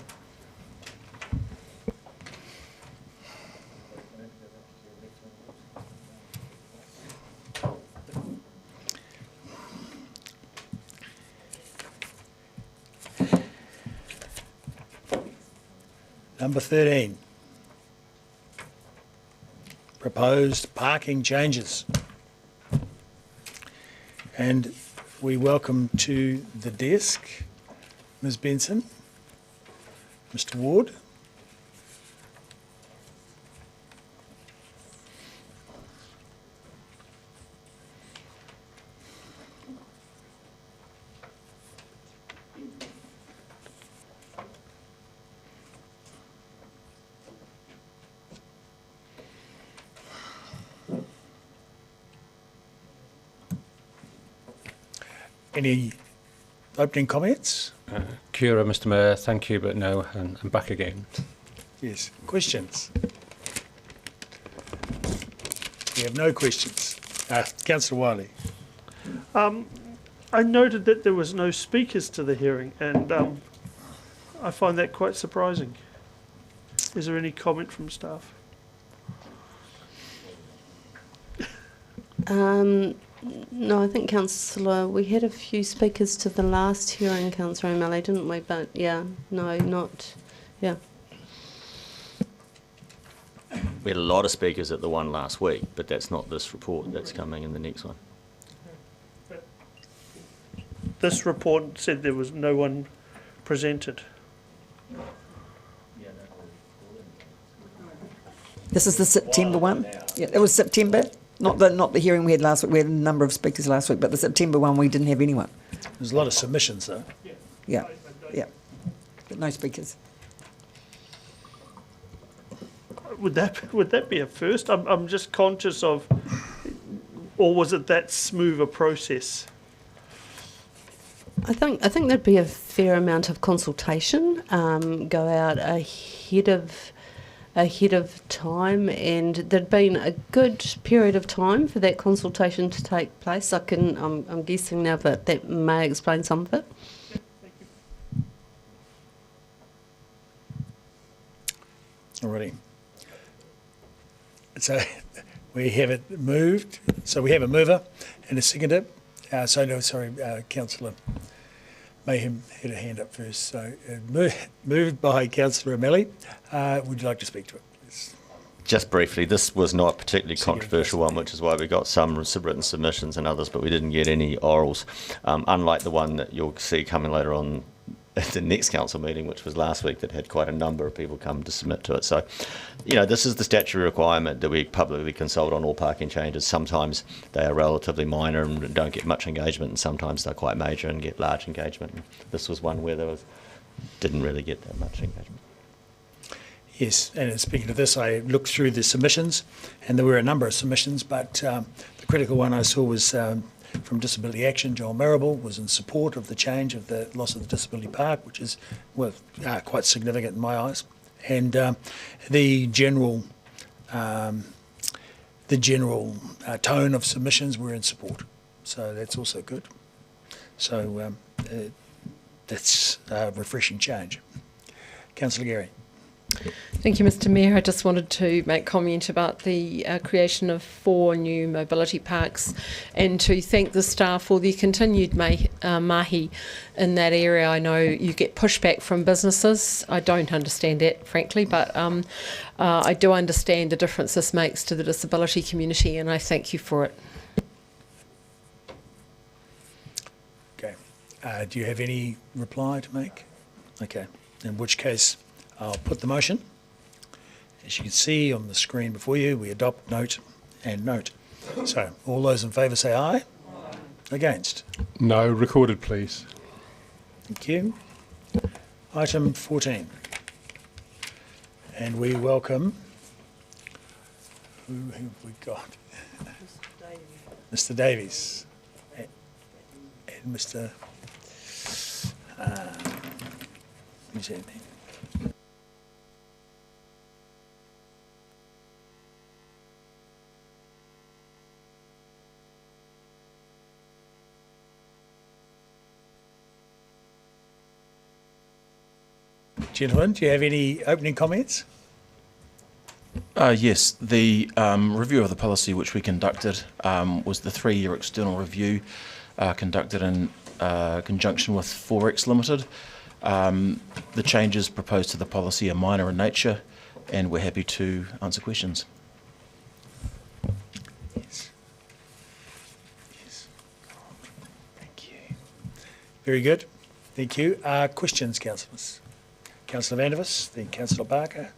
Number 13. Proposed parking changes. And we welcome to the desk Ms. Benson, Mr. Ward. Any opening comments? Cura, Mr Mayor, thank you, but no, and I'm back again. Yes. Questions? We have no questions. Councillor Wiley. I noted that there was no speakers to the hearing, and I find that quite surprising. Is there any comment from staff? No, I think, Councillor, we had a few speakers to the last hearing, Councillor O'Malley, didn't we? But yeah, no, not, yeah. We had a lot of speakers at the one last week, but that's not this report. That's coming in the next one. This report said there was no one presented. This is the September one? Yeah, it was September, not the hearing we had last week. We had a number of speakers last week, but the September one, we didn't have anyone. There's a lot of submissions, though. Yeah, yeah, but no speakers. Would that be a first? I'm just conscious of, or was it that smooth a process? I think there'd be a fair amount of consultation go out ahead of ahead of time, and there'd been a good period of time for that consultation to take place. I'm guessing now that may explain some of it. Alrighty. So we have it moved. So we have a mover and a seconder. Councillor Mayhem had a hand up first. So moved by Councillor O'Malley. Would you like to speak to it, please? Just briefly, this was not a particularly controversial one, which is why we got some written submissions and others, but we didn't get any orals, unlike the one that you'll see coming later on at the next council meeting, which was last week, that had quite a number of people come to submit to it. So, this is the statutory requirement that we publicly consult on all parking changes. Sometimes they are relatively minor and don't get much engagement, and sometimes they're quite major and get large engagement. This was one where didn't really get that much engagement. Yes, and speaking of this, I looked through the submissions, and there were a number of submissions, but the critical one I saw was from Disability Action. Joel Marrable was in support of the change of the loss of the Disability Park, which is quite significant in my eyes. And the general tone of submissions were in support, so that's also good. So that's a refreshing change. Councillor Gary. Thank you, Mr Mayor. I just wanted to make comment about the creation of 4 new mobility parks and to thank the staff for their continued mahi in that area. I know you get pushback from businesses. I don't understand that, frankly, but I do understand the difference this makes to the disability community, and I thank you for it. Okay. Do you have any reply to make? Okay. In which case, I'll put the motion. As you can see on the screen before you, we adopt, note and note. So all those in favour say aye. Aye. Against? No. Recorded, please. Thank you. Item 14. And we welcome, who have we got? Mr Davies. And Mr. Let me see anything. Gentlemen, do you have any opening comments? Yes, the review of the policy which we conducted was the 3-year external review conducted in conjunction with Forex Limited. The changes proposed to the policy are minor in nature, and we're happy to answer questions. Yes. Yes. Thank you. Very good. Thank you. Questions, councillors? Councillor Vandevers, then Councillor Barker.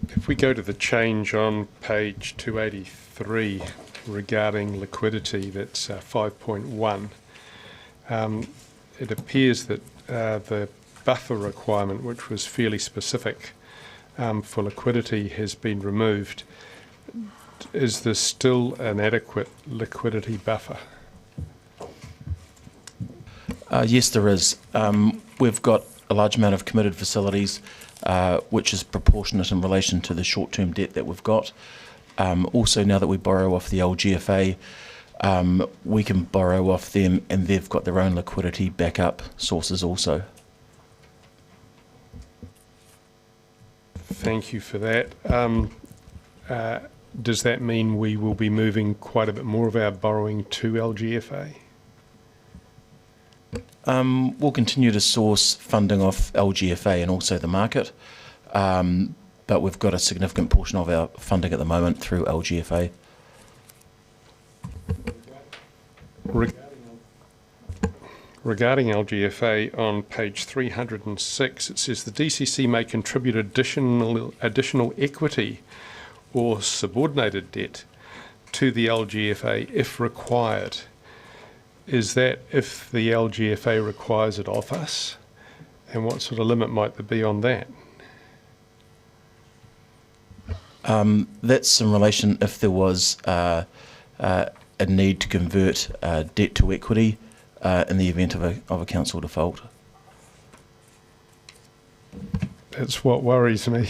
If we go to the change on page 283 regarding liquidity, that's 5.1, it appears that the buffer requirement, which was fairly specific for liquidity, has been removed. Is there still an adequate liquidity buffer? Yes, there is. We've got a large amount of committed facilities, which is proportionate in relation to the short-term debt that we've got. Also, now that we borrow off the LGFA, we can borrow off them, and they've got their own liquidity backup sources also. Thank you for that. Does that mean we will be moving quite a bit more of our borrowing to LGFA? We'll continue to source funding off LGFA and also the market, but we've got a significant portion of our funding at the moment through LGFA. Regarding LGFA, on page 306, it says the DCC may contribute additional equity or subordinated debt to the LGFA if required. Is that if the LGFA requires it of us? And what sort of limit might there be on that? That's in relation if there was a need to convert debt to equity in the event of a council default. It's what worries me.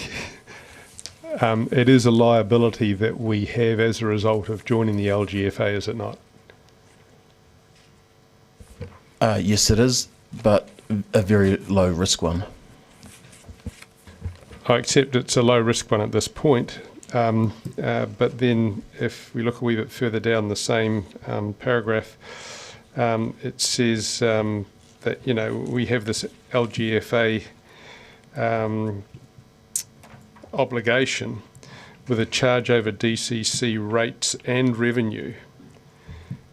It is a liability that we have as a result of joining the LGFA, is it not? Yes, it is, but a very low risk one. I accept it's a low risk one at this point, but then if we look a wee bit further down the same paragraph, it says that, you know, we have this LGFA obligation with a charge over DCC rates and revenue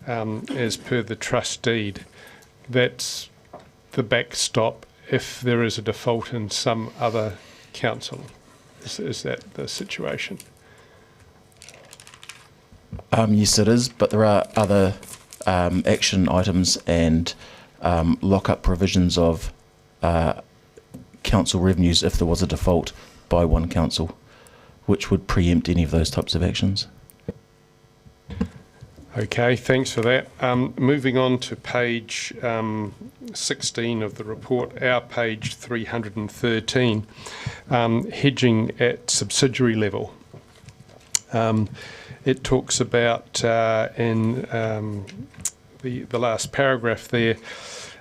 as per the trust deed. That's the backstop if there is a default in some other council. Is that the situation? Yes, it is, but there are other action items and lock-up provisions of council revenues if there was a default by one council, which would preempt any of those types of actions. Okay, thanks for that. Moving on to page 16 of the report, our page 313, hedging at subsidiary level. It talks about, in the last paragraph there,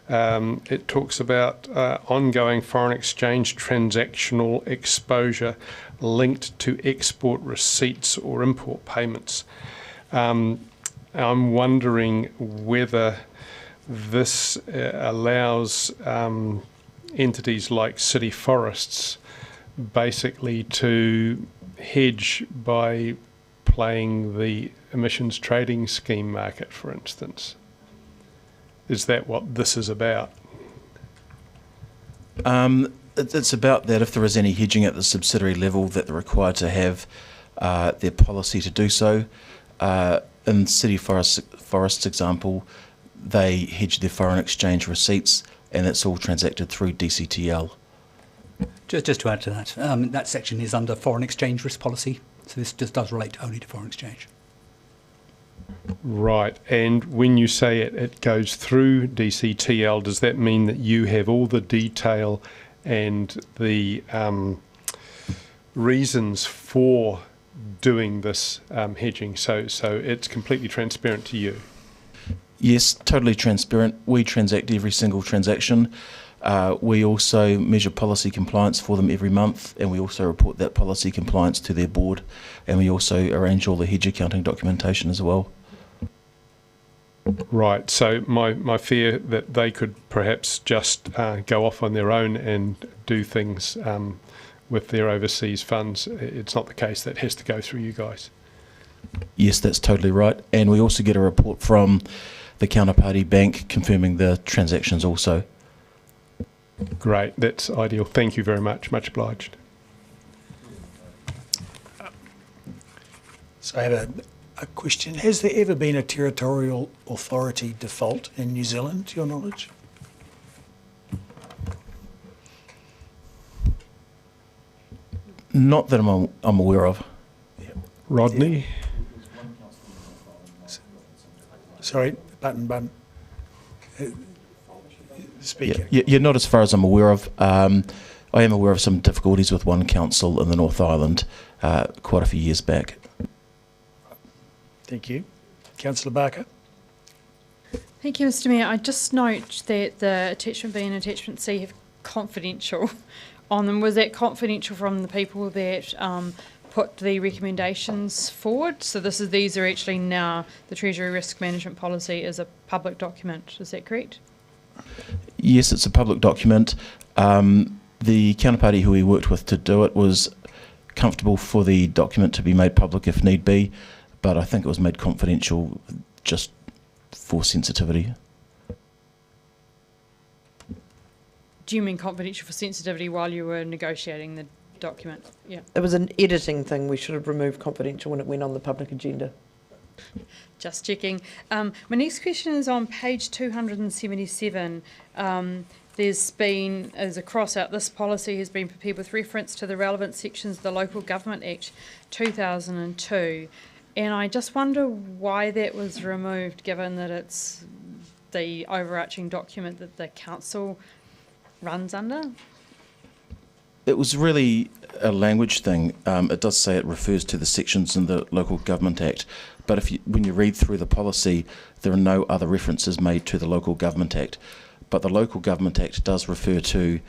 it talks about ongoing foreign exchange transactional exposure linked to export receipts or import payments. I'm wondering whether this allows entities like city forests basically to hedge by playing the emissions trading scheme market, for instance. Is that what this is about? It's about that if there is any hedging at the subsidiary level that they're required to have their policy to do so. In City Forests example, they hedge their foreign exchange receipts, and it's all transacted through DCTL. Just to add to that, that section is under foreign exchange risk policy, so this just does relate only to foreign exchange. Right, and when you say it goes through DCTL, does that mean that you have all the detail and the reasons for doing this hedging, so it's completely transparent to you? Yes, totally transparent. We transact every single transaction. We also measure policy compliance for them every month, and we also report that policy compliance to their board, and we also arrange all the hedge accounting documentation as well. Right, so my fear that they could perhaps just go off on their own and do things with their overseas funds, it's not the case. That has to go through you guys. Yes, that's totally right. And we also get a report from the counterparty bank confirming the transactions also. Great, that's ideal. Thank you very much. Much obliged. So I have a question. Has there ever been a territorial authority default in New Zealand, to your knowledge? Not that I'm aware of. Rodney? Sorry, button. Speaker. Yeah, not as far as I'm aware of. I am aware of some difficulties with one council in the North Island quite a few years back. Thank you. Councillor Barker. Thank you, Mr Mayor. I just note that the attachment B and attachment C have confidential on them. Was that confidential from the people that put the recommendations forward? So these are actually now, the Treasury Risk Management Policy is a public document. Is that correct? Yes, it's a public document. The counterparty who we worked with to do it was comfortable for the document to be made public if need be, but I think it was made confidential just for sensitivity. Do you mean confidential for sensitivity while you were negotiating the document? Yeah. It was an editing thing. We should have removed confidential when it went on the public agenda. Just checking. My next question is on page 277. There's a cross out. This policy has been prepared with reference to the relevant sections of the Local Government Act 2002. And I just wonder why that was removed, given that it's the overarching document that the council runs under. It was really a language thing. It does say it refers to the sections in the Local Government Act, but when you read through the policy, there are no other references made to the Local Government Act. But the Local Government Act does refer to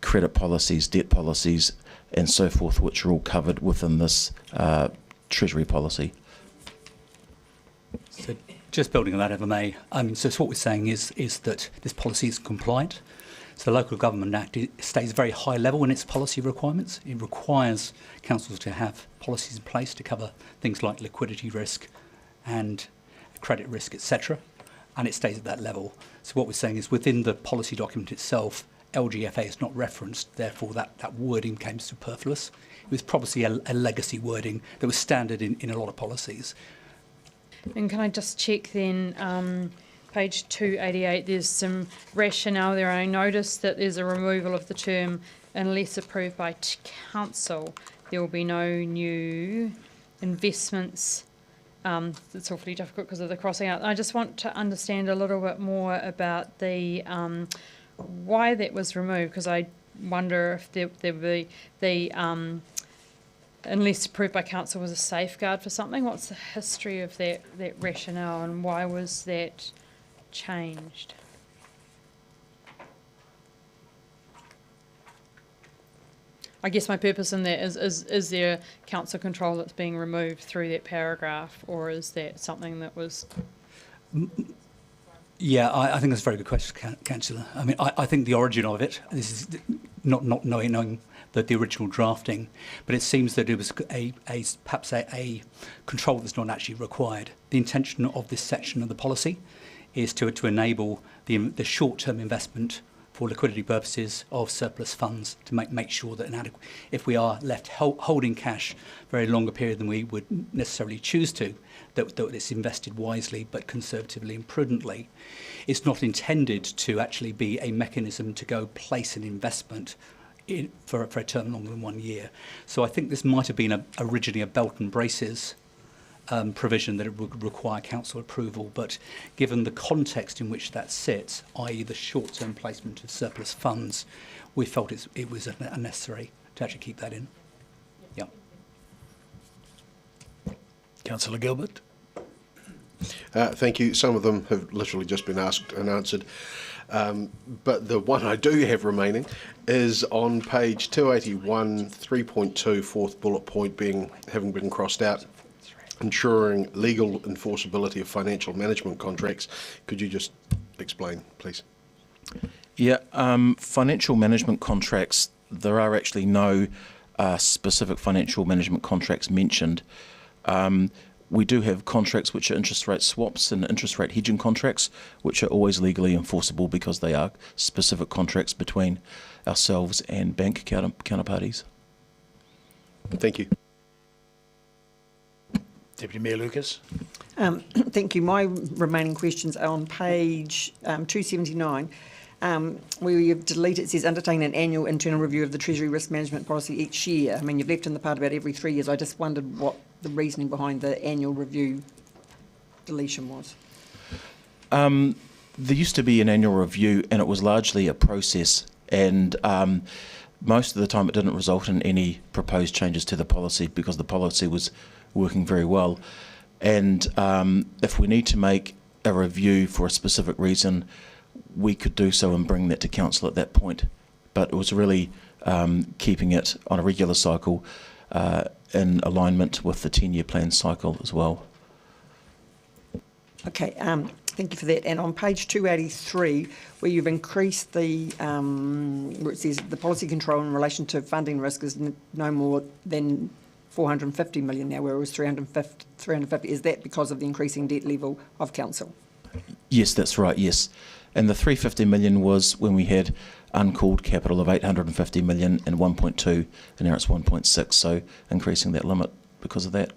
credit policies, debt policies, and so forth, which are all covered within this Treasury policy. So just building on that, if I may, so what we're saying is that this policy is compliant. So the Local Government Act stays very high level in its policy requirements. It requires councils to have policies in place to cover things like liquidity risk and credit risk, etc. And it stays at that level. So what we're saying is within the policy document itself, LGFA is not referenced, therefore that wording became superfluous. It was probably a legacy wording that was standard in a lot of policies. And can I just check then, page 288, there's some rationale there. I noticed that there's a removal of the term unless approved by council. There will be no new investments. It's awfully difficult because of the crossing out. I just want to understand a little bit more about the why that was removed, because I wonder if there be the unless approved by council was a safeguard for something. What's the history of that rationale, and why was that changed? I guess my purpose in that is there council control that's being removed through that paragraph, or is that something that was... Yeah, I think that's a very good question, Councillor. I mean, I think the origin of it, this is not knowing the original drafting, but it seems that it was perhaps a control that's not actually required. The intention of this section of the policy is to enable the short-term investment for liquidity purposes of surplus funds, to make sure that if we are left holding cash for a longer period than we would necessarily choose to, that it's invested wisely but conservatively and prudently. It's not intended to actually be a mechanism to go place an investment for a term longer than 1 year. So I think this might have been originally a belt and braces provision that it would require council approval, but given the context in which that sits, i.e. the short-term placement of surplus funds, we felt it was unnecessary to actually keep that in. Yeah. Councillor Gilbert. Thank you. Some of them have literally just been asked and answered. But the one I do have remaining is on page 281, 3.2, fourth bullet point having been crossed out, ensuring legal enforceability of financial management contracts. Could you just explain, please? Yeah, financial management contracts, there are actually no specific financial management contracts mentioned. We do have contracts which are interest rate swaps and interest rate hedging contracts, which are always legally enforceable because they are specific contracts between ourselves and bank counterparties. Thank you. Deputy Mayor Lucas. Thank you. My remaining questions are on page 279, where you've deleted, it says undertaking an annual internal review of the Treasury risk management policy each year. I mean, you've left in the part about every 3 years. I just wondered what the reasoning behind the annual review deletion was. There used to be an annual review, and it was largely a process, and most of the time it didn't result in any proposed changes to the policy because the policy was working very well. And if we need to make a review for a specific reason, we could do so and bring that to council at that point. But it was really keeping it on a regular cycle in alignment with the 10-year plan cycle as well. Okay, thank you for that. And on page 283, where you've increased the, where it says the policy control in relation to funding risk is no more than 450 million now, where it was 350. Is that because of the increasing debt level of council? Yes, that's right, yes. And the 350 million was when we had uncalled capital of 850 million and 1.2, and now it's 1.6, so increasing that limit because of that.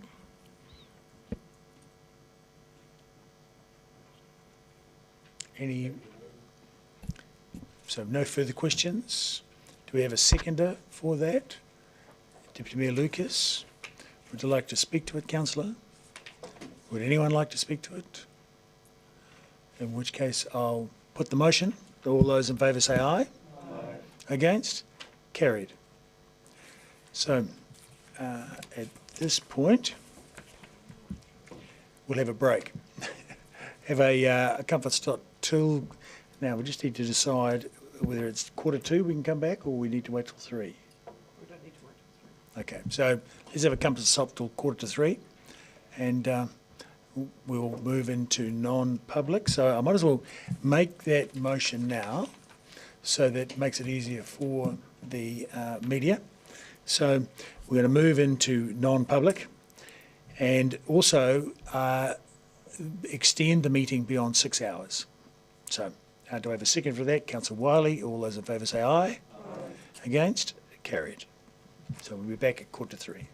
So no further questions. Do we have a seconder for that? Deputy Mayor Lucas, would you like to speak to it, councillor? Would anyone like to speak to it? In which case I'll put the motion. All those in favour say aye. Aye. Against? Carried. So at this point, we'll have a break. Have a comfort stop till, now we just need to decide whether it's 1:45 we can come back or we need to wait till 3. We don't need to wait till 3. Okay, so let's have a comfort stop till 2:45 and we'll move into non-public. So I might as well make that motion now so that makes it easier for the media. So we're going to move into non-public and also extend the meeting beyond 6 hours. So do I have a second for that? Councillor Wiley, all those in favour say aye. Aye. Against? Carried. So we'll be back at 2:45.